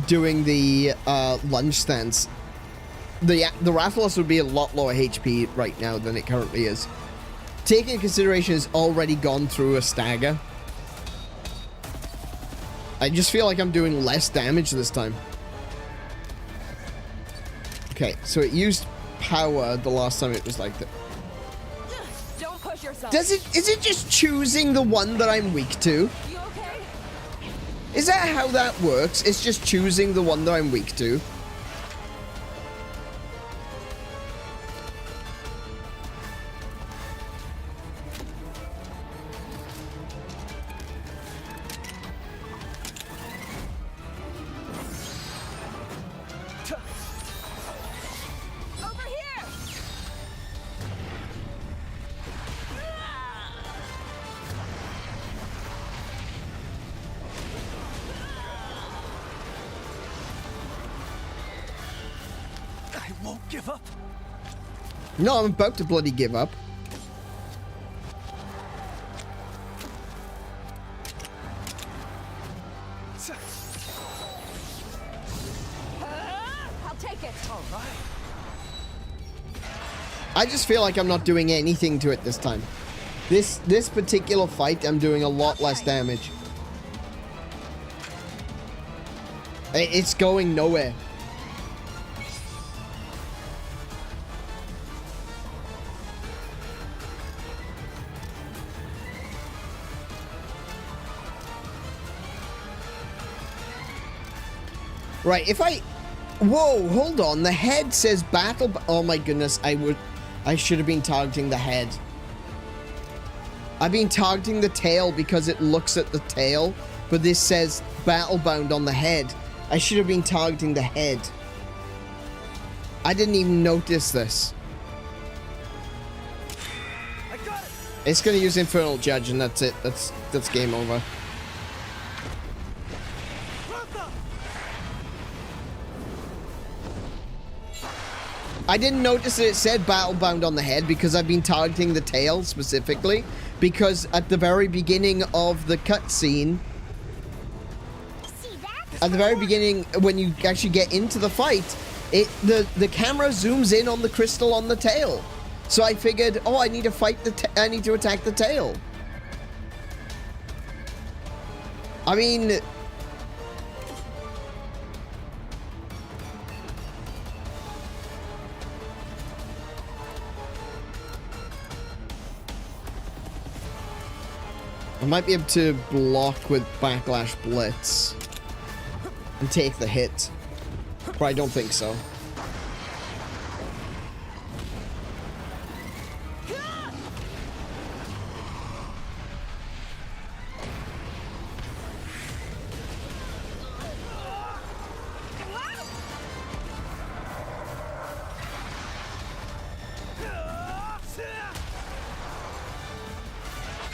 doing the lunge stance, the Rathalos would be a lot lower HP right now than it currently is. Taking into consideration it's already gone through a stagger. I just feel like I'm doing less damage this time. Okay, so it used power the last time it was like that.
Don't push yourself.
Is it just choosing the one that I'm weak to?
You okay?
Is that how that works? It's just choosing the one that I'm weak to?
Over here.
I won't give up.
No, I'm about to bloody give up.
I'll take it.
All right.
I just feel like I'm not doing anything to it this time. This particular fight, I'm doing a lot less damage. It's going nowhere. Right, if I... Whoa, hold on. The head says battle... Oh my goodness, I should have been targeting the head. I've been targeting the tail because it looks at the tail, but this says battle-bound on the head. I should have been targeting the head. I didn't even notice this.
I got it.
It's gonna use Infernal Judge and that's it. That's game over.
Ratha!
I didn't notice that it said battle-bound on the head because I've been targeting the tail specifically. Because at the very beginning of the cutscene,
See that?
at the very beginning, when you actually get into the fight, the camera zooms in on the crystal on the tail. So I figured, oh, I need to fight I need to attack the tail. I mean, I might be able to block with Backlash Blitz and take the hit, but I don't think so.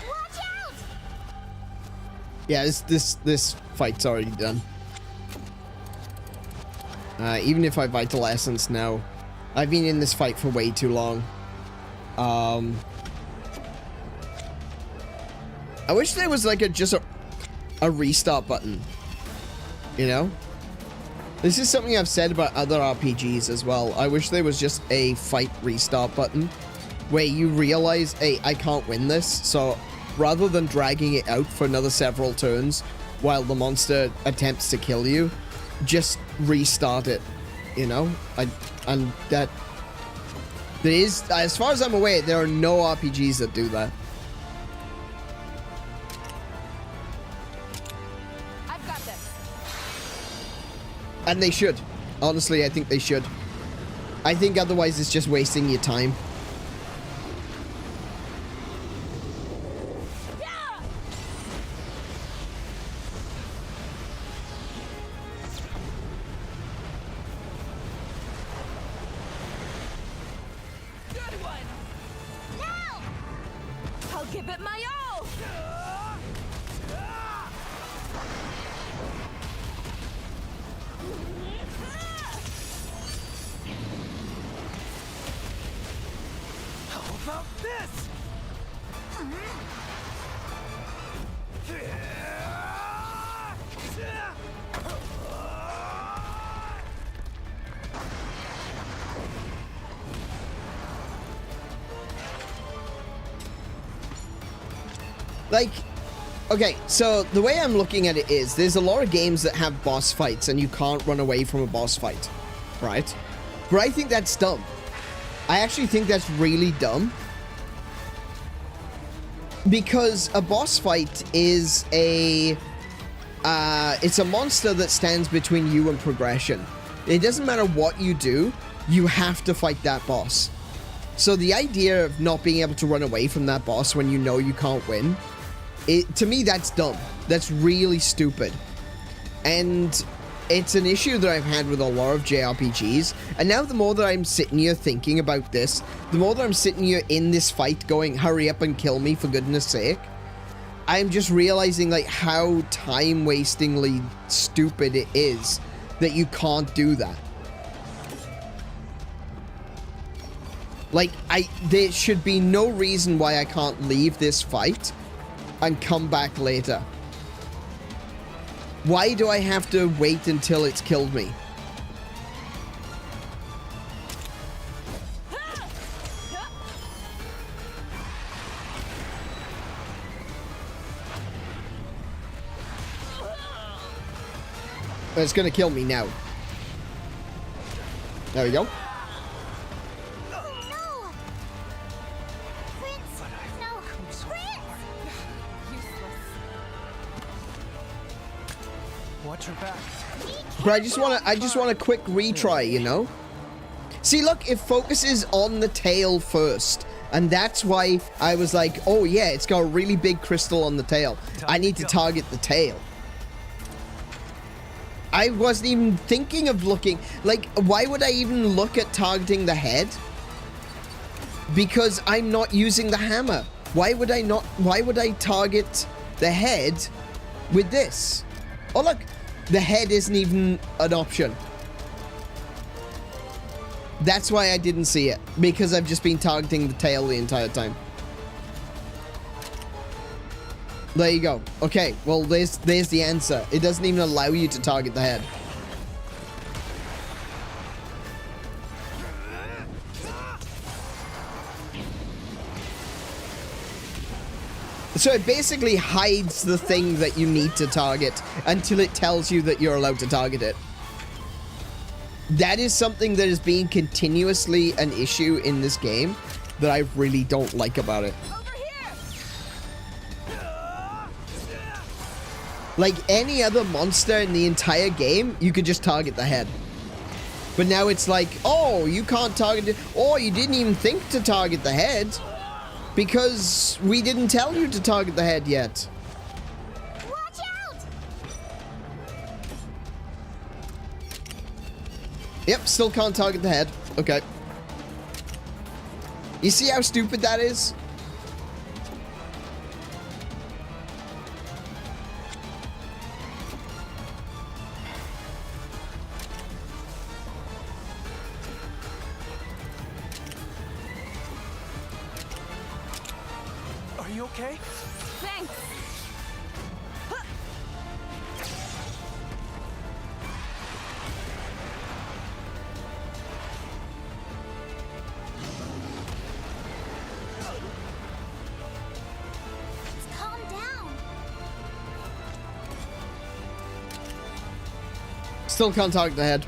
Watch out!
Yeah, this fight's already done. Even if I Vital Essence now, I've been in this fight for way too long. I wish there was like just a restart button. You know? This is something I've said about other RPGs as well. I wish there was just a fight restart button where you realize, hey, I can't win this, so rather than dragging it out for another several turns while the monster attempts to kill you, just restart it, you know? And that... There is, as far as I'm aware, there are no RPGs that do that.
I've got this.
And they should. Honestly, I think they should. I think otherwise it's just wasting your time.
Good one. Now! I'll give it my all.
this!
Like, okay, so the way I'm looking at it is there's a lot of games that have boss fights and you can't run away from a boss fight, right? But I think that's dumb. I actually think that's really dumb. Because a boss fight is it's a monster that stands between you and progression. It doesn't matter what you do, you have to fight that boss. So the idea of not being able to run away from that boss when you know you can't win, to me, that's dumb. That's really stupid. And it's an issue that I've had with a lot of JRPGs. And now the more that I'm sitting here thinking about this, the more that I'm sitting here in this fight going, hurry up and kill me for goodness sake, I'm just realizing like how time-wastingly stupid it is that you can't do that. Like, there should be no reason why I can't leave this fight and come back later. Why do I have to wait until it's killed me? It's gonna kill me now. There we go.
Watch your back.
But I just want a quick retry, you know? See, look, it focuses on the tail first. And that's why I was like, oh yeah, it's got a really big crystal on the tail. I need to target the tail. I wasn't even thinking of looking, like, why would I even look at targeting the head? Because I'm not using the hammer. Why would I target the head with this? Oh look, the head isn't even an option. That's why I didn't see it, because I've just been targeting the tail the entire time. There you go. Okay, well, there's the answer. It doesn't even allow you to target the head. So it basically hides the thing that you need to target until it tells you that you're allowed to target it. That is something that is being continuously an issue in this game that I really don't like about it. Like any other monster in the entire game, you could just target the head. But now it's like, oh, you can't target it. Or you didn't even think to target the head because we didn't tell you to target the head yet.
Watch out!
Yep, still can't target the head. Okay. You see how stupid that is?
Are you okay?
Thanks. Calm down.
Still can't target the head.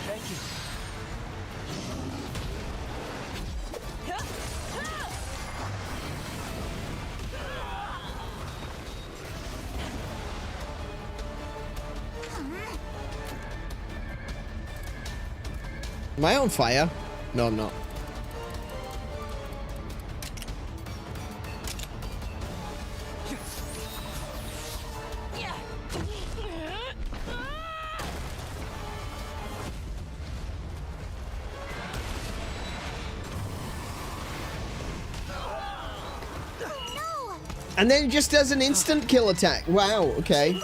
Thank you.
Am I on fire? No, I'm not. And then it just does an instant kill attack. Wow, okay.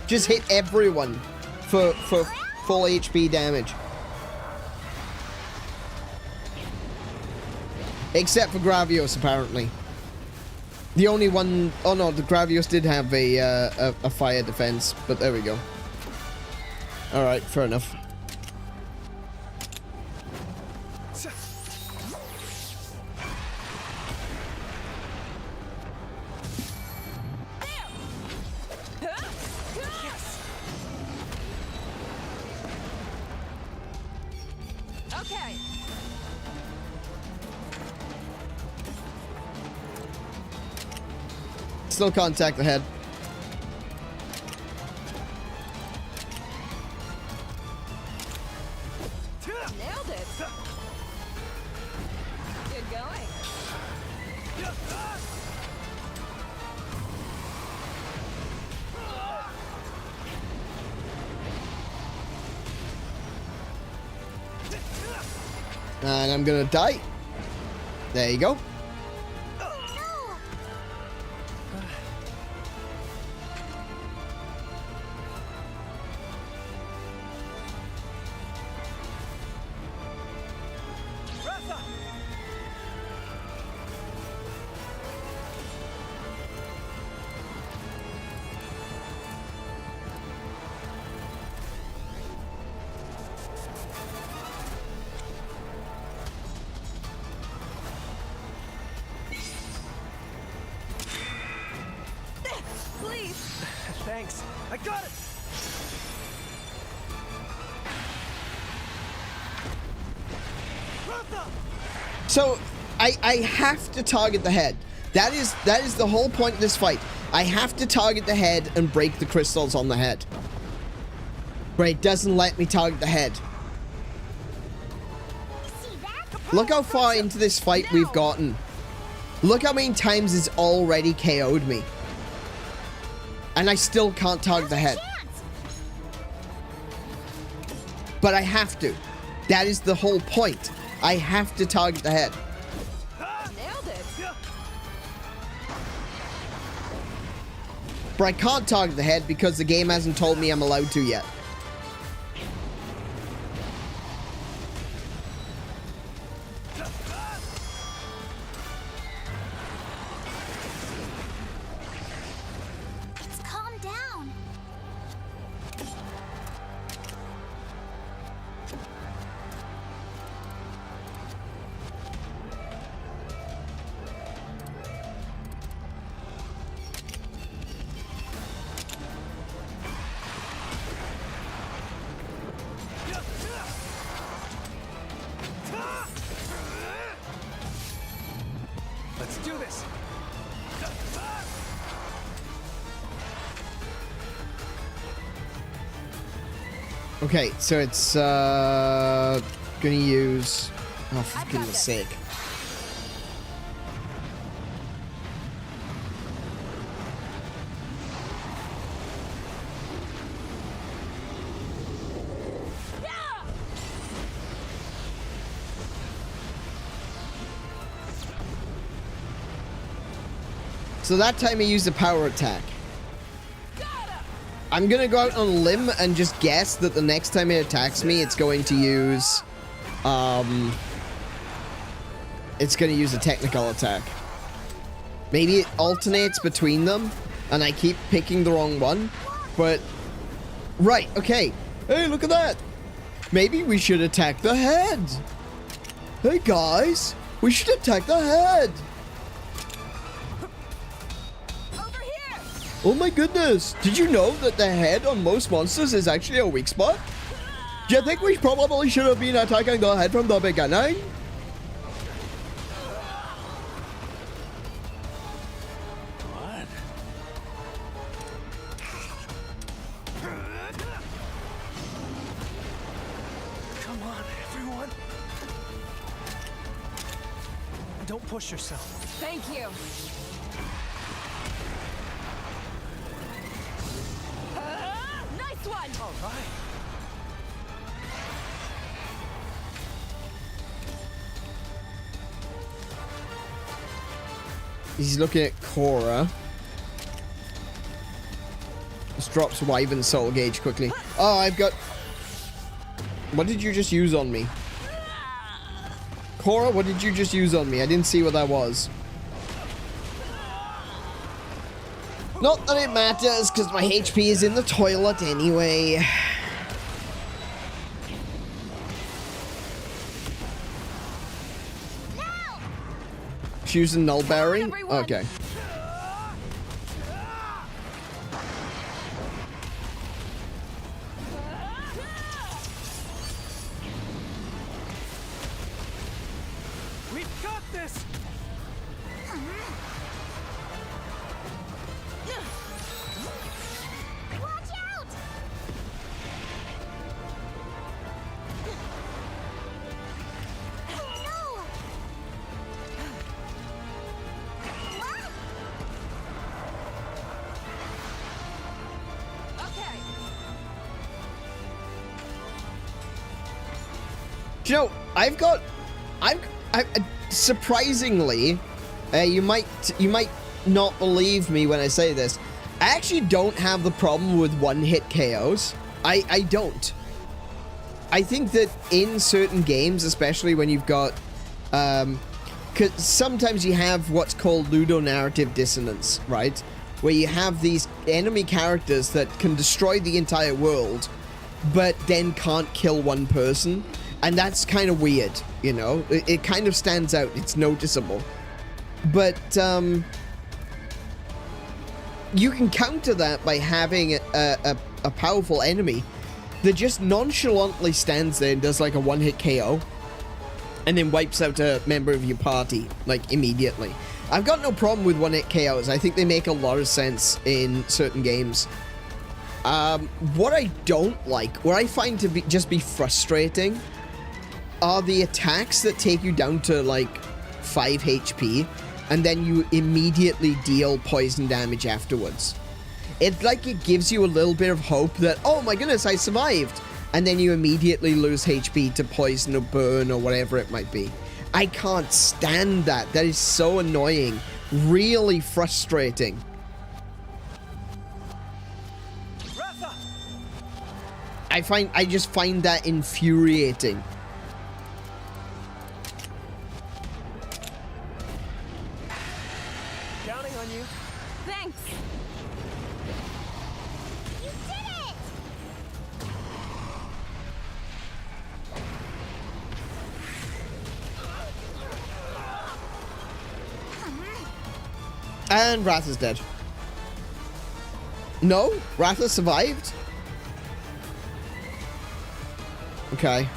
Just hit everyone for full HP damage. Except for Gravios, apparently. The only one... Oh no, the Gravios did have a fire defense, but there we go. Alright, fair enough.
Okay.
Still can't attack the head.
Nailed it. Good going.
And I'm gonna die. There you go.
Please.
Thanks. I got it.
So I have to target the head. That is the whole point of this fight. I have to target the head and break the crystals on the head. But it doesn't let me target the head. Look how far into this fight we've gotten. Look how many times it's already KO'd me. And I still can't target the head. But I have to. That is the whole point. I have to target the head.
Nailed it.
But I can't target the head because the game hasn't told me I'm allowed to yet.
It's calmed down.
Let's do this.
Okay, so it's gonna use... Oh, for
I've got
goodness
this.
sake. So that time I used a power attack. I'm gonna go out on a limb and just guess that the next time it attacks me, it's going to use... It's gonna use a technical attack. Maybe it alternates between them, and I keep picking the wrong one, but... Right, okay. Hey, look at that! Maybe we should attack the head! Hey guys! We should attack the head!
Over here.
Oh my goodness! Did you know that the head on most monsters is actually a weak spot? Do you think we probably should have been attacking the head from the beginning?
What? Come on, everyone. Don't push yourself.
Thank you. Nice one.
All right.
He's looking at Cora. This drops Wyvern soul gauge quickly. Oh, I've got... What did you just use on me? Cora, what did you just use on me? I didn't see what that was. Not that it matters, because my HP is in the toilet anyway. She's using Nullberry? Okay.
We've got this.
Watch out! No! Okay.
Do you know, surprisingly, you might not believe me when I say this. I actually don't have the problem with one-hit KOs. I don't. I think that in certain games, especially when you've got, because sometimes you have what's called ludonarrative dissonance, right? Where you have these enemy characters that can destroy the entire world, but then can't kill one person. And that's kind of weird, you know? It kind of stands out. It's noticeable. But, you can counter that by having a powerful enemy that just nonchalantly stands there and does like a one-hit KO and then wipes out a member of your party, like, immediately. I've got no problem with one-hit KOs. I think they make a lot of sense in certain games. What I don't like, what I find to just be frustrating, are the attacks that take you down to like 5 HP and then you immediately deal poison damage afterwards. It's like it gives you a little bit of hope that, oh my goodness, I survived, and then you immediately lose HP to poison or burn or whatever it might be. I can't stand that. That is so annoying. Really frustrating.
Ratha!
I just find that infuriating.
Counting on you.
Thanks. You did it!
And Wrath is dead. No? Ratha survived? Okay.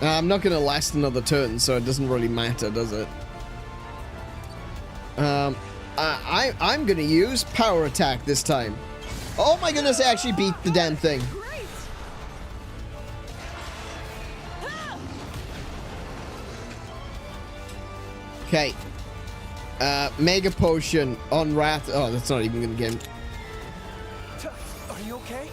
I'm not gonna last another turn, so it doesn't really matter, does it? I'm gonna use power attack this time. Oh my goodness, I actually beat the damn thing.
Great!
Okay. Mega potion on Wrath. Oh, that's not even gonna get him.
Are you okay?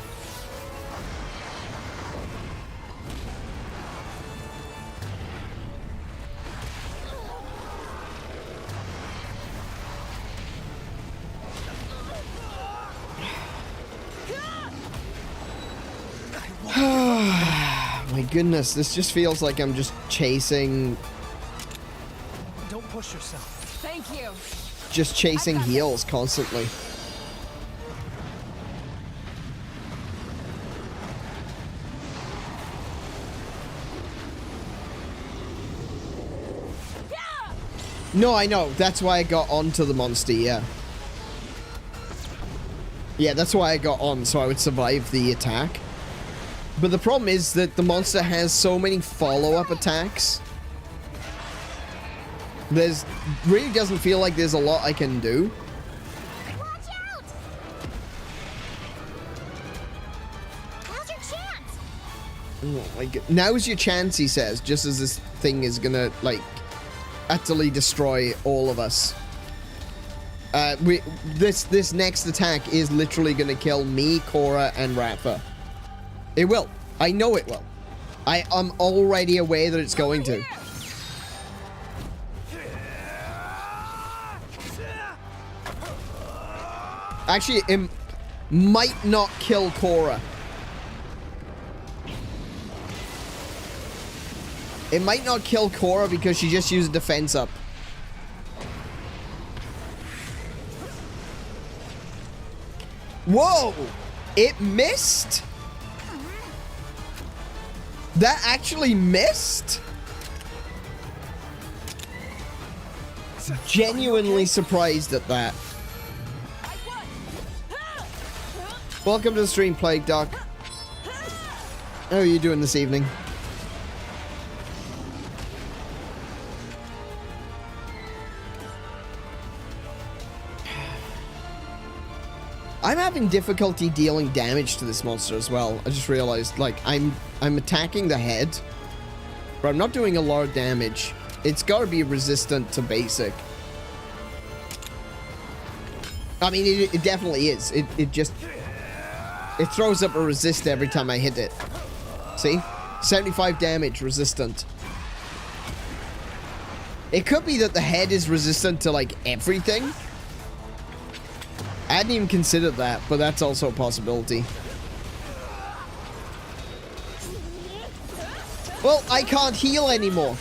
My goodness, this just feels like I'm just chasing
Don't push yourself.
Thank you.
just chasing heals constantly. No, I know. That's why I got onto the monster, yeah. Yeah, that's why I got on, so I would survive the attack. But the problem is that the monster has so many follow-up attacks. There's really doesn't feel like there's a lot I can do.
Watch out! Now's your chance!
Oh my god. Now's your chance, he says, just as this thing is gonna, like, utterly destroy all of us. This next attack is literally gonna kill me, Cora, and Ratha. It will. I know it will. I'm already aware that it's going to. Actually, it might not kill Cora. It might not kill Cora because she just used defense up. Whoa! It missed? That actually missed? Genuinely surprised at that. Welcome to the stream, Plague Doc. How are you doing this evening? I'm having difficulty dealing damage to this monster as well. I just realized, like, I'm attacking the head, but I'm not doing a lot of damage. It's got to be resistant to basic. I mean, it definitely is. It throws up a resist every time I hit it. See? 75 damage, resistant. It could be that the head is resistant to, like, everything. I hadn't even considered that, but that's also a possibility. Well, I can't heal anymore.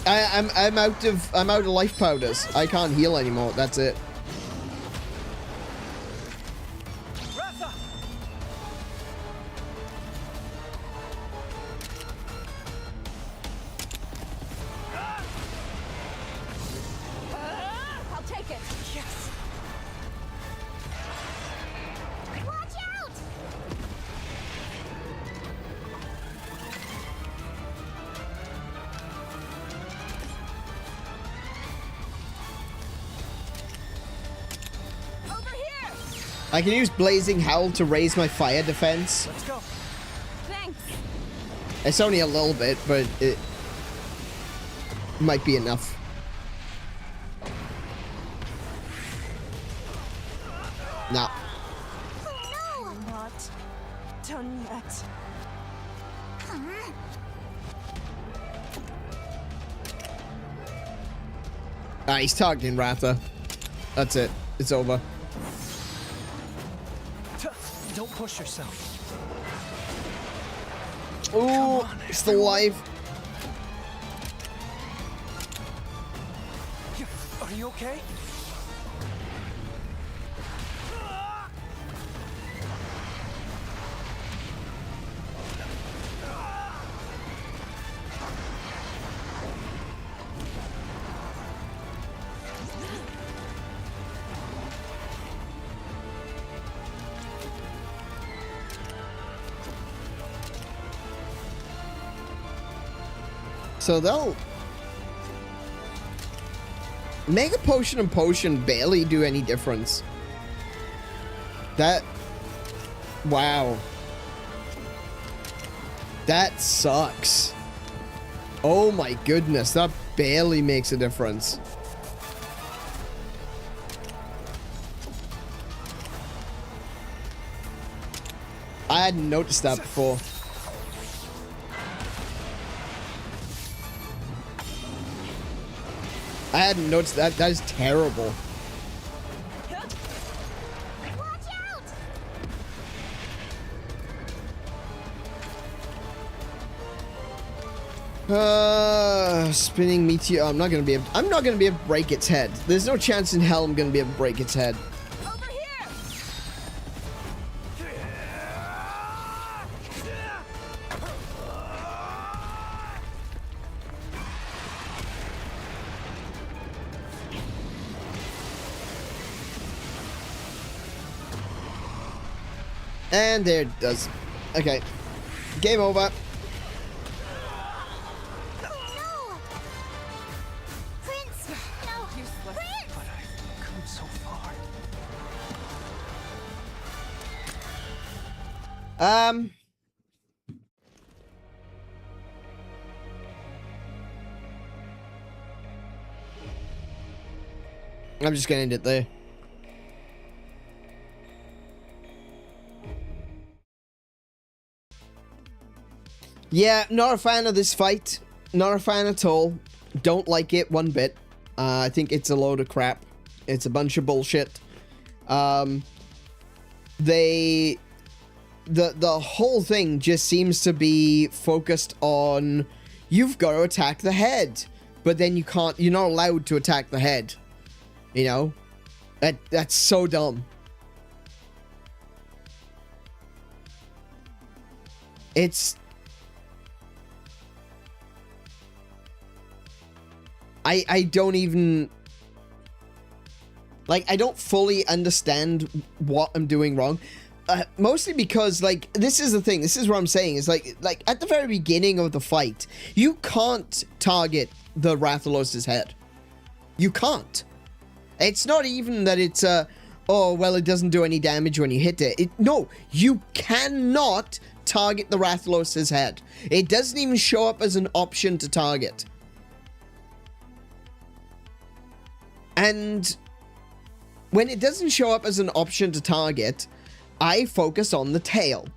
I'm out of life powders. I can't heal anymore. That's it.
I'll take it. Yes. Watch out! Over here.
I can use Blazing Howl to raise my fire defense.
Let's go.
Thanks.
It's only a little bit, but it might be enough. No.
Oh, no. Not done yet.
Ah, he's targeting Ratha. That's it. It's over.
Don't push yourself.
Ooh, it's still alive.
Are you okay?
So they'll... Mega Potion and Potion barely do any difference. That... Wow. That sucks. Oh my goodness, that barely makes a difference. I hadn't noticed that before. I hadn't noticed that. That is terrible.
Watch
out! Spinning meteor. I'm not gonna be able to break its head. There's no chance in hell I'm gonna be able to break its head.
over here.
And there it does. Okay. Game over.
No! Prince! No! Prince!
But I've come so far.
I'm just gonna end it there. Yeah, not a fan of this fight. Not a fan at all. Don't like it one bit. I think it's a load of crap. It's a bunch of bullshit. The whole thing just seems to be focused on you've got to attack the head, but then you're not allowed to attack the head. You know? That's so dumb. I don't even... Like, I don't fully understand what I'm doing wrong. Mostly because, like, this is the thing. This is what I'm saying. Is like at the very beginning of the fight, you can't target the Rathalos' head. You can't. It's not even that it's oh, well, it doesn't do any damage when you hit it. No, you cannot target the Rathalos' head. It doesn't even show up as an option to target. And when it doesn't show up as an option to target, I focus on the tail.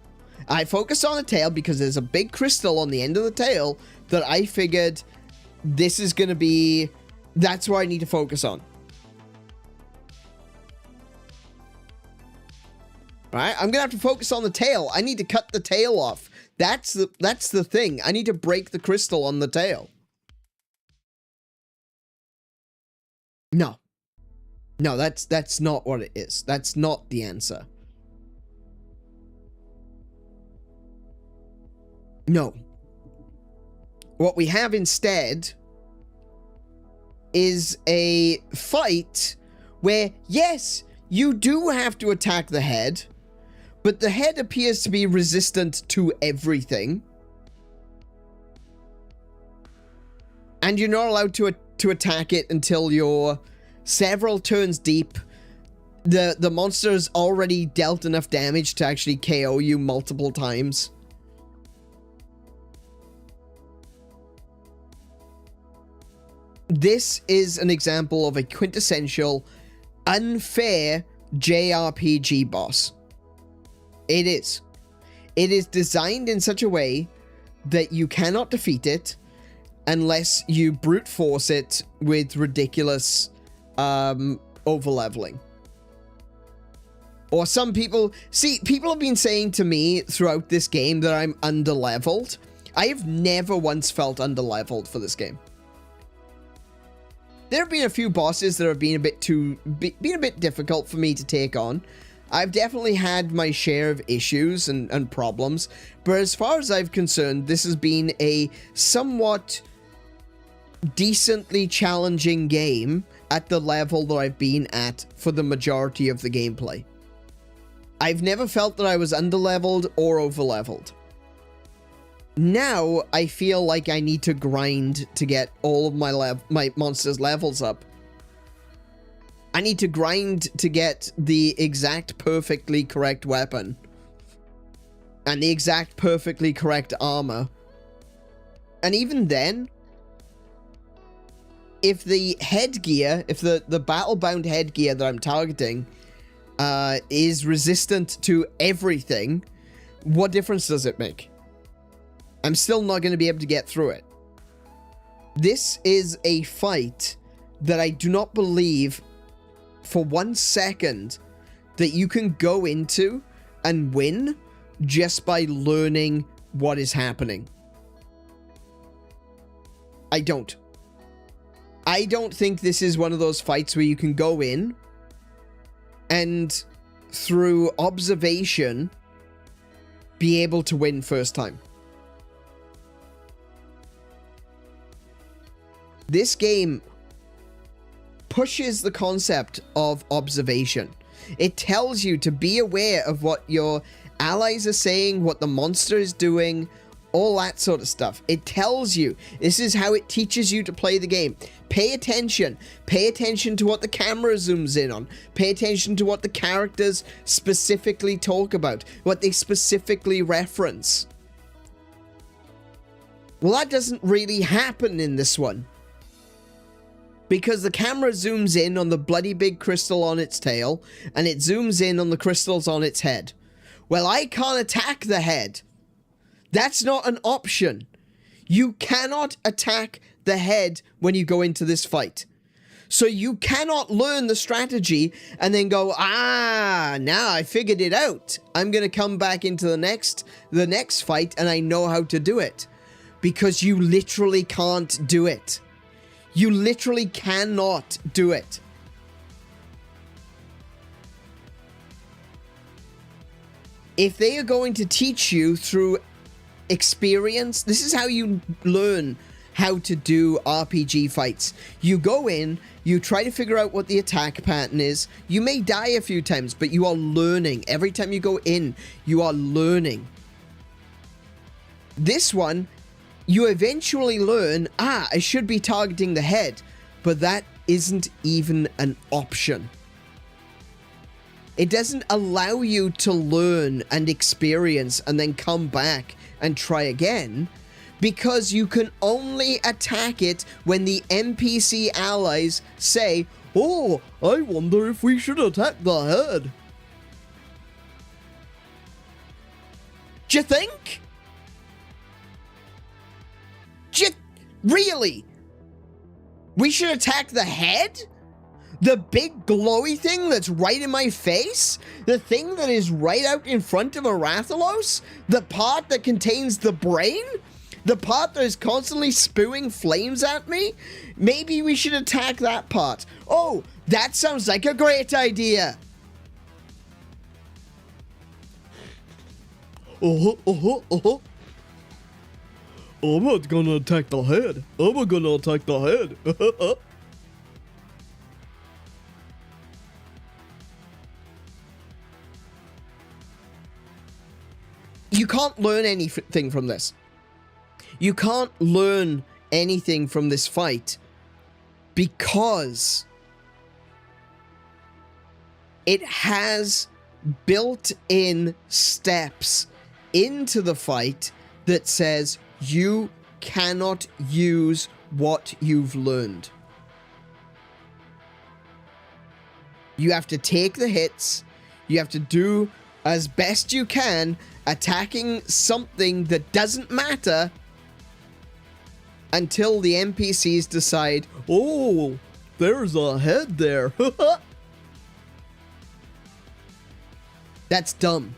I focus on the tail because there's a big crystal on the end of the tail that I figured this is going to be... That's where I need to focus on. Right? I'm going to have to focus on the tail. I need to cut the tail off. That's the thing. I need to break the crystal on the tail. No. No, that's not what it is. That's not the answer. No. What we have instead is a fight where, yes, you do have to attack the head, but the head appears to be resistant to everything. And you're not allowed to attack it until you're several turns deep. The monster's already dealt enough damage to actually KO you multiple times. This is an example of a quintessential unfair JRPG boss. It is. It is designed in such a way that you cannot defeat it unless you brute force it with ridiculous overleveling. Or some people... See, people have been saying to me throughout this game that I'm underleveled. I have never once felt underleveled for this game. There have been a few bosses that have been a bit difficult for me to take on. I've definitely had my share of issues and problems, but as far as I'm concerned, this has been a somewhat decently challenging game at the level that I've been at for the majority of the gameplay. I've never felt that I was underleveled or overleveled. Now, I feel like I need to grind to get all of my monsters' levels up. I need to grind to get the exact perfectly correct weapon. And the exact perfectly correct armor. And even then, if the headgear, if the battle-bound headgear that I'm targeting is resistant to everything, what difference does it make? I'm still not going to be able to get through it. This is a fight that I do not believe for 1 second that you can go into and win just by learning what is happening. I don't. I don't think this is one of those fights where you can go in and through observation be able to win first time. This game pushes the concept of observation. It tells you to be aware of what your allies are saying, what the monster is doing, all that sort of stuff. It tells you. This is how it teaches you to play the game. Pay attention. Pay attention to what the camera zooms in on. Pay attention to what the characters specifically talk about, what they specifically reference. Well, that doesn't really happen in this one. Because the camera zooms in on the bloody big crystal on its tail, and it zooms in on the crystals on its head. Well, I can't attack the head. That's not an option. You cannot attack the head when you go into this fight. So you cannot learn the strategy and then go, now I figured it out. I'm going to come back into the next fight and I know how to do it. Because you literally can't do it. You literally cannot do it. If they are going to teach you through experience, this is how you learn how to do RPG fights. You go in, you try to figure out what the attack pattern is. You may die a few times, but you are learning. Every time you go in, you are learning. This one, you eventually learn, I should be targeting the head, but that isn't even an option. It doesn't allow you to learn and experience and then come back and try again, because you can only attack it when the NPC allies say, oh, I wonder if we should attack the head. Do you think? Really? We should attack the head? The big glowy thing that's right in my face? The thing that is right out in front of a Rathalos? The part that contains the brain? The part that is constantly spewing flames at me? Maybe we should attack that part. Oh, that sounds like a great idea. I'm not gonna attack the head. I'm gonna attack the head. You can't learn anything from this. You can't learn anything from this fight because it has built-in steps into the fight that says you cannot use what you've learned. You have to take the hits. You have to do as best you can, attacking something that doesn't matter until the NPCs decide, oh, there's a head there. That's dumb.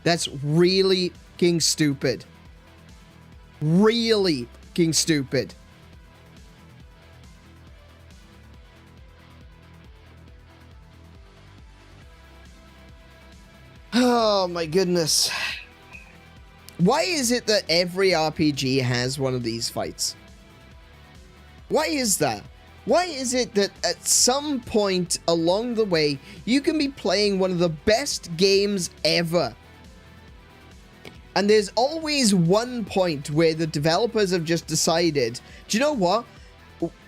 That's really fucking stupid. Really fucking stupid. Oh my goodness. Why is it that every RPG has one of these fights? Why is that? Why is it that at some point along the way, you can be playing one of the best games ever, and there's always one point where the developers have just decided, do you know what?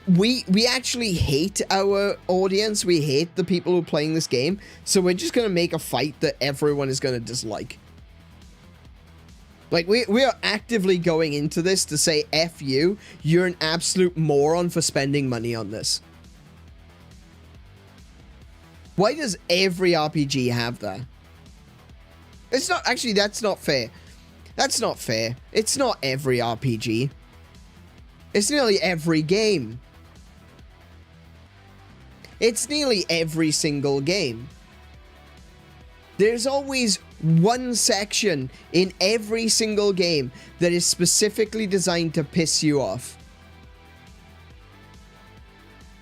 We actually hate our audience. We hate the people who are playing this game. So we're just going to make a fight that everyone is going to dislike. Like, we are actively going into this to say, F you. You're an absolute moron for spending money on this. Why does every RPG have that? It's not, actually, that's not fair. That's not fair. It's not every RPG. It's nearly every game. It's nearly every single game. There's always one section in every single game that is specifically designed to piss you off.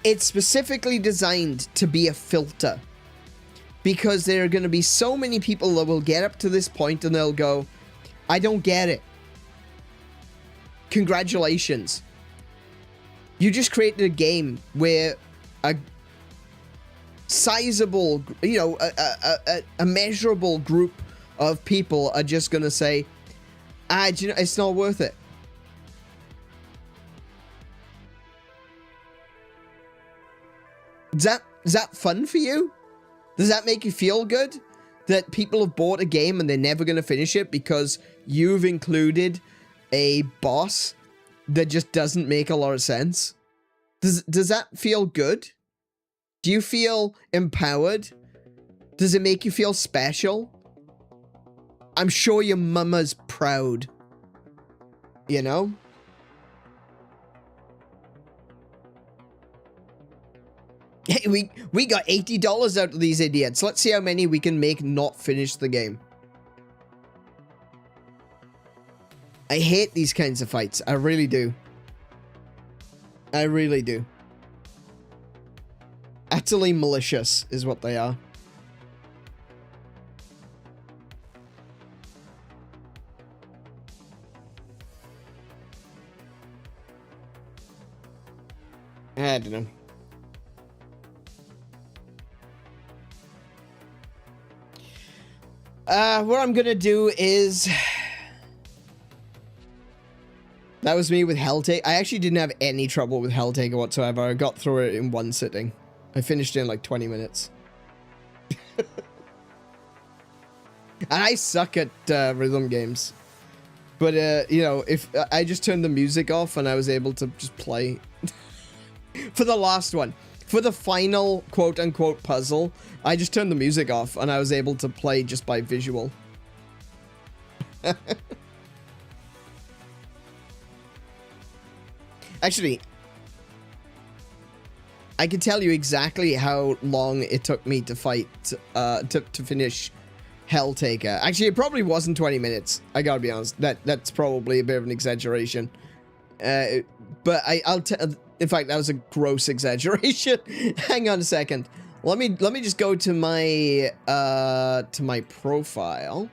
It's specifically designed to be a filter. Because there are going to be so many people that will get up to this point and they'll go, I don't get it. Congratulations. You just created a game where a sizable, you know, a measurable group of people are just going to say, do you know, it's not worth it. Is that fun for you? Does that make you feel good? That people have bought a game and they're never going to finish it because you've included a boss that just doesn't make a lot of sense? Does that feel good? Do you feel empowered? Does it make you feel special? I'm sure your mama's proud. You know? Hey, we got $80 out of these idiots. Let's see how many we can make not finish the game. I hate these kinds of fights. I really do. I really do. Utterly malicious is what they are. I don't know. What I'm gonna do is... That was me with Helltaker. I actually didn't have any trouble with Helltaker whatsoever. I got through it in one sitting. I finished it in like 20 minutes. And I suck at rhythm games. But, you know, if I just turned the music off and I was able to just play. For the last one. For the final quote-unquote puzzle, I just turned the music off and I was able to play just by visual. Actually, I can tell you exactly how long it took me to fight, to finish Helltaker. Actually, it probably wasn't 20 minutes. I gotta be honest. That's probably a bit of an exaggeration. But I'll tell... In fact, that was a gross exaggeration. Hang on a second. Let me just go to my profile.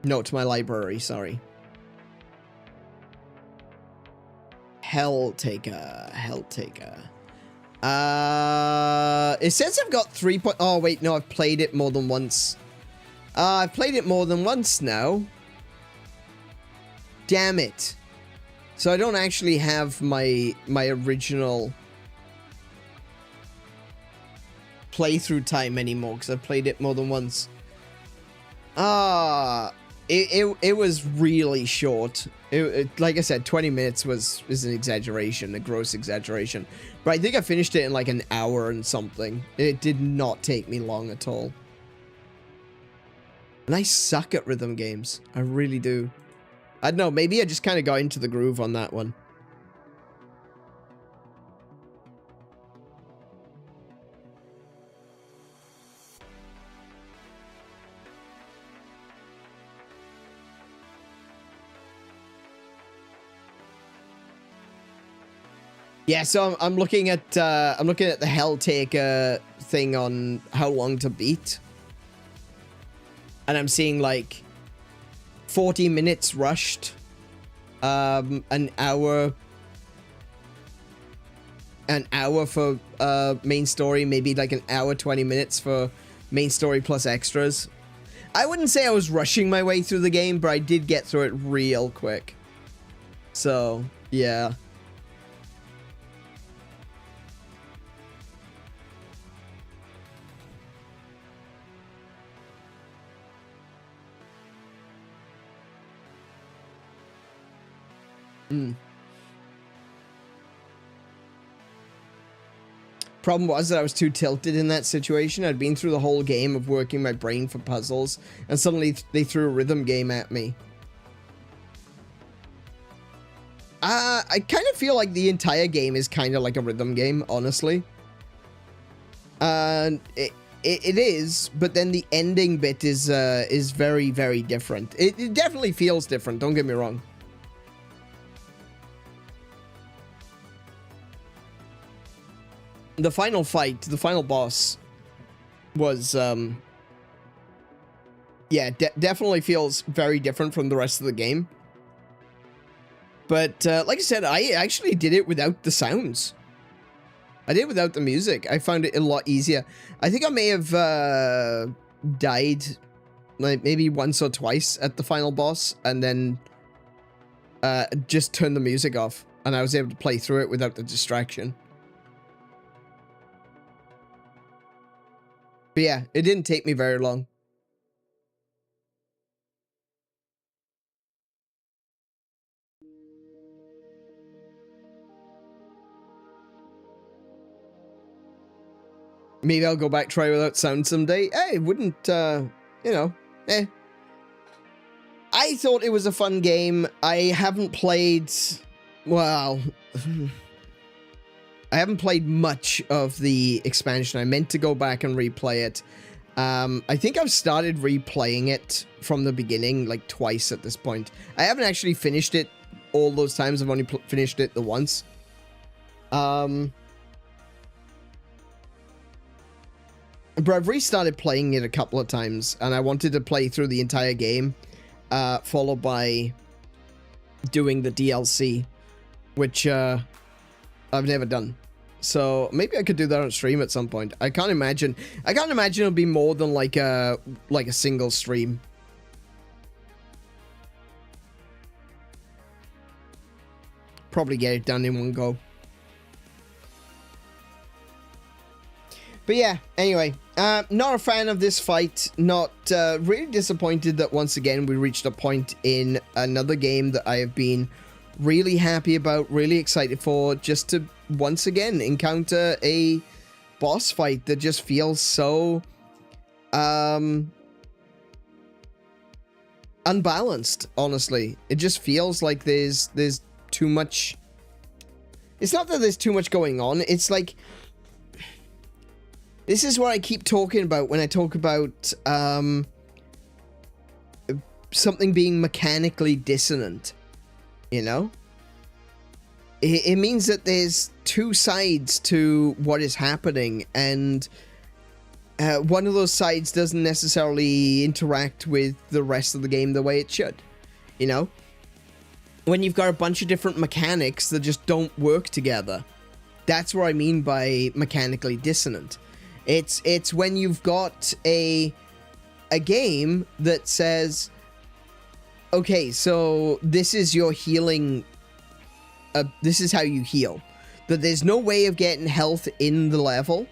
No, to my library, sorry. Helltaker. It says I've got 3 point... Oh, wait, no, I've played it more than once. I've played it more than once now. Damn it. So I don't actually have my original playthrough time anymore because I've played it more than once. It was really short. Like I said, 20 minutes is an exaggeration, a gross exaggeration. But I think I finished it in like an hour and something. It did not take me long at all. And I suck at rhythm games. I really do. I don't know, maybe I just kind of got into the groove on that one. Yeah, so I'm looking at the Helltaker thing on how long to beat. And I'm seeing like 40 minutes rushed, an hour for main story, maybe like an hour 20 minutes for main story plus extras. I wouldn't say I was rushing my way through the game, but I did get through it real quick. So, yeah. Problem was that I was too tilted in that situation. I'd been through the whole game of working my brain for puzzles, and suddenly they threw a rhythm game at me. I kind of feel like the entire game is kind of like a rhythm game, honestly. It is, but then the ending bit is very, very different. It definitely feels different, don't get me wrong. The final fight, the final boss was, yeah, definitely feels very different from the rest of the game. But, like I said, I actually did it without the sounds. I did it without the music. I found it a lot easier. I think I may have, died, like, maybe once or twice at the final boss, and then, just turned the music off, and I was able to play through it without the distraction. But yeah, it didn't take me very long. Maybe I'll go back, try without sound someday. Hey, wouldn't, you know, eh. I thought it was a fun game. I haven't played well, I haven't played much of the expansion. I meant to go back and replay it. I think I've started replaying it from the beginning, like twice at this point. I haven't actually finished it all those times. I've only finished it the once. But I've restarted playing it a couple of times, and I wanted to play through the entire game, followed by doing the DLC, which I've never done. So maybe I could do that on stream at some point. I can't imagine it'll be more than like a single stream. Probably get it done in one go. But yeah, anyway, not a fan of this fight. Not really disappointed that once again we reached a point in another game that I have been really happy about, really excited for, just to once again encounter a boss fight that just feels so unbalanced. Honestly, it just feels like there's too much. It's not that there's too much going on. It's like, this is what I keep talking about when I talk about something being mechanically dissonant, you know? It means that there's two sides to what is happening, and one of those sides doesn't necessarily interact with the rest of the game the way it should, you know? When you've got a bunch of different mechanics that just don't work together. That's what I mean by mechanically dissonant. It's when you've got a game that says, okay, so this is your healing, this is how you heal. That there's no way of getting health in the level.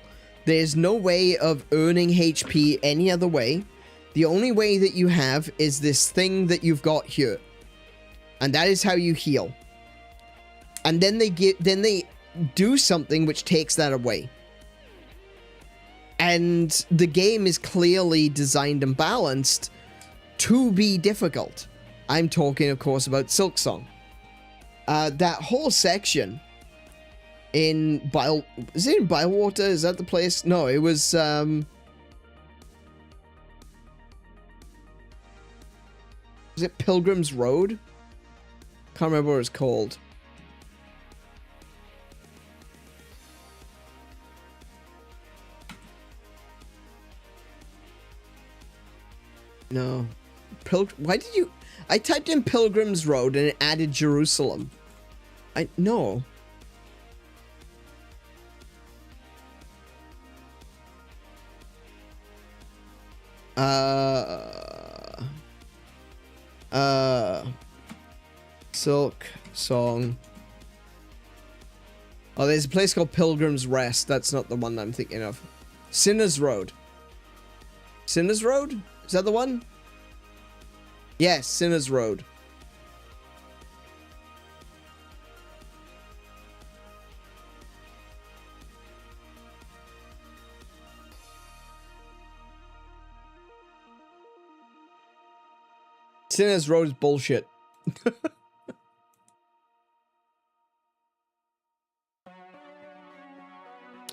There's no way of earning HP any other way. The only way that you have is this thing that you've got here. And that is how you heal. And then they do something which takes that away. And the game is clearly designed and balanced to be difficult. I'm talking, of course, about Silksong. That whole section in is it in Bywater? Is that the place? No, it was, is it Pilgrim's Road? Can't remember what it's called. No. Why did you... I typed in Pilgrim's Road and it added Jerusalem. No. Silksong. Oh, there's a place called Pilgrim's Rest. That's not the one I'm thinking of. Sinner's Road. Sinner's Road? Is that the one? Yes, Sinner's Road. Sinner's Road is bullshit.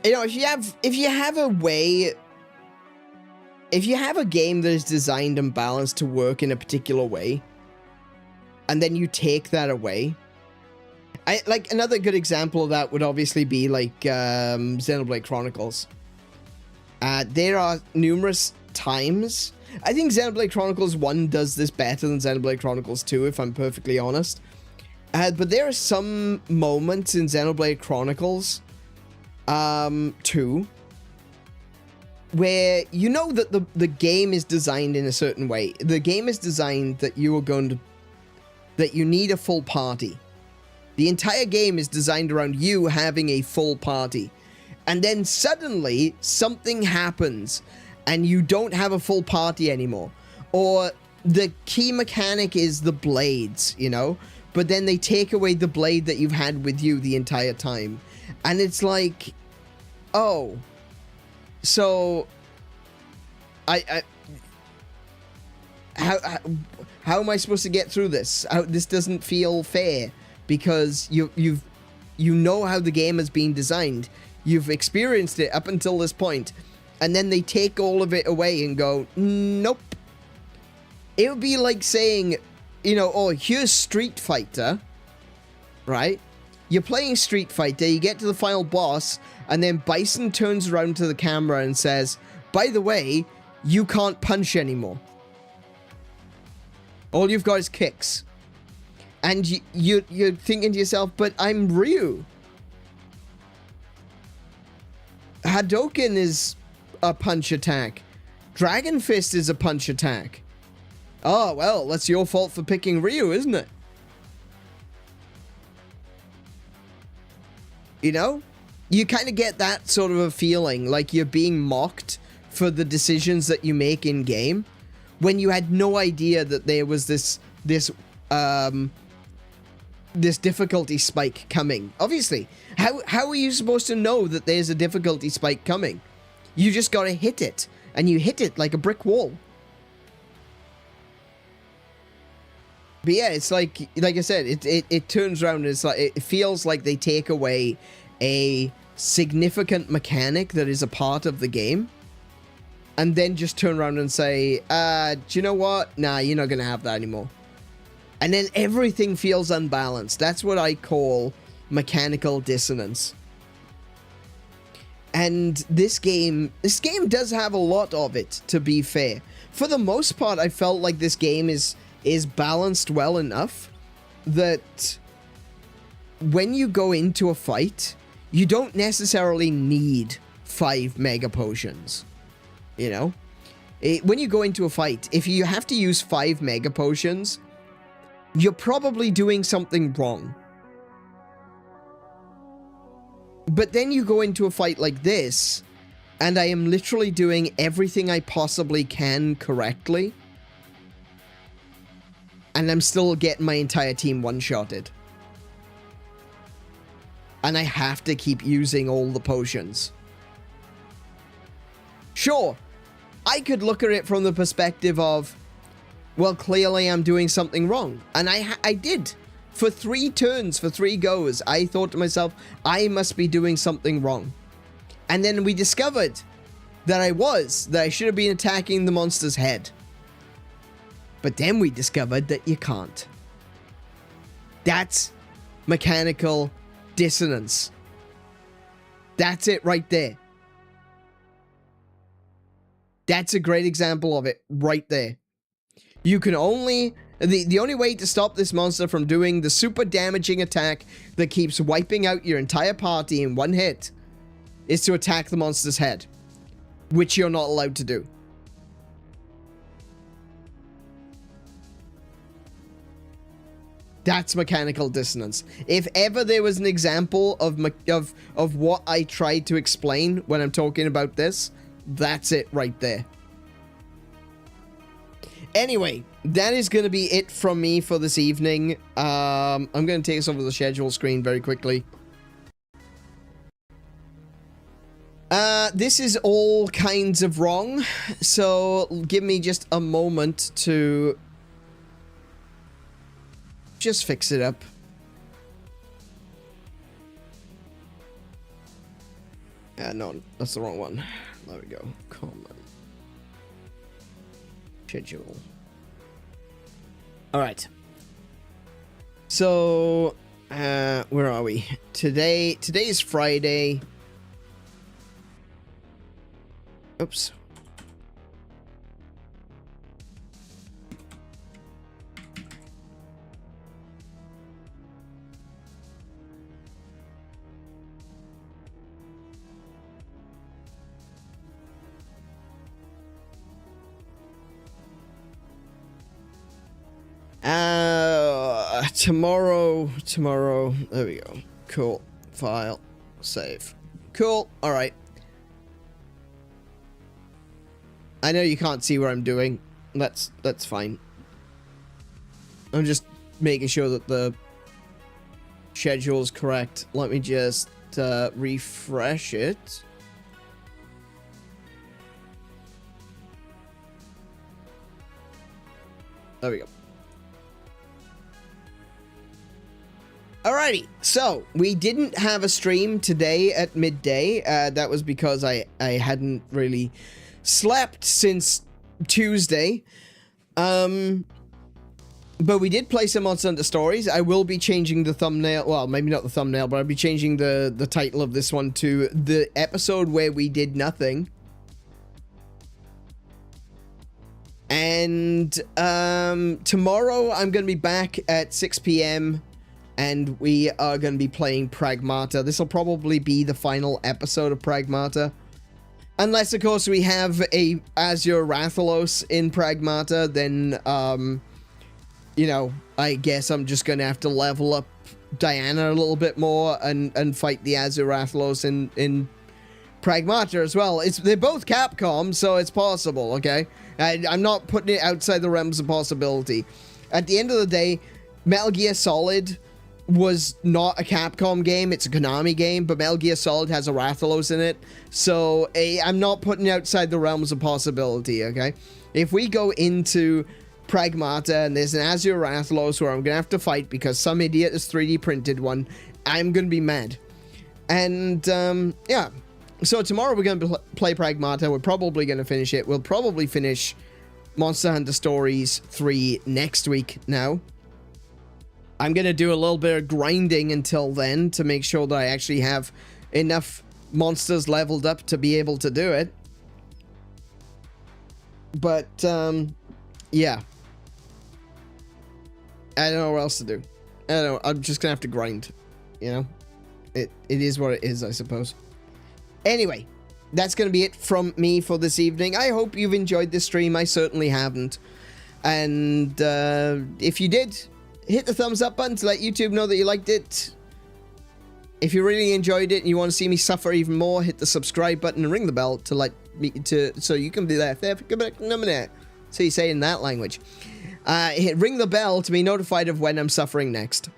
You know, if you have a way, if you have a game that is designed and balanced to work in a particular way, and then you take that away, like another good example of that would obviously be like Xenoblade Chronicles. There are numerous times, I think Xenoblade Chronicles 1 does this better than Xenoblade Chronicles 2, if I'm perfectly honest. But there are some moments in Xenoblade Chronicles 2 where you know that the game is designed in a certain way. The game is designed that you are going to... that you need a full party. The entire game is designed around you having a full party. And then suddenly, something happens, and you don't have a full party anymore. Or the key mechanic is the blades, you know? But then they take away the blade that you've had with you the entire time. And it's like, oh... So, how am I supposed to get through this? This doesn't feel fair. because you know how the game has been designed. You've experienced it up until this point, and then they take all of it away and go, nope. It would be like saying, you know, oh, here's Street Fighter, right? You're playing Street Fighter, you get to the final boss, and then Bison turns around to the camera and says, by the way, you can't punch anymore. All you've got is kicks. And you're thinking to yourself, but I'm Ryu. Hadouken is a punch attack. Dragon Fist is a punch attack. Oh, well, that's your fault for picking Ryu, isn't it? You know? You kind of get that sort of a feeling, like you're being mocked for the decisions that you make in game, when you had no idea that there was this difficulty spike coming. Obviously, how are you supposed to know that there's a difficulty spike coming? You just gotta hit it, and you hit it like a brick wall. But yeah, it's like I said, it turns around and it's like, it feels like they take away a significant mechanic that is a part of the game, and then just turn around and say, do you know what? Nah, you're not gonna have that anymore. And then everything feels unbalanced. That's what I call mechanical dissonance. And this game does have a lot of it, to be fair. For the most part, I felt like this game is balanced well enough that when you go into a fight, you don't necessarily need 5 mega potions. You know? When you go into a fight, if you have to use 5 mega potions, you're probably doing something wrong. But then you go into a fight like this, and I am literally doing everything I possibly can correctly, and I'm still getting my entire team one-shotted. And I have to keep using all the potions. Sure, I could look at it from the perspective of, well, clearly I'm doing something wrong. And I did. For 3 turns, for 3 goes, I thought to myself, I must be doing something wrong. And then we discovered that I should have been attacking the monster's head. But then we discovered that you can't. That's mechanical dissonance. That's it right there. That's a great example of it right there. You can only... The only way to stop this monster from doing the super damaging attack that keeps wiping out your entire party in one hit is to attack the monster's head, which you're not allowed to do. That's mechanical dissonance. If ever there was an example of what I tried to explain when I'm talking about this, that's it right there. Anyway, that is going to be it from me for this evening. I'm going to take us over the schedule screen very quickly. This is all kinds of wrong, so give me just a moment to just fix it up. No, that's the wrong one. There we go. Common. Schedule. Alright. So, where are we? Today is Friday. Oops. Tomorrow, there we go. Cool. File. Save. Cool. Alright. I know you can't see what I'm doing. That's fine. I'm just making sure that the schedule is correct. Let me just refresh it. There we go. Alrighty, so we didn't have a stream today at midday. That was because I hadn't really slept since Tuesday. But we did play some Monster Hunter Stories. I will be changing the thumbnail. Well, maybe not the thumbnail, but I'll be changing the title of this one to the episode where we did nothing. And tomorrow I'm going to be back at 6 p.m. and we are going to be playing Pragmata. This will probably be the final episode of Pragmata. Unless, of course, we have a Azure Rathalos in Pragmata, then, you know, I guess I'm just going to have to level up Diana a little bit more and fight the Azure Rathalos in Pragmata as well. They're both Capcom, so it's possible, okay? I'm not putting it outside the realms of possibility. At the end of the day, Metal Gear Solid was not a Capcom game, it's a Konami game, but Metal Gear Solid has a Rathalos in it, so I'm not putting it outside the realms of possibility, okay? If we go into Pragmata and there's an Azure Rathalos where I'm gonna have to fight because some idiot has 3D printed one, I'm gonna be mad. And, yeah. So tomorrow we're gonna play Pragmata, we're probably gonna finish it. We'll probably finish Monster Hunter Stories 3 next week now. I'm going to do a little bit of grinding until then to make sure that I actually have enough monsters leveled up to be able to do it. But, yeah. I don't know what else to do. I don't know. I'm just going to have to grind, you know? It is what it is, I suppose. Anyway, that's going to be it from me for this evening. I hope you've enjoyed this stream. I certainly haven't. And if you did, hit the thumbs up button to let YouTube know that you liked it. If you really enjoyed it and you want to see me suffer even more, hit the subscribe button and ring the bell to so you can be there. So you say in that language. Ring the bell to be notified of when I'm suffering next.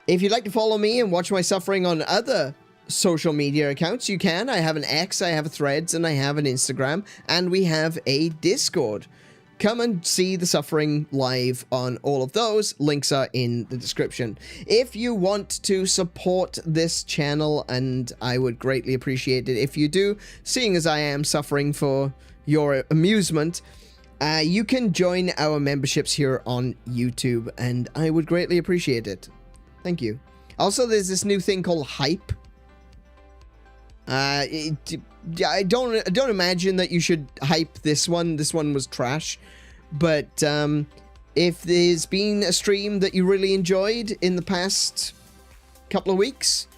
If you'd like to follow me and watch my suffering on other social media accounts, you can. I have an X, I have a Threads, and I have an Instagram, and we have a Discord. Come and see the suffering live on all of those. Links are in the description. If you want to support this channel, and I would greatly appreciate it if you do, seeing as I am suffering for your amusement, you can join our memberships here on YouTube, and I would greatly appreciate it. Thank you. Also, there's this new thing called Hype. I don't imagine that you should hype this one. This one was trash. But if there's been a stream that you really enjoyed in the past couple of weeks,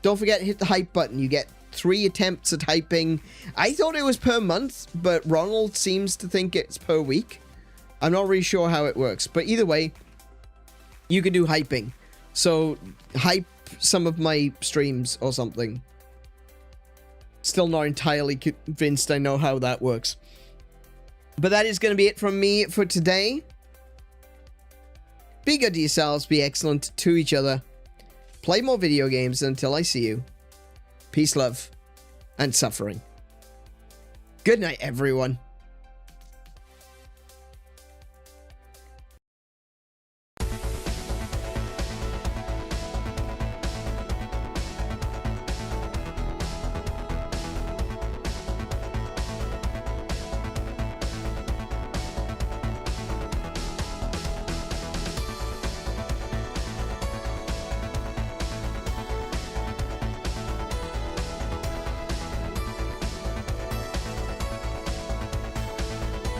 don't forget to hit the hype button. You get 3 attempts at hyping. I thought it was per month, but Ronald seems to think it's per week. I'm not really sure how it works. But either way, you can do hyping. So hype some of my streams or something. Still not entirely convinced I know how that works. But that is going to be it from me for today. Be good to yourselves, be excellent to each other. Play more video games until I see you. Peace, love, and suffering. Good night, everyone.